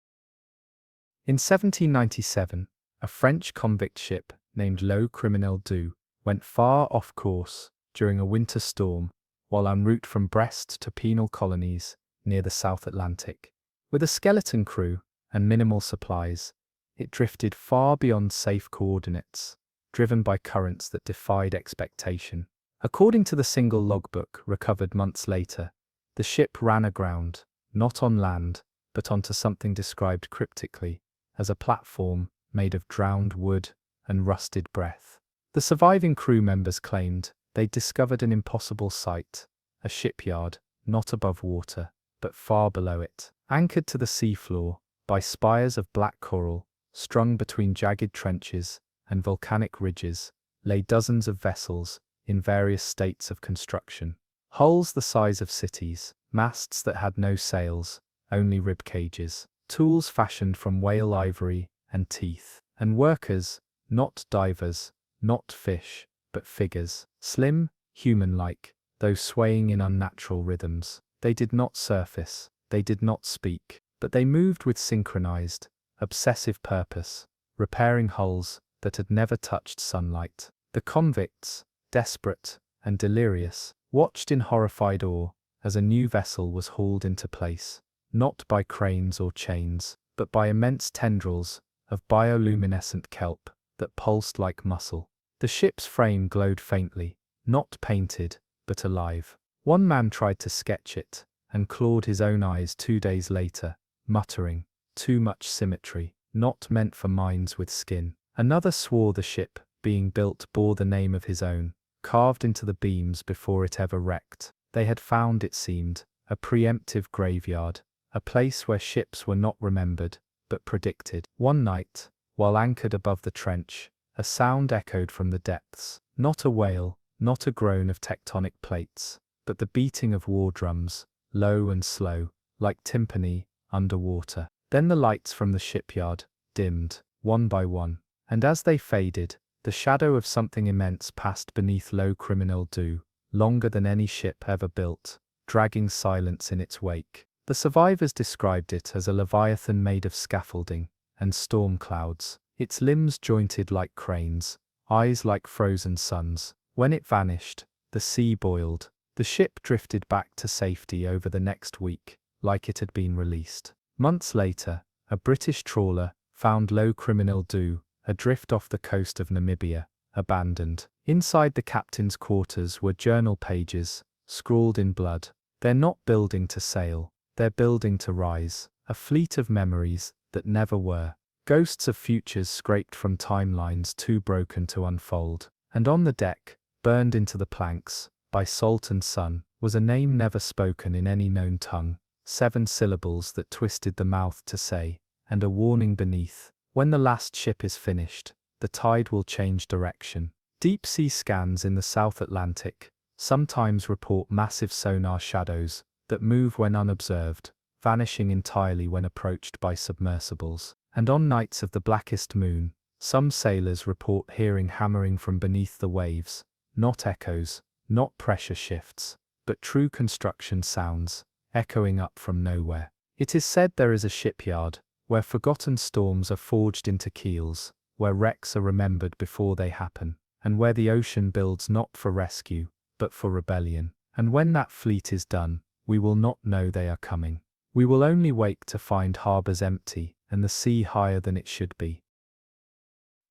In 1797, a French convict ship named Le Criminel du went far off course during a winter storm while en route from Brest to penal colonies near the South Atlantic. With a skeleton crew and minimal supplies, it drifted far beyond safe coordinates, driven by currents that defied expectation. According to the single logbook recovered months later, the ship ran aground, not on land, but onto something described cryptically as a platform made of drowned wood and rusted breath. The surviving crew members claimed they'd discovered an impossible sight, a shipyard, not above water, but far below it. Anchored to the seafloor by spires of black coral, strung between jagged trenches and volcanic ridges, lay dozens of vessels in various states of construction. Hulls the size of cities, masts that had no sails, only rib cages, tools fashioned from whale ivory and teeth, and workers, not divers, not fish, but figures, slim, human-like, though swaying in unnatural rhythms. They did not surface, they did not speak, but they moved with synchronized, obsessive purpose, repairing hulls that had never touched sunlight. The convicts, desperate and delirious, watched in horrified awe as a new vessel was hauled into place, not by cranes or chains, but by immense tendrils of bioluminescent kelp that pulsed like muscle. The ship's frame glowed faintly, not painted, but alive. One man tried to sketch it, and clawed his own eyes 2 days later, muttering, "Too much symmetry, not meant for minds with skin." Another swore the ship, being built, bore the name of his own, carved into the beams before it ever wrecked. They had found, it seemed, a preemptive graveyard, a place where ships were not remembered, but predicted. One night, while anchored above the trench, a sound echoed from the depths. Not a wail, not a groan of tectonic plates, but the beating of war drums, low and slow, like timpani, underwater. Then the lights from the shipyard dimmed, one by one, and as they faded, the shadow of something immense passed beneath low criminal dew, longer than any ship ever built, dragging silence in its wake. The survivors described it as a leviathan made of scaffolding and storm clouds, its limbs jointed like cranes, eyes like frozen suns. When it vanished, the sea boiled. The ship drifted back to safety over the next week, like it had been released. Months later, a British trawler found low criminal dew adrift off the coast of Namibia, abandoned. Inside the captain's quarters were journal pages, scrawled in blood. They're not building to sail, they're building to rise. A fleet of memories that never were. Ghosts of futures scraped from timelines too broken to unfold. And on the deck, burned into the planks, by salt and sun, was a name never spoken in any known tongue, 7 syllables that twisted the mouth to say, and a warning beneath. When the last ship is finished, the tide will change direction. Deep sea scans in the South Atlantic sometimes report massive sonar shadows that move when unobserved, vanishing entirely when approached by submersibles. And on nights of the blackest moon, some sailors report hearing hammering from beneath the waves, not echoes, not pressure shifts, but true construction sounds, echoing up from nowhere. It is said there is a shipyard, where forgotten storms are forged into keels, where wrecks are remembered before they happen, and where the ocean builds not for rescue, but for rebellion. And when that fleet is done, we will not know they are coming. We will only wake to find harbors empty, and the sea higher than it should be.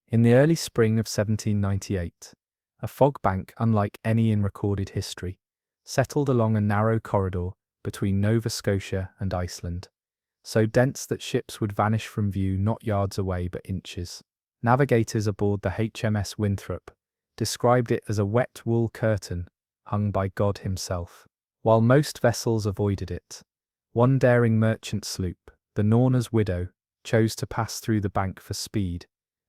In the early spring of 1798, a fog bank unlike any in recorded history settled along a narrow corridor between Nova Scotia and Iceland, so dense that ships would vanish from view not yards away but inches. Navigators aboard the HMS Winthrop described it as a wet wool curtain hung by God himself. While most vessels avoided it, one daring merchant sloop, the Norna's Widow, chose to pass through the bank for speed,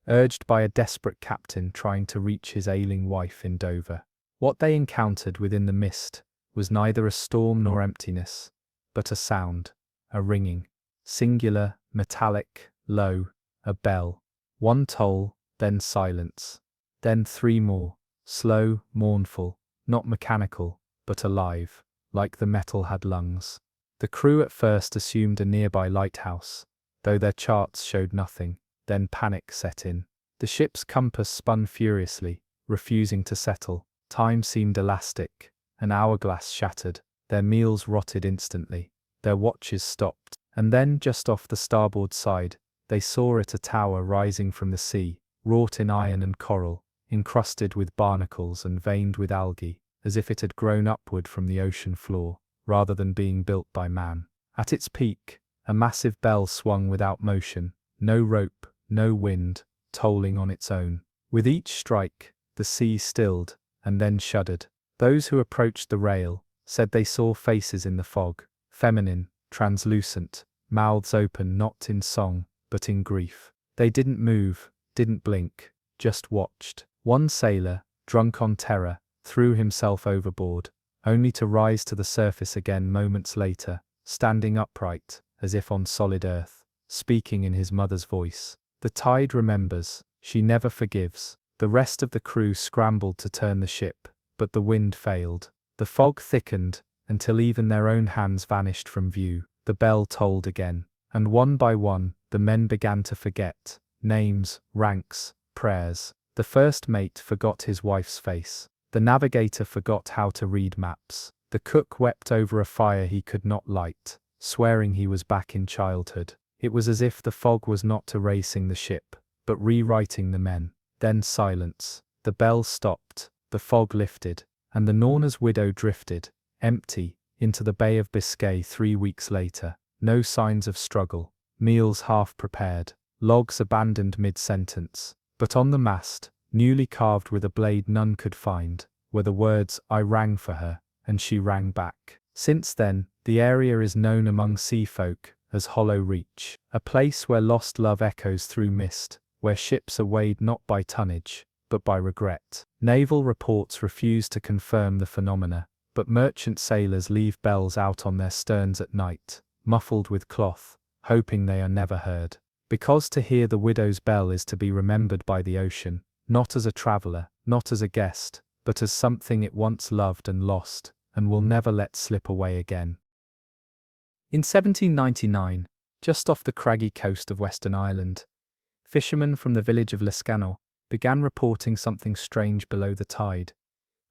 urged by a desperate captain trying to reach his ailing wife in Dover. What they encountered within the mist was neither a storm nor emptiness, but a sound, a ringing, singular, metallic, low, a bell. One toll, then silence. Then 3 more, slow, mournful, not mechanical, but alive, like the metal had lungs. The crew at first assumed a nearby lighthouse, though their charts showed nothing. Then panic set in. The ship's compass spun furiously, refusing to settle. Time seemed elastic, an hourglass shattered. Their meals rotted instantly. Their watches stopped. And then, just off the starboard side, they saw it, a tower rising from the sea, wrought in iron and coral, encrusted with barnacles and veined with algae, as if it had grown upward from the ocean floor, rather than being built by man. At its peak, a massive bell swung without motion, no rope, no wind, tolling on its own. With each strike, the sea stilled, and then shuddered. Those who approached the rail said they saw faces in the fog, feminine, translucent, mouths open not in song, but in grief. They didn't move, didn't blink, just watched. One sailor, drunk on terror, threw himself overboard, only to rise to the surface again moments later, standing upright, as if on solid earth, speaking in his mother's voice. The tide remembers, she never forgives. The rest of the crew scrambled to turn the ship, but the wind failed. The fog thickened, until even their own hands vanished from view. The bell tolled again, and one by one, the men began to forget. Names, ranks, prayers. The first mate forgot his wife's face. The navigator forgot how to read maps. The cook wept over a fire he could not light, swearing he was back in childhood. It was as if the fog was not erasing the ship, but rewriting the men. Then silence. The bell stopped, the fog lifted, and the Norna's Widow drifted, empty, into the Bay of Biscay 3 weeks later. No signs of struggle, meals half prepared, logs abandoned mid-sentence. But on the mast, newly carved with a blade none could find, were the words, "I rang for her, and she rang back." Since then, the area is known among sea folk as Hollow Reach, a place where lost love echoes through mist, where ships are weighed not by tonnage, but by regret. Naval reports refuse to confirm the phenomena, but merchant sailors leave bells out on their sterns at night, muffled with cloth, hoping they are never heard. Because to hear the widow's bell is to be remembered by the ocean, not as a traveller, not as a guest, but as something it once loved and lost, and will never let slip away again. In 1799, just off the craggy coast of Western Ireland, fishermen from the village of Liscannor began reporting something strange below the tide.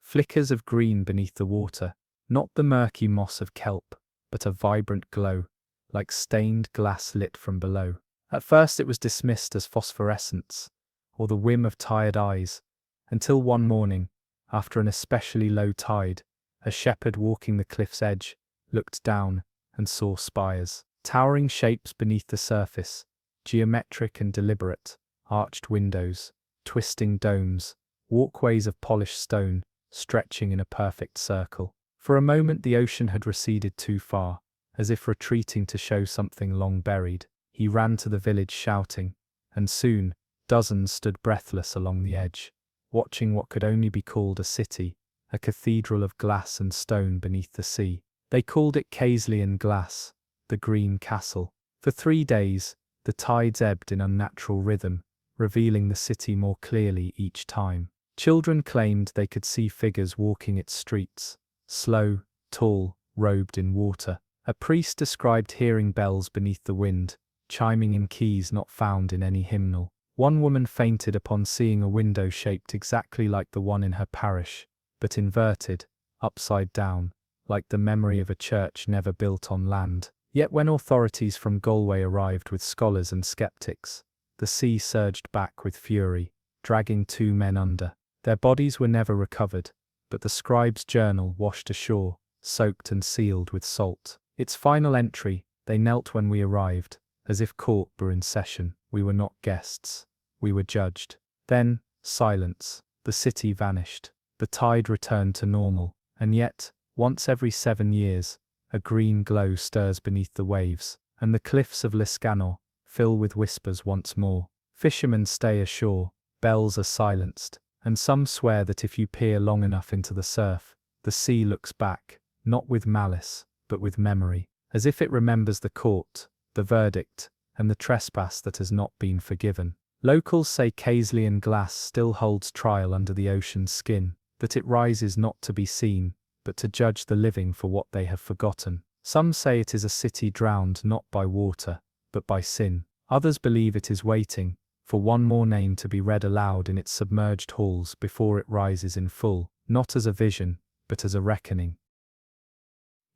Flickers of green beneath the water, not the murky moss of kelp, but a vibrant glow, like stained glass lit from below. At first it was dismissed as phosphorescence, or the whim of tired eyes, until one morning, after an especially low tide, a shepherd walking the cliff's edge looked down and saw spires, towering shapes beneath the surface, geometric and deliberate, arched windows, twisting domes, walkways of polished stone, stretching in a perfect circle. For a moment the ocean had receded too far, as if retreating to show something long buried. He ran to the village shouting, and soon, dozens stood breathless along the edge, watching what could only be called a city, a cathedral of glass and stone beneath the sea. They called it Caislean Glass, the Green Castle. For 3 days, the tides ebbed in unnatural rhythm, revealing the city more clearly each time. Children claimed they could see figures walking its streets, slow, tall, robed in water. A priest described hearing bells beneath the wind, chiming in keys not found in any hymnal. One woman fainted upon seeing a window shaped exactly like the one in her parish, but inverted, upside down, like the memory of a church never built on land. Yet when authorities from Galway arrived with scholars and skeptics, the sea surged back with fury, dragging 2 men under. Their bodies were never recovered, but the scribe's journal washed ashore, soaked and sealed with salt. Its final entry: they knelt when we arrived, as if court were in session. We were not guests, we were judged. Then, silence. The city vanished. The tide returned to normal, and yet, once every 7 years, a green glow stirs beneath the waves, and the cliffs of Liscannor fill with whispers once more. Fishermen stay ashore, bells are silenced, and some swear that if you peer long enough into the surf, the sea looks back, not with malice, but with memory, as if it remembers the court, the verdict, and the trespass that has not been forgiven. Locals say Caislean Glass still holds trial under the ocean's skin, that it rises not to be seen, but to judge the living for what they have forgotten. Some say it is a city drowned not by water, but by sin. Others believe it is waiting for one more name to be read aloud in its submerged halls before it rises in full, not as a vision, but as a reckoning.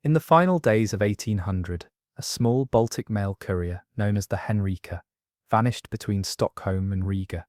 In the final days of 1800, a small Baltic mail courier known as the Henrika vanished between Stockholm and Riga,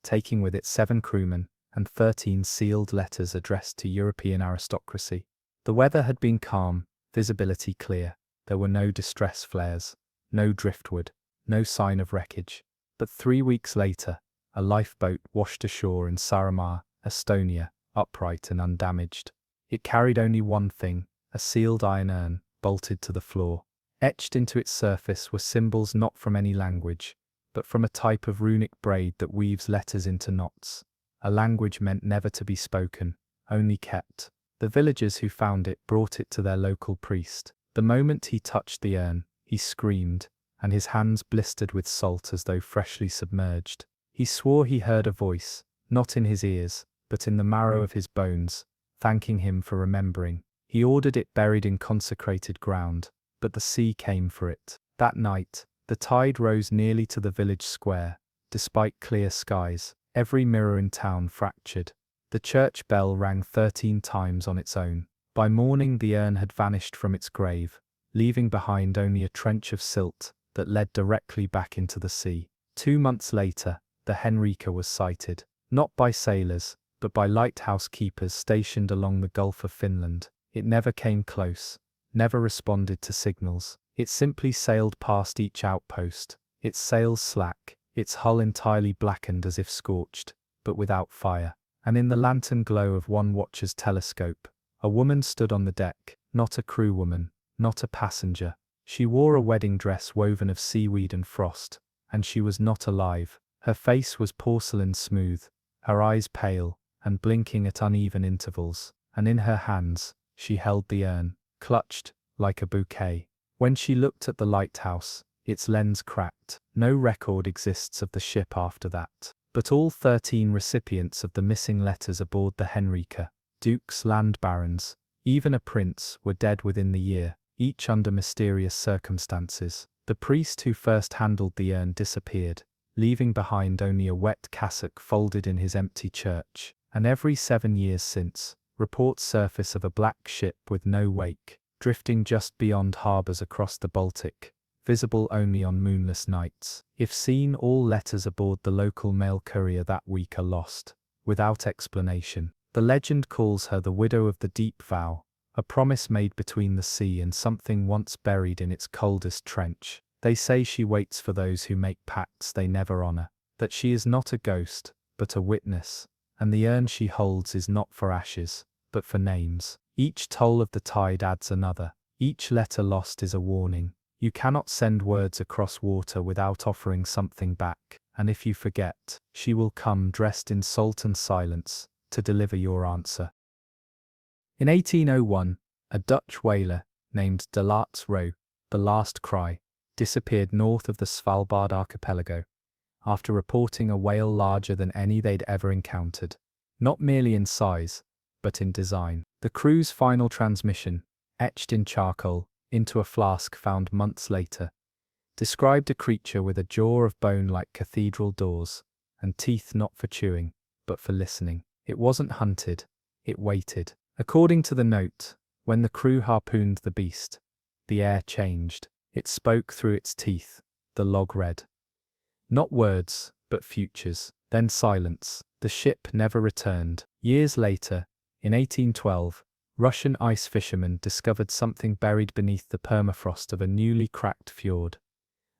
taking with it 7 crewmen and 13 sealed letters addressed to European aristocracy. The weather had been calm, visibility clear. There were no distress flares, no driftwood, no sign of wreckage. But 3 weeks later, a lifeboat washed ashore in Saaremaa, Estonia, upright and undamaged. It carried only one thing: a sealed iron urn, bolted to the floor. Etched into its surface were symbols not from any language, but from a type of runic braid that weaves letters into knots. A language meant never to be spoken, only kept. The villagers who found it brought it to their local priest. The moment he touched the urn, he screamed, and his hands blistered with salt as though freshly submerged. He swore he heard a voice, not in his ears, but in the marrow of his bones, thanking him for remembering. He ordered it buried in consecrated ground, but the sea came for it. That night, the tide rose nearly to the village square. Despite clear skies, every mirror in town fractured. The church bell rang 13 times on its own. By morning the urn had vanished from its grave, leaving behind only a trench of silt that led directly back into the sea. 2 months later, the Henrika was sighted, not by sailors, but by lighthouse keepers stationed along the Gulf of Finland. It never came close, never responded to signals. It simply sailed past each outpost, its sails slack, its hull entirely blackened as if scorched, but without fire. And in the lantern glow of one watcher's telescope, a woman stood on the deck, not a crewwoman, not a passenger. She wore a wedding dress woven of seaweed and frost, and she was not alive. Her face was porcelain smooth, her eyes pale, and blinking at uneven intervals, and in her hands, she held the urn, clutched like a bouquet. When she looked at the lighthouse, its lens cracked. No record exists of the ship after that. But all 13 recipients of the missing letters aboard the Henrika, dukes, land barons, even a prince, were dead within the year, each under mysterious circumstances. The priest who first handled the urn disappeared, leaving behind only a wet cassock folded in his empty church. And every 7 years since, reports surface of a black ship with no wake, drifting just beyond harbours across the Baltic, visible only on moonless nights. If seen, all letters aboard the local mail courier that week are lost, without explanation. The legend calls her the widow of the deep vow, a promise made between the sea and something once buried in its coldest trench. They say she waits for those who make pacts they never honour, that she is not a ghost, but a witness, and the urn she holds is not for ashes, but for names. Each toll of the tide adds another. Each letter lost is a warning. You cannot send words across water without offering something back, and if you forget, she will come dressed in salt and silence, to deliver your answer. In 1801, a Dutch whaler, named De Laat's Roe, the Last Cry, disappeared north of the Svalbard archipelago, after reporting a whale larger than any they'd ever encountered, not merely in size, but in design. The crew's final transmission, etched in charcoal, into a flask found months later, described a creature with a jaw of bone like cathedral doors, and teeth not for chewing, but for listening. It wasn't hunted, it waited. According to the note, when the crew harpooned the beast, the air changed. It spoke through its teeth, the log read. Not words, but futures. Then silence. The ship never returned. Years later, in 1812, Russian ice fishermen discovered something buried beneath the permafrost of a newly cracked fjord.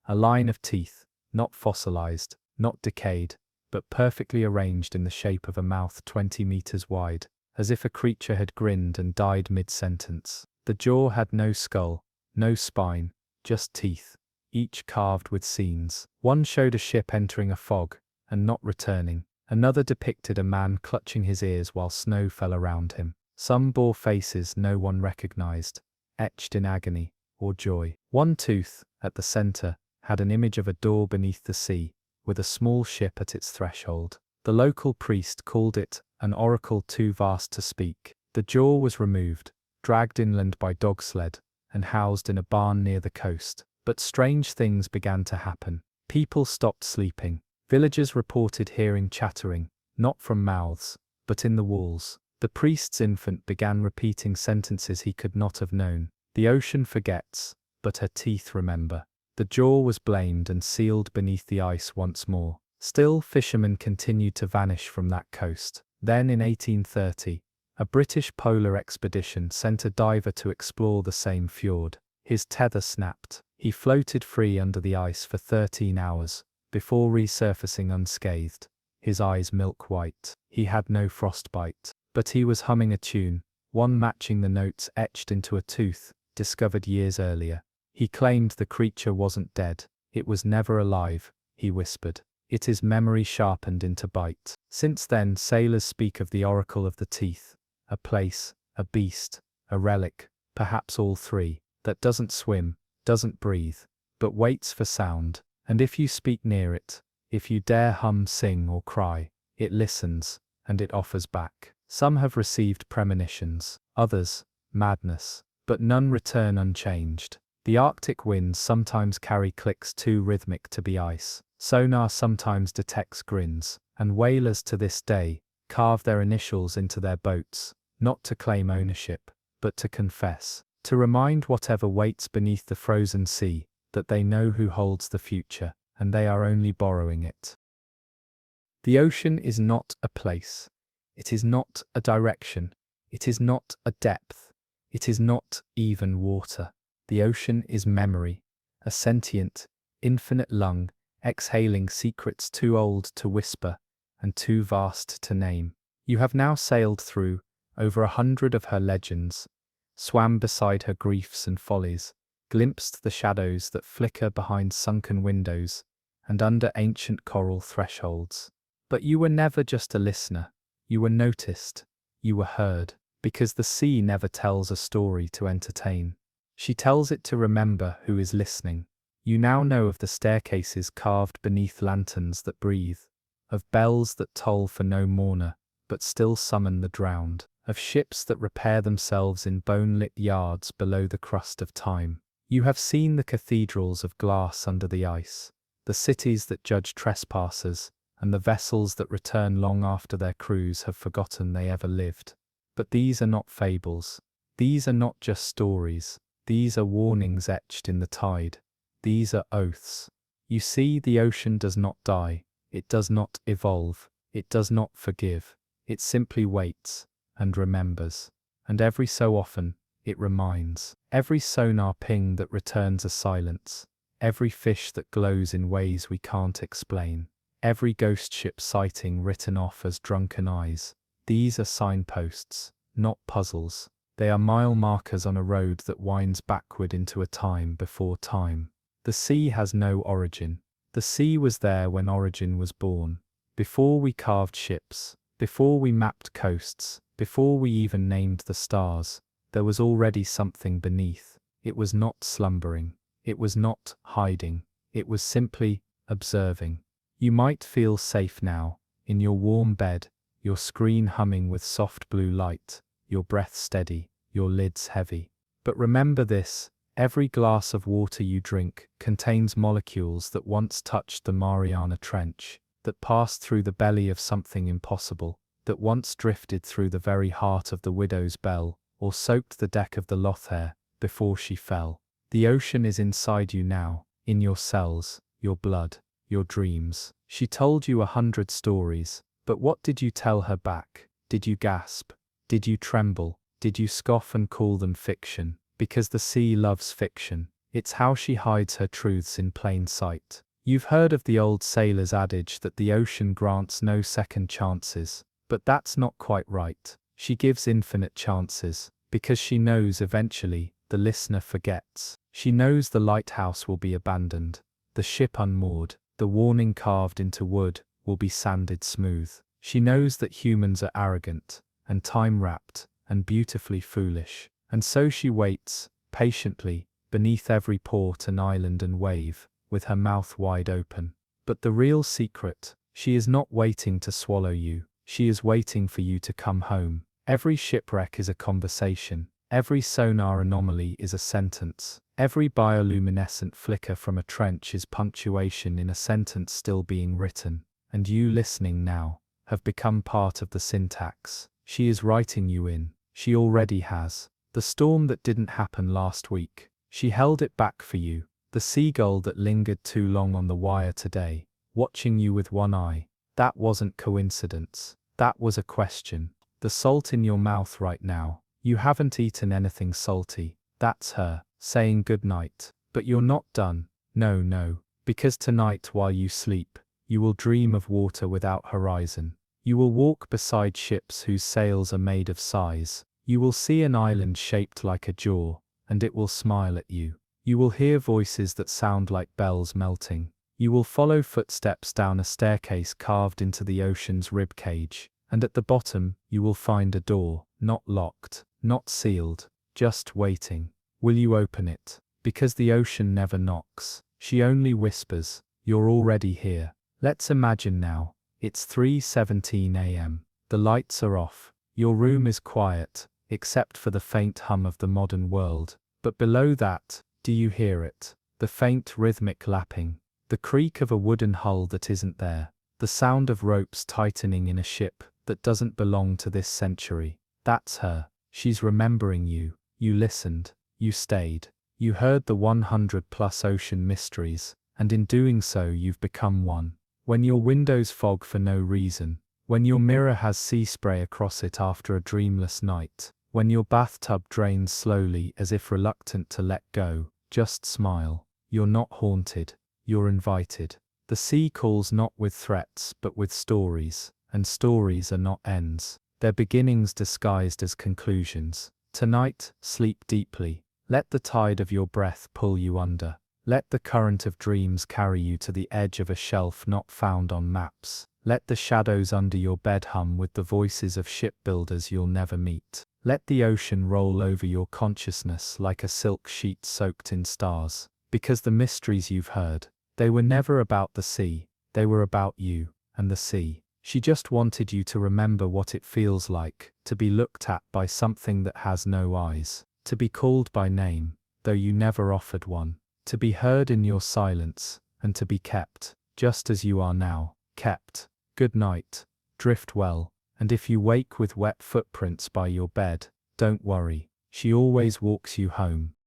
A line of teeth, not fossilized, not decayed, but perfectly arranged in the shape of a mouth 20 meters wide, as if a creature had grinned and died mid-sentence. The jaw had no skull, no spine, just teeth, each carved with scenes. One showed a ship entering a fog, and not returning. Another depicted a man clutching his ears while snow fell around him. Some bore faces no one recognized, etched in agony or joy. One tooth, at the center, had an image of a door beneath the sea, with a small ship at its threshold. The local priest called it an oracle too vast to speak. The jaw was removed, dragged inland by dog sled, and housed in a barn near the coast. But strange things began to happen. People stopped sleeping. Villagers reported hearing chattering, not from mouths, but in the walls. The priest's infant began repeating sentences he could not have known. The ocean forgets, but her teeth remember. The jaw was blamed and sealed beneath the ice once more. Still, fishermen continued to vanish from that coast. Then in 1830, a British polar expedition sent a diver to explore the same fjord. His tether snapped. He floated free under the ice for 13 hours, before resurfacing unscathed, his eyes milk white. He had no frostbite, but he was humming a tune, one matching the notes etched into a tooth, discovered years earlier. He claimed the creature wasn't dead, it was never alive, he whispered. It is memory sharpened into bite. Since then, sailors speak of the oracle of the teeth, a place, a beast, a relic, perhaps all three, that doesn't swim, doesn't breathe, but waits for sound, and if you speak near it, if you dare hum, sing or cry, it listens, and it offers back. Some have received premonitions, others, madness, but none return unchanged. The Arctic winds sometimes carry clicks too rhythmic to be ice. Sonar sometimes detects grins, and whalers to this day carve their initials into their boats, not to claim ownership, but to confess, to remind whatever waits beneath the frozen sea, that they know who holds the future, and they are only borrowing it. The ocean is not a place. It is not a direction. It is not a depth. It is not even water. The ocean is memory, a sentient, infinite lung, exhaling secrets too old to whisper and too vast to name. You have now sailed through over 100 of her legends, swam beside her griefs and follies, glimpsed the shadows that flicker behind sunken windows and under ancient coral thresholds. But you were never just a listener. You were noticed. You were heard. Because the sea never tells a story to entertain. She tells it to remember who is listening. You now know of the staircases carved beneath lanterns that breathe, of bells that toll for no mourner, but still summon the drowned, of ships that repair themselves in bone-lit yards below the crust of time. You have seen the cathedrals of glass under the ice, the cities that judge trespassers, and the vessels that return long after their crews have forgotten they ever lived. But these are not fables. These are not just stories. These are warnings etched in the tide. These are oaths. You see, the ocean does not die. It does not evolve. It does not forgive. It simply waits and remembers. And every so often, it reminds. Every sonar ping that returns a silence. Every fish that glows in ways we can't explain. Every ghost ship sighting written off as drunken eyes. These are signposts, not puzzles. They are mile markers on a road that winds backward into a time before time. The sea has no origin. The sea was there when origin was born. Before we carved ships, before we mapped coasts, before we even named the stars, there was already something beneath. It was not slumbering. It was not hiding. It was simply observing. You might feel safe now, in your warm bed, your screen humming with soft blue light, your breath steady, your lids heavy. But remember this, every glass of water you drink contains molecules that once touched the Mariana Trench, that passed through the belly of something impossible, that once drifted through the very heart of the Widow's Bell, or soaked the deck of the Lothair before she fell. The ocean is inside you now, in your cells, your blood, your dreams. She told you 100 stories, but what did you tell her back? Did you gasp? Did you tremble? Did you scoff and call them fiction? Because the sea loves fiction. It's how she hides her truths in plain sight. You've heard of the old sailor's adage that the ocean grants no second chances, but that's not quite right. She gives infinite chances, because she knows eventually the listener forgets. She knows the lighthouse will be abandoned, the ship unmoored, the warning carved into wood will be sanded smooth. She knows that humans are arrogant, and time-wrapped, and beautifully foolish. And so she waits, patiently, beneath every port and island and wave, with her mouth wide open. But the real secret, she is not waiting to swallow you, she is waiting for you to come home. Every shipwreck is a conversation. Every sonar anomaly is a sentence. Every bioluminescent flicker from a trench is punctuation in a sentence still being written. And you listening now have become part of the syntax. She is writing you in. She already has. The storm that didn't happen last week. She held it back for you. The seagull that lingered too long on the wire today, watching you with one eye. That wasn't coincidence. That was a question. The salt in your mouth right now. You haven't eaten anything salty. That's her, saying goodnight. But you're not done. No, because tonight while you sleep, you will dream of water without horizon. You will walk beside ships whose sails are made of sighs. You will see an island shaped like a jaw, and it will smile at you. You will hear voices that sound like bells melting. You will follow footsteps down a staircase carved into the ocean's rib cage, and at the bottom you will find a door, not locked, not sealed, just waiting. Will you open it? Because the ocean never knocks. She only whispers, "You're already here." Let's imagine now. It's 3:17 a.m. The lights are off. Your room is quiet, except for the faint hum of the modern world. But below that, do you hear it? The faint rhythmic lapping. The creak of a wooden hull that isn't there. The sound of ropes tightening in a ship that doesn't belong to this century. That's her. She's remembering you. You listened. You stayed. You heard the 100+ ocean mysteries, and in doing so you've become one. When your windows fog for no reason, when your mirror has sea spray across it after a dreamless night, when your bathtub drains slowly as if reluctant to let go, just smile. You're not haunted. You're invited. The sea calls not with threats but with stories, and stories are not ends. They're beginnings disguised as conclusions. Tonight, sleep deeply. Let the tide of your breath pull you under. Let the current of dreams carry you to the edge of a shelf not found on maps. Let the shadows under your bed hum with the voices of shipbuilders you'll never meet. Let the ocean roll over your consciousness like a silk sheet soaked in stars. Because the mysteries you've heard, they were never about the sea, they were about you and the sea. She just wanted you to remember what it feels like to be looked at by something that has no eyes, to be called by name, though you never offered one, to be heard in your silence, and to be kept, just as you are now, kept. Good night, drift well, and if you wake with wet footprints by your bed, don't worry, she always walks you home.